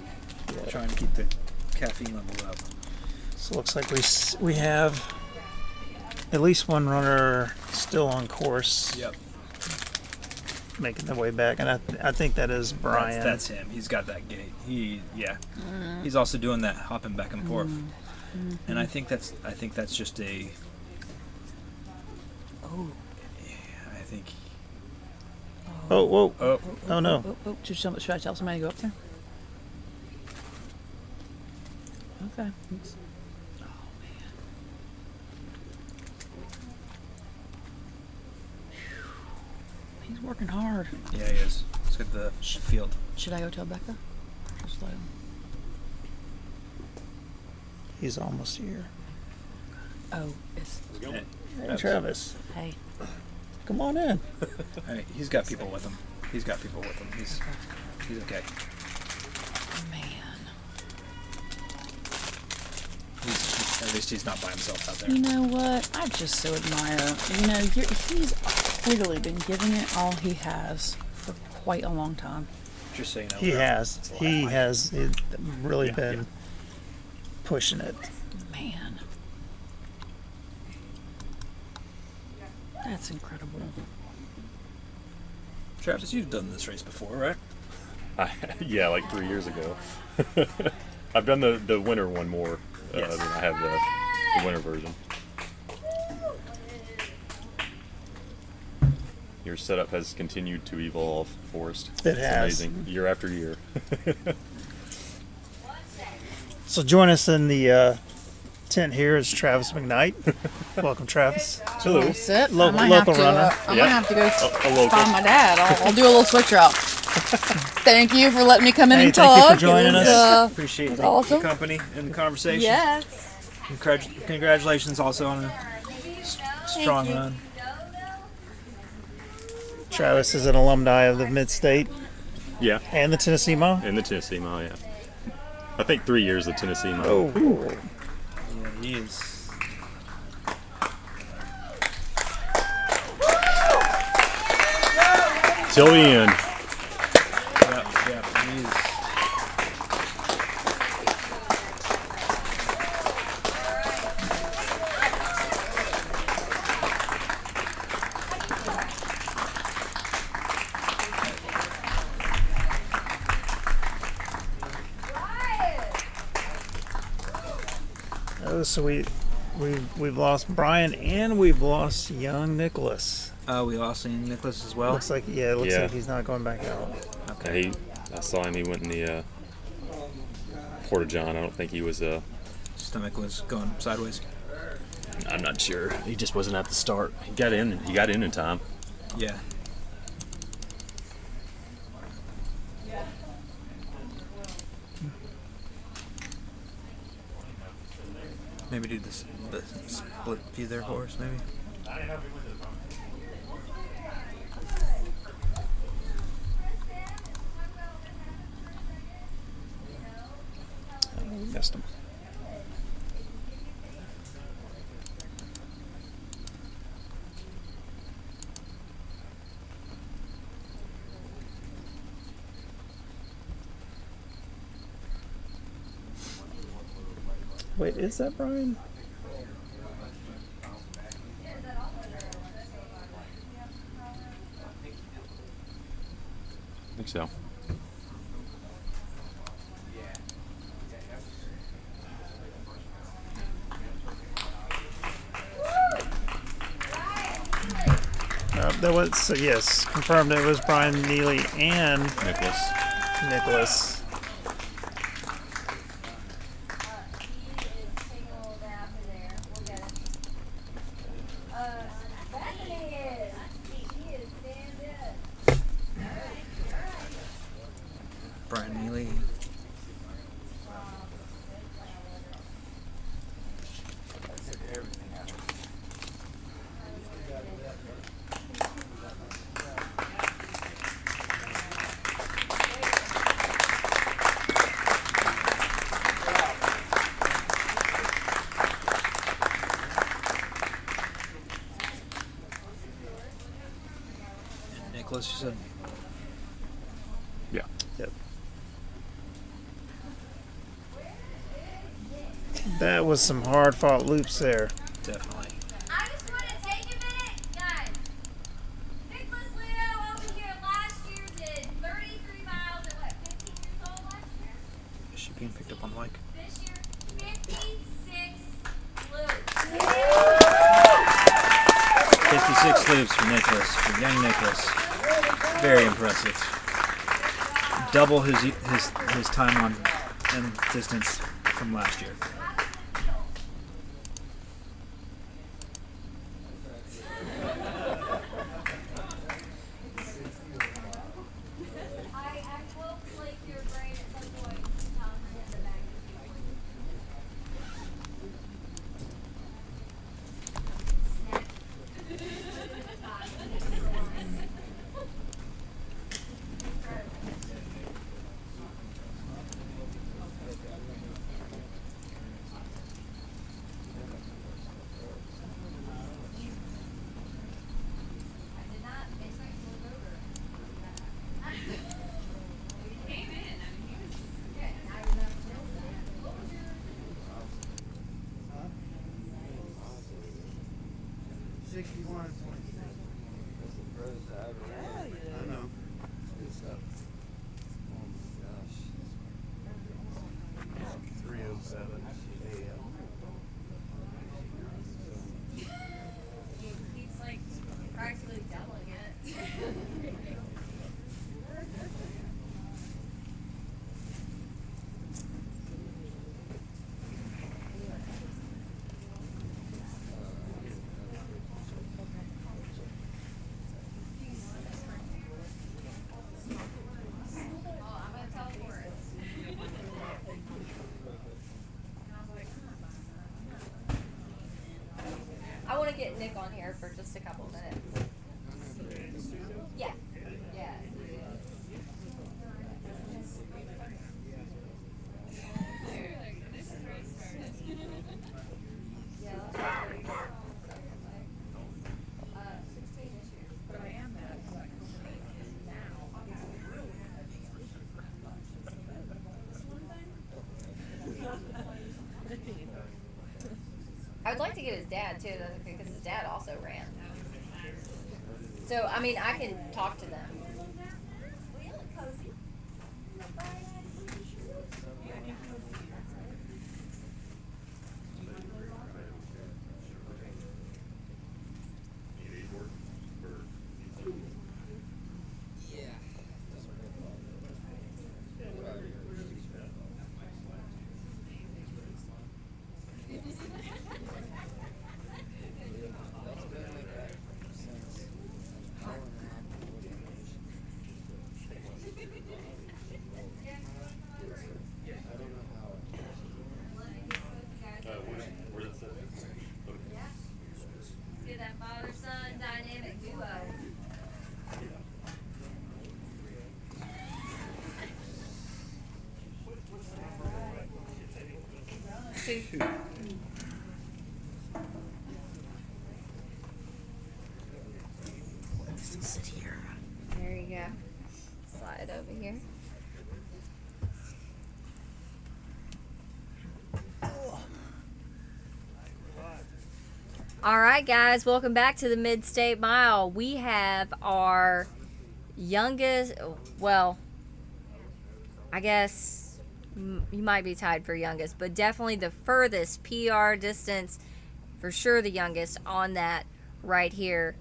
Trying to keep the caffeine level up. So it looks like we have at least one runner still on course. Yep. Making their way back, and I think that is Brian. That's him. He's got that gait. He's also doing that hopping back and forth. And I think that's just Oh, yeah, I think. Oh, whoa. Oh, no. Should I tell somebody to go up there? Okay. He's working hard. Yeah, he is. Let's get the field. Should I go tell Becca? Just let him. He's almost here. Oh, it's. Hey, Travis. Hey. Come on in. Hey, he's got people with him. He's okay. Man. At least he's not by himself out there. You know what? I just so admire. You know, he's clearly been giving it all he has for quite a long time. Just so you know. He has really been pushing it. Man. That's incredible. Travis, you've done this race before, right? Yeah, like 3 years ago. I've done the winter one more than I have the winter version. Your setup has continued to evolve, Forrest. It has. Amazing, year after year. So join us in the tent here is Travis McKnight. Welcome, Travis. Hello. Sit. Local runner. I might have to go a local. find my dad. I'll do a little switch route. Thank you for letting me come in and talk. Thank you for joining us. Appreciate the awesome. company and the conversation. Yes. Congratulations also on a strong run. Travis is an alumni of the Midstate. Yeah. And the Tennessee Mile. And the Tennessee Mile, yeah. I think 3 years the Tennessee Mile. Oh. Yeah, he is. Till the end. Yeah, he is. So we've lost Brian and we've lost young Nicholas. We lost Nicholas as well. Looks like like he's not going back out. Okay. Yeah, I saw him. He went in the Porta John. I don't think he was. Stomach was going sideways. I'm not sure. He just wasn't at the start. He got in time. Yeah. Maybe do the split view there for us, maybe. We missed him. Wait, is that Brian? I think so. That was yes, confirmed. It was Brian Neely and Nicholas. Brian Neely. Nicholas, you said? Yeah. Yep. That was some hard fought loops there. Definitely. I just want to take a minute, guys. Nicholas Leo over here last year did 33 miles at what, 15 years old last year? Is she being picked up on the mic? This year, 56 loops. 56 6 loops for Nicholas, for young Nicholas. Very impressive. Double his time on and distance from last year. I want to get Nick on here for just a couple minutes. Yeah. Yeah. I would like to get his dad too, because his dad also ran. So, I mean, I can talk to them. See that father-son dynamic duo. Sit here. There you go. Slide over here. All right, guys, welcome back to the Midstate Mile. We have our youngest, well, I guess you might be tied for youngest, but definitely the furthest PR distance, for sure the youngest on that right here,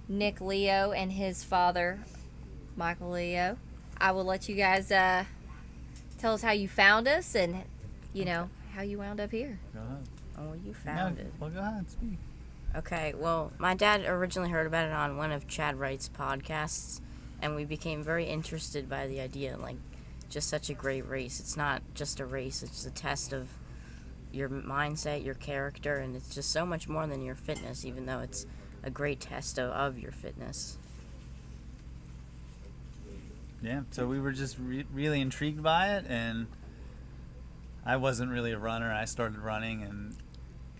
Nick Leo and his father, Michael Leo. I will let you guys tell us how you found us and, you know, how you wound up here. Go ahead. Oh, you found it. Well, go ahead, speak. Okay, well, my dad originally heard about it on one of Chad Wright's podcasts, and we became very interested by the idea, like, just such a great race. It's not just a race, it's a test of your mindset, your character, and it's just so much more than your fitness, even though it's a great test of your fitness. Yeah, so we were just really intrigued by it, and I wasn't really a runner. I started running, and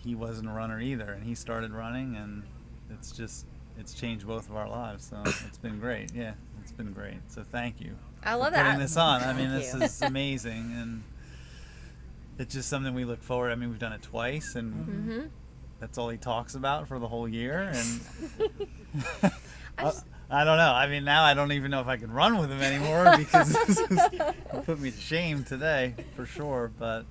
he wasn't a runner either, and he started running, and it's changed both of our lives, so it's been great. Yeah, it's been great. So thank you. I love for putting that. this on. I mean, this is amazing, and it's just something we look forward. I mean, we've done it twice, and that's all he talks about for the whole year, and I don't know. I mean, now I don't even know if I can run with him anymore because he put me to shame today, for sure. But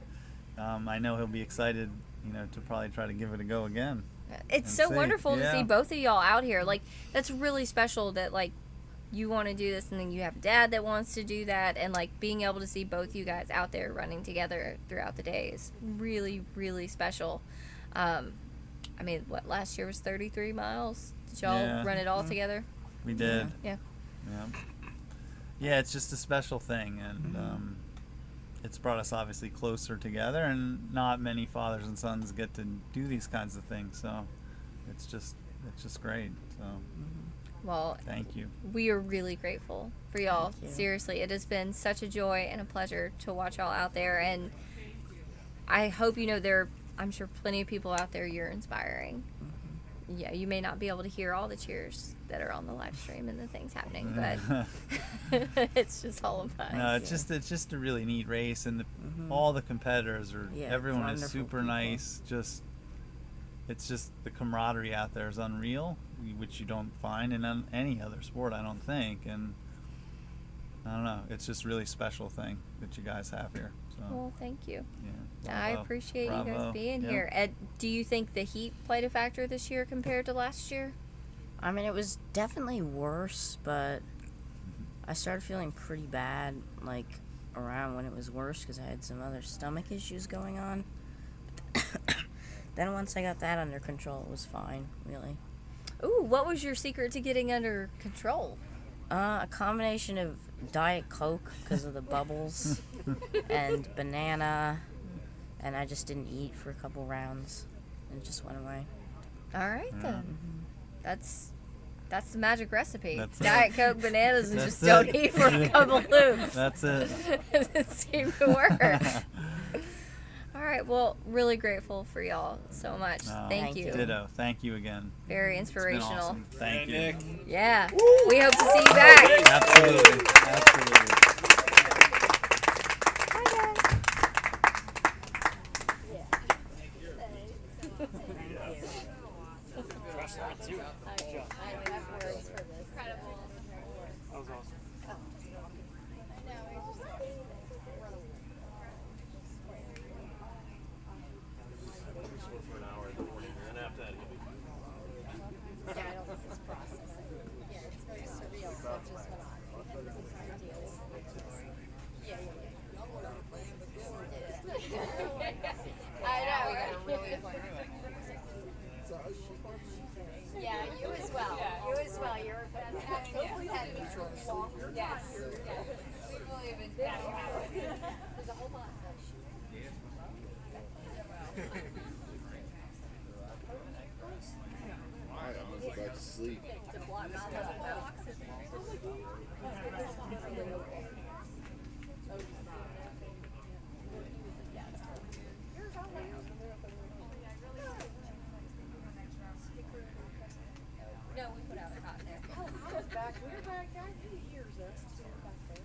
I know he'll be excited, you know, to probably try to give it a go again. It's and so see. wonderful to Yeah. see both of y'all out here. Like, that's really special that, like, you want to do this and then you have a dad that wants to do that, and like being able to see both you guys out there running together throughout the day is really, really special. I mean, what, last year was 33 miles? Did y'all run it all together? We did. Yeah. Yeah, it's just a special thing, and it's brought us obviously closer together, and not many fathers and sons get to do these kinds of things, so it's just great. So Well, thank you. We are really grateful for y'all. Thank you. Seriously, it has been such a joy and a pleasure to watch y'all out there, and I hope you know I'm sure plenty of people out there you're inspiring. Yeah, you may not be able to hear all the cheers that are on the live stream and the things happening, but it's just all of us. No, it's just a really neat race, and all the competitors are everyone is wonderful super people. nice. It's just the camaraderie out there is unreal, which you don't find in any other sport, I don't think. And I don't know, it's just a really special thing that you guys have here. So Well, thank you. yeah, I bravo. appreciate you guys Bravo. being Yeah. here. Ed, do you think the heat played a factor this year compared to last year? I mean, it was definitely worse, but I started feeling pretty bad, like, around when it was worse because I had some other stomach issues going on. Then once I got that under control, it was fine, really. Ooh, what was your secret to getting under control? A combination of Diet Coke because of the bubbles and banana, and I just didn't eat for a couple rounds and it just went away. All right, then. That's the magic recipe. That's Diet it. Coke, bananas, and That's just don't it. eat for a couple loops. That's it. It seemed to work. All right, well, really grateful for y'all so much. Thank you. Ditto. Thank you again. Very It's been inspirational. awesome. Thank you. Yeah. We hope to see you back. Absolutely. Absolutely. Yeah, you as well. You as well. You're a fantastic. Hopefully that mutual walk. Yes. Yes. We believe in that. There's a whole lot. I was about to sleep. No, we put out a cot there. Oh, I was back. We were back there. He hears us. So we're back there.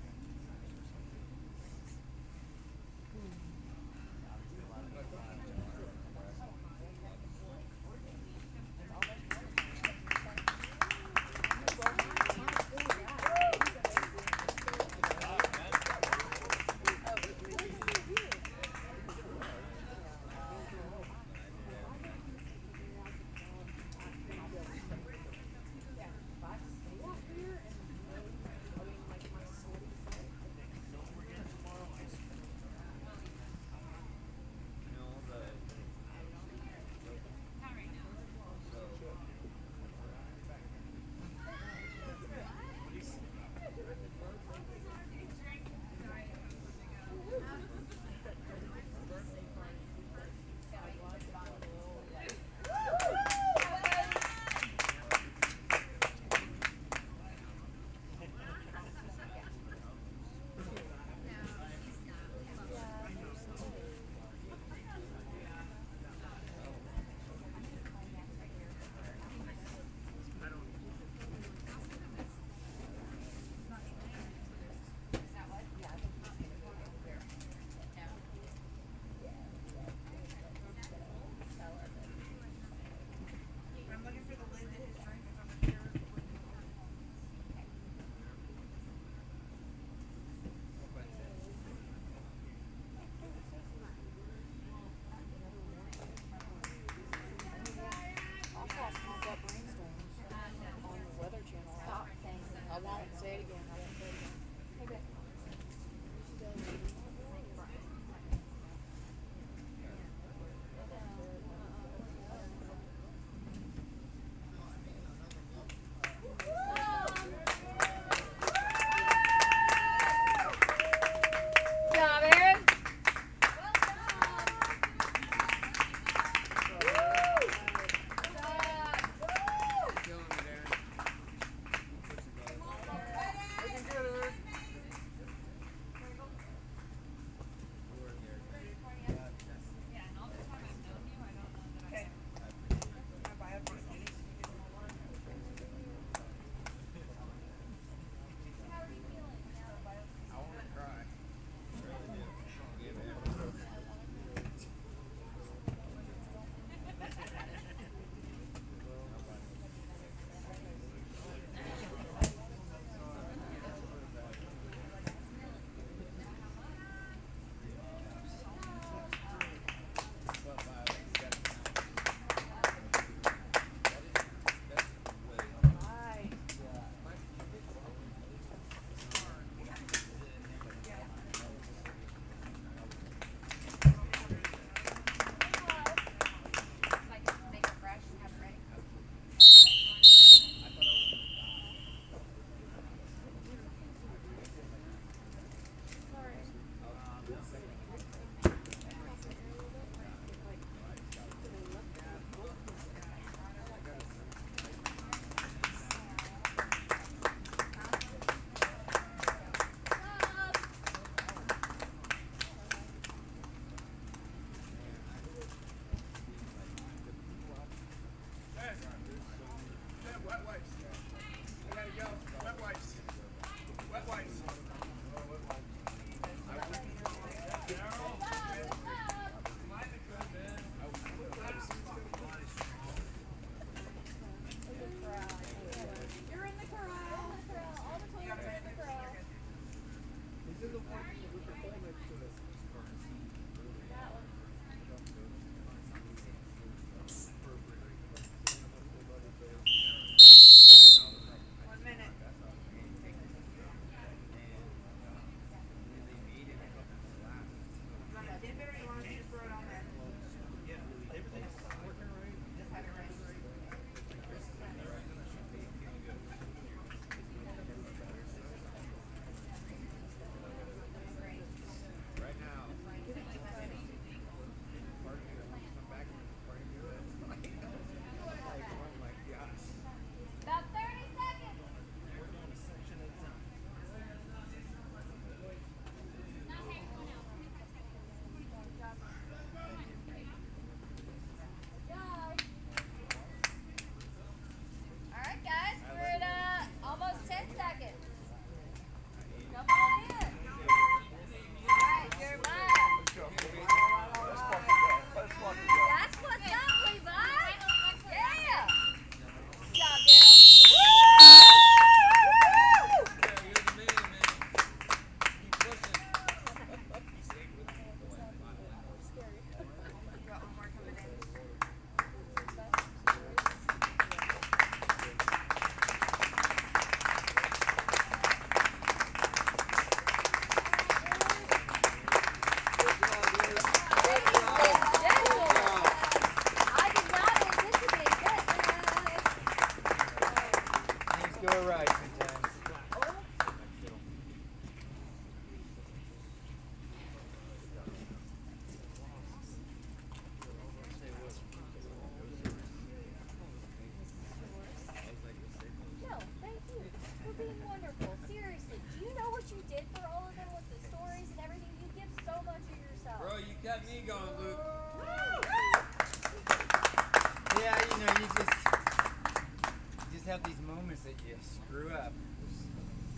have these moments that you screw up.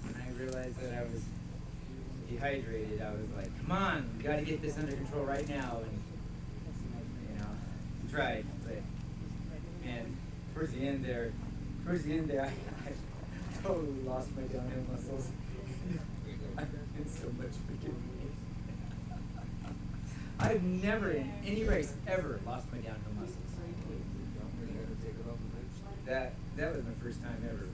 And I realized that I was dehydrated. I was like, come on, we got to get this under control right now. And, you know, tried. But, and towards the end there, I totally lost my downhill muscles. I've been so much forgiven me. I've never in any race ever lost my downhill muscles. That was my first time ever.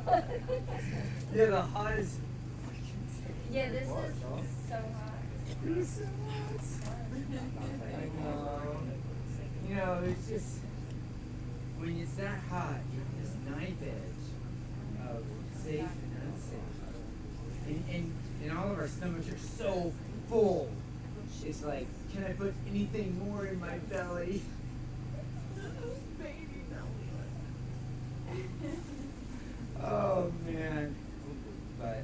So, yeah, the hottest. Yeah, this is so hot. It's so hot. You know, it's just when it's that hot, you're on this knife edge of safe and unsafe. And all of our stomachs are so full. It's like, can I put anything more in my belly? Baby belly. Oh man. But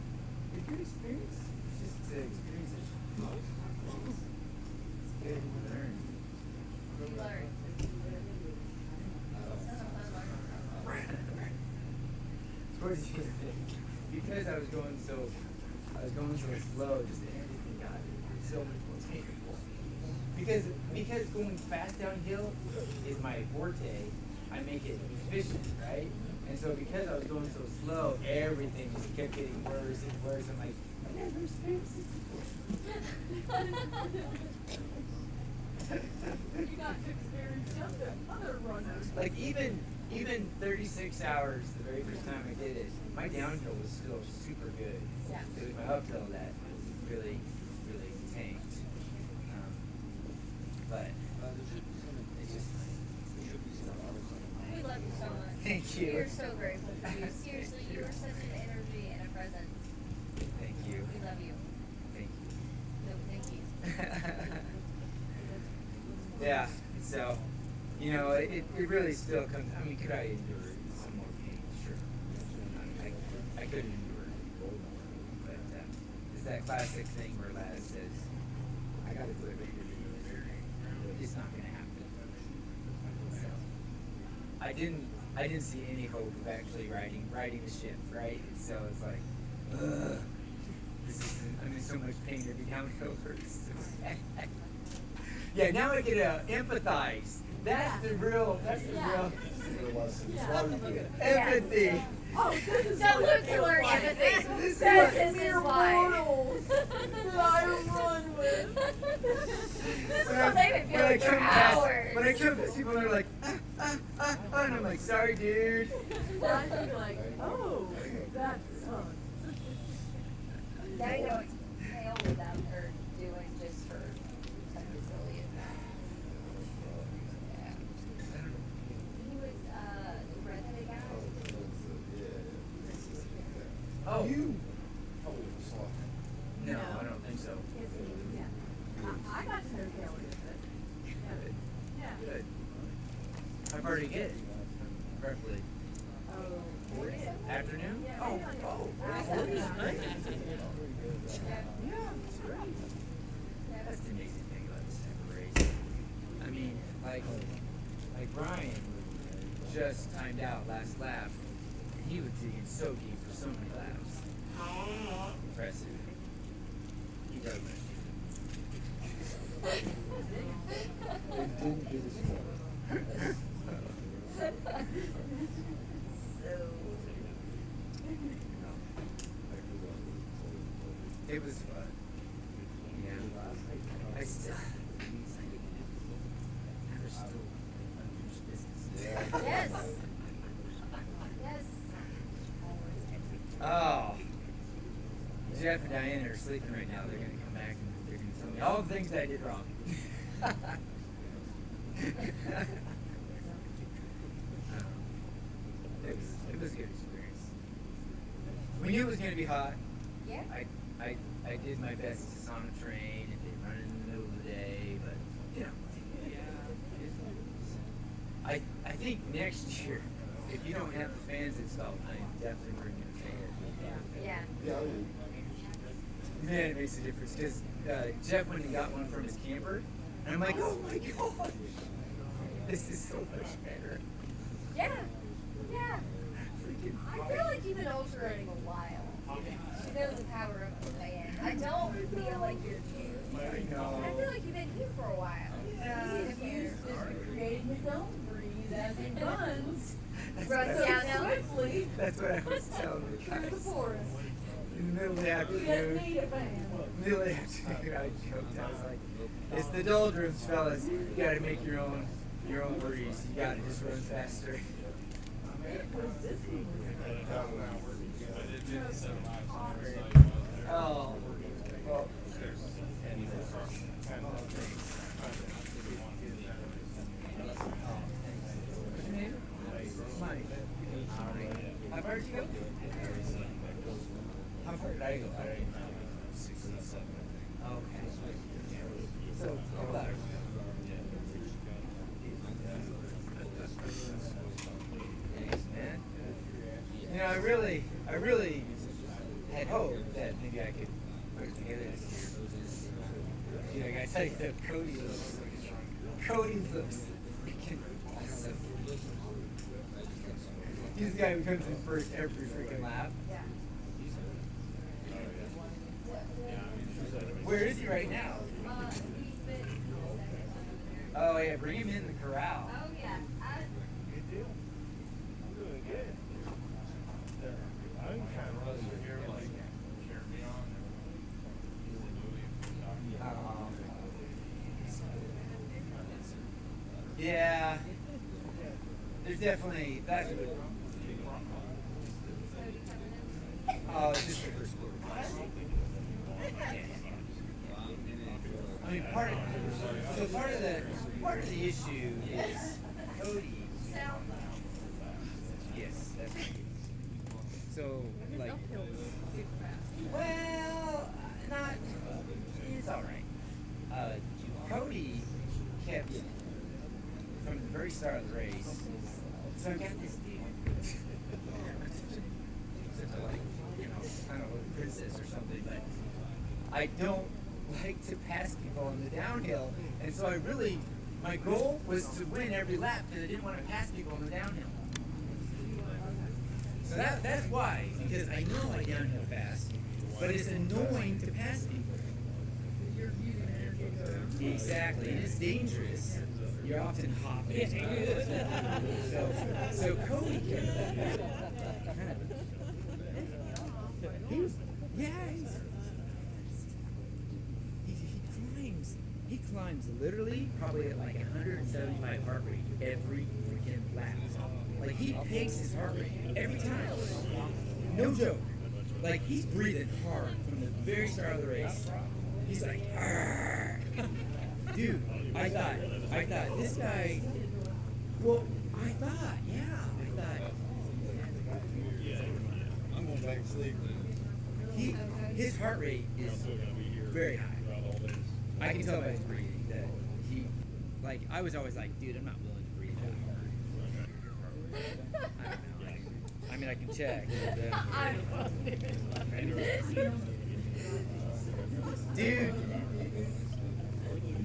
a good experience. Just to experience it. It's good to learn. You learn. Towards the end, because I was going so slow, just everything got so much more painful. Because going fast downhill is my forte, I make it efficient, right? And so because I was going so slow, everything just kept getting worse and worse. I'm like, I never experienced this before. You got to experience other runners. Like even 36 hours the very first time I did it, my downhill was still super good. Yeah. It was my uphill that really tanked. But it's just. We love you so much. Thank you. We're so grateful for you. Seriously, you are such an energy and a presence. Thank you. We love you. Thank you. No, thank you. Yeah. So, you know, it really still comes. I mean, could I endure some more pain? Sure. I couldn't endure it. But it's that classic thing where Laz says, I got to do it. It's not going to happen. So, I didn't see any hope of actually riding the ship, right? So it's like, ugh. I'm in so much pain every downhill hurts. Yeah, now I get to empathize. That's the real empathy. Oh, this is So Luke can learn empathy. This is why. I run with. This is what they've been feeling for hours. When I come past people, they're like, and I'm like, sorry, dude. I'd be like, oh, that sucks. Now you know what Hale with them are doing just for something silly as that. Yeah. He was the redheaded guy. Oh. You? No, I don't think so. I got to know Hale a bit. Yeah. Good. I've already get it. Preferably. Afternoon? Oh. That's nice. Yeah. That's the amazing thing about this type of race. I mean, like Brian just timed out last lap. He was digging so deep for so many laps. Impressive. He does It was fun. Yeah. I still. There's still unfinished business. Yes. Yes. Oh. Jeff and Diana are sleeping right now. They're going to come back and they're going to tell me all the things that I did wrong. It was a good experience. We knew it was going to be hot. Yeah. I did my best to sauna train and did run in the middle of the day, but you know, I think next year, if you don't have the fans installed, I am definitely bringing a fan. Yeah. Man, it makes a difference because Jeff went and got one from his camper, and I'm like, oh my god! This is so much better. Yeah. Yeah. I feel like you've been ultra running a while. You know the power of the band. I don't feel like you're new. I feel like you've been here for a while. He's creating his own breeze as he runs. Runs downhill. Swiftly. That's what I was telling the guys. Through the forest. In the middle of the afternoon. Middle of the afternoon, I joked. I was like, "It's the doldrums, fellas. You gotta make your own breeze. You gotta just run faster." Oh. Well. What's your name? Mike. How far did you go? How far did I go? 6 and 7. Okay. So, a couple hours. Thanks, man. You know, I really had hoped that maybe I could put it together this year. You know, I gotta tell you that Cody looks freaking awesome. He's the guy who comes in first every freaking lap. Where is he right now? Oh yeah, bring him in the corral. Oh yeah. Good deal. Doing good. I'm kind of running here like carry on. Yeah. There's definitely that's what. Oh, it's just the first quarter. I mean, part of the issue is Cody. Yes, that's right. So, like, well, not. It's all right. Cody kept from the very start of the race. So I got this deal. Such a, like, you know, kind of a princess or something, but I don't like to pass people on the downhill, and so my goal was to win every lap because I didn't want to pass people on the downhill. So that's why, because I know I downhill fast, but it's annoying to pass people. Exactly, and it's dangerous. You're often hopping. So Cody he climbs literally probably at like 175 heart rate every freaking lap. Like he pegs his heart rate every time. No joke. Like he's breathing hard from the very start of the race. He's like, argh. Dude, I thought this guy. Well, I thought. I'm going back to sleep. His heart rate is very high. I can tell by his breathing that he, like, I was always like, dude, I'm not willing to breathe that hard. I don't know. I mean, I can check. Dude.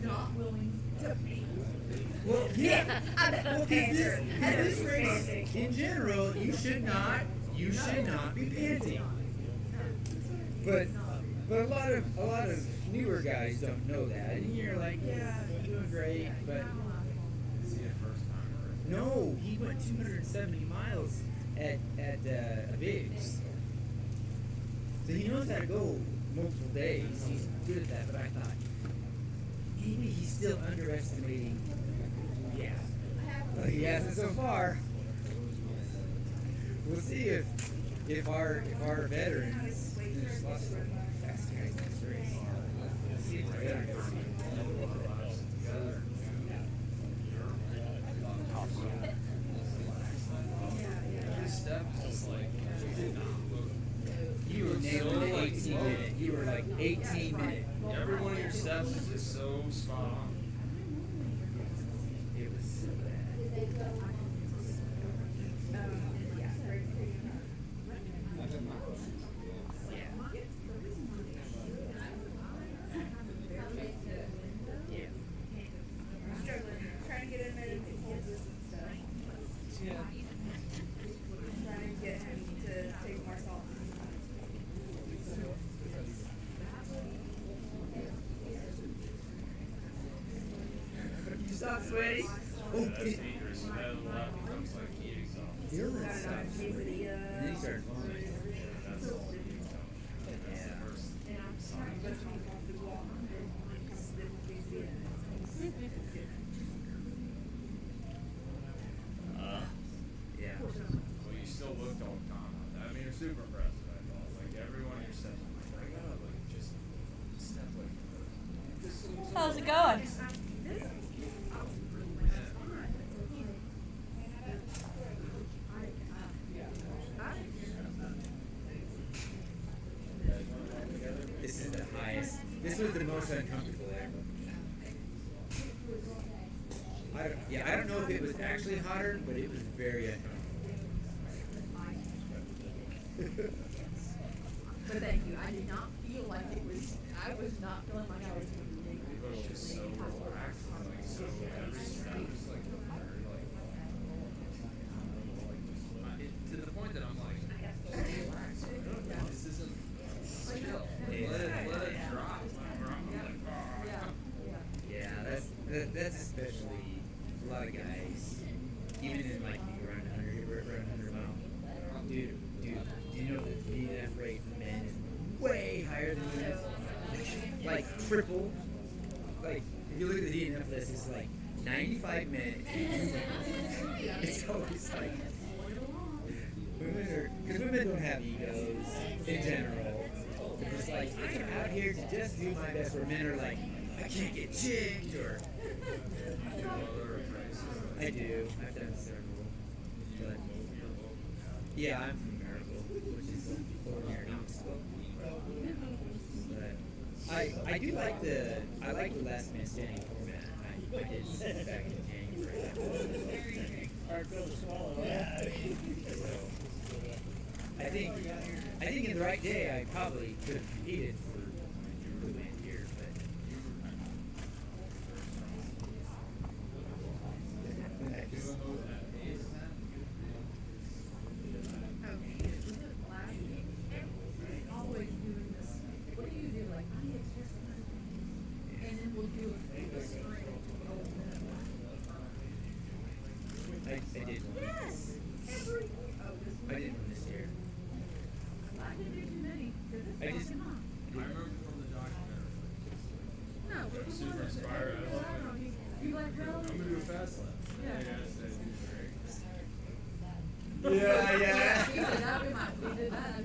Not willing to be. Well, yeah. Well, this race, in general, you should not be panting. But a lot of newer guys don't know that, and you're like, yeah, I'm doing great, but no, he went 270 miles at Biggs, so he knows how to go multiple days. He's good at that, but I thought maybe he's still underestimating. Yeah, well, he hasn't so far. We'll see if our veterans finish faster guys next race. Let's see if our veterans. You were nailing the 18 minute. You were like 18 minute. Every one of your steps is just so spot on. It was so bad. Trying to get in there. stop sweating. Oh, Dylan stopped sweating. And then he started vomiting. Yeah. Well, you still looked all the time. I mean, you're super impressive. I thought. Like, everyone in your session was like, oh, like, just step like How's it going? This is the highest. This was the most uncomfortable ever. I don't know if it was actually hotter, but it was very uncomfortable. But thank you. I did not feel like it was. I was not feeling like I was being It was just so relaxed. Like, so every step was like, to the point that I'm like, just relax. This isn't chill. Let it drop. Yeah, that's especially a lot of guys, even in like around 100 miles. Dude, do you know that the DNF rate for men is way higher than women? Like triple. Like if you look at the DNF list, it's like 95 men. It's always like because women don't have egos in general. They're just like, I'm out here to just do my best. Where men are like, I can't get chicked or. I do. I've done several. But yeah, I'm from Miracle, which is over near Knoxville. But I do like the last man standing format. I did this back in January. I think in the right day I probably could have competed for the win here, but. I did one. Yes. I did one this year. I didn't do too many. I just. I remember from the documentary. No, I was super inspired. I love it. You like I'm gonna do a fast lap. Yeah. Yeah.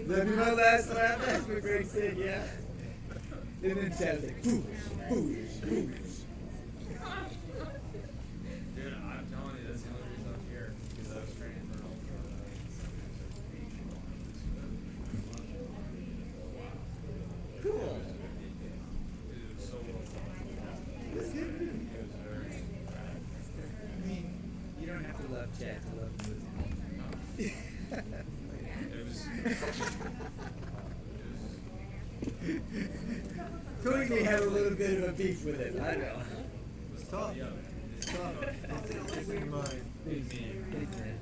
That'd be my last lap. That's what Greg said. Yeah. And then Chad's like, boosh. Dude, I'm telling you, that's the only reason I'm here. Because I was training for an ultra. Cool. It was so well done. That's good. It was very. I mean, you don't have to love Chad to love the movie. It was. Tony may have a little bit of a beef with it. I know. It's tough. It's tough. It's in mind. Thanks, man.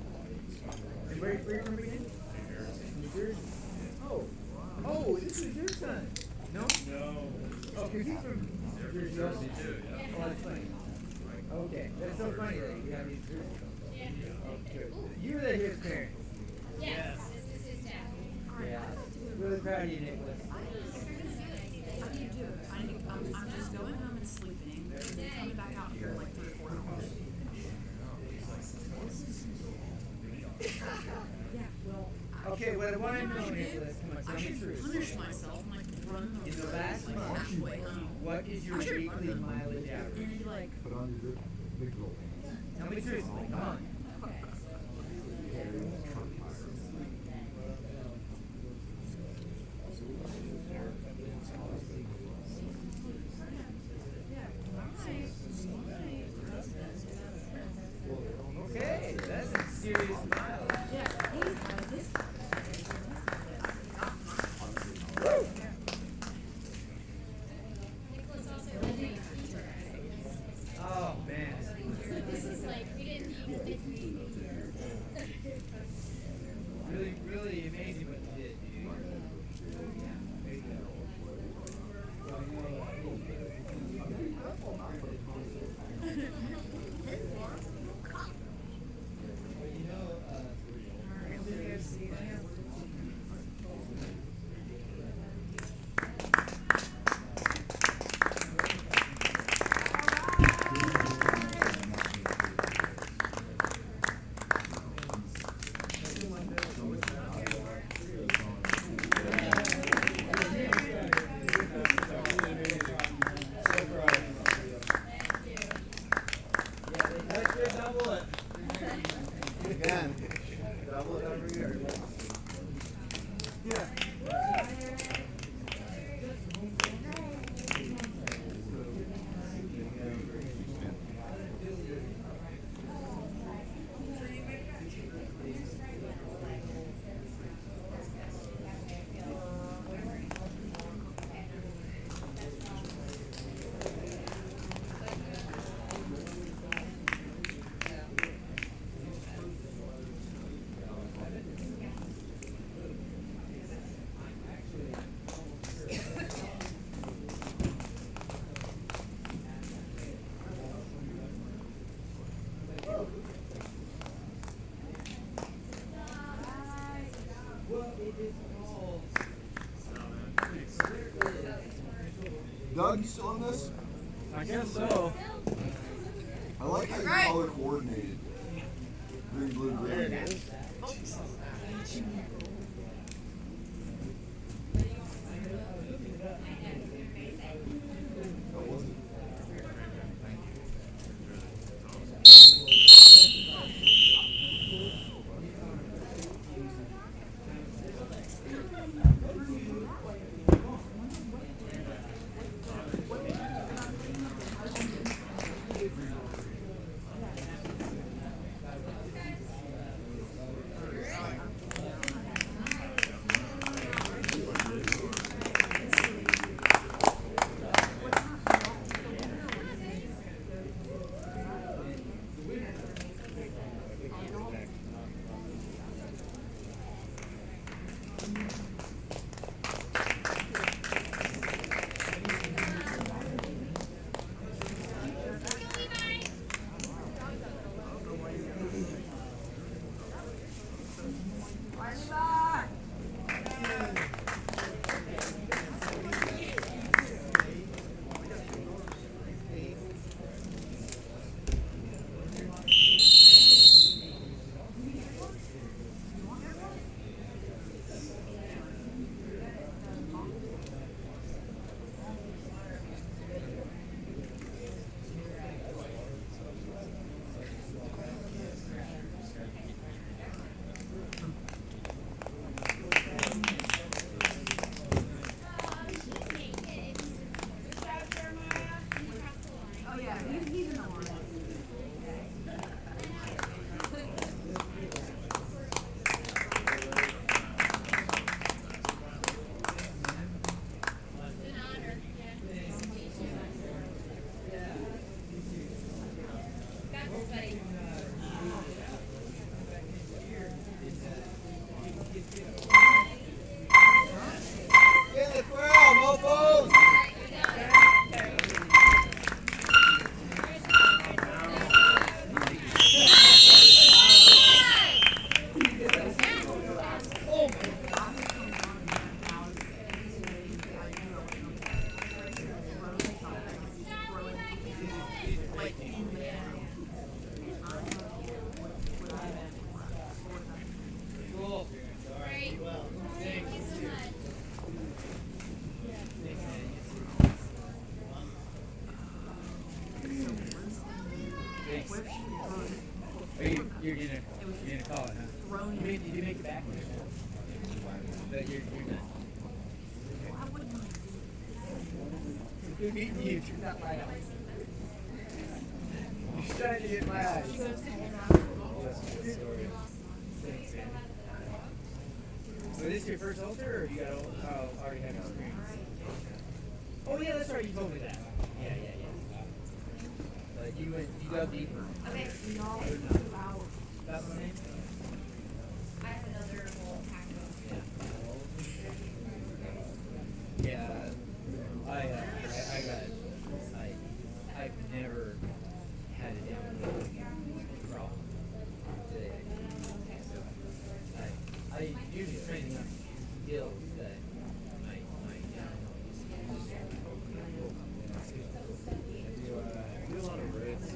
And where you from again? New Jersey. Oh, this is your son. No? No. Oh, because he's from New Jersey too, yeah. Oh, that's funny. Okay, that's so funny that you have these Jersey. Okay. You were there his parents. Yes, this is his dad. Yeah. Really proud of you, Nicholas. How do you do it? I'm just going home and sleeping, and then coming back out here in like 3 or 4 hours. Yeah, well, Okay, well, I want to know, Nicholas, come on, tell I me should the truth. punish myself and like run In the last like month, halfway home. what is your weekly mileage average? And be like, Put on your big roll. Tell me truthfully, come on. Okay, that's a serious mileage. Woo! Oh man. this is like, we didn't Really, really amazing what you did, dude. I guess so. I like how you color coordinated. Green, blue, green. There it is. You're gonna call it, huh? You make it back. But you're not. You're not my eyes. You're trying to get my eyes. So this is your first ulcer, or you got already have experience? Oh yeah, that's right. You told me that. Yeah. But you dug deeper. Okay. That's the name. I have another whole pack of. Yeah. I've never had a down problem. So I usually training up skills that my do a lot of reds.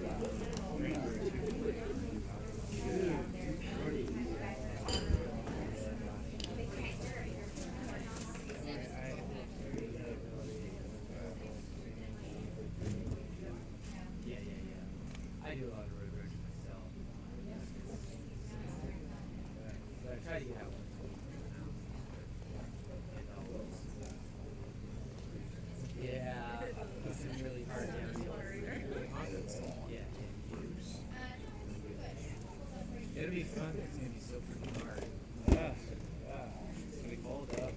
I do a lot of road rage myself. But I try to get out. Yeah, it's been really hard downhill. Yeah. It'll be fun. It's gonna be so freaking hard. Yeah. It's gonna be cold up.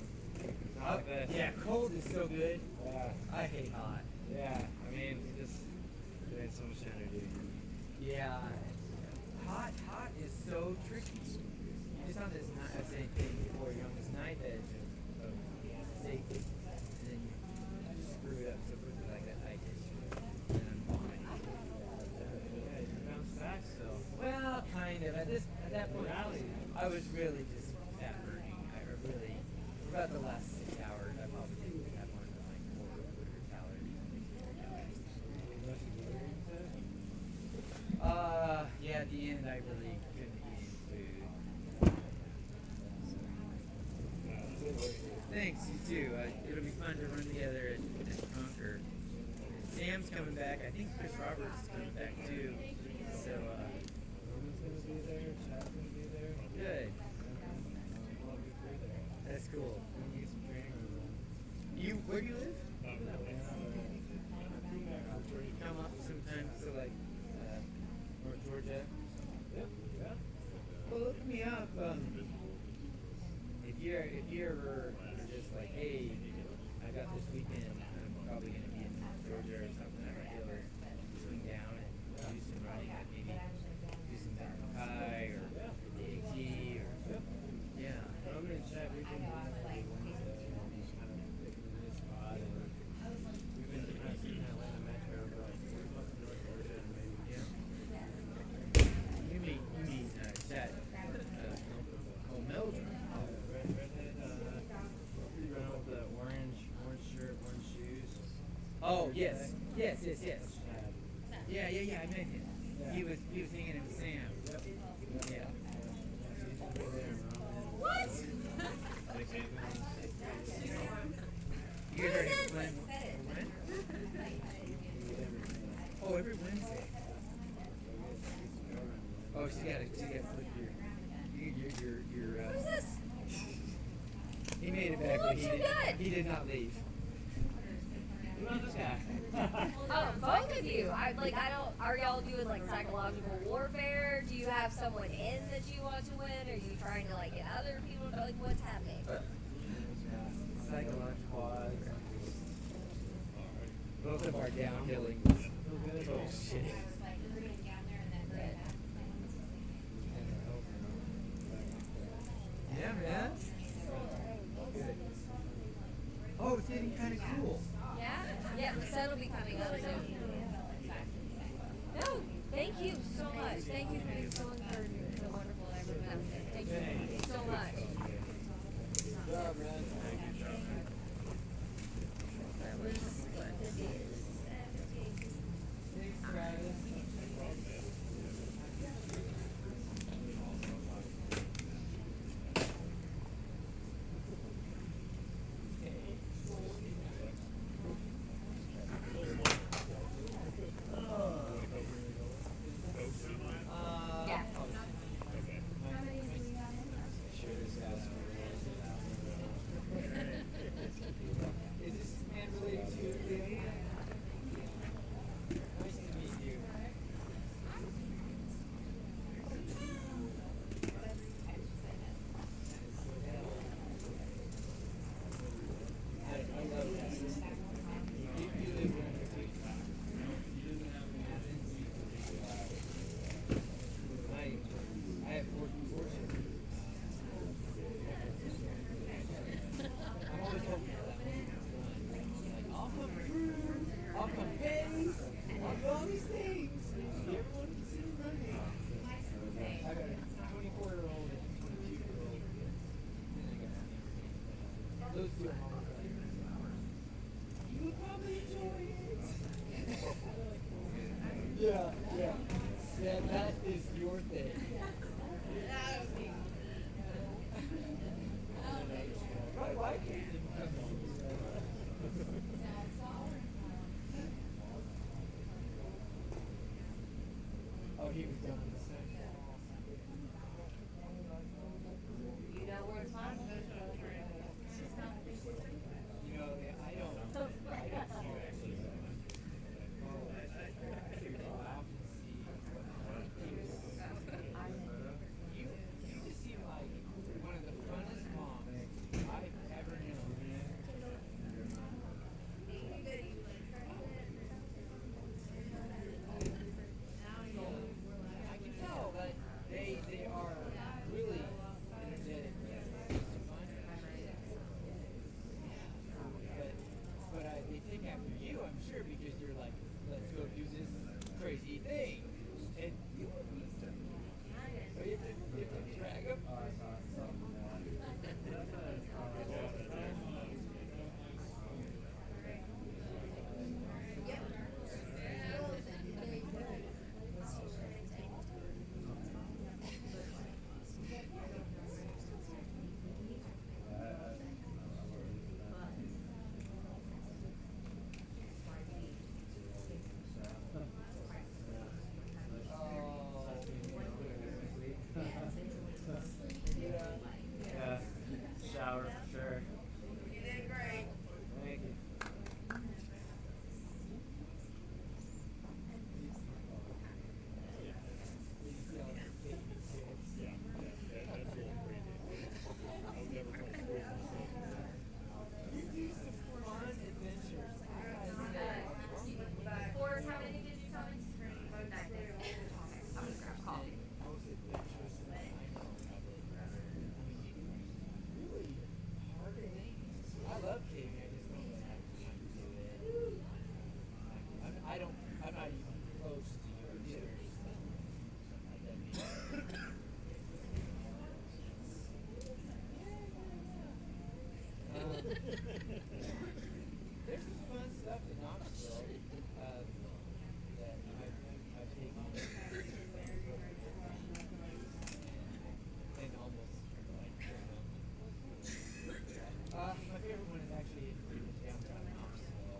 Not like this. Yeah, cold is so good. Yeah. I hate hot. Yeah. I mean, you just had so much energy. Yeah. Hot is so tricky. You just on this night, I was saying before, you're on this night edge of safety, and then you screw it up so quickly like that. I did. And I'm fine. Yeah, you bounce back still. Well, kind of. At that point, I was really just fat burning. For about the last 6 hours, I probably didn't have more than like 400 calories. You too. It'll be fun to run together at Conquer. Sam's coming back. I think Chris Roberts is coming back too. So, Roman's gonna be there, Chad's gonna be there. good. That's cool. Where do you live? Come up sometimes to like North Georgia. Well, look me up. If you ever are just like, hey, I got this weekend, I'm probably gonna be in Georgia or something. I might be able to swing down and do some running. I'd maybe do some Kai or AT or yeah. Roman and Chad, we've been doing that every Wednesday. Just kind of picking a spot, and we've been kind of seeing that Atlanta metro, but like we're up in North Georgia and maybe You mean Chad? Meldrum. redhead, you run with the orange shirt, orange shoes. Oh yes. Yeah. I met him. Yeah. He was hanging with Sam. Yeah. What? You guys already playing when? Oh, every Wednesday. Oh, she got flip your What is this? He made it back, It but looks so good. he did not leave. What about this guy? Oh, both of you. I don't. Are y'all doing like psychological warfare? Do you have someone in that you want to win? Are you trying to like get other people? Like, what's happening? Psychological. Both of our downhilling. Oh shit. Yeah, man. Good. Oh, it's getting kind of cool. Yeah, the sun will be coming up soon. No, thank you so much. Thank you for being so encouraging and so wonderful and everyone. Thank you so much. Good job, man. That was what it is. Thanks, Travis. Yeah. Is this man related to you? Nice to meet you. I love that system. You live in I have 4 children. I'm always hoping for that one. Like, I'll come through, I'll come pennies, I'll do all these things. Everyone can see me running. I got a 24-year-old and a 22-year-old. Those two are home. You would probably enjoy it. Yeah. Yeah, that is your thing. I like it. Oh, he was done. You know where it's from? You know, I don't see it. You just seem like one of the funnest moms I've ever known. I can tell that they are really energetic. But they take after you, I'm sure, because you're like, let's go do this crazy thing. And you so you have to drag them. There's some fun stuff in Knoxville that I've taken and almost my favorite one is actually downtown Knoxville.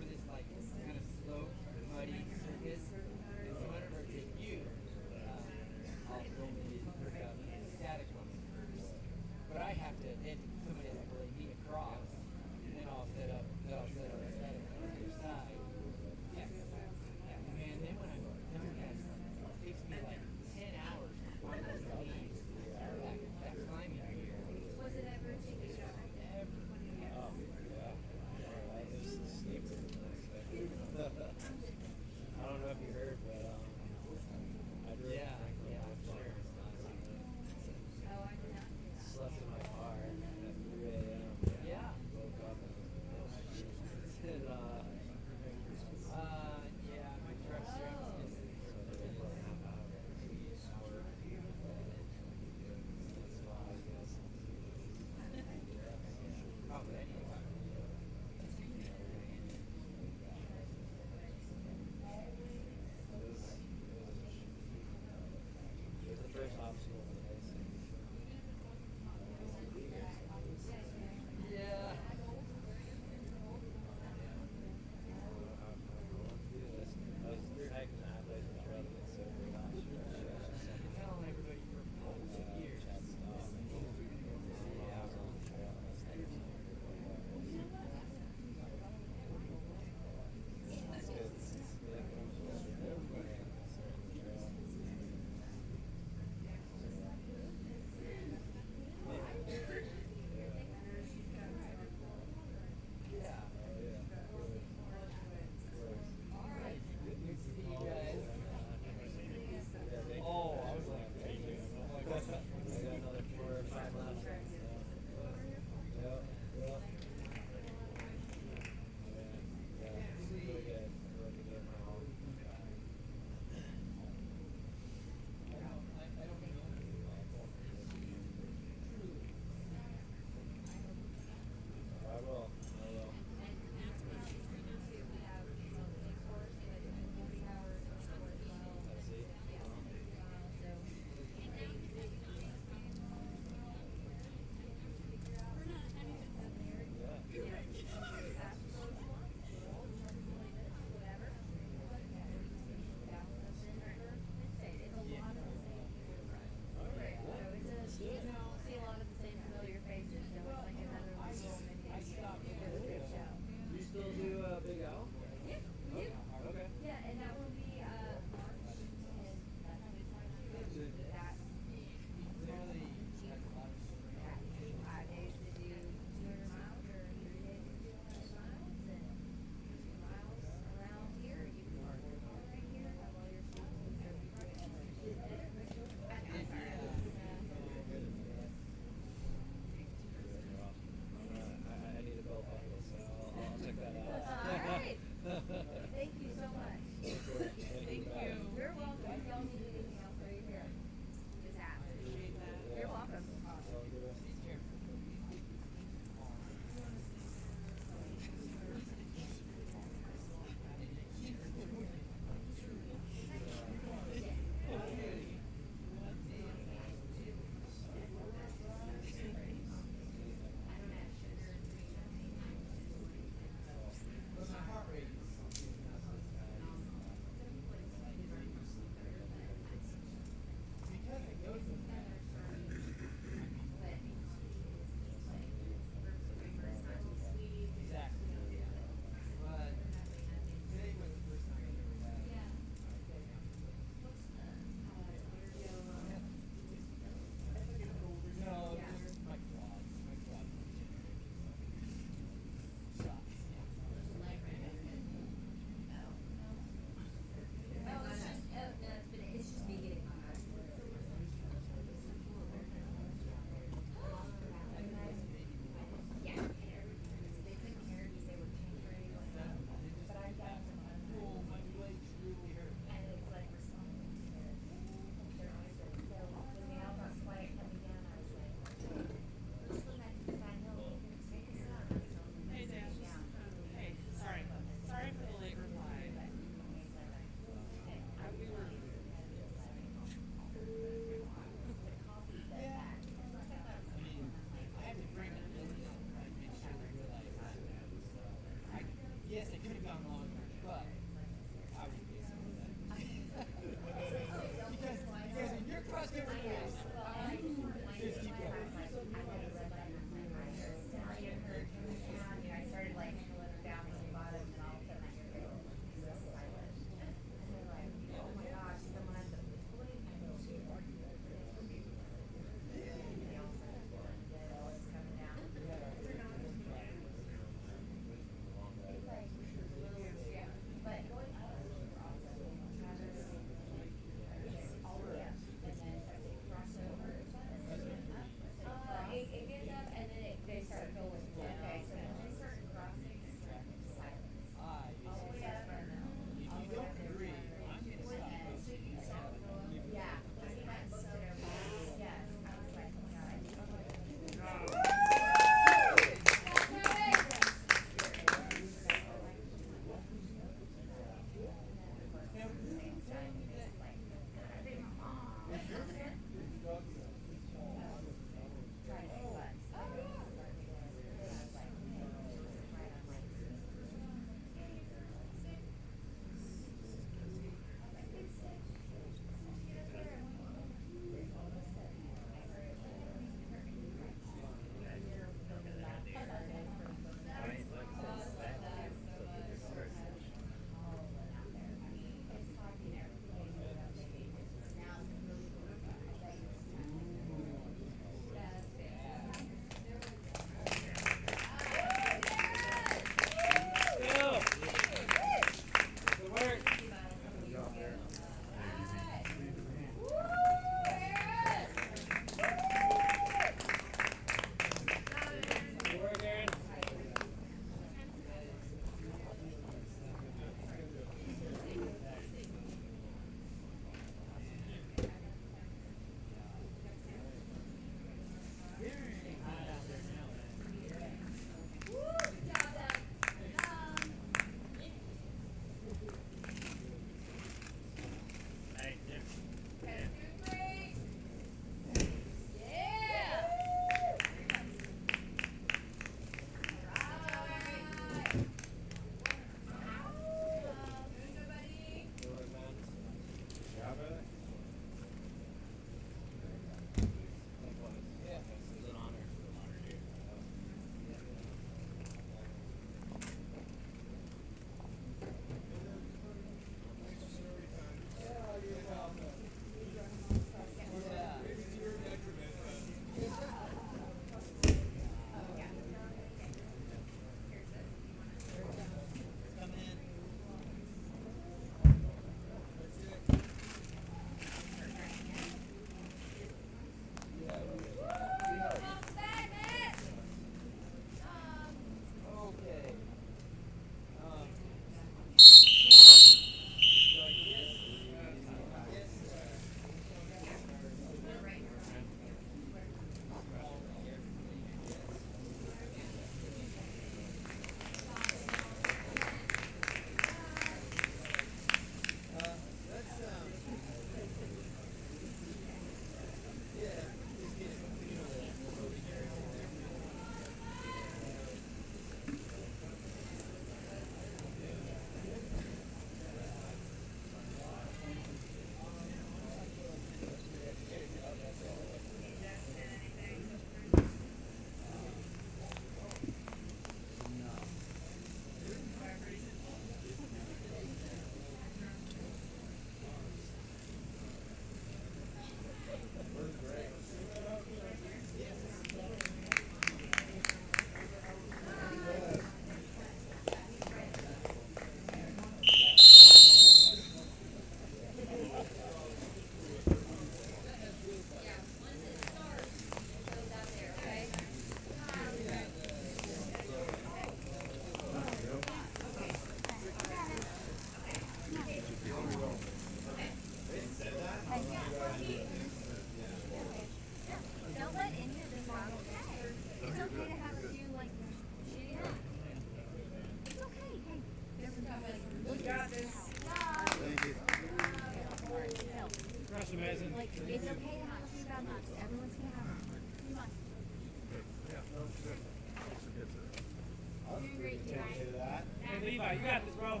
Levi, you got this, bro.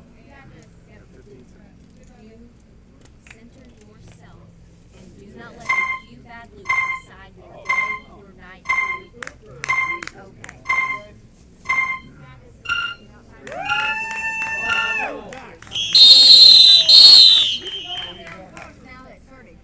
You center yourself and do not let a few bad loops decide your day, your night, your week. Okay. Now it's starting.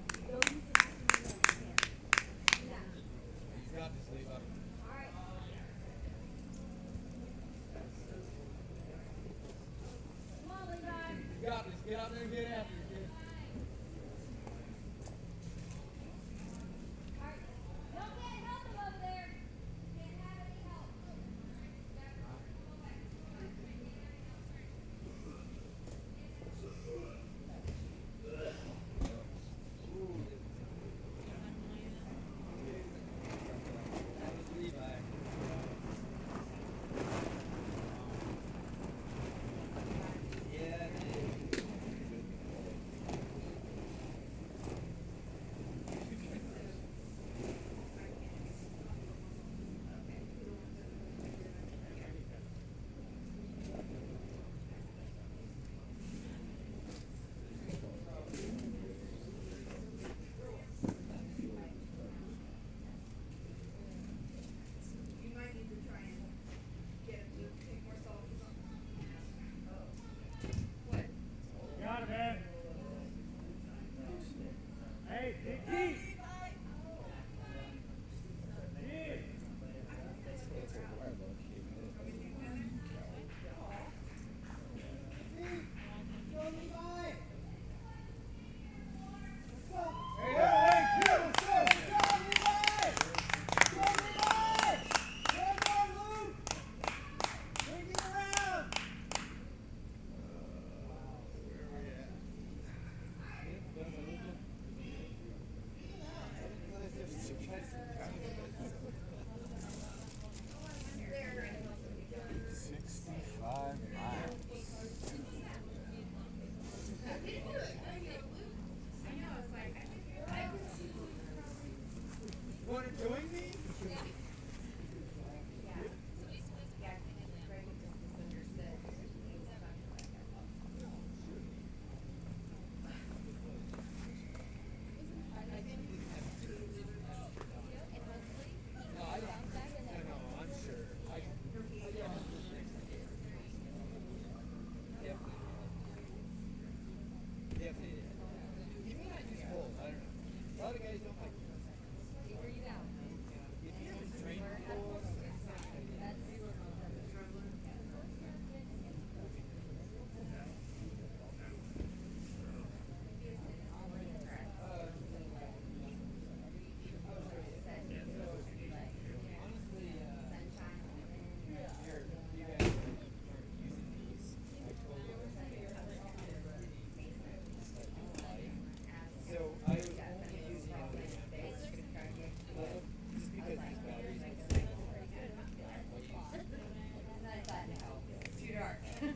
But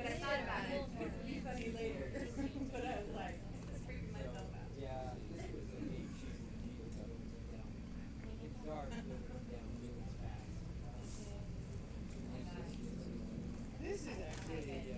I thought about it. It'd be funny later. But I was like, just freaking myself out. Yeah. This is actually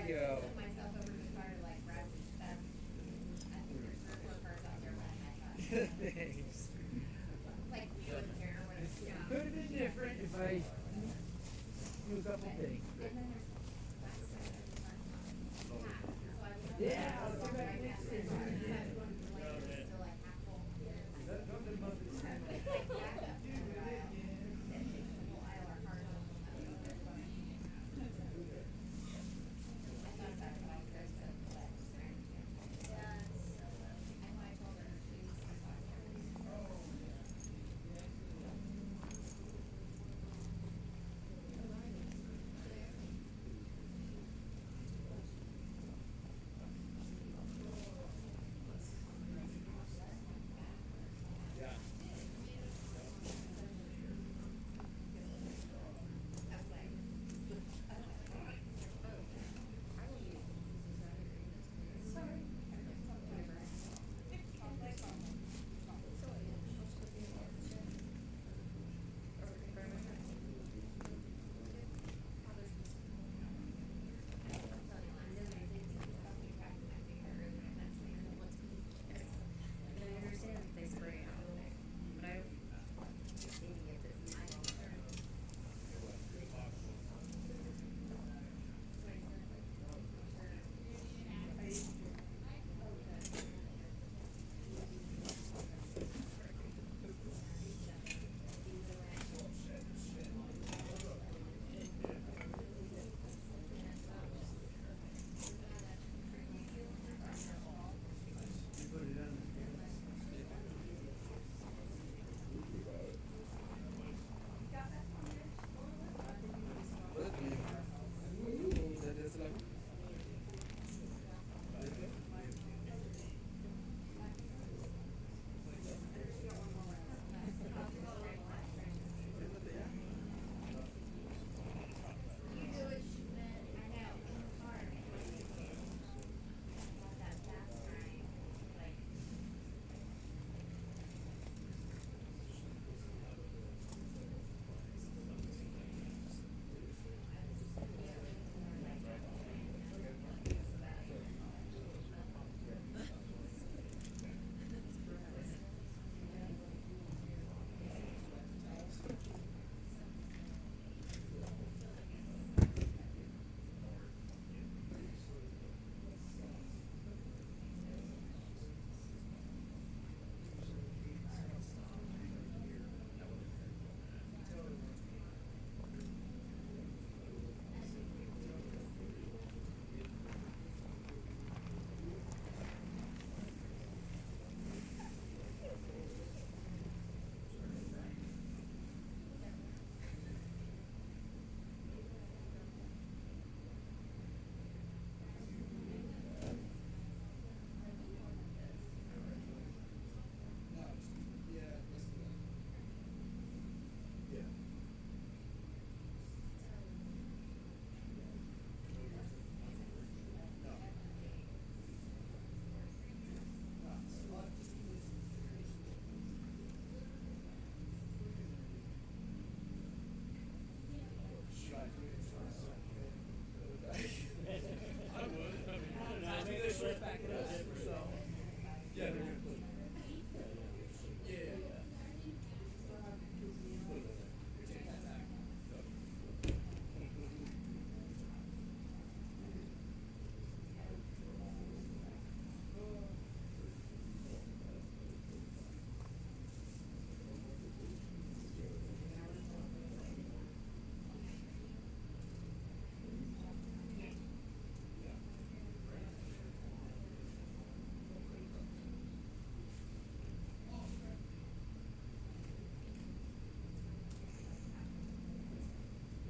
go. Thanks. Could have been different if I knew a couple things. Yeah, I'll come back next week.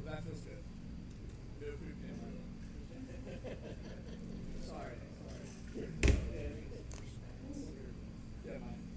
That feels good. No food Sorry. Yeah, mine.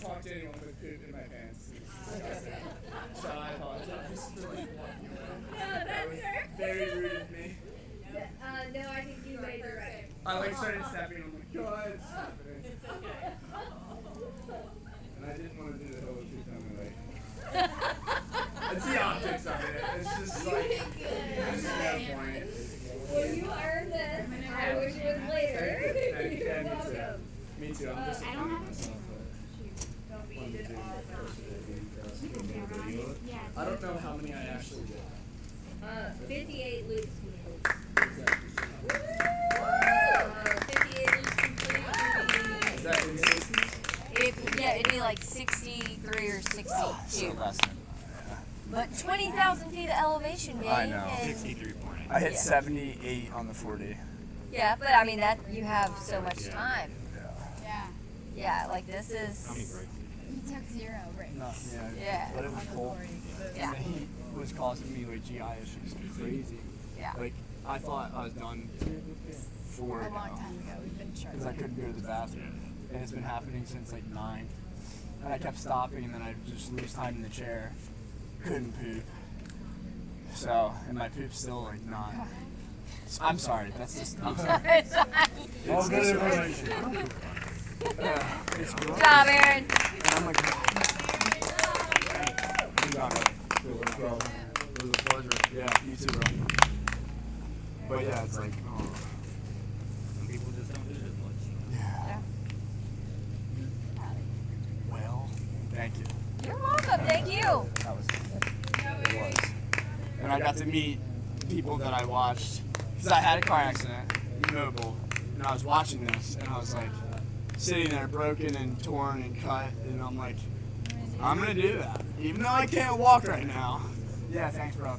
talk to anyone with poop in my pants. So I apologize for like walking away. That was very rude of me. No, I think you made it right. I like started stepping on my God, it's happening. It's okay. And I didn't want to do the whole poop on my leg. It's the optics of it. It's just like, there's no point. Well, you earned this. I wish it was later. You're welcome. Me too. I'm disappointed myself. I don't know how many I actually did. 58 loops complete. 58 loops complete. Is that in 60s? Yeah, it'd be like 63 or 62. So less than. But 20,000 feet of elevation, man. I know. And I hit 78 on the 40. yeah, but I mean that you have so much time. Yeah. Yeah, like this is. He took 0 breaks. No, Yeah. But it was cold. Yeah. The heat was causing me like GI issues crazy. Yeah. Like I thought I was done for A long time ago, we've been short. because I couldn't go to the bathroom, and it's been happening since like 9. And I kept stopping, and then I just lose time in the chair. Couldn't poop. So, and my poop's still like not. I'm sorry. That's just. I'm sorry. All good information. It's Good job, Aaron. And I'm like, you got it. It was a pleasure. Yeah, you too, bro. But yeah, it's like, oh. Some people just don't do it as much. Yeah. Well, thank you. You're welcome. Thank you. That was it was. And I got to meet people that I watched because I had a car accident, mobile, and I was watching this, and I was like sitting there broken and torn and cut, and I'm like, I'm gonna do that, even though I can't walk right now. Yeah, thanks, bro.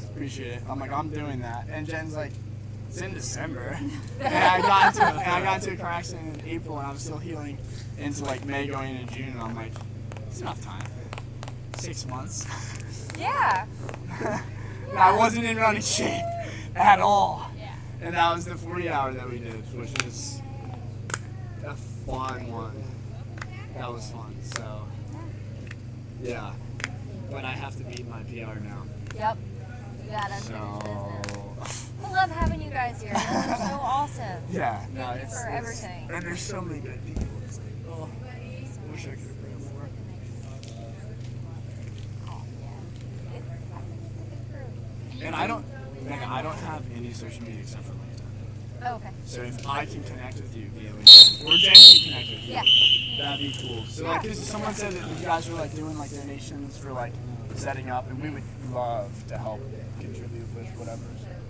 Appreciate it. I'm like, I'm doing that, and Jen's like, it's in December, and I got into a car accident in April, and I was still healing into like May going into June, and I'm like, it's enough time. 6 months. Yeah. I wasn't in running shape at all. And that was the 40-hour that we did, which is a fun one. That was fun, so yeah. But I have to beat my PR now. Yep. You got us. So I love having you guys here. You're so awesome. yeah, no, Thank you it's for everything. And there's so many good people. It's like, oh, I wish I could have prayed more. And I don't have any social media except for LinkedIn. Oh, okay. So if I can connect with you via LinkedIn, or Jen can connect with you, Yeah. that'd be cool. So like, 'cause someone said that you guys were like doing like donations for like setting up, and we would love to help contribute with whatever.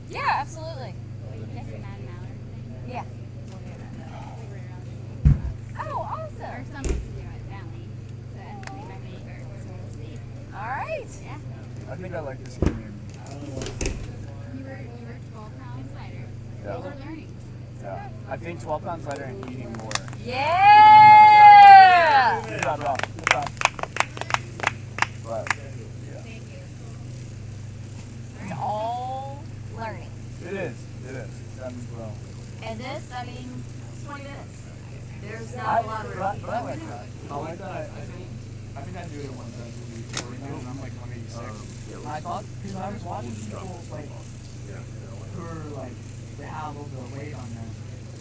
Yeah, absolutely. Yeah. Oh, awesome. Our son wants to do it, Valley. So that's my favorite. So we'll see. All right. I think I like this community. You were 12 pounds lighter. Yeah. We're learning. Yeah. I think 12 pounds lighter and eating more. Yeah. Good job, bro. Good job. But, yeah. It's all learning. It is. It is. That means well. And this, I mean, 20 minutes. There's not I a lot of room. I like that. I like that. I think I do it one time before, and I'm like 186. And I thought, because I was watching people like who are like, they have a little bit of weight on them,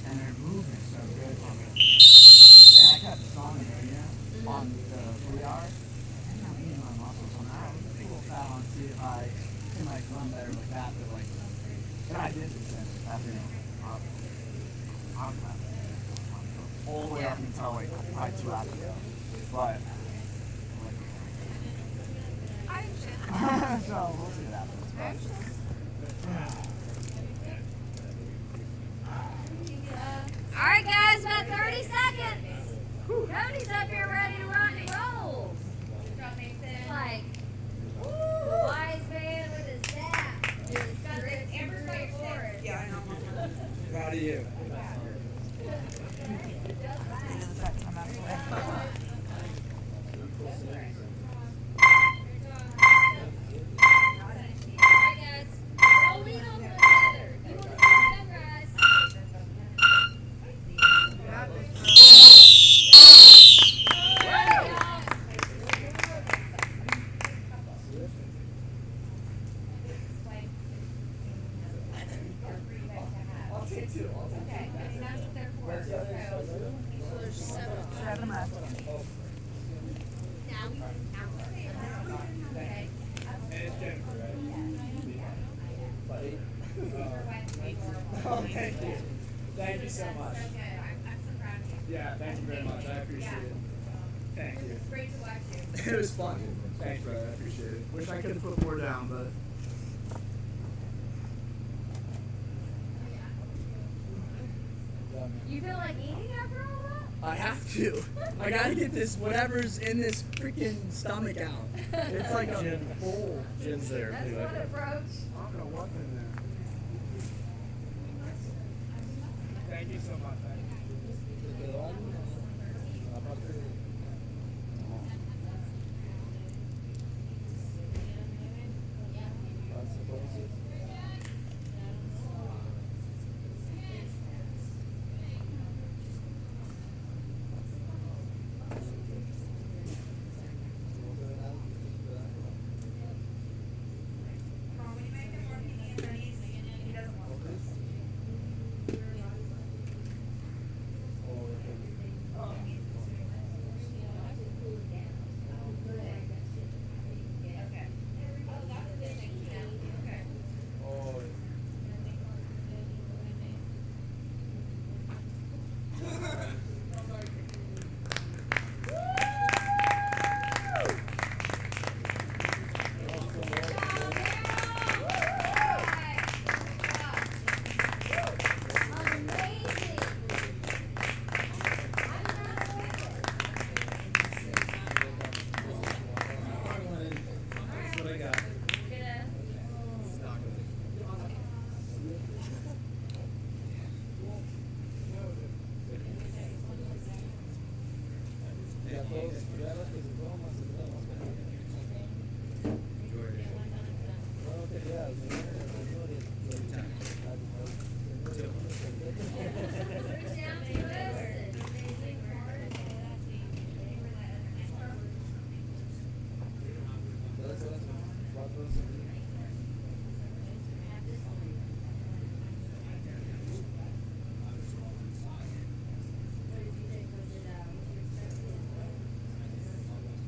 and their movement's so good on it. And I kept stalling it, on the 3 hours. I'm not eating my muscles on that. I was a little fat on, see if I can like run better like that, but like, and I did this then after, I'm all the way up until like probably 2 hours ago. But so we'll see what happens. All right, guys, about 30 seconds. Cody's up here ready to rock and roll. Like, the wise man with his staff. Yeah, I know. Proud of you. Woo! Oh, thank you. Thank you so much. Yeah, thank you very much. I appreciate it. Thank you. Great to watch you. It was fun. Thanks, brother. I appreciate it. Wish I could have put more down, but. You feel like eating after all that? I have to. I gotta get this whatever's in this freaking stomach out. It's like a bowl. Gin's there. That's one approach. I don't know what's in there. Thank you so much.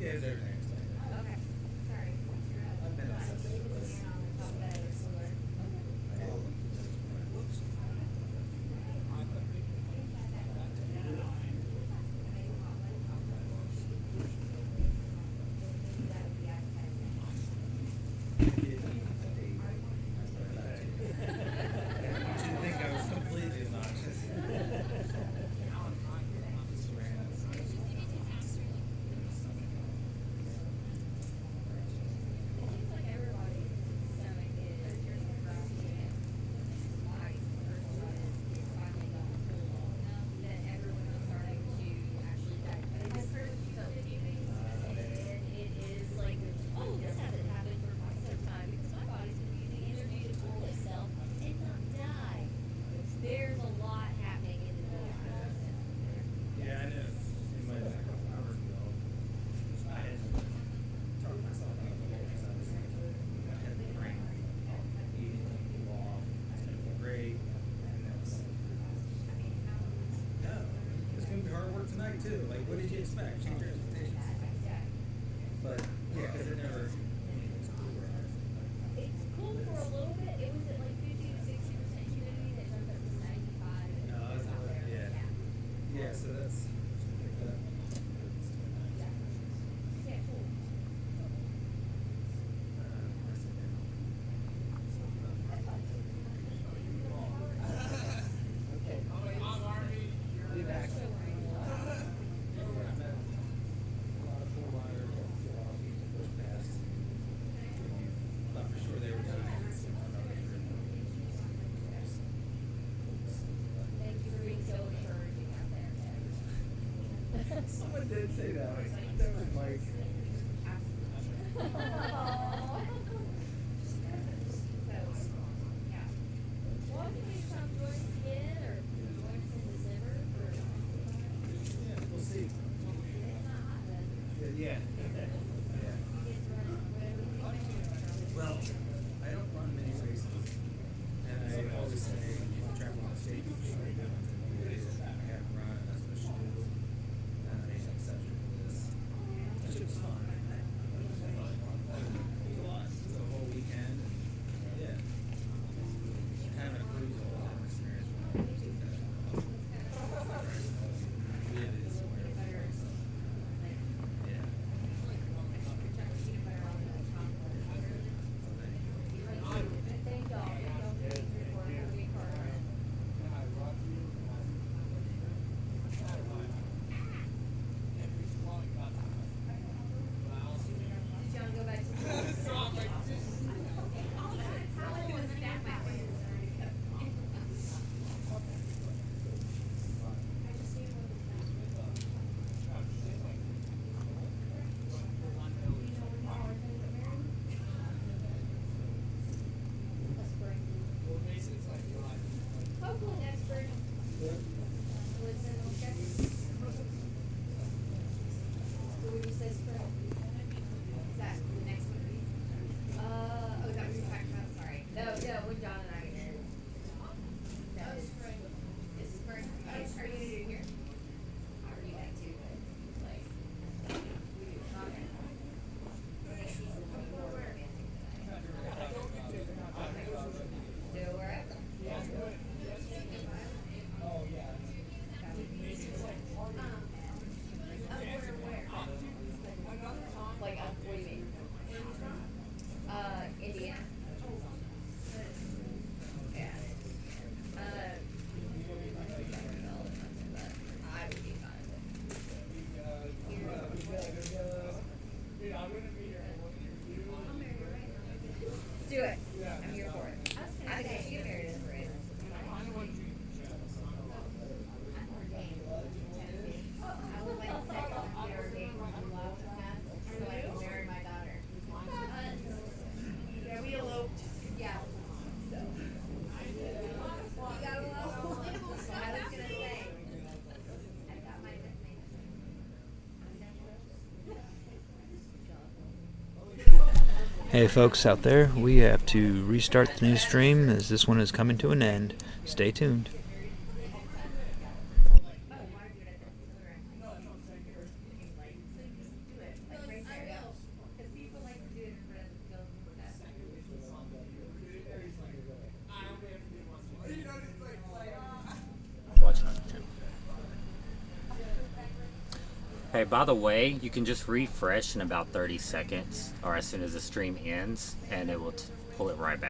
Yeah, everything. Okay. Sorry. I've been obsessed with this. Tonight too. Like, what did you expect? Change your expectations. But yeah, because it never. It's cool for a little bit. It was at like 50 to 60% humidity. They jumped up to 95. No, that's not right. Yeah. Yeah, so that's. Yeah, cool. Be back. Someone did say that. That was Mike. We'll see. Yeah. Well, I don't run many races, and I always say you can travel on stage. Do it. I'm here for it. I think she get married in the parade. I was like second year game when I loved so I could marry my daughter. Yeah, we eloped. Yeah. So. You got a little. I was gonna say. I got my nickname. Hey folks out there, we have to restart the new stream as this one is coming to an end. Stay tuned. Hey, by the way, you can just refresh in about 30 seconds or as soon as the stream ends and it will pull it right back.